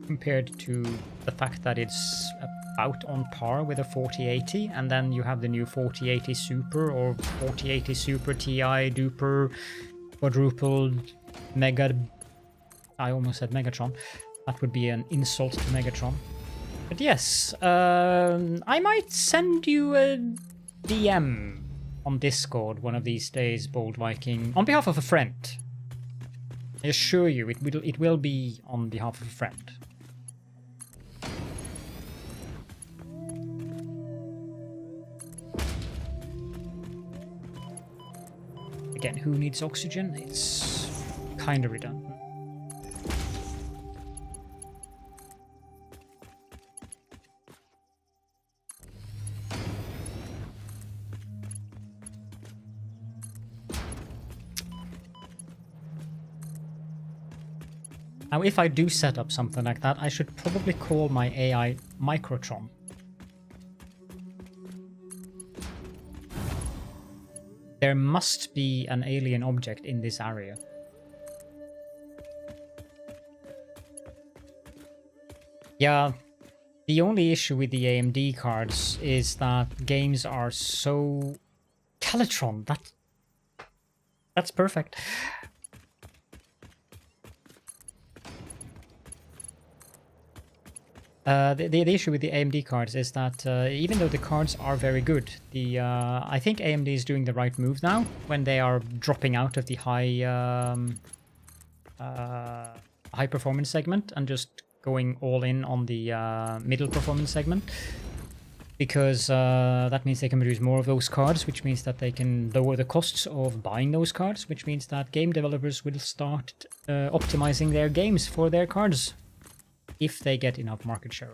Compared to the fact that it's about on par with a 4080, and then you have the new 4080 Super or 4080 Super Ti Duper quadrupled Mega... I almost said Megatron. That would be an insult to Megatron. But yes, I might send you a DM on Discord one of these days, Bold Viking, on behalf of a friend. I assure you, it will be on behalf of a friend. Again, who needs oxygen? It's kind of redundant. Now, if I do set up something like that, I should probably call my AI Microtron. There must be an alien object in this area. Yeah, the only issue with the AMD cards is that games are so... Calitron, that's perfect. The issue with the AMD cards is that even though the cards are very good, I think AMD is doing the right move now when they are dropping out of the high performance segment and just going all in on the middle performance segment, because that means they can produce more of those cards, which means that they can lower the costs of buying those cards, which means that game developers will start optimizing their games for their cards if they get enough market share.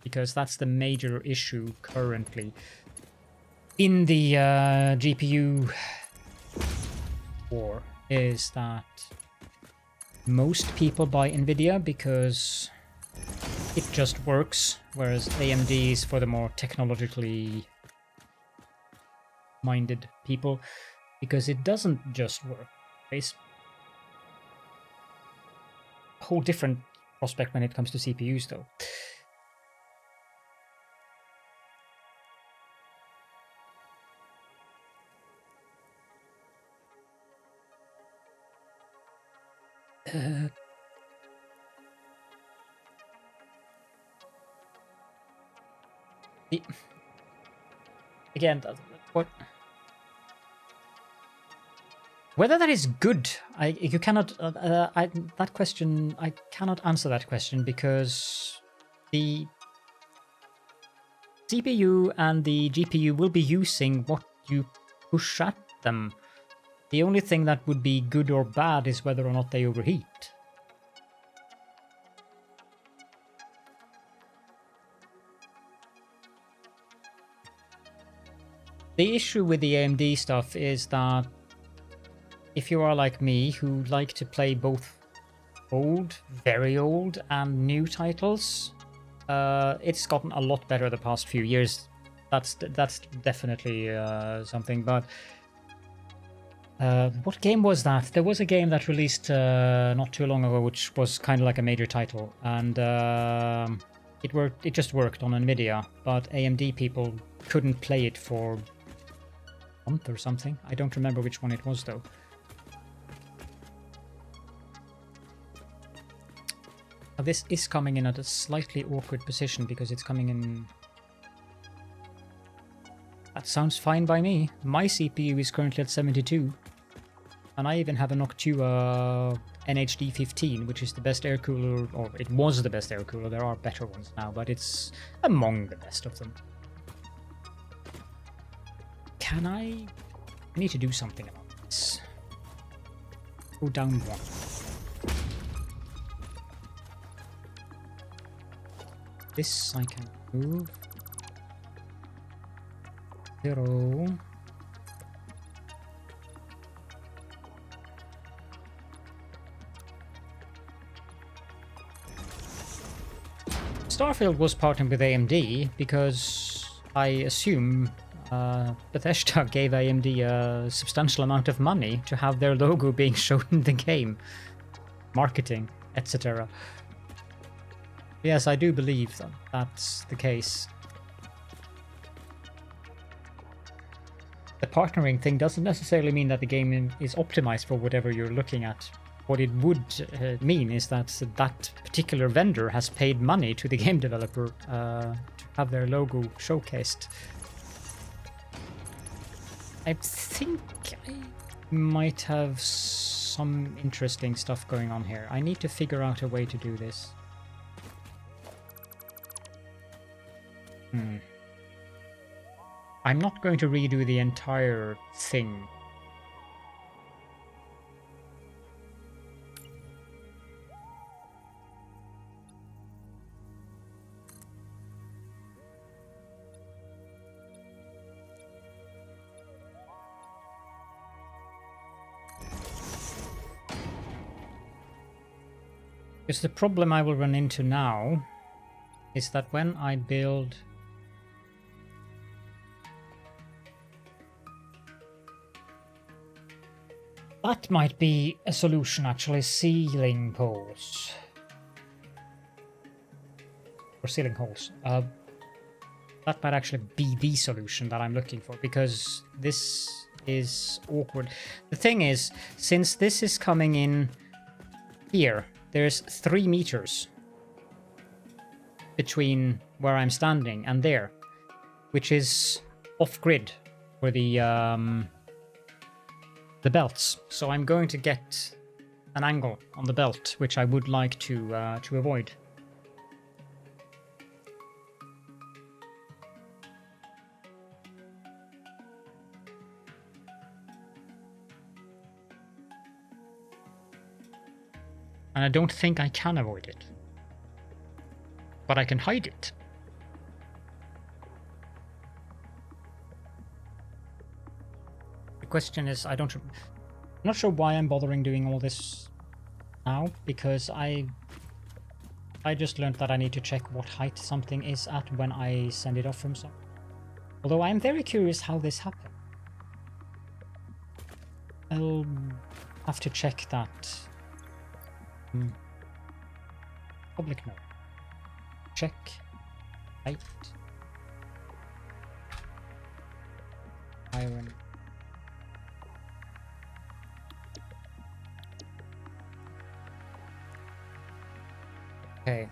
Because that's the major issue currently in the GPU war, is that most people buy Nvidia because it just works, whereas AMD is for the more technologically minded people, because it doesn't just work. It's a whole different prospect when it comes to CPUs, though. Again, what? Whether that is good, you cannot. That question, I cannot answer that question, because the CPU and the GPU will be using what you push at them. The only thing that would be good or bad is whether or not they overheat. The issue with the AMD stuff is that if you are like me, who like to play both old, very old, and new titles, it's gotten a lot better the past few years. That's definitely something. But what game was that? There was a game that released not too long ago, which was kind of like a major title, and it worked. It just worked on Nvidia, but AMD people couldn't play it for a month or something. I don't remember which one it was, though. This is coming in at a slightly awkward position because it's coming in... That sounds fine by me. My CPU is currently at 72. And I even have a Noctua NHD 15, which is the best air cooler, or it was the best air cooler. There are better ones now, but it's among the best of them. I need to do something about this. Go down one. This I can move. 0. Starfield was partnered with AMD because I assume Bethesda gave AMD a substantial amount of money to have their logo being shown in the game. Marketing, etc. Yes, I do believe that that's the case. The partnering thing doesn't necessarily mean that the game is optimized for whatever you're looking at. What it would mean is that that particular vendor has paid money to the game developer to have their logo showcased. I think I might have some interesting stuff going on here. I need to figure out a way to do this. I'm not going to redo the entire thing. Because the problem I will run into now is that when I build... That might be a solution, actually. Ceiling poles. Or ceiling holes. That might actually be the solution that I'm looking for, because this is awkward. The thing is, since this is coming in here, there's 3 meters between where I'm standing and there, which is off-grid for the belts. So I'm going to get an angle on the belt, which I would like to avoid. And I don't think I can avoid it. But I can hide it. The question is, I'm not sure why I'm bothering doing all this now, because I just learned that I need to check what height something is at when I send it off from some. Although I'm very curious how this happened. I'll have to check that. Public note. Check height. Iron. Okay.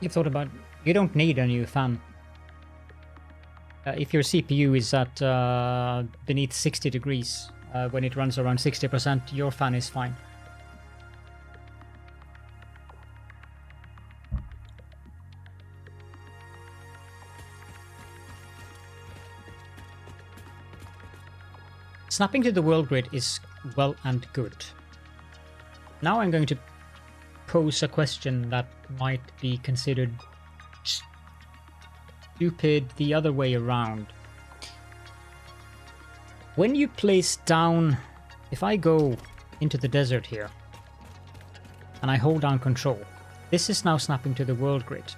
You've thought about... You don't need a new fan. If your CPU is at beneath 60 degrees, when it runs around 60%, your fan is fine. Snapping to the world grid is well and good. Now I'm going to pose a question that might be considered stupid the other way around. When you place down... If I go into the desert here, and I hold down control, this is now snapping to the world grid.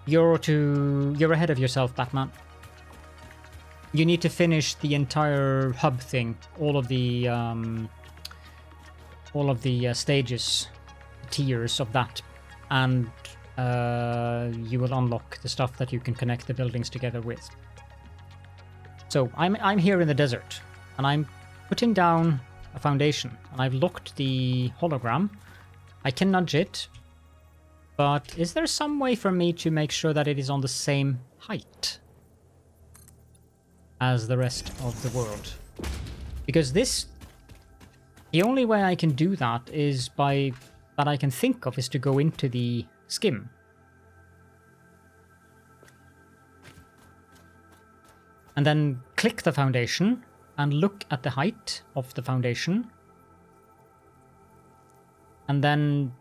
You're ahead of yourself, Batman. You need to finish the entire hub thing, all of the stages, tiers of that, and you will unlock the stuff that you can connect the buildings together with. So I'm here in the desert, and I'm putting down a foundation, and I've locked the hologram. I can nudge it, but is there some way for me to make sure that it is on the same height as the rest of the world? Because the only way I can do that is that I can think of is to go into the skim. And then click the foundation and look at the height of the foundation. And then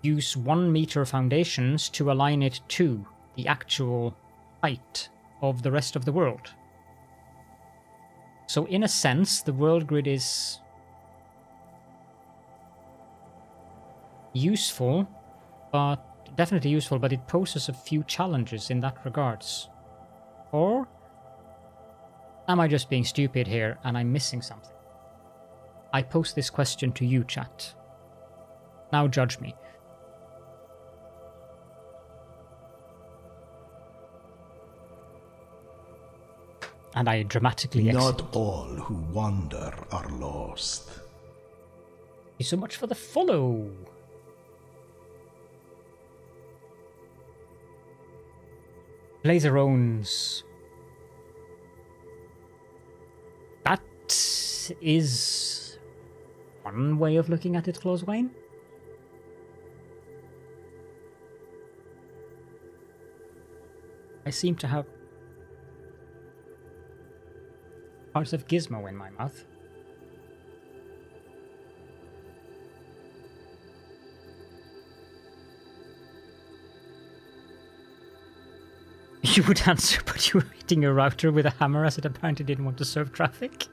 use 1 meter foundations to align it to the actual height of the rest of the world. So in a sense, the world grid is useful, but definitely useful, but it poses a few challenges in that regards. Or am I just being stupid here and I'm missing something? I pose this question to you, chat. Now judge me. And I dramatically exit. Not all who wander are lost. Thank you so much for the follow. Laserones. That is one way of looking at it, Claus Wayne. I seem to have parts of Gizmo in my mouth. You would answer, but you were hitting your router with a hammer as it apparently didn't want to serve traffic.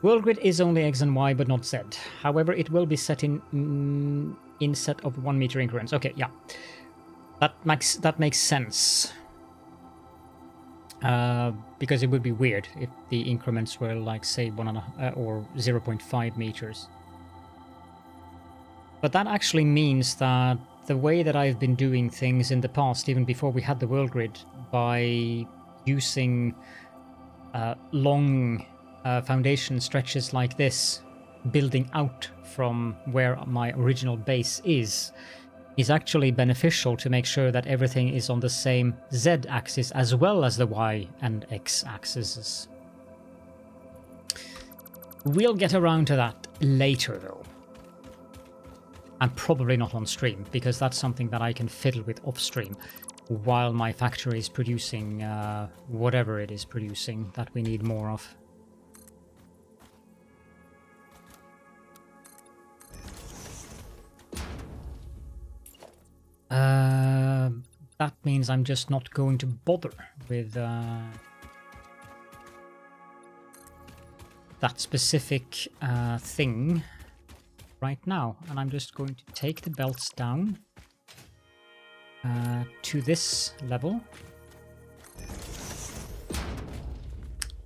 World grid is only X and Y, but not Z. However, it will be set in set of 1 meter increments. Okay, yeah. That makes sense. Because it would be weird if the increments were like, say, 1.5 or 0.5 meters. But that actually means that the way that I've been doing things in the past, even before we had the world grid, by using long foundation stretches like this, building out from where my original base is actually beneficial to make sure that everything is on the same Z axis as well as the Y and X axes. We'll get around to that later though. And probably not on stream, because that's something that I can fiddle with off stream while my factory is producing whatever it is producing that we need more of. That means I'm just not going to bother with that specific thing right now, and I'm just going to take the belts down to this level.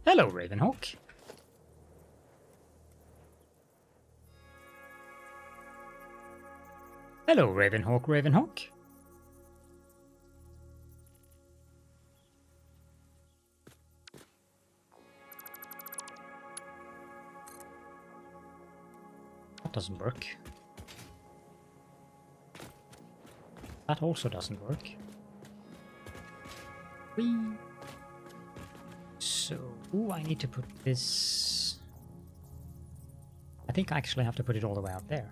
Hello, Ravenhawk. Hello, Ravenhawk. That doesn't work. That also doesn't work. Whee! So, I need to put this... I think I actually have to put it all the way out there.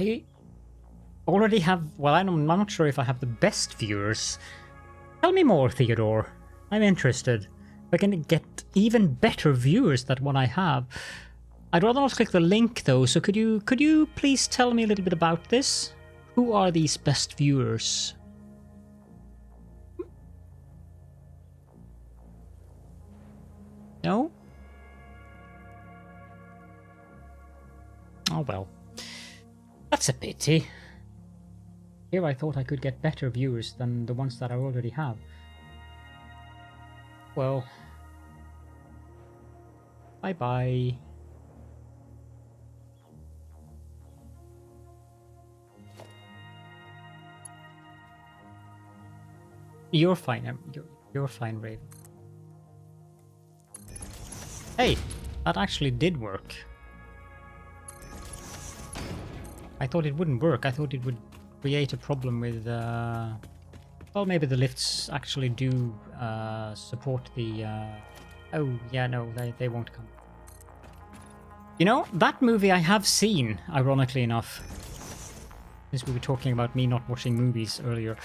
I already have, well, I'm not sure if I have the best viewers. Tell me more, Theodore. I'm interested. If I can get even better viewers than what I have. I'd rather not click the link though, so could you please tell me a little bit about this? Who are these best viewers? No? Oh well. That's a pity. Here I thought I could get better viewers than the ones that I already have. Well. Bye-bye. You're fine, you're fine, Raven. Hey, that actually did work. I thought it wouldn't work. I thought it would create a problem with... well, maybe the lifts actually do support the... Oh, yeah, no, they won't come. You know, that movie I have seen, ironically enough. Since we were talking about me not watching movies earlier.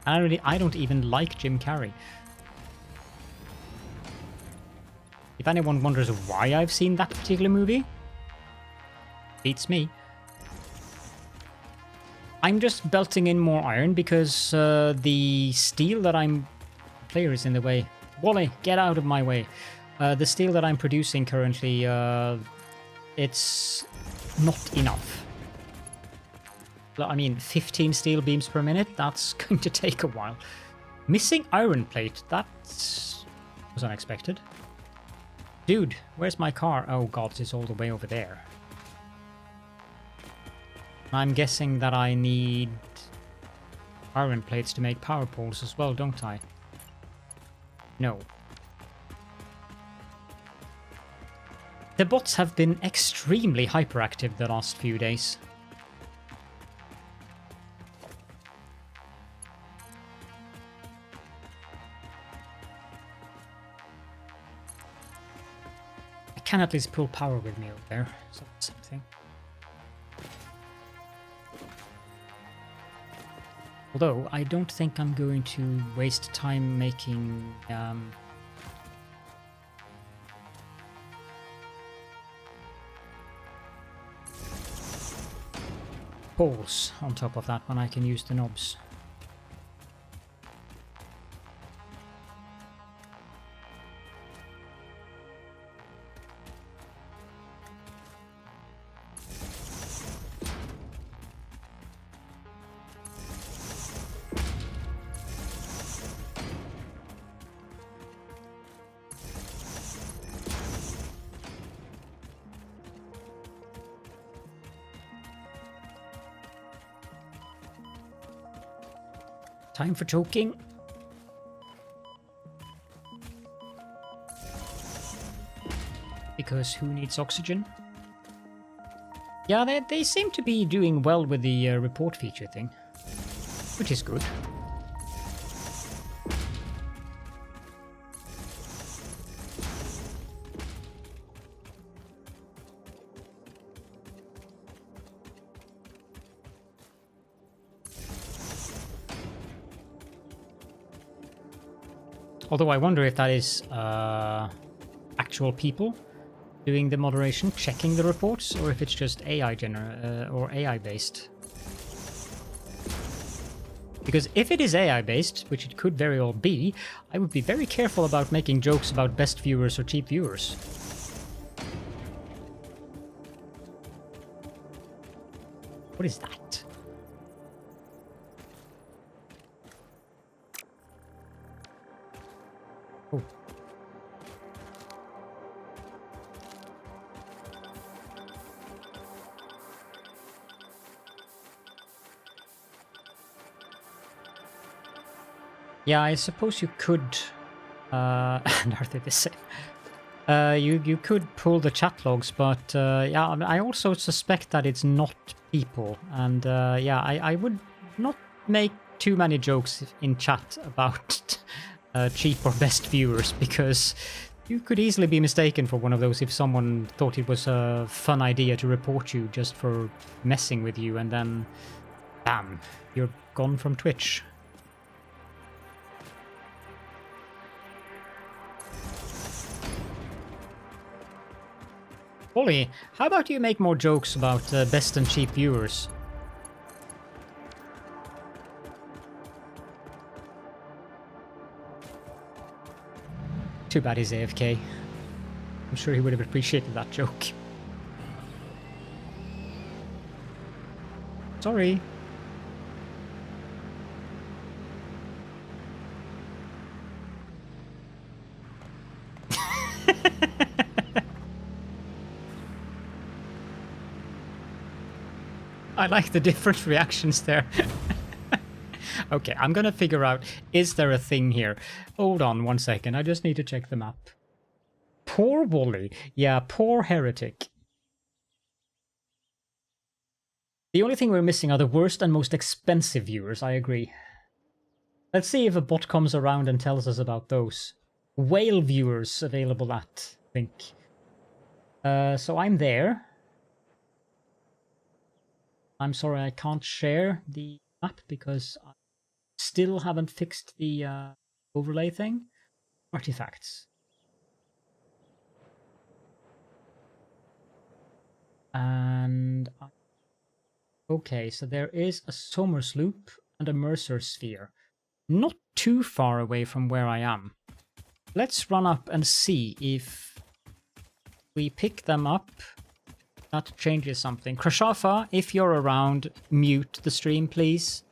I don't even like Jim Carrey. If anyone wonders why I've seen that particular movie, beats me. I'm just belting in more iron because the steel that I'm... Player is in the way. Wally, get out of my way. The steel that I'm producing currently, it's not enough. I mean, 15 steel beams per minute, that's going to take a while. Missing iron plate, that was unexpected. Dude, where's my car? Oh god, it's all the way over there. I'm guessing that I need iron plates to make power poles as well, don't I? No. The bots have been extremely hyperactive the last few days. I can at least pull power with me over there, so that's something. Although, I don't think I'm going to waste time making... poles on top of that when I can use the knobs. Time for choking. Because who needs oxygen? Yeah, they seem to be doing well with the report feature thing, which is good. Although I wonder if that is actual people doing the moderation, checking the reports, or if it's just AI or AI based. Because if it is AI based, which it could very well be, I would be very careful about making jokes about best viewers or cheap viewers. What is that? Oh. Yeah, I suppose you could, and are they the same? You could pull the chat logs, but yeah, I also suspect that it's not people, and yeah, I would not make too many jokes in chat about cheap or best viewers, because you could easily be mistaken for one of those if someone thought it was a fun idea to report you just for messing with you, and then, bam, you're gone from Twitch. Ollie, how about you make more jokes about best and cheap viewers? Too bad he's AFK. I'm sure he would have appreciated that joke. Sorry. I like the different reactions there. Okay, I'm gonna figure out, is there a thing here? Hold on 1 second, I just need to check the map. Poor Wally. Yeah, poor heretic. The only thing we're missing are the worst and most expensive viewers, I agree. Let's see if a bot comes around and tells us about those. Whale viewers available at, I think. So I'm there. I'm sorry I can't share the map because I still haven't fixed the overlay thing. Artifacts. And... okay, so there is a Somers Loop and a Mercer Sphere. Not too far away from where I am. Let's run up and see if we pick them up. That changes something. Krashafa, if you're around, mute the stream, please.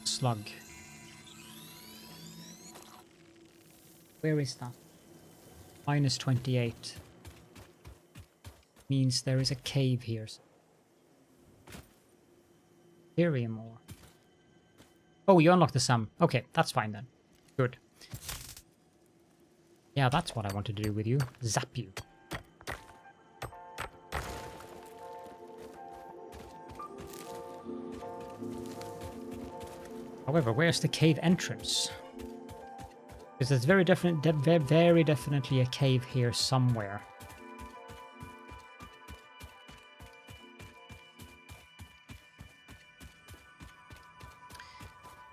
Slug. Where is that? Minus 28. Means there is a cave here. Ethereum ore. Oh, you unlocked the sum. Okay, that's fine then. Good. Yeah, that's what I wanted to do with you. Zap you. However, where's the cave entrance? Because there's very definitely a cave here somewhere.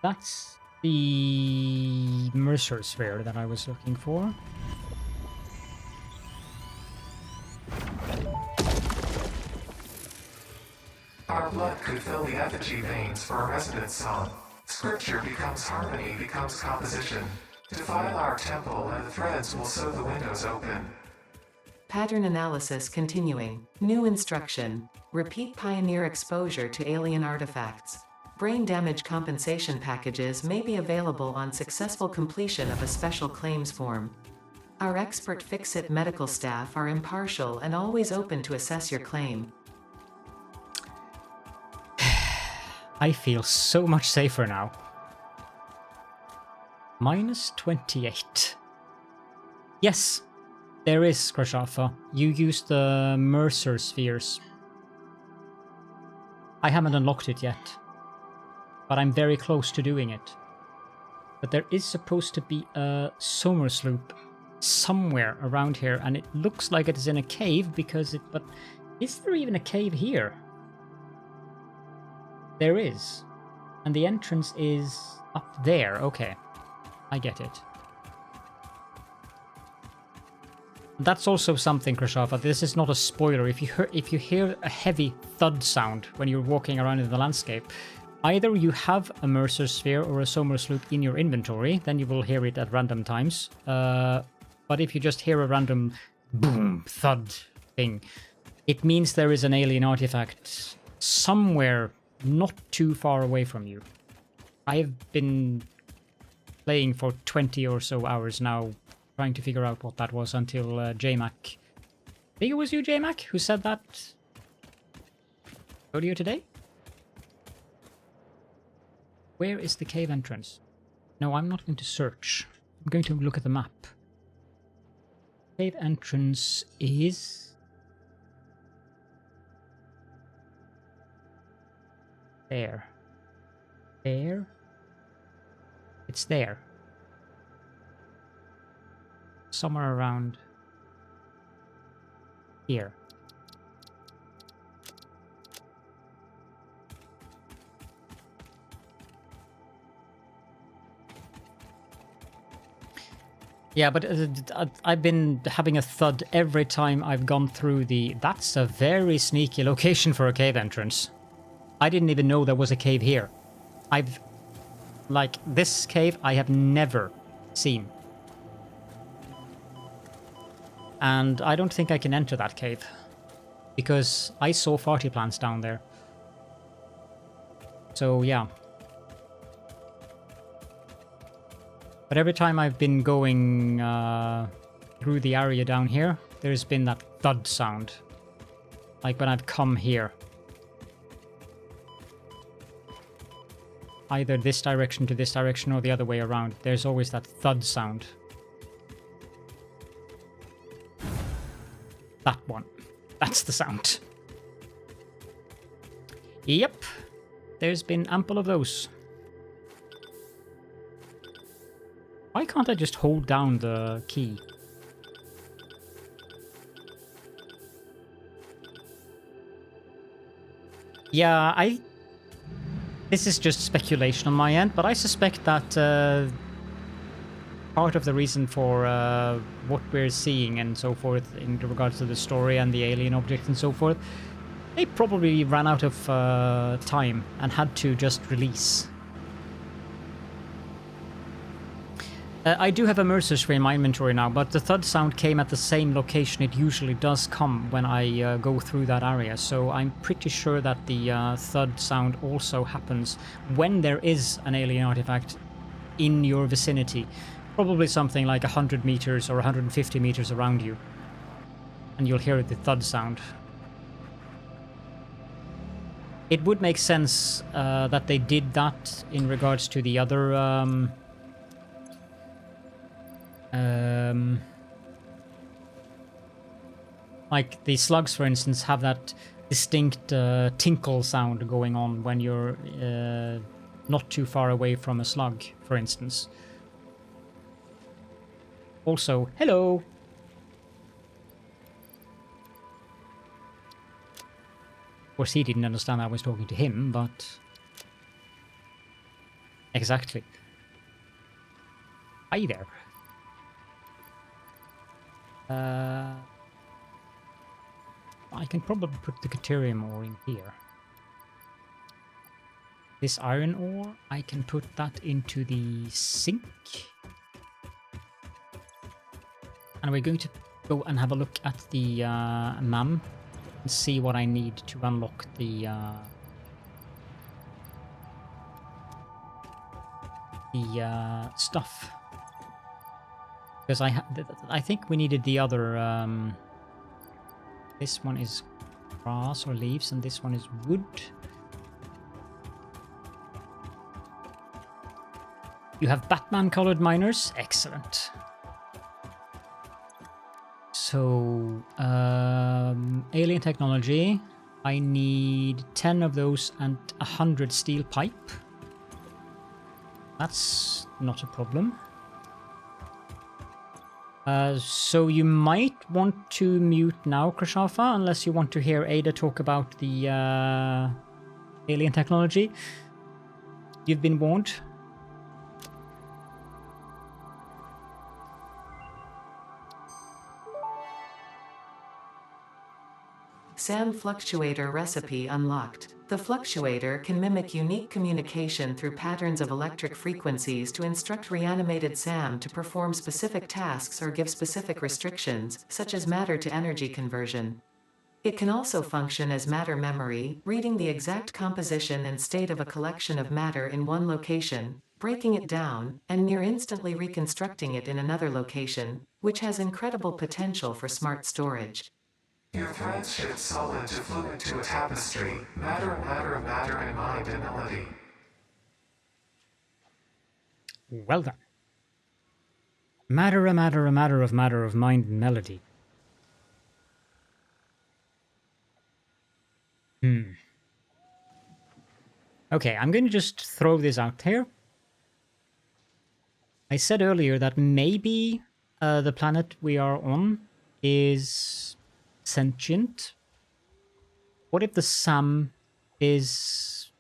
That's the Mercer sphere that I was looking for. Our blood could fill the effigy veins for a resident song. Scripture becomes harmony, becomes composition. Defile our temple and the threads will sew the windows open. Pattern analysis continuing. New instruction. Repeat pioneer exposure to alien artifacts. Brain damage compensation packages may be available on successful completion of a special claims form. Our expert Fix-It medical staff are impartial and always open to assess your claim. I feel so much safer now. Minus 28. Yes, there is, Krashafa. You used the Mercer spheres. I haven't unlocked it yet, but I'm very close to doing it. But there is supposed to be a Somers loop somewhere around here, and it looks like it is in a cave because it... But is there even a cave here? There is. And the entrance is up there. Okay. I get it. That's also something, Krashafa. This is not a spoiler. If you hear a heavy thud sound when you're walking around in the landscape, either you have a Mercer sphere or a Somers loop in your inventory, then you will hear it at random times. But if you just hear a random boom, thud thing, it means there is an alien artifact somewhere not too far away from you. I've been playing for 20 or so hours now, trying to figure out what that was until JMac. I think it was you, JMac, who said that earlier today? Where is the cave entrance? No, I'm not going to search. I'm going to look at the map. Cave entrance is... there. There. It's there. Somewhere around here. Yeah, but I've been having a thud every time I've gone through the... That's a very sneaky location for a cave entrance. I didn't even know there was a cave here. Like, this cave I have never seen. And I don't think I can enter that cave. Because I saw farty plants down there. So, yeah. But every time I've been going through the area down here, there's been that thud sound. Like when I've come here. Either this direction to this direction or the other way around. There's always that thud sound. That one. That's the sound. Yep. There's been ample of those. Why can't I just hold down the key? Yeah, this is just speculation on my end, but I suspect that part of the reason for what we're seeing and so forth in regards to the story and the alien object and so forth, they probably ran out of time and had to just release. I do have a Mercer sphere in my inventory now, but the thud sound came at the same location it usually does come when I go through that area, so I'm pretty sure that the thud sound also happens when there is an alien artifact in your vicinity. Probably something like 100 meters or 150 meters around you. And you'll hear the thud sound. It would make sense that they did that in regards to the other... like the slugs, for instance, have that distinct tinkle sound going on when you're not too far away from a slug, for instance. Also, hello! Of course, he didn't understand I was talking to him, but... Exactly. Hi there. I can probably put the Caterium ore in here. This iron ore, I can put that into the sink. And we're going to go and have a look at the MAM and see what I need to unlock the stuff. Because I think we needed the other... this one is grass or leaves, and this one is wood. You have Batman-colored miners? Excellent. So, alien technology. I need 10 of those and 100 steel pipe. That's not a problem. So you might want to mute now, Krashafa, unless you want to hear Ada talk about the alien technology. You've been warned. SAM Fluctuator recipe unlocked. The fluctuator can mimic unique communication through patterns of electric frequencies to instruct reanimated SAM to perform specific tasks or give specific restrictions, such as matter to energy conversion. It can also function as matter memory, reading the exact composition and state of a collection of matter in one location, breaking it down, and near instantly reconstructing it in another location, which has incredible potential for smart storage. Your threads shift solid to fluid to a tapestry, matter, matter, matter, and mind and melody. Well done. Matter, a matter, a matter of mind and melody. Okay, I'm going to just throw this out here. I said earlier that maybe the planet we are on is sentient. What if the SAM is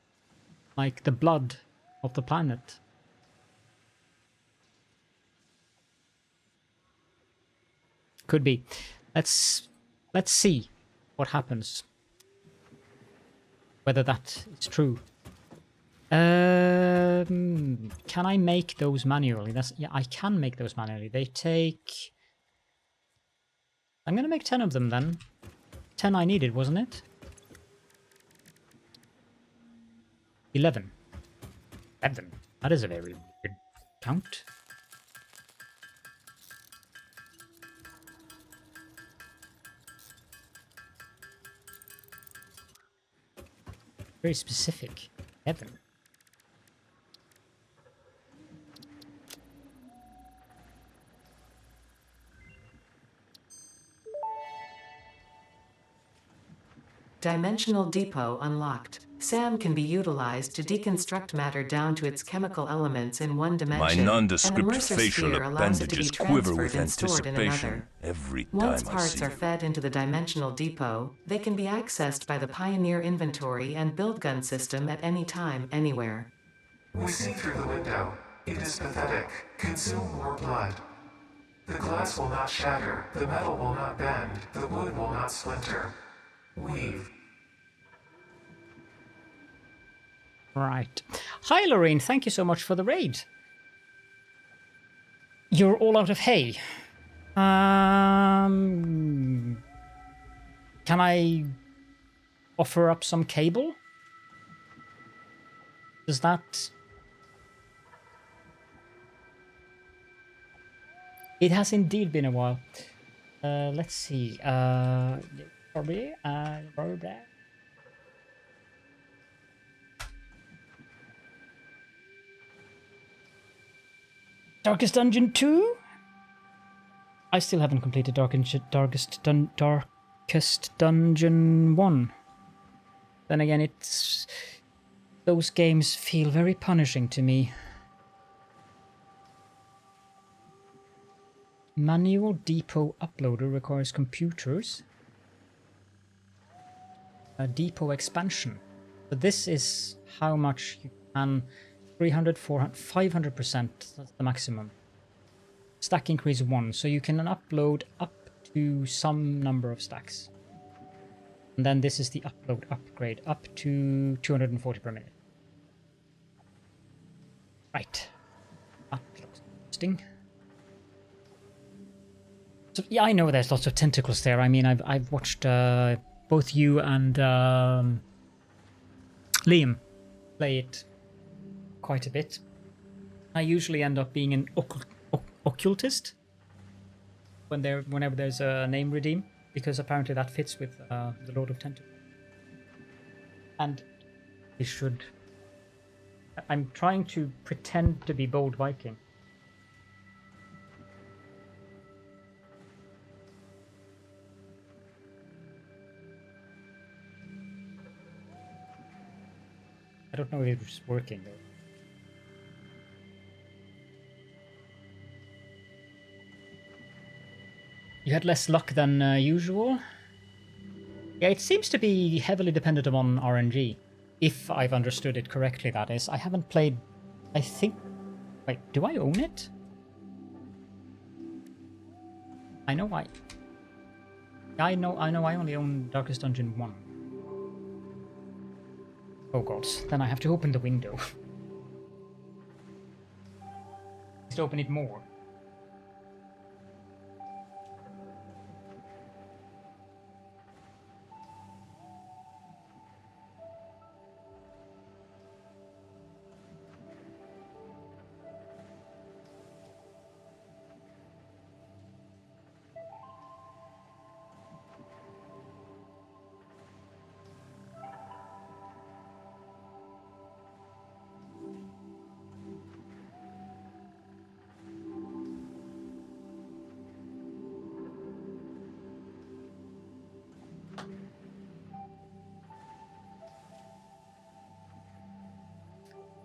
like the blood of the planet? Could be. Let's see what happens. Whether that is true. Can I make those manually? Yeah, I can make those manually. They take... I'm gonna make 10 of them then. 10 I needed, wasn't it? 11. 11. That is a very good count. Very specific. 11. Dimensional Depot unlocked. SAM can be utilized to deconstruct matter down to its chemical elements in one My dimension, nondescript and the Mercer facial sphere allows it to be appendages quiver transferred with and stored in anticipation another. every Once time I parts see are you. fed into the Dimensional Depot, they can be accessed by the Pioneer inventory and build gun system at any time, anywhere. We see through the window. It is pathetic. Consume more blood. The glass will not shatter, the metal will not bend, the wood will not splinter. Weave. Right. Hi, Lorraine. Thank you so much for the raid. You're all out of hay. Can I offer up some cable? Does that... It has indeed been a while. Let's see. Probably. Darkest Dungeon 2? I still haven't completed Darkest Dungeon 1. Then again, it's... Those games feel very punishing to me. Manual depot uploader requires computers. A depot expansion. So this is how much you can. 300, 400, 500%. That's the maximum. Stack increase 1. So you can upload up to some number of stacks. And then this is the upload upgrade. Up to 240 per minute. Right. That looks interesting. So yeah, I know there's lots of tentacles there. I mean, I've watched both you and Liam play it quite a bit. I usually end up being an occultist whenever there's a name redeem, because apparently that fits with the Lord of Tentacles. And they should. I'm trying to pretend to be Bold Viking. I don't know if it's working though. You had less luck than usual? Yeah, it seems to be heavily dependent on RNG. If I've understood it correctly, that is. I haven't played... I think... Wait, do I own it? I know I only own Darkest Dungeon 1. Oh god, then I have to open the window. Just open it more.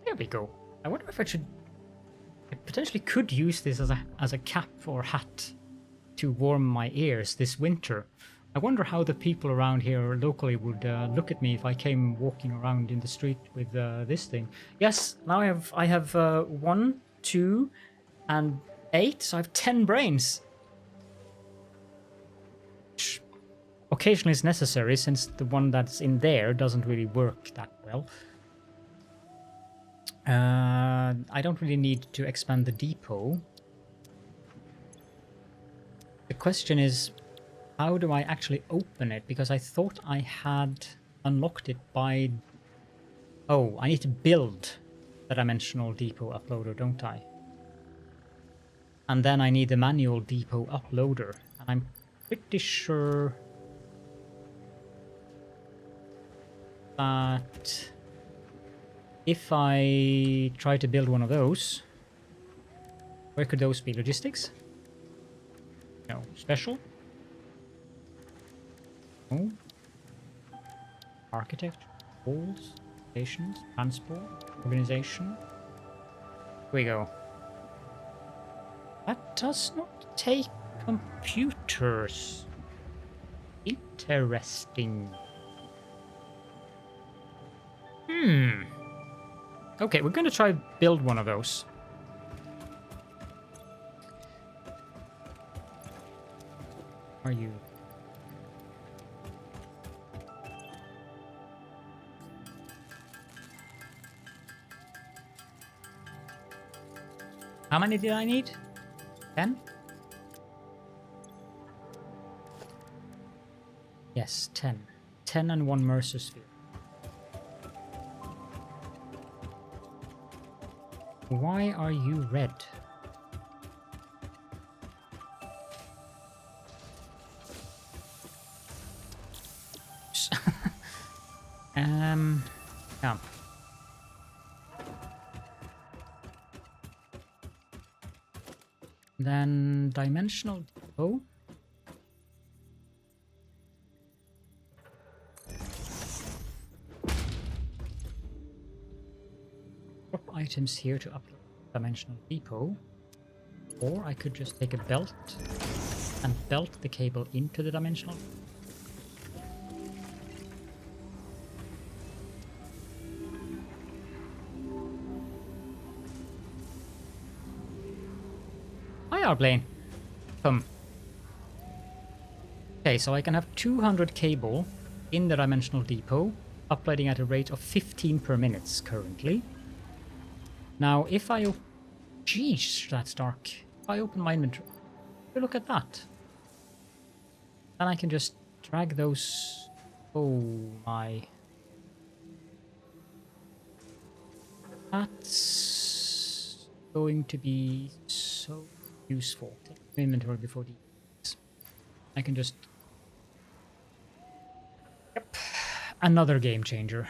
There we go. I wonder if I potentially could use this as a cap or hat to warm my ears this winter. I wonder how the people around here locally would look at me if I came walking around in the street with this thing. Yes, now I have 1, 2, and 8, so I have 10 brains. Which occasionally is necessary, since the one that's in there doesn't really work that well. I don't really need to expand the depot. The question is, how do I actually open it? Because I thought I had unlocked it by... Oh, I need to build the dimensional depot uploader, don't I? And then I need the manual depot uploader. And I'm pretty sure that if I try to build one of those, where could those be? Logistics? No. Special? No. Architecture? Walls? Stations? Transport? Organization? Here we go. That does not take computers. Interesting. Okay, we're gonna try build one of those. Are you? How many did I need? 10? Yes, 10. 10 and 1 Mercer Sphere. Why are you red? Yeah. Then dimensional depot. Drop items here to upload dimensional depot. Or I could just take a belt and belt the cable into the dimensional. Hi, Arblane. Come. Okay, so I can have 200 cable in the dimensional depot, uploading at a rate of 15 per minute currently. Now, if I... Jeez, that's dark. If I open my inventory, look at that. Then I can just drag those... Oh my... That's going to be so useful. Take inventory before the... I can just... Yep. Another game changer.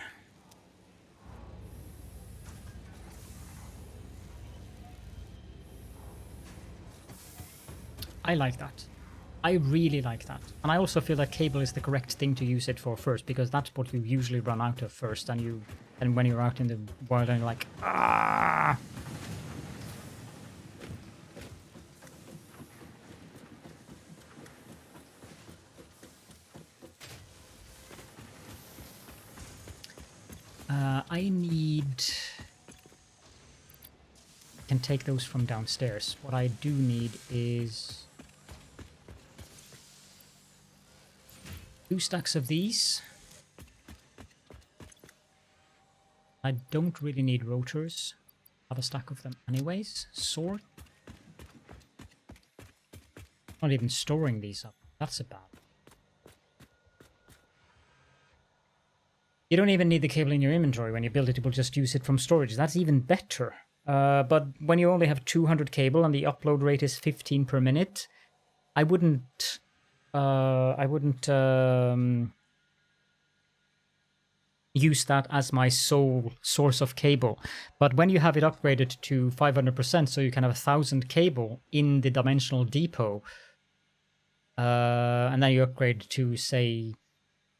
I like that. I really like that. And I also feel that cable is the correct thing to use it for first, because that's what you usually run out of first, and when you're out in the world and you're like, ah. I need... I can take those from downstairs. What I do need is 2 stacks of these. I don't really need rotors. I have a stack of them anyways. Sword. Not even storing these up. That's a bad. You don't even need the cable in your inventory when you build it. It will just use it from storage. That's even better. But when you only have 200 cable and the upload rate is 15 per minute, I wouldn't use that as my sole source of cable. But when you have it upgraded to 500%, so you can have 1,000 cable in the dimensional depot, and then you upgrade to, say,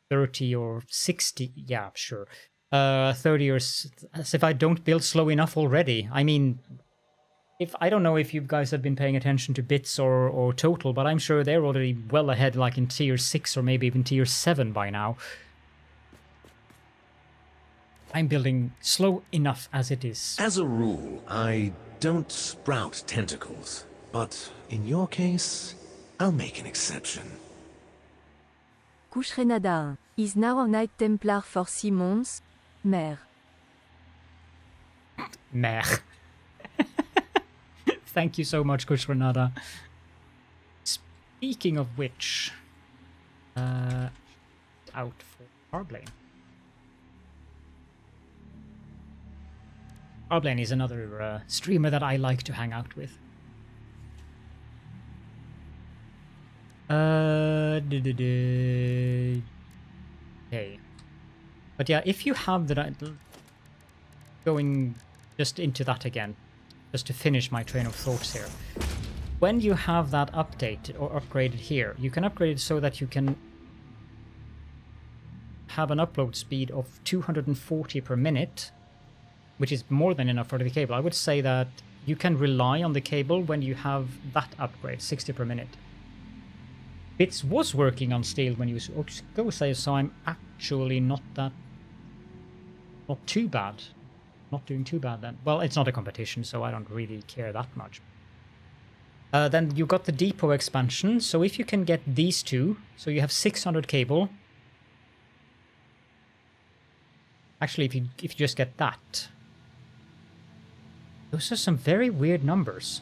30 or 60, yeah, sure. 30 or as if I don't build slow enough already. I mean, I don't know if you guys have been paying attention to bits or total, but I'm sure they're already well ahead, like in tier 6 or maybe even tier 7 by now. I'm building slow enough as it is. As a rule, I don't sprout tentacles, but in your case, I'll make an exception. Couche Renada 1. Is now a Knight Templar for 6 months. Mer. Mer. Thank you so much, Kush Renada. Speaking of which, out for Arblane. Arblane is another streamer that I like to hang out with. Okay. But yeah, if you have that, going just into that again, just to finish my train of thoughts here. When you have that updated or upgraded here, you can upgrade it so that you can have an upload speed of 240 per minute, which is more than enough for the cable. I would say that you can rely on the cable when you have that upgrade, 60 per minute. Bits was working on steel when you go say, so I'm actually not too bad. Not doing too bad then. Well, it's not a competition, so I don't really care that much. Then you got the depot expansion, so if you can get these two, so you have 600 cable. Actually, if you just get that, those are some very weird numbers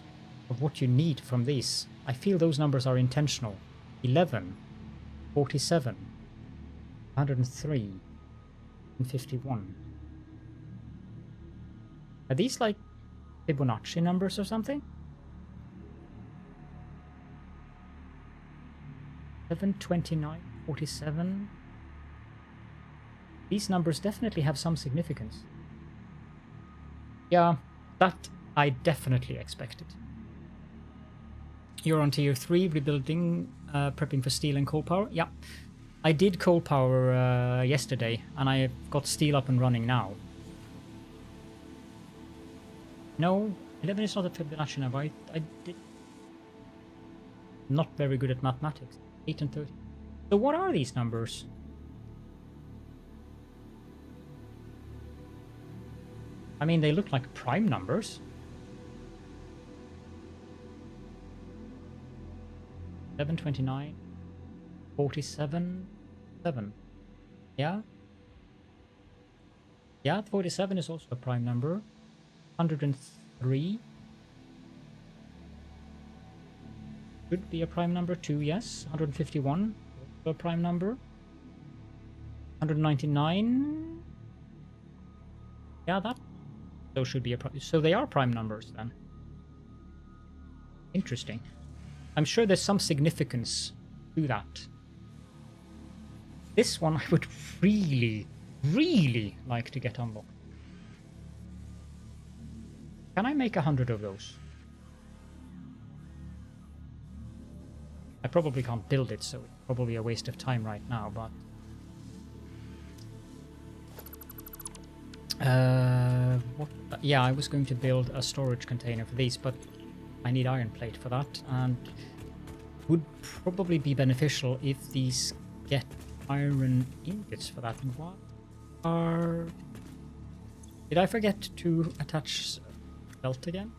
of what you need from these. I feel those numbers are intentional. 11, 47, 103, and 51. Are these like Fibonacci numbers or something? 729, 47. These numbers definitely have some significance. Yeah, that I definitely expected. You're on tier 3, rebuilding, prepping for steel and coal power. Yeah, I did coal power yesterday, and I got steel up and running now. No, 11 is not a Fibonacci number. I did not very good at mathematics. 8 and 30. So what are these numbers? I mean, they look like prime numbers. 729, 47, 7. Yeah? Yeah, 47 is also a prime number. 103 could be a prime number too, yes. 151, also a prime number. 199. Yeah, that those should be a prime. So they are prime numbers then. Interesting. I'm sure there's some significance to that. This one I would really, really like to get unlocked. Can I make 100 of those? I probably can't build it, so it's probably a waste of time right now, but... yeah, I was going to build a storage container for these, but I need iron plate for that, and would probably be beneficial if these get iron ingots for that. What are... Did I forget to attach belt again?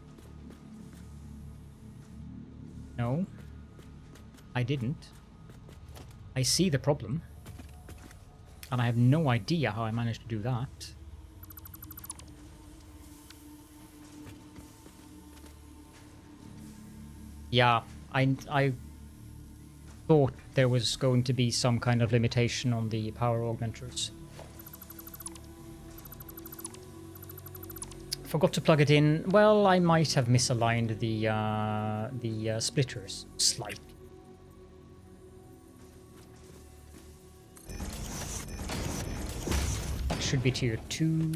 No, I didn't. I see the problem, and I have no idea how I managed to do that. Yeah, I thought there was going to be some kind of limitation on the power augmenters. Forgot to plug it in. Well, I might have misaligned the splitters slightly. That should be tier 2.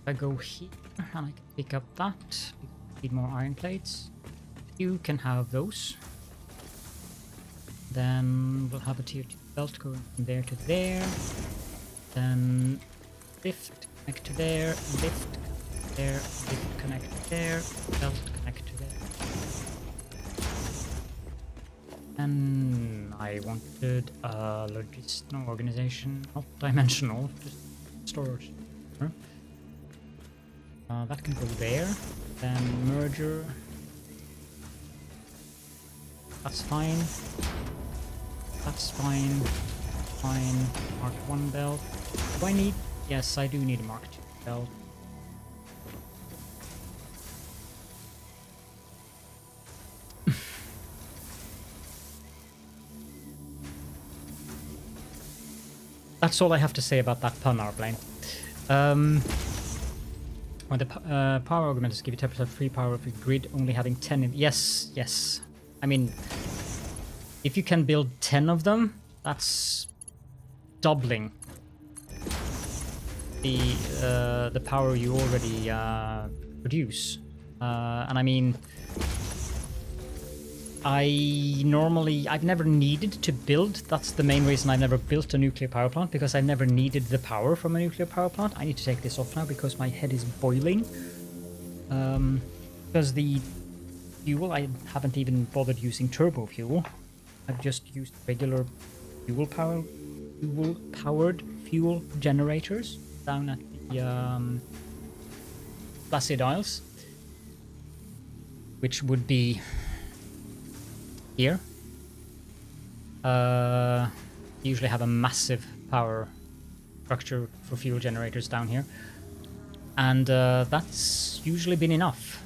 I go here and I can pick up that. Need more iron plates. You can have those. Then we'll have a tier 2 belt going from there to there. Then lift, connect to there, lift, there, lift, connect to there, belt, connect to there. And I wanted a logistical organization, not dimensional, just storage. That can go there. Then merger. That's fine. That's fine. Fine. Mark 1 belt. Do I need... Yes, I do need a Mark 2 belt. That's all I have to say about that pun, Arplane. When the power augmenters give you 10% free power of your grid, only having 10 in... Yes, yes. I mean, if you can build 10 of them, that's doubling the power you already produce. And I mean, I've never needed to build. That's the main reason I've never built a nuclear power plant, because I've never needed the power from a nuclear power plant. I need to take this off now because my head is boiling. Because the fuel, I haven't even bothered using turbo fuel. I've just used regular fuel-powered fuel generators down at the Placid Isles, which would be here. Usually have a massive power structure for fuel generators down here, and that's usually been enough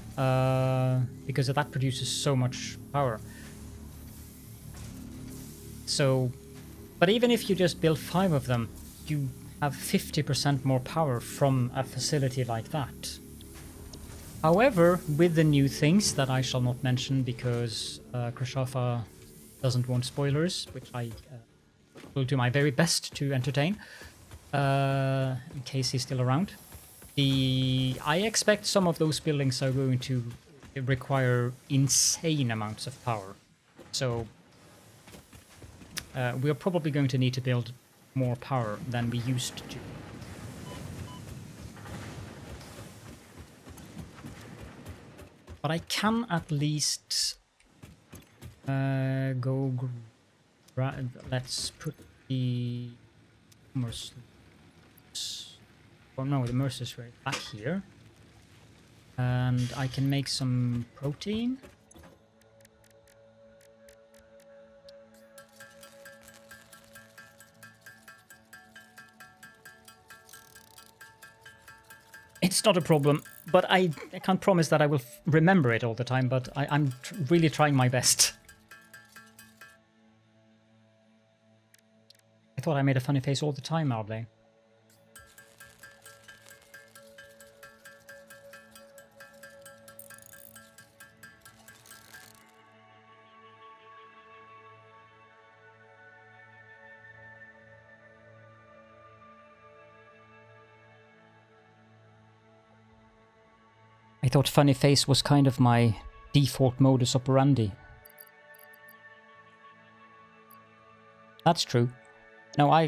because that produces so much power. So, but even if you just build 5 of them, you have 50% more power from a facility like that. However, with the new things that I shall not mention because Krishafa doesn't want spoilers, which I will do my very best to entertain, in case he's still around. I expect some of those buildings are going to require insane amounts of power. So, we are probably going to need to build more power than we used to. But I can at least go... let's put the... Oh no, the Mercer's right back here. And I can make some protein. It's not a problem, but I can't promise that I will remember it all the time, but I'm really trying my best. I thought I made a funny face all the time, Arble. I thought funny face was kind of my default modus operandi. That's true. No,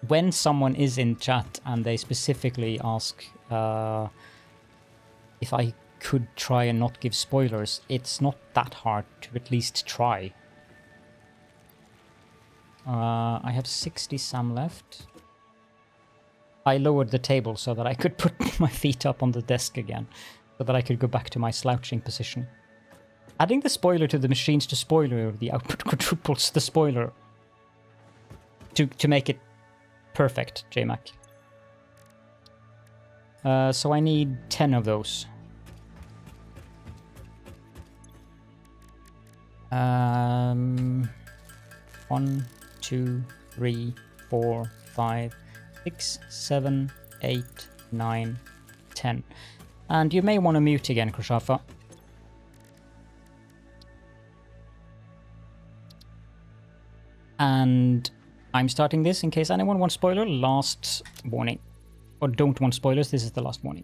when someone is in chat and they specifically ask if I could try and not give spoilers, it's not that hard to at least try. I have 60 SAM left. I lowered the table so that I could put my feet up on the desk again, so that I could go back to my slouching position. Adding the spoiler to the machines to spoiler, the output quadruples the spoiler. To make it perfect, JMac. So I need 10 of those. 1, 2, 3, 4, 5, 6, 7, 8, 9, 10. And you may want to mute again, Krushafa. And I'm starting this in case anyone wants spoiler. Last warning. Or don't want spoilers, this is the last warning.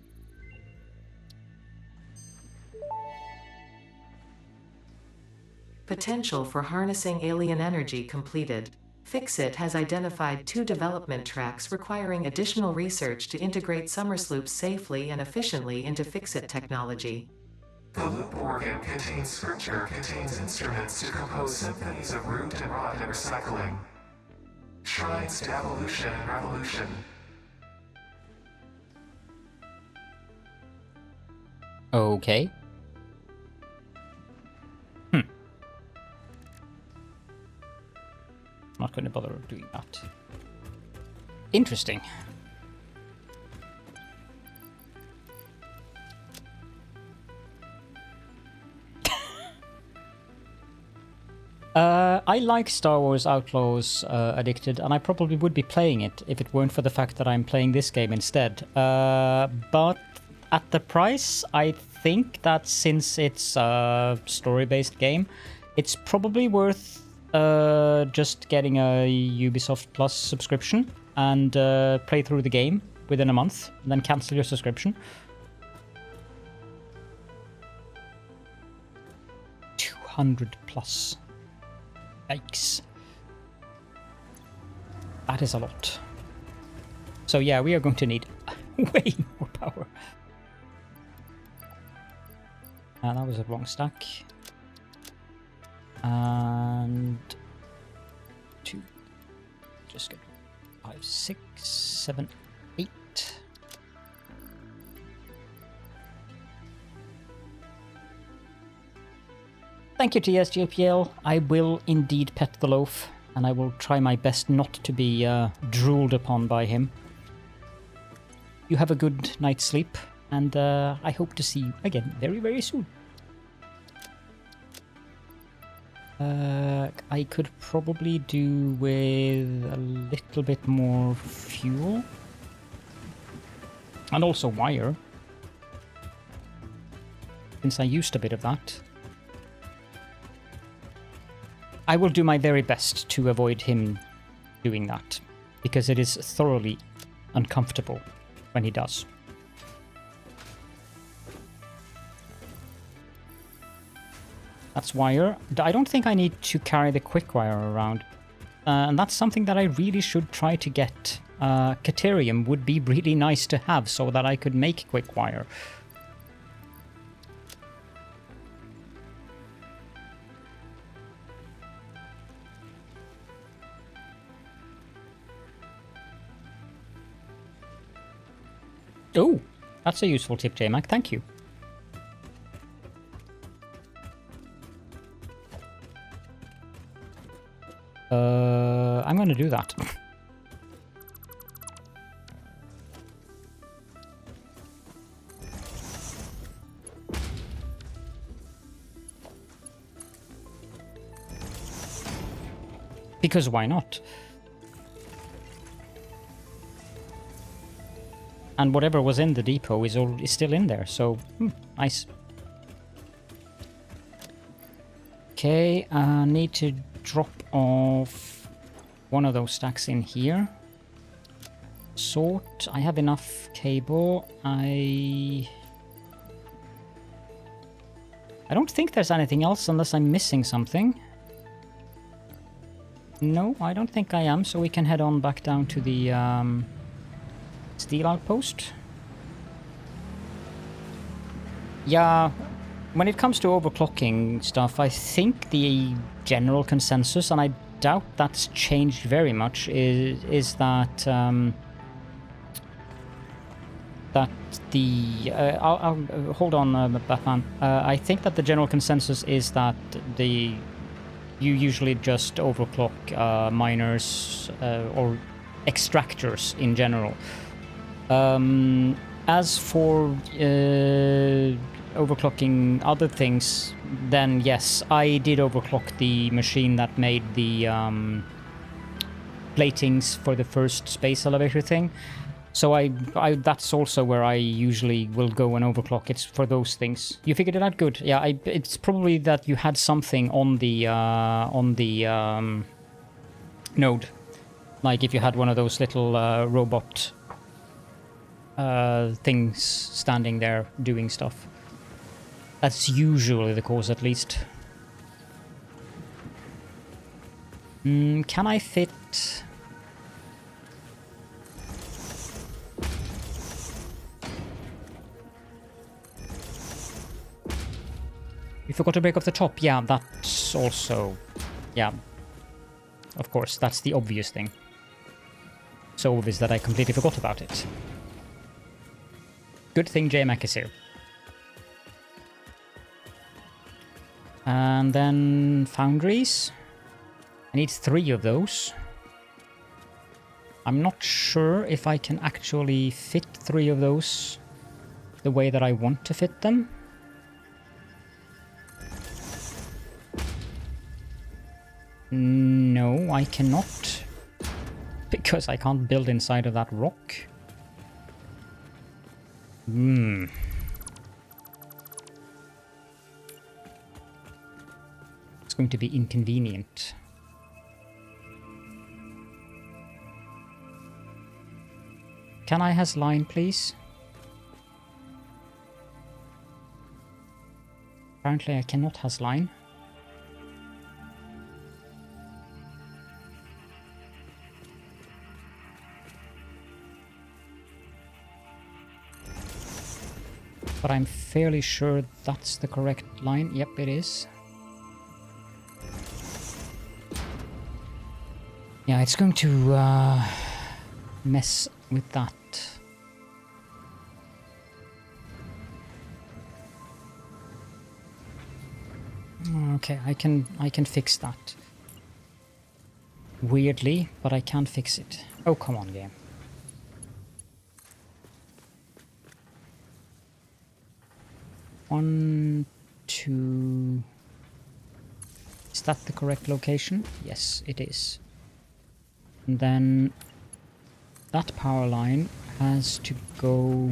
Potential for harnessing alien energy completed. Fixit has identified 2 development tracks requiring additional research to integrate Summersloops safely and efficiently into Fixit technology. The loop organ contains scripture, contains instruments to compose symphonies of root and rot and recycling. Shrines to evolution and revolution. Okay. Not going to bother doing that. Interesting. I like Star Wars Outlaws Addicted, and I probably would be playing it if it weren't for the fact that I'm playing this game instead. But at the price, I think that since it's a story-based game, it's probably worth just getting a Ubisoft Plus subscription and play through the game within a month, and then cancel your subscription. 200 plus. Yikes. That is a lot. So yeah, we are going to need way more power. That was a wrong stack. And 2. Just get 5, 6, 7, 8. Thank you, TSJPL. I will indeed pet the loaf, and I will try my best not to be drooled upon by him. You have a good night's sleep, and I hope to see you again very, very soon. I could probably do with a little bit more fuel. And also wire. Since I used a bit of that. I will do my very best to avoid him doing that, because it is thoroughly uncomfortable when he does. That's wire. I don't think I need to carry the quick wire around. And that's something that I really should try to get. Caterium would be really nice to have so that I could make quick wire. Oh, that's a useful tip, JMac. Thank you. I'm going to do that. Because why not? And whatever was in the depot is still in there, so nice. Okay, I need to drop off one of those stacks in here. Sort. I have enough cable. I don't think there's anything else unless I'm missing something. No, I don't think I am, so we can head on back down to the steel outpost. Yeah, when it comes to overclocking stuff, I think the general consensus, and I doubt that's changed very much, is that that the I'll hold on, Batman. I think that the general consensus is that you usually just overclock miners or extractors in general. As for overclocking other things, then yes, I did overclock the machine that made the platings for the first space elevator thing. So I that's also where I usually will go and overclock. It's for those things. You figured it out, good. Yeah, it's probably that you had something on the node, like if you had one of those little robot things standing there doing stuff. That's usually the cause, at least. Can I fit? You forgot to break off the top. Yeah, that's also... Yeah. Of course, that's the obvious thing. So obvious that I completely forgot about it. Good thing JMac is here. And then foundries. I need 3 of those. I'm not sure if I can actually fit 3 of those the way that I want to fit them. No, I cannot. Because I can't build inside of that rock. It's going to be inconvenient. Can I has line, please? Apparently I cannot has line. But I'm fairly sure that's the correct line. Yep, it is. Yeah, it's going to mess with that. Okay, I can fix that. Weirdly, but I can fix it. Oh, come on, game. One, 2... Is that the correct location? Yes, it is. And then that power line has to go...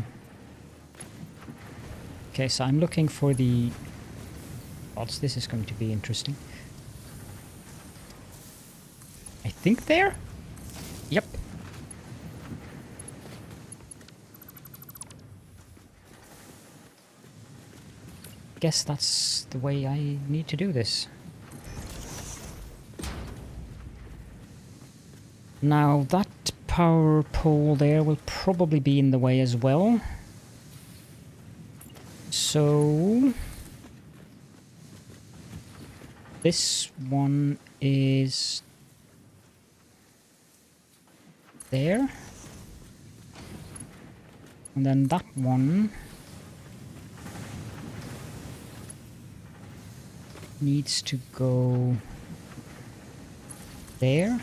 Okay, so I'm looking for the... Odds, this is going to be interesting. I think there? Yep. Guess that's the way I need to do this. Now that power pole there will probably be in the way as well. So this one is there. And then that one needs to go there.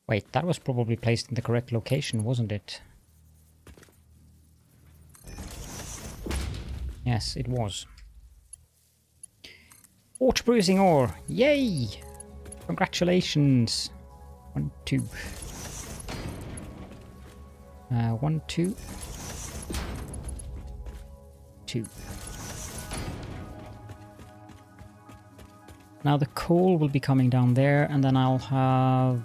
Wait, that was probably placed in the correct location, wasn't it? Yes, it was. Ore bruising ore! Yay! Congratulations! 1, 2. 1, 2. 2. Now the coal will be coming down there, and then I'll have...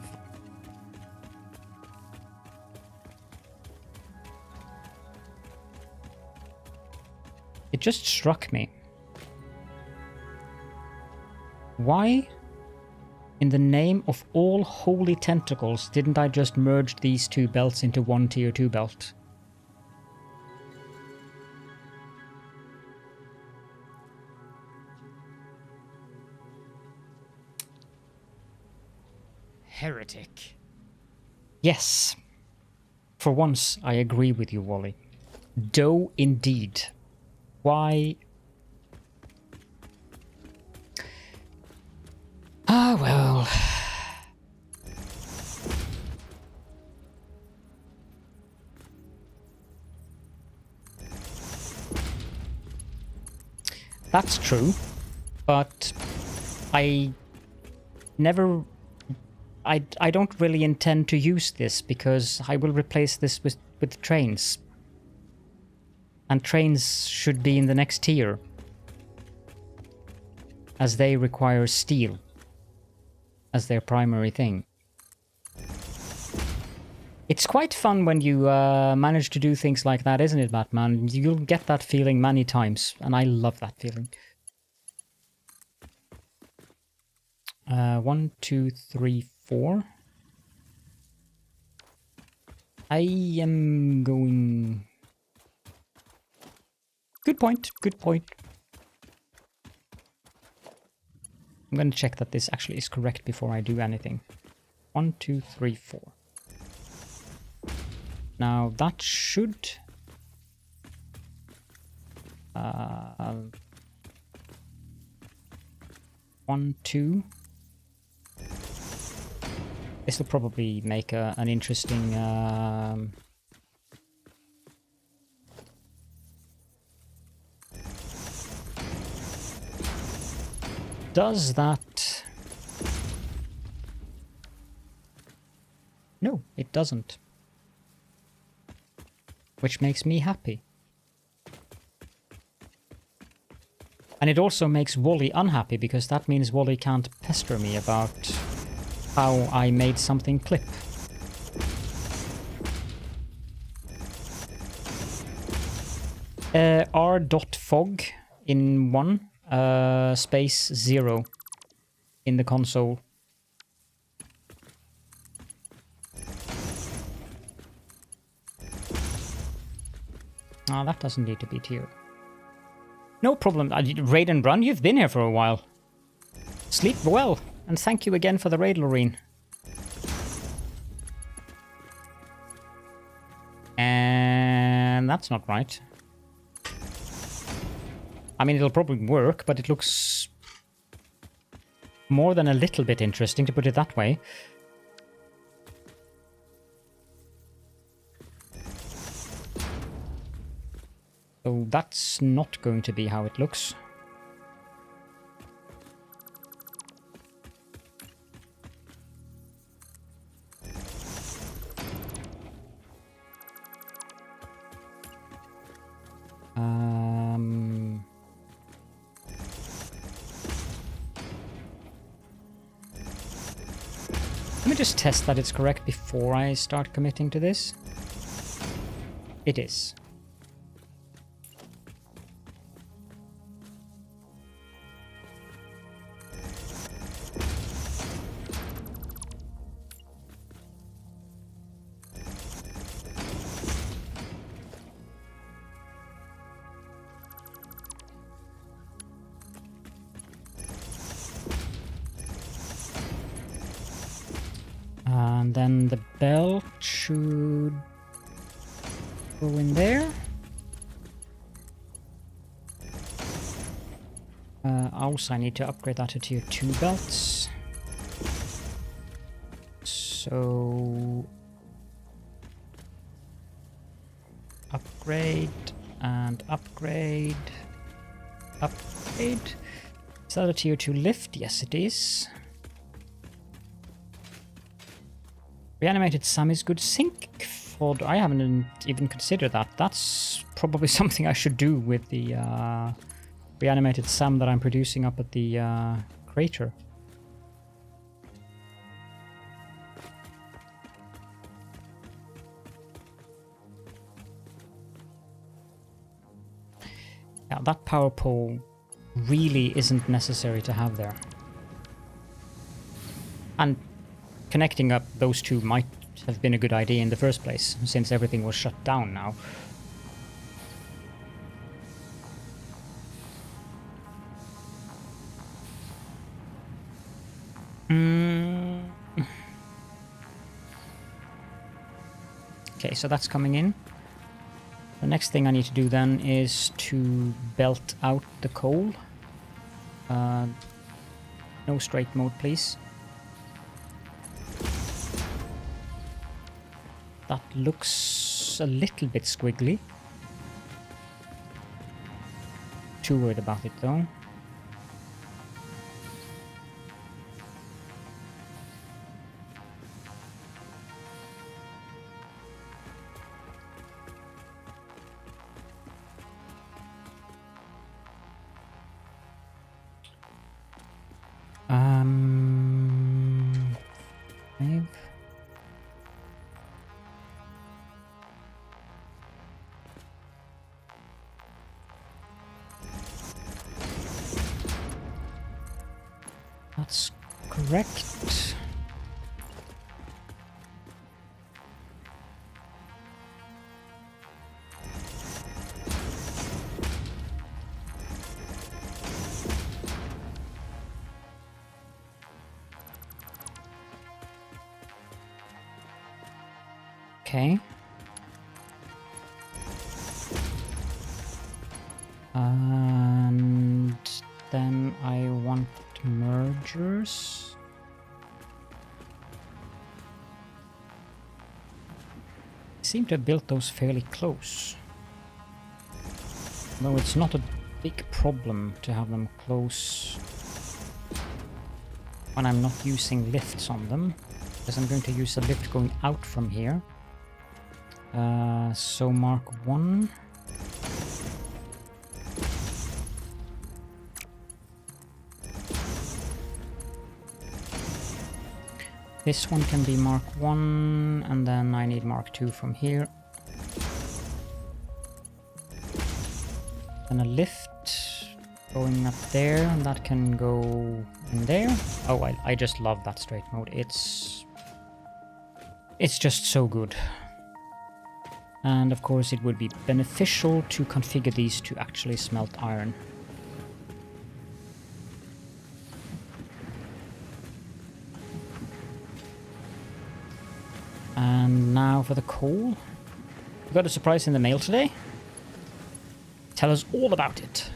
It just struck me. Why, in the name of all holy tentacles, didn't I just merge these two belts into one tier 2 belt? Heretic. Yes. For once, I agree with you, Wally. Dough indeed. Why? Ah, well. That's true, but I never... I don't really intend to use this because I will replace this with trains. And trains should be in the next tier, as they require steel as their primary thing. It's quite fun when you manage to do things like that, isn't it, Batman? You'll get that feeling many times, and I love that feeling. 1, 2, 3, 4. I am going... Good point, good point. I'm going to check that this actually is correct before I do anything. 1, 2, 3, 4. Now that should... 1, 2. This will probably make an interesting... Does that... No, it doesn't. Which makes me happy. And it also makes Wally unhappy, because that means Wally can't pester me about how I made something clip. R.fog in 1, space 0 in the console. Ah, that doesn't need to be tiered. No problem. Raid and Run, you've been here for a while. Sleep well, and thank you again for the raid, Loreen. And that's not right. I mean, it'll probably work, but it looks more than a little bit interesting, to put it that way. So that's not going to be how it looks. Let me just test that it's correct before I start committing to this. It is. then the belt should go in there. Also, I need to upgrade that to tier 2 belts. So... upgrade, and upgrade, upgrade. Is that a tier 2 lift? Yes, it is. Reanimated Sam is good. Sync VOD. I haven't even considered that. That's probably something I should do with the reanimated Sam that I'm producing up at the crater. Yeah, that power pole really isn't necessary to have there. And connecting up those two might have been a good idea in the first place, since everything was shut down now. Okay, so that's coming in. The next thing I need to do then is to belt out the coal. No straight mode, please. That looks a little bit squiggly. Too worried about it though. Maybe. That's correct. Okay. And then I want mergers. I seem to have built those fairly close. Though it's not a big problem to have them close when I'm not using lifts on them, because I'm going to use a lift going out from here. So mark 1. This one can be mark 1, and then I need mark 2 from here. And a lift going up there, and that can go in there. Oh, I just love that straight mode. It's just so good. And of course it would be beneficial to configure these to actually smelt iron. And now for the coal. We got a surprise in the mail today. Tell us all about it.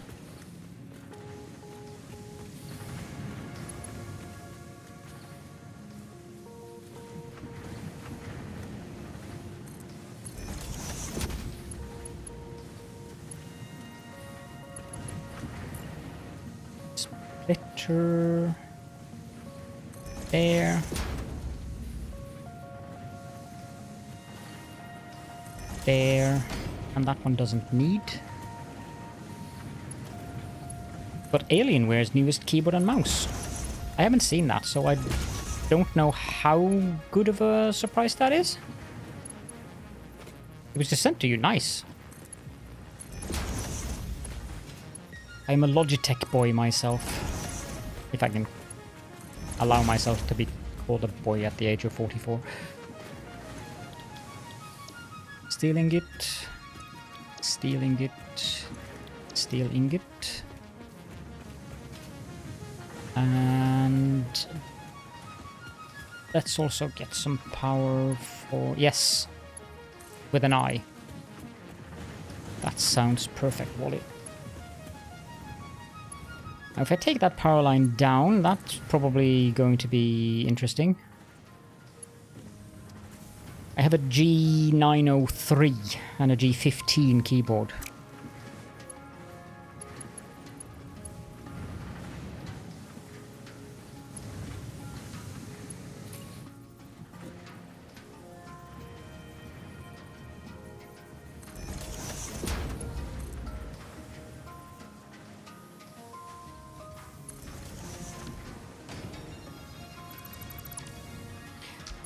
Splitter. There. There. And that one doesn't need. But Alienware's newest keyboard and mouse. I haven't seen that, so I don't know how good of a surprise that is. It was just sent to you, nice. I'm a Logitech boy myself. If I can allow myself to be called a boy at the age of 44. Steel ingot. Steel ingot. Steel ingot. And Let's also get some power for... Yes. With an eye. That sounds perfect, Wally. Now, if I take that power line down, that's probably going to be interesting. I have a G903 and a G15 keyboard.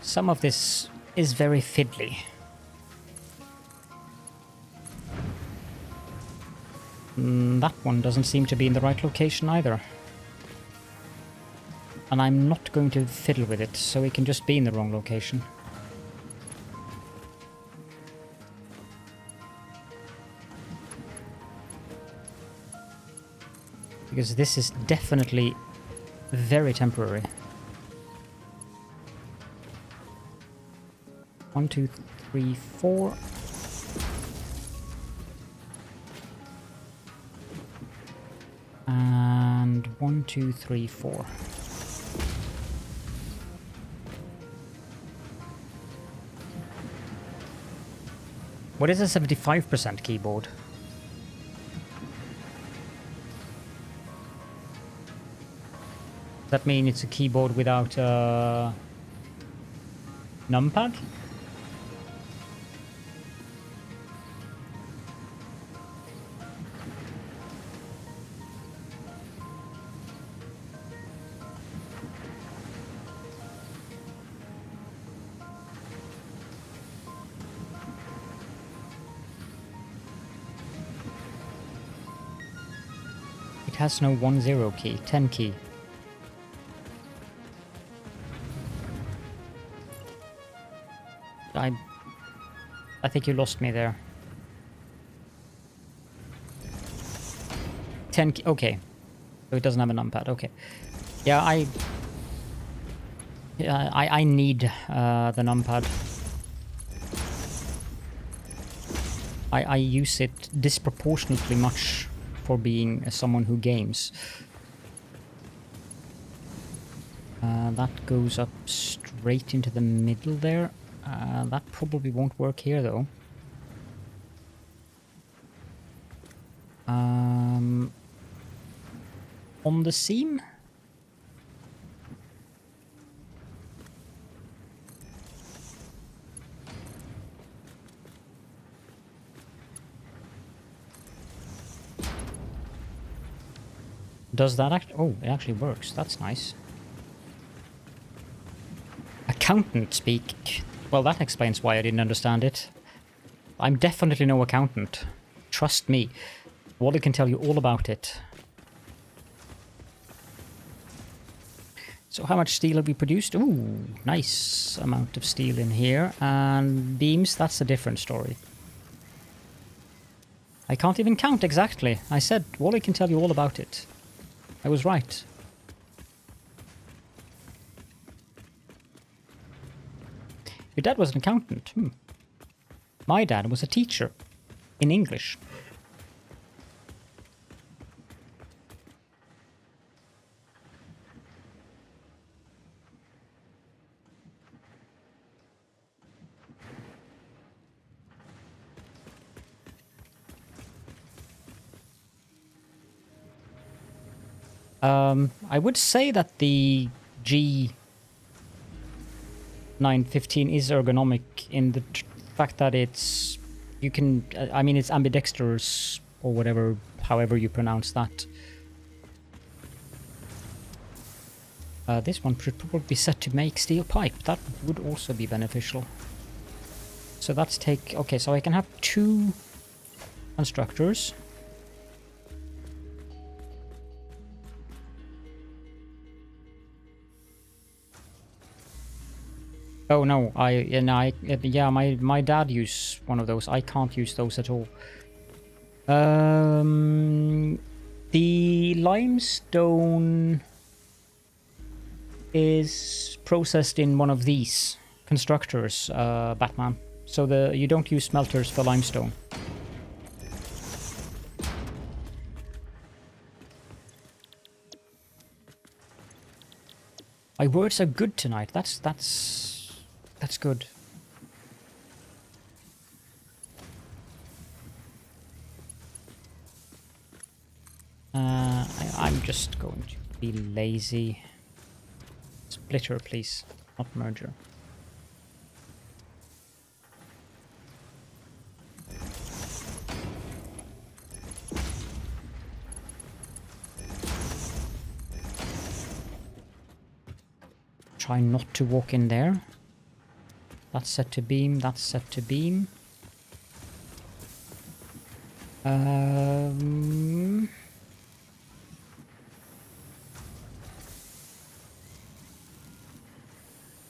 Some of this is very fiddly. That one doesn't seem to be in the right location either. And I'm not going to fiddle with it, so it can just be in the wrong location. Because this is definitely very temporary. 1, 2, 3, 4. And 1, 2, 3, 4. What is a 75% keyboard? Does that mean it's a keyboard without a numpad? It has no 1-0 key, 10 key. I think you lost me there. 10 key, okay. So it doesn't have a numpad, okay. Yeah, I need the numpad. I use it disproportionately much for being someone who games. That goes up straight into the middle there. That probably won't work here though. On the seam? Does that act? Oh, it actually works. That's nice. Accountant speak. Well, that explains why I didn't understand it. I'm definitely no accountant. Trust me. Wally can tell you all about it. So how much steel have we produced? Ooh, nice amount of steel in here. And beams, that's a different story. I can't even count exactly. I said Wally can tell you all about it. I was right. Your dad was an accountant. My dad was a teacher in English. I would say that the G915 is ergonomic in the fact that it's, you can, I mean, it's ambidextrous or whatever, however you pronounce that. This one should probably be set to make steel pipe. That would also be beneficial. So that's okay, so I can have 2 constructors. Oh no, yeah, my dad used one of those. I can't use those at all. The limestone is processed in one of these constructors, Batman. So you don't use smelters for limestone. My words are good tonight. That's good. I'm just going to be lazy. Splitter, please, not merger. Try not to walk in there. That's set to beam, that's set to beam.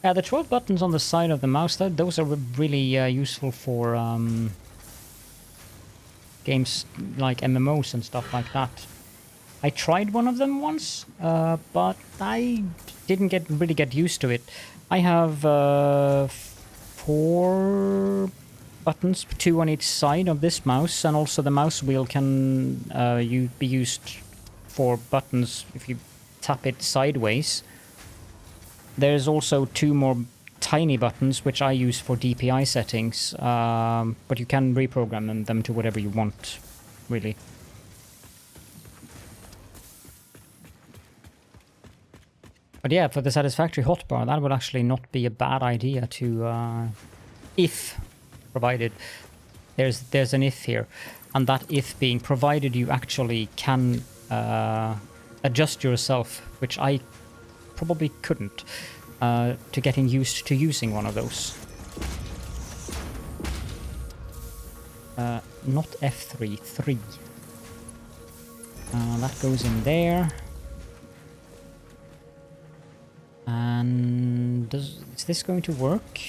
Yeah, the 12 buttons on the side of the mouse, those are really useful for games like MMOs and stuff like that. I tried one of them once, but I didn't really get used to it. I have 4 buttons, 2 on each side of this mouse, and also the mouse wheel can be used for buttons if you tap it sideways. There's also 2 more tiny buttons, which I use for DPI settings, but you can reprogram them to whatever you want, really. But yeah, for the Satisfactory hotbar, that would actually not be a bad idea to, if provided, there's an if here, and that if being provided you actually can adjust yourself, which I probably couldn't, to getting used to using one of those. Not F3, 3. That goes in there. And is this going to work?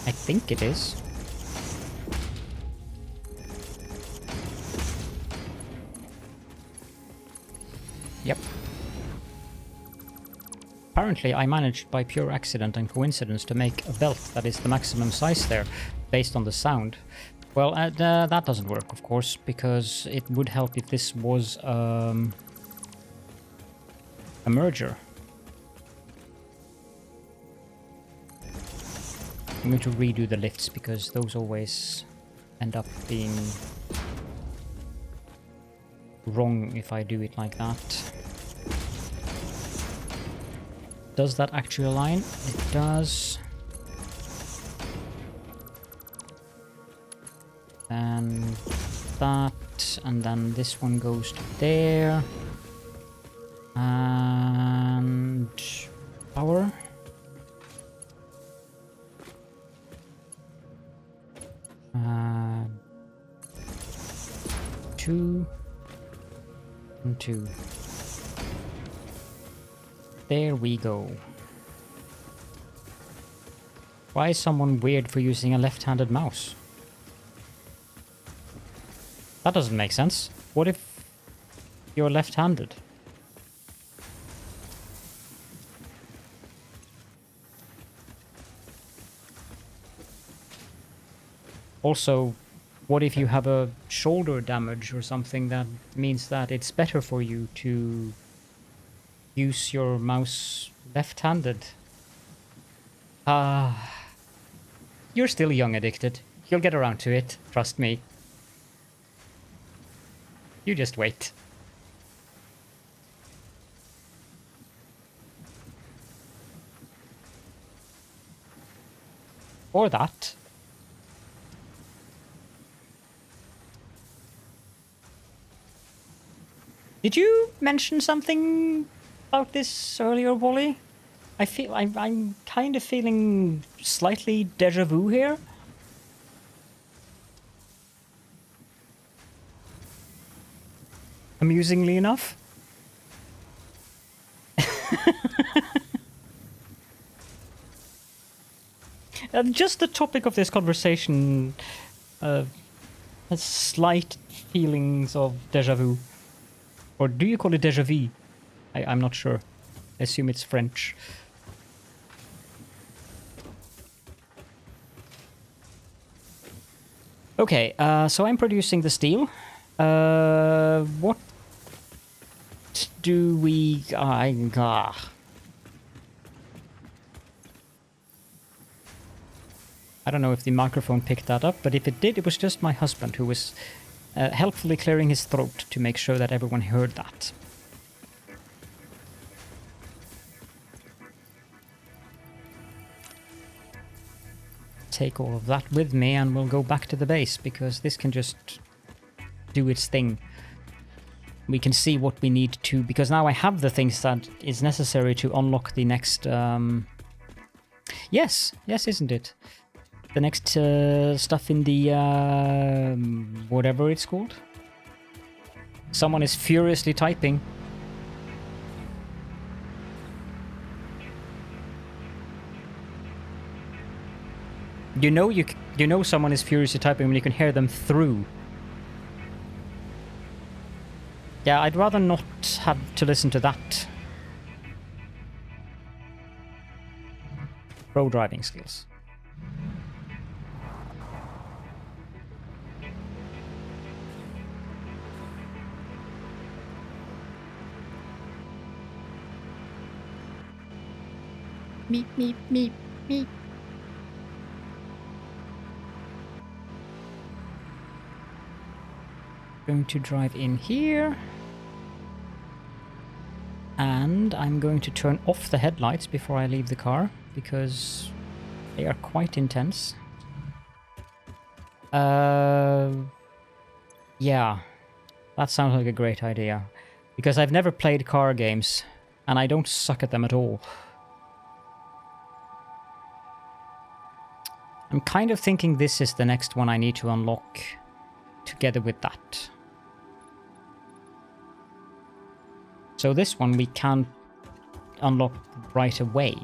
I think it is. Yep. Apparently I managed by pure accident and coincidence to make a belt that is the maximum size there, based on the sound. Well, that doesn't work, of course, because it would help if this was a merger. I'm going to redo the lifts because those always end up being wrong if I do it like that. Does that actually align? It does. And that, and then this one goes to there. And power. And 2 and 2. There we go. Why is someone weird for using a left-handed mouse? That doesn't make sense. What if you're left-handed? Also, what if you have a shoulder damage or something that means that it's better for you to use your mouse left-handed? You're still young, Addicted. You'll get around to it, trust me. You just wait. Or that. Did you mention something about this earlier, Wally? I'm kind of feeling slightly deja vu here. Amusingly enough. And just the topic of this conversation has slight feelings of déjà vu. Or do you call it déjà vu? I'm not sure. I assume it's French. Okay, so I'm producing the steel. What do we... I don't know if the microphone picked that up, but if it did, it was just my husband who was helpfully clearing his throat to make sure that everyone heard that. Take all of that with me and we'll go back to the base, because this can just do its thing. We can see what we need to, because now I have the things that is necessary to unlock the next... Yes, isn't it? The next stuff in the... whatever it's called. Someone is furiously typing. You know someone is furiously typing when you can hear them through. Yeah, I'd rather not have to listen to that. Pro driving skills. Meep, meep, meep, meep. Going to drive in here. And I'm going to turn off the headlights before I leave the car, because they are quite intense. Yeah, that sounds like a great idea. Because I've never played car games, and I don't suck at them at all. I'm kind of thinking this is the next one I need to unlock together with that. So this one we can unlock right away.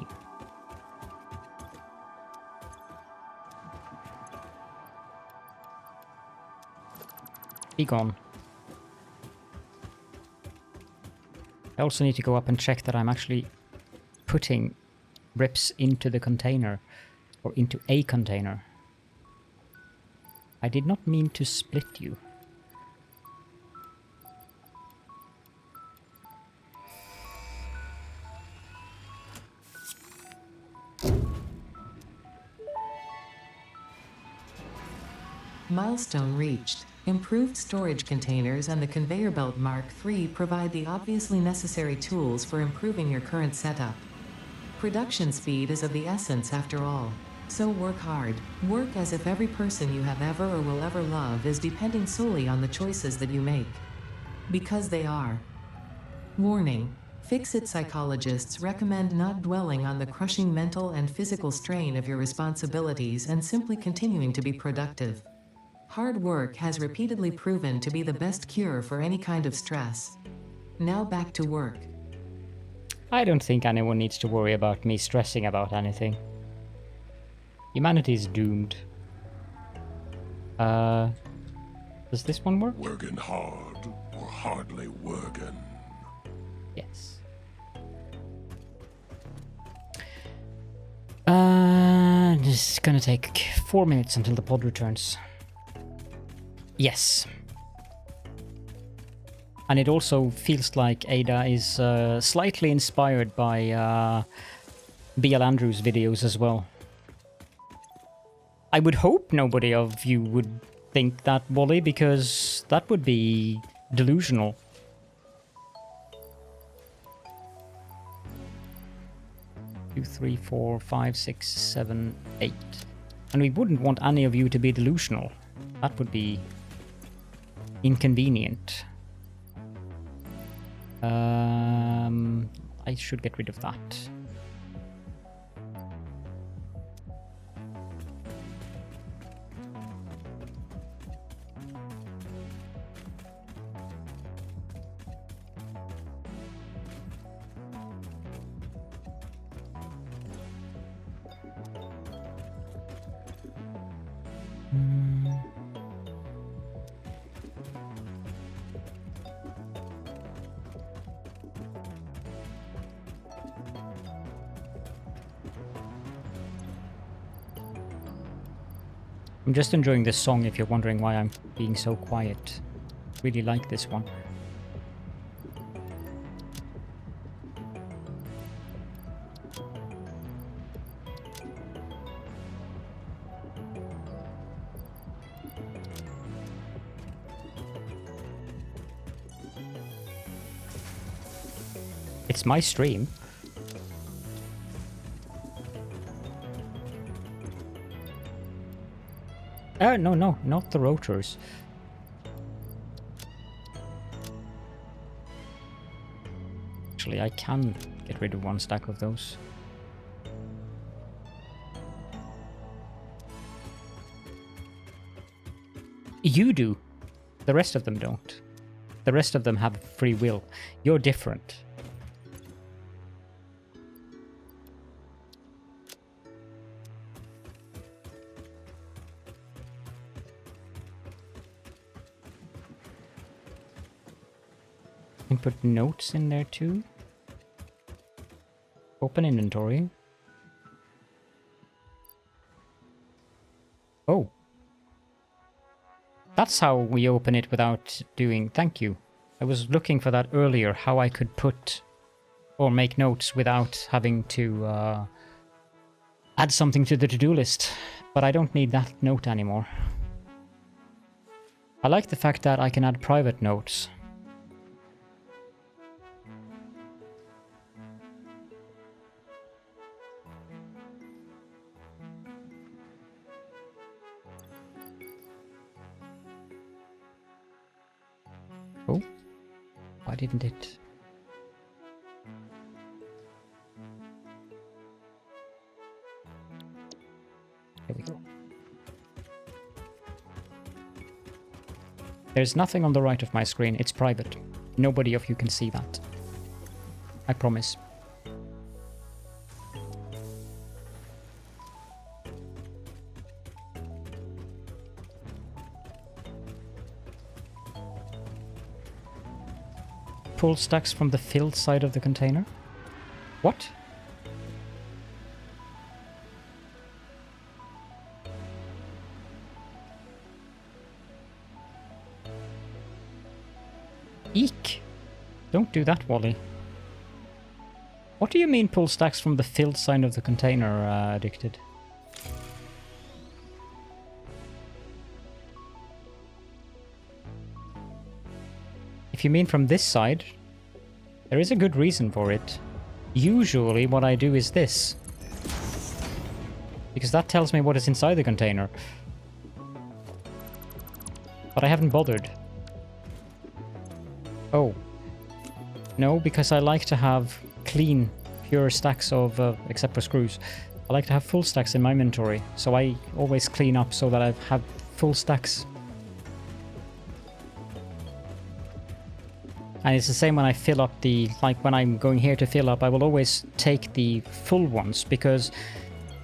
Be gone. I also need to go up and check that I'm actually putting rips into the container, or into a container. I did not mean to split you. Milestone reached. Improved storage containers and the conveyor belt Mark III provide the obviously necessary tools for improving your current setup. Production speed is of the essence after all. So work hard. Work as if every person you have ever or will ever love is depending solely on the choices that you make. Because they are. Warning. Fix-it psychologists recommend not dwelling on the crushing mental and physical strain of your responsibilities and simply continuing to be productive. Hard work has repeatedly proven to be the best cure for any kind of stress. Now back to work. I don't think anyone needs to worry about me stressing about anything. Humanity is doomed. Does this one work? Working hard or hardly working? Yes. It's gonna take 4 minutes until the pod returns. Yes. And it also feels like Ada is slightly inspired by B.L. Andrews' videos as well. I would hope nobody of you would think that, Wally, because that would be delusional. Two, three, 4, 5, 6, 7, 8. And we wouldn't want any of you to be delusional. That would be inconvenient. I should get rid of that. I'm just enjoying this song if you're wondering why I'm being so quiet. Really like this one. It's my stream. No, not the rotors. Actually, I can get rid of one stack of those. You do. The rest of them don't. The rest of them have free will. You're different. You can put notes in there too. Open inventory. Oh. That's how we open it without doing... Thank you. I was looking for that earlier, how I could put or make notes without having to add something to the to-do list. But I don't need that note anymore. I like the fact that I can add private notes. Oh, why didn't it? There we go. There's nothing on the right of my screen. It's private. Nobody of you can see that. I promise. Pull stacks from the filled side of the container? What? Eek! Don't do that, Wally. What do you mean pull stacks from the filled side of the container, Addicted? If you mean from this side, there is a good reason for it. Usually what I do is this. Because that tells me what is inside the container. But I haven't bothered. Oh. No, because I like to have clean, pure stacks of, except for screws. I like to have full stacks in my inventory. So I always clean up so that I have full stacks. And it's the same when I fill up the, like when I'm going here to fill up, I will always take the full ones because,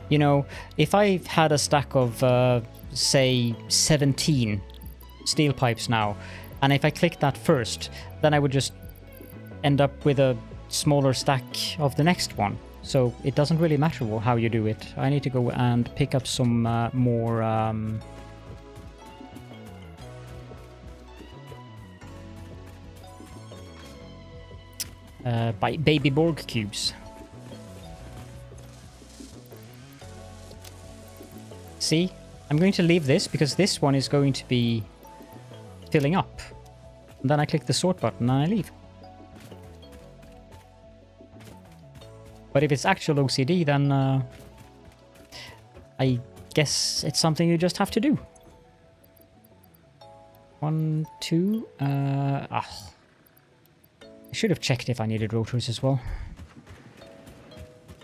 you know, if I had a stack of, say, 17 steel pipes now, and if I click that first, then I would just end up with a smaller stack of the next one. So it doesn't really matter how you do it. I need to go and pick up some more... by baby Borg cubes. See, I'm going to leave this because this one is going to be filling up. And then I click the sort button and I leave. But if it's actual OCD, then I guess it's something you just have to do. 1, 2, I should have checked if I needed rotors as well.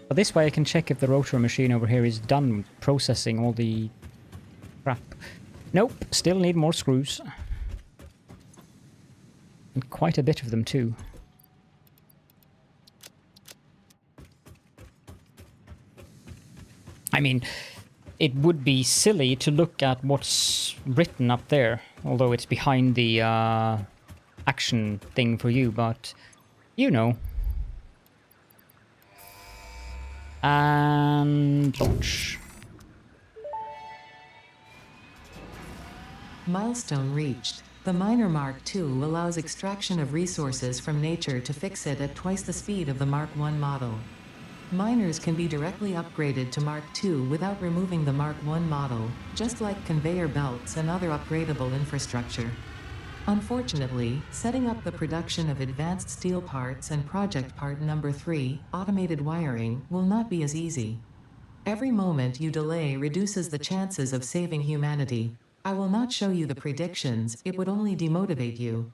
But this way I can check if the rotor machine over here is done processing all the crap. Nope, still need more screws. And quite a bit of them too. I mean, it would be silly to look at what's written up there, although it's behind the action thing for you, but you know. And launch. Milestone reached. The Miner Mark II allows extraction of resources from nature to fix it at twice the speed of the Mark I model. Miners can be directly upgraded to Mark II without removing the Mark I model, just like conveyor belts and other upgradable infrastructure. Unfortunately, setting up the production of advanced steel parts and project part number 3, automated wiring, will not be as easy. Every moment you delay reduces the chances of saving humanity. I will not show you the predictions, it would only demotivate you.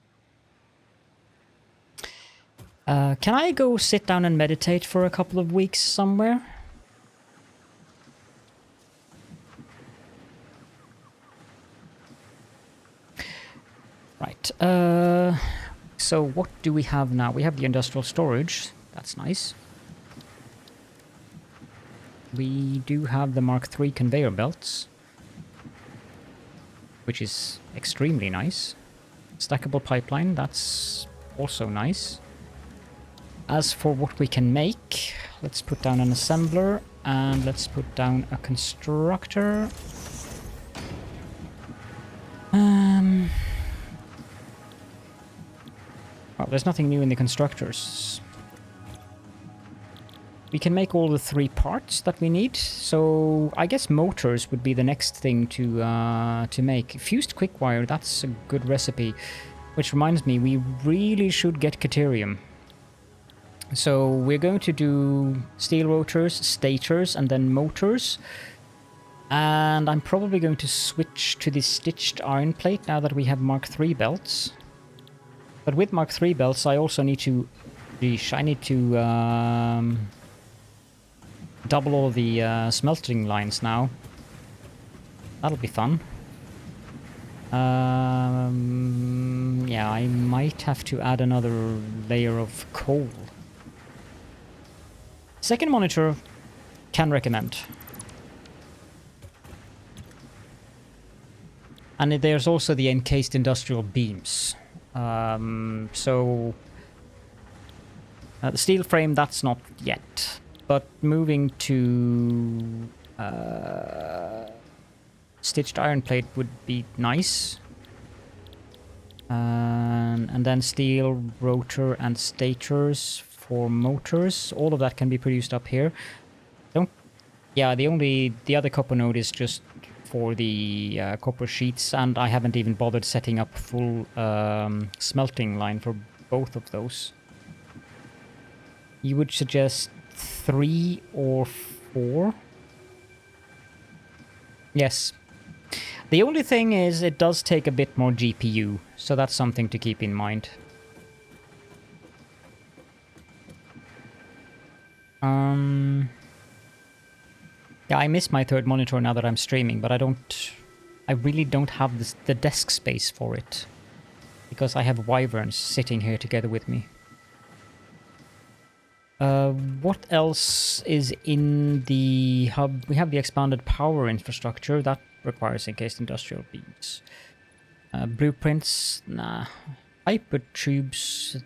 Can I go sit down and meditate for a couple of weeks somewhere? Right. So what do we have now? We have the industrial storage. That's nice. We do have the Mark III conveyor belts, which is extremely nice. Stackable pipeline, that's also nice. As for what we can make, let's put down an assembler and let's put down a constructor. Well, there's nothing new in the constructors. We can make all the 3 parts that we need, so I guess motors would be the next thing to make. Fused quick wire, that's a good recipe. Which reminds me, we really should get Caterium. So we're going to do steel rotors, stators, and then motors. And I'm probably going to switch to the stitched iron plate now that we have Mark III belts. But with Mark III belts, I also need to... I need to double all the smelting lines now. That'll be fun. Yeah, I might have to add another layer of coal. Second monitor, can recommend. And there's also the encased industrial beams. So the steel frame, that's not yet. But moving to stitched iron plate would be nice. And then steel rotor and stators for motors. All of that can be produced up here. Yeah, the other copper node is just for the copper sheets, and I haven't even bothered setting up full smelting line for both of those. You would suggest 3 or 4? Yes. The only thing is it does take a bit more GPU, so that's something to keep in mind. Yeah, I miss my third monitor now that I'm streaming, but I really don't have the desk space for it. Because I have wyverns sitting here together with me. What else is in the hub? We have the expanded power infrastructure. That requires encased industrial beams. Blueprints, nah. Hyper tubes,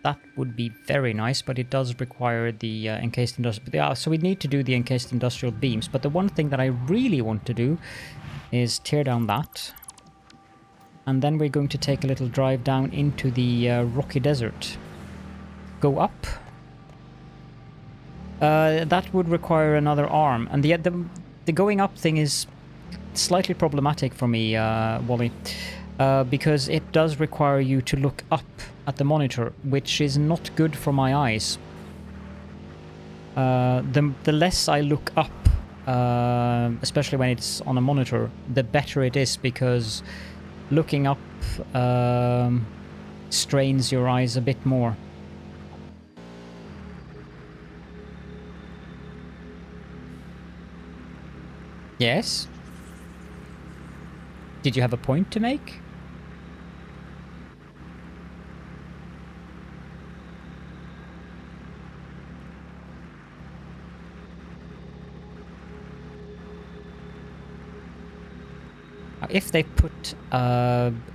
that would be very nice, but it does require the encased industrial... Yeah, so we need to do the encased industrial beams, but the one thing that I really want to do is tear down that. And then we're going to take a little drive down into the rocky desert. Go up. That would require another arm, and the going up thing is slightly problematic for me, Wally, because it does require you to look up at the monitor, which is not good for my eyes. The less I look up, especially when it's on a monitor, the better it is, because looking up strains your eyes a bit more. Yes? Did you have a point to make? If they put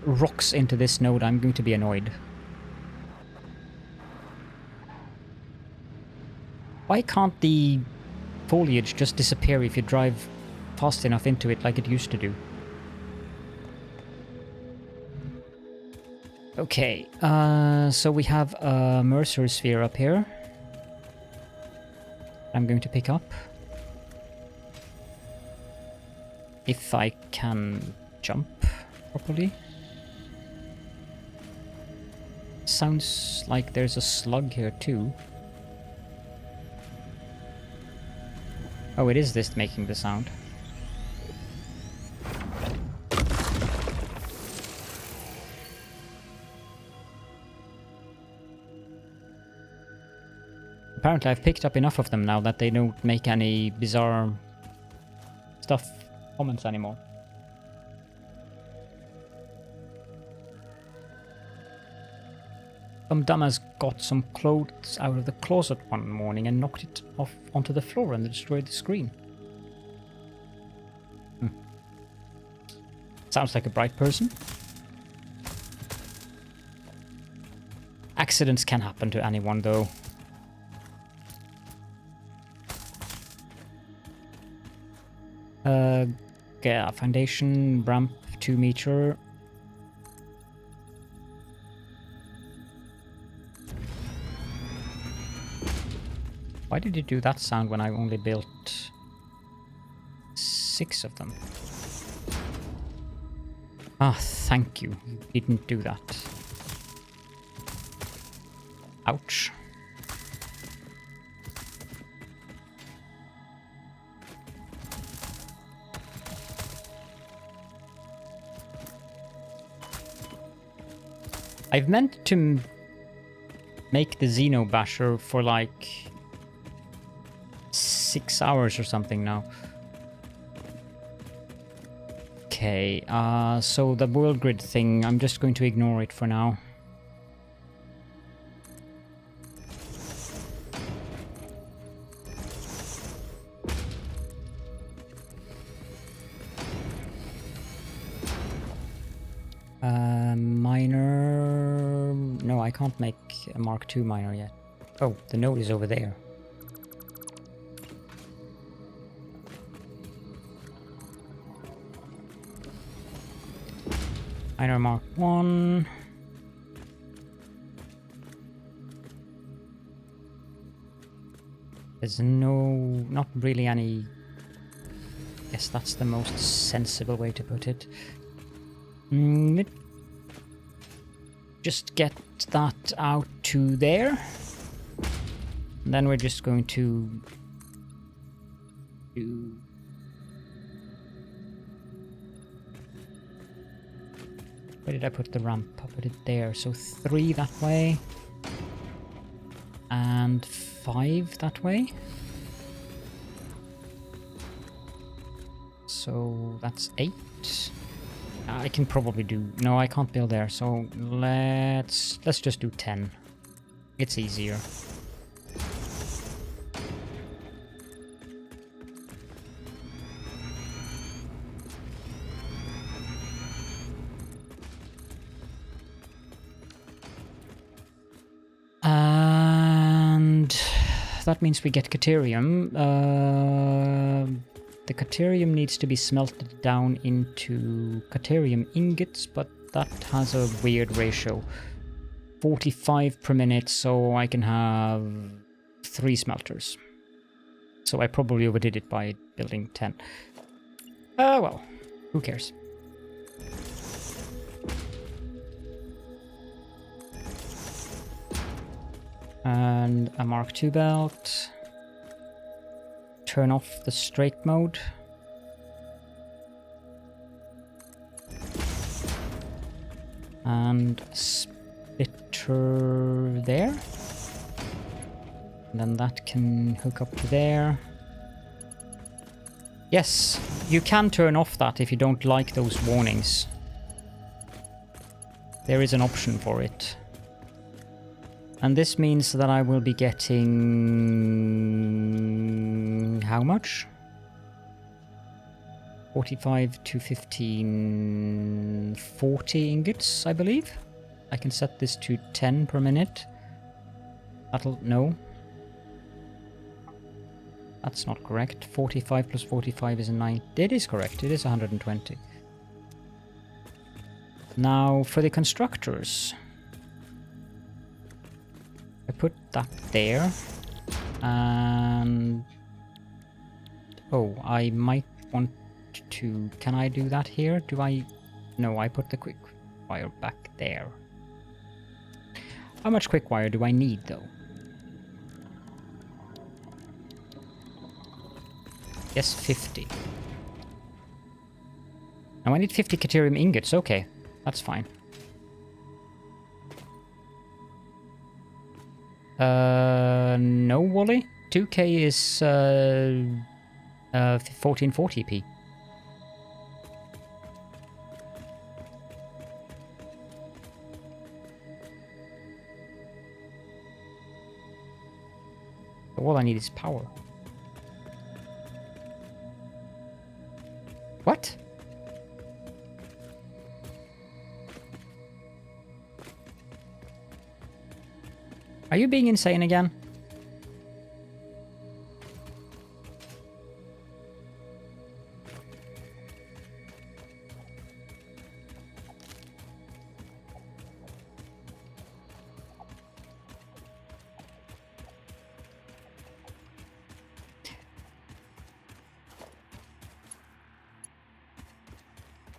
rocks into this node, I'm going to be annoyed. Why can't the foliage just disappear if you drive fast enough into it like it used to do? Okay, so we have a Mercer sphere up here. I'm going to pick up. If I can jump properly. Sounds like there's a slug here too. Oh, it is this making the sound. Apparently I've picked up enough of them now that they don't make any bizarre comments anymore. Some dumbass got some clothes out of the closet one morning and knocked it off onto the floor and destroyed the screen. Sounds like a bright person. Accidents can happen to anyone though. Yeah, foundation, ramp 2 meter. Why did you do that sound when I only built 6 of them? Ah, thank you. You didn't do that. Ouch. I've meant to make the Xeno Basher for like 6 hours or something now. Okay, so the world grid thing, I'm just going to ignore it for now. Miner... No, I can't make a Mark II miner yet. Oh, the node is over there. Miner Mark 1. There's not really any... Guess that's the most sensible way to put it. Just get that out to there. And then we're just going to do... Where did I put the ramp? I put it there. So 3 that way. And 5 that way. So that's 8. I can probably do... No, I can't build there. So let's just do 10. It's easier. And that means we get Caterium. The Caterium needs to be smelted down into Caterium ingots, but that has a weird ratio. 45 per minute, so I can have 3 smelters. So I probably overdid it by building 10. Well, who cares? And a Mark II belt. Turn off the straight mode. And splitter there. And then that can hook up to there. Yes, you can turn off that if you don't like those warnings. There is an option for it. And this means that I will be getting... how much? 45 to 15... 40 ingots, I believe. I can set this to 10 per minute. That'll... no. That's not correct. 45 plus 45 is a 9. It is correct. It is 120. Now, for the constructors... I put that there. And... oh, I might want to... can I do that here? Do I... no, I put the quick wire back there. How much quick wire do I need, though? Yes, 50. Now I need 50 Caterium ingots. Okay, that's fine. No, Wally. 2K is 1440p. All I need is power. What? Are you being insane again?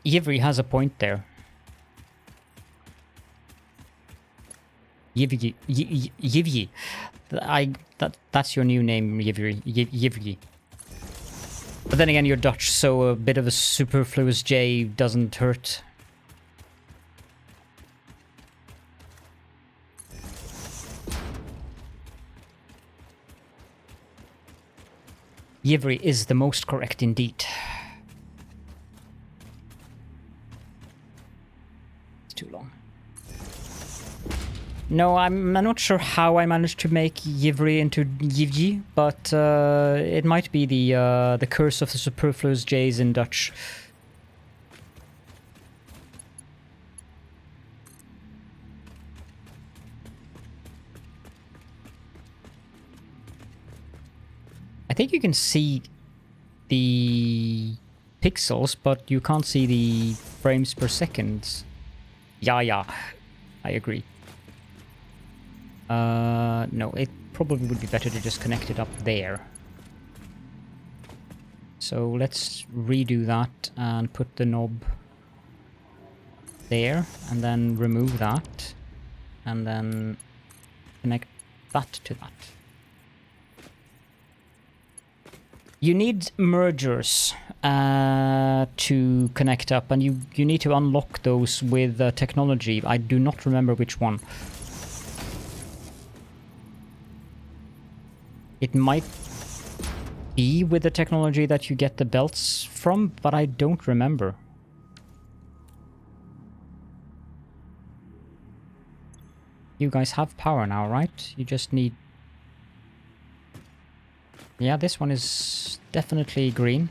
Yivri has a point there. Yivri. That's your new name, Yivri. Yivri. But then again, you're Dutch, so a bit of a superfluous J doesn't hurt. Yivri is the most correct indeed. Too long. No, I'm not sure how I managed to make Yivri into Yivji, but it might be the curse of the superfluous J's in Dutch. I think you can see the pixels, but you can't see the frames per second. Yeah, I agree. No, it probably would be better to just connect it up there. So let's redo that and put the knob there, and then remove that, and then connect that to that. You need mergers to connect up, and you need to unlock those with technology. I do not remember which one. It might be with the technology that you get the belts from, but I don't remember. You guys have power now, right? You just need... yeah, this one is definitely green.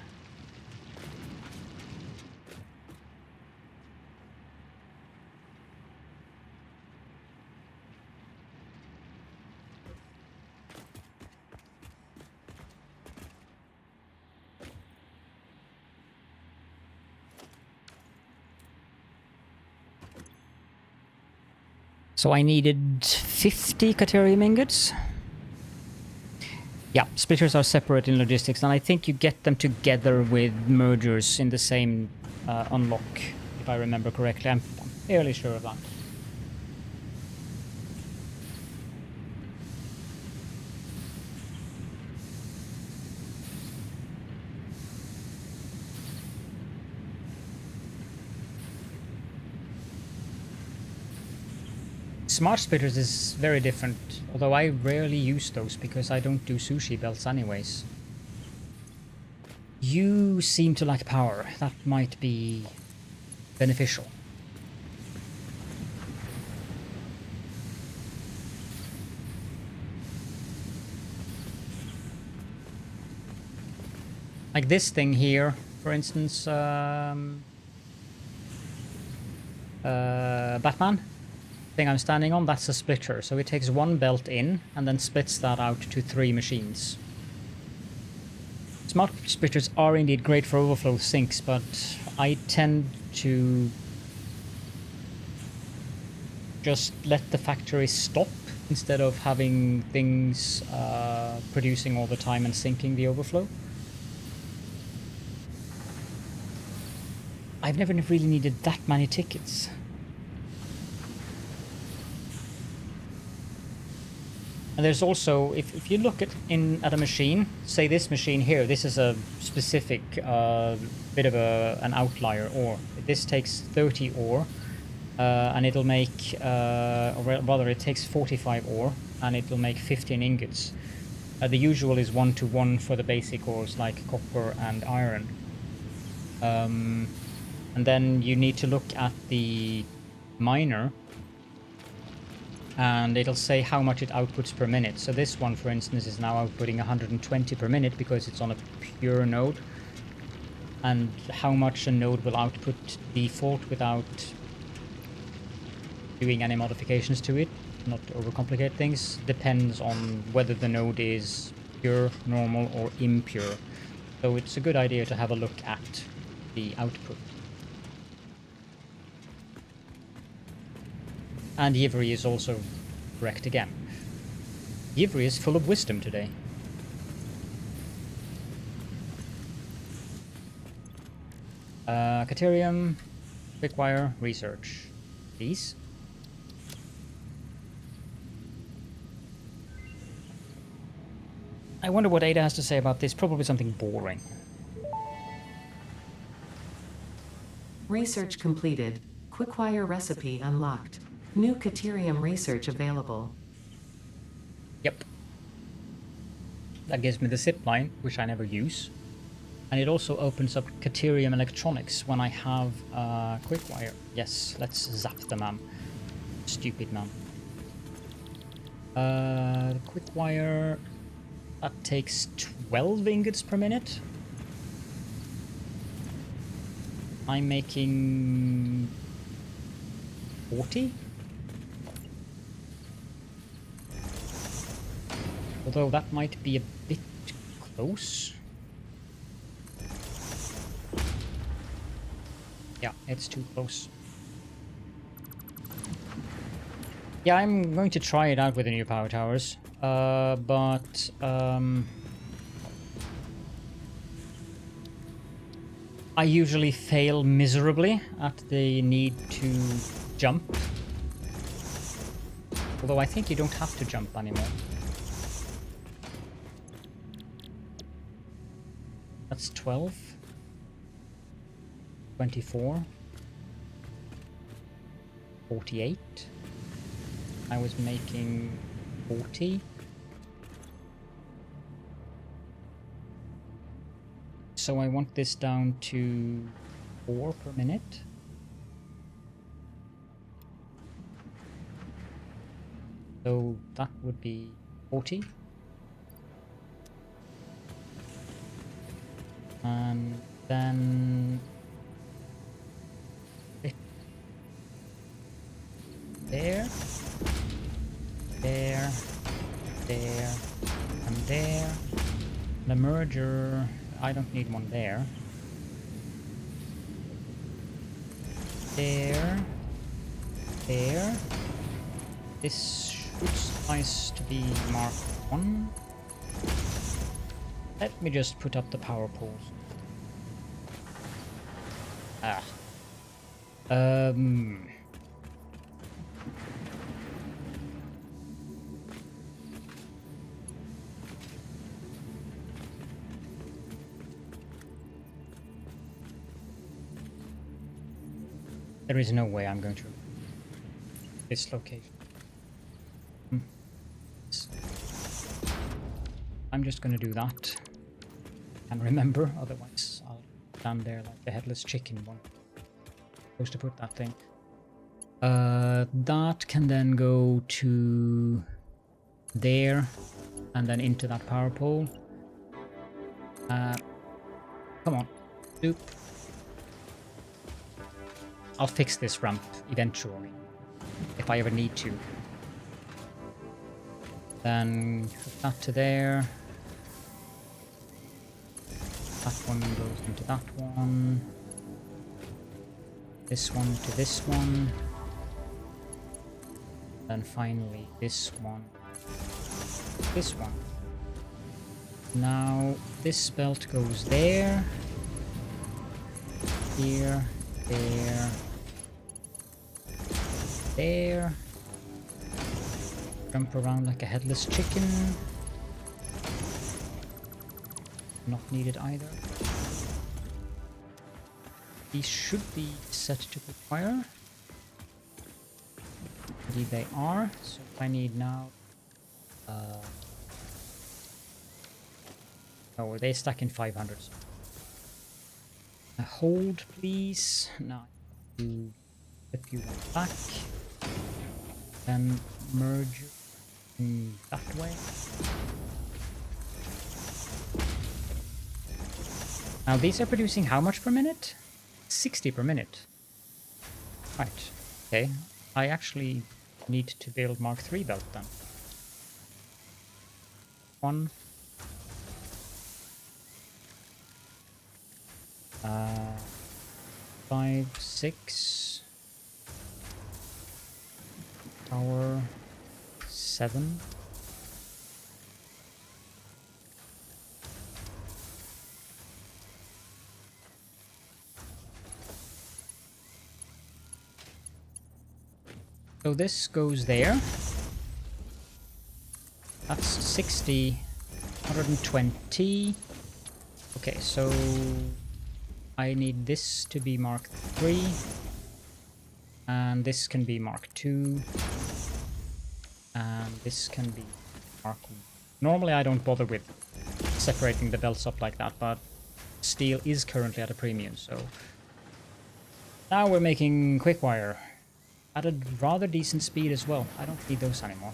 So I needed 50 Caterium ingots. Yeah, splitters are separate in logistics, and I think you get them together with mergers in the same unlock, if I remember correctly. I'm fairly sure of that. Smart splitters is very different, although I rarely use those because I don't do sushi belts anyways. You seem to like power. That might be beneficial. Like this thing here, for instance, Batman. Thing I'm standing on, that's a splitter, so it takes one belt in and then splits that out to 3 machines. Smart splitters are indeed great for overflow sinks, but I tend to just let the factory stop instead of having things producing all the time and sinking the overflow. I've never really needed that many tickets. And there's also, if you look at a machine, say this machine here, this is a specific bit of an outlier ore. This takes 30 ore, and it'll make, or rather it takes 45 ore, and it'll make 15 ingots. The usual is 1-to-1 for the basic ores like copper and iron. And then you need to look at the miner, and it'll say how much it outputs per minute. So this one, for instance, is now outputting 120 per minute because it's on a pure node. And how much a node will output default without doing any modifications to it, not to overcomplicate things, depends on whether the node is pure, normal, or impure. So it's a good idea to have a look at the output. And Yivri is also correct again. Yivri is full of wisdom today. Caterium, Quickwire, Research. Please. I wonder what Ada has to say about this. Probably something boring. Research completed. Quickwire recipe unlocked. New Caterium research available. Yep. That gives me the zip line, which I never use. And it also opens up Caterium electronics when I have Quickwire. Yes, let's zap the man. Stupid man. Quickwire, that takes 12 ingots per minute. I'm making 40? Although that might be a bit close. Yeah, it's too close. Yeah, I'm going to try it out with the new power towers. But I usually fail miserably at the need to jump. Although I think you don't have to jump anymore. That's 12. 24. 48. I was making 40. So I want this down to 4 per minute. So that would be 40. And then there, there, there, and there. The merger, I don't need one there. There, there. This should suffice to be Mark 1. Let me just put up the power poles. There is no way I'm going to this location. I'm just going to do that. And remember, otherwise I'll stand there like the headless chicken one. Supposed to put that thing. That can then go to there and then into that power pole. Come on. Oop. I'll fix this ramp eventually, if I ever need to. Then put that to there. That one goes into that one. This one to this one. Then finally this one. This one. Now this belt goes there. Here. There. There. Jump around like a headless chicken. Not needed either. These should be set to require. Indeed they are. So I need now... oh, they stack in 500. Hold, please. Now, you flip you one back. Then merge in that way. Now these are producing how much per minute? 60 per minute. Right. Okay. I actually need to build Mark III belt then. 1. 5, 6. Power 7. So this goes there. That's 60, 120. Okay, so I need this to be Mark III. And this can be Mark II. And this can be Mark I. Normally I don't bother with separating the belts up like that, but steel is currently at a premium, so... Now we're making quick wire. At a rather decent speed as well. I don't need those anymore.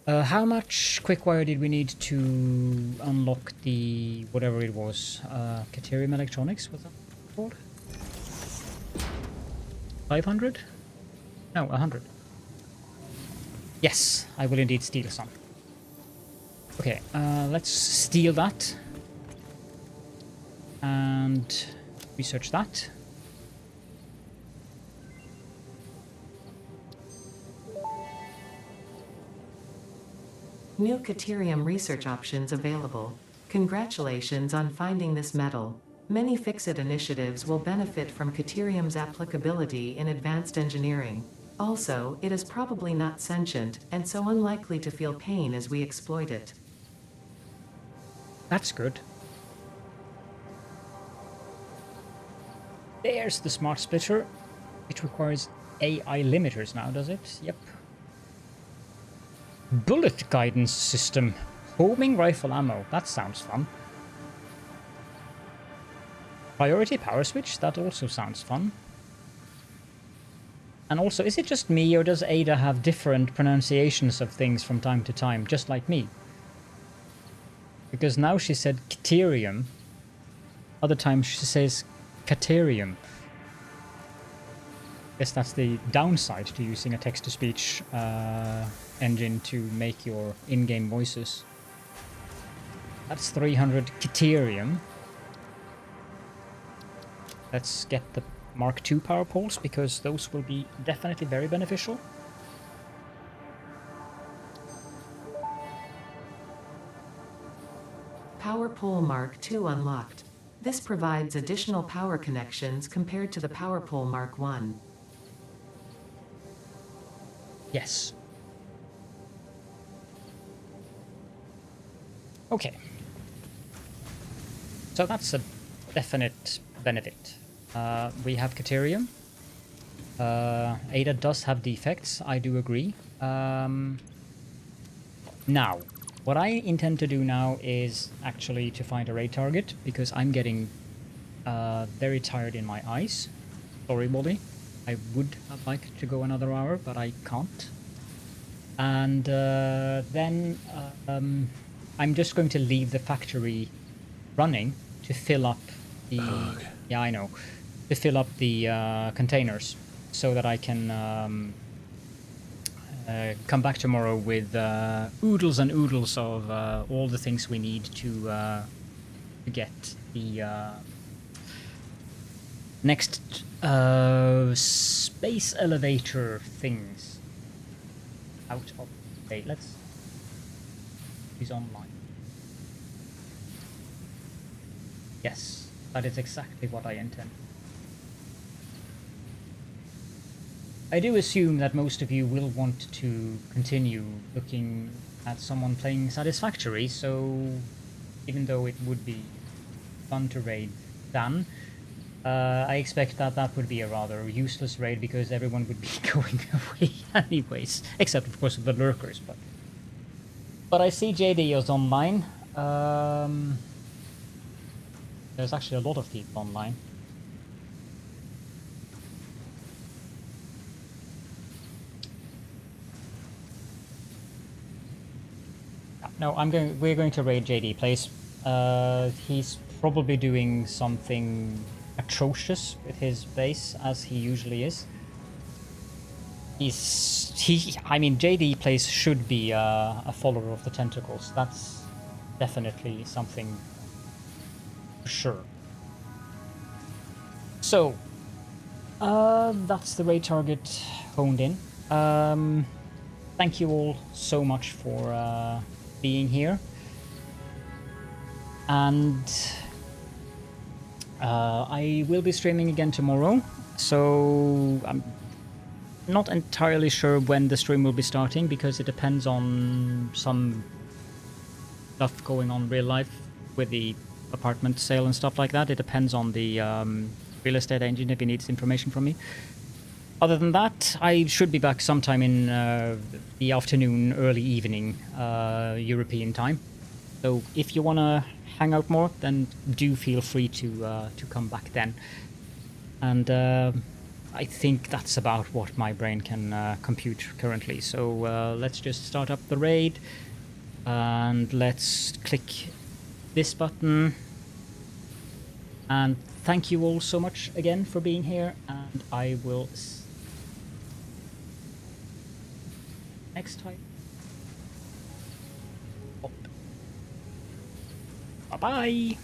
How much quick wire did we need to unlock the whatever it was? Caterium Electronics, was that called? 500? No, 100. Yes, I will indeed steal some. Okay, let's steal that. And research that. New Caterium research options available. Congratulations on finding this metal. Many Fix-It initiatives will benefit from Caterium's applicability in advanced engineering. Also, it is probably not sentient, and so unlikely to feel pain as we exploit it. That's good. There's the smart splitter. It requires AI limiters now, does it? Yep. Bullet guidance system. Homing rifle ammo. That sounds fun. Priority power switch. That also sounds fun. And also, is it just me or does Ada have different pronunciations of things from time to time, just like me? Because now she said Caterium. Other times she says Caterium. Guess that's the downside to using a text-to-speech engine to make your in-game voices. That's 300 Caterium. Let's get the Mark II power poles, because those will be definitely very beneficial. Power pole Mark II unlocked. This provides additional power connections compared to the power pole Mark I. Yes. Okay. So that's a definite benefit. We have Caterium. Ada does have defects, I do agree. Now, what I intend to do now is actually to find a raid target, because I'm getting very tired in my eyes. Sorry, Molly. I would have liked to go another hour, but I can't. And then I'm just going to leave the factory running to fill up the... Yeah, I know. To fill up the containers, so that I can come back tomorrow with oodles and oodles of all the things we need to get the Next, space elevator things. Out of date. Let's. He's online. Yes, that is exactly what I intend. I do assume that most of you will want to continue looking at someone playing Satisfactory, so even though it would be fun to raid Dan, I expect that that would be a rather useless raid because everyone would be going away anyways, except of course the lurkers. But I see JD is online. There's actually a lot of people online. No, we're going to raid JD Place. He's probably doing something atrocious with his base, as he usually is. I mean, JD Place should be a follower of the tentacles. That's definitely something for sure. So, that's the raid target honed in. Thank you all so much for being here. And I will be streaming again tomorrow, so I'm not entirely sure when the stream will be starting because it depends on some stuff going on in real life with the apartment sale and stuff like that. It depends on the real estate agent if he needs information from me. Other than that, I should be back sometime in the afternoon, early evening, European time. So if you want to hang out more, then do feel free to come back then. And I think that's about what my brain can compute currently. So let's just start up the raid. And let's click this button. And thank you all so much again for being here. And I will... next time. Bye-bye!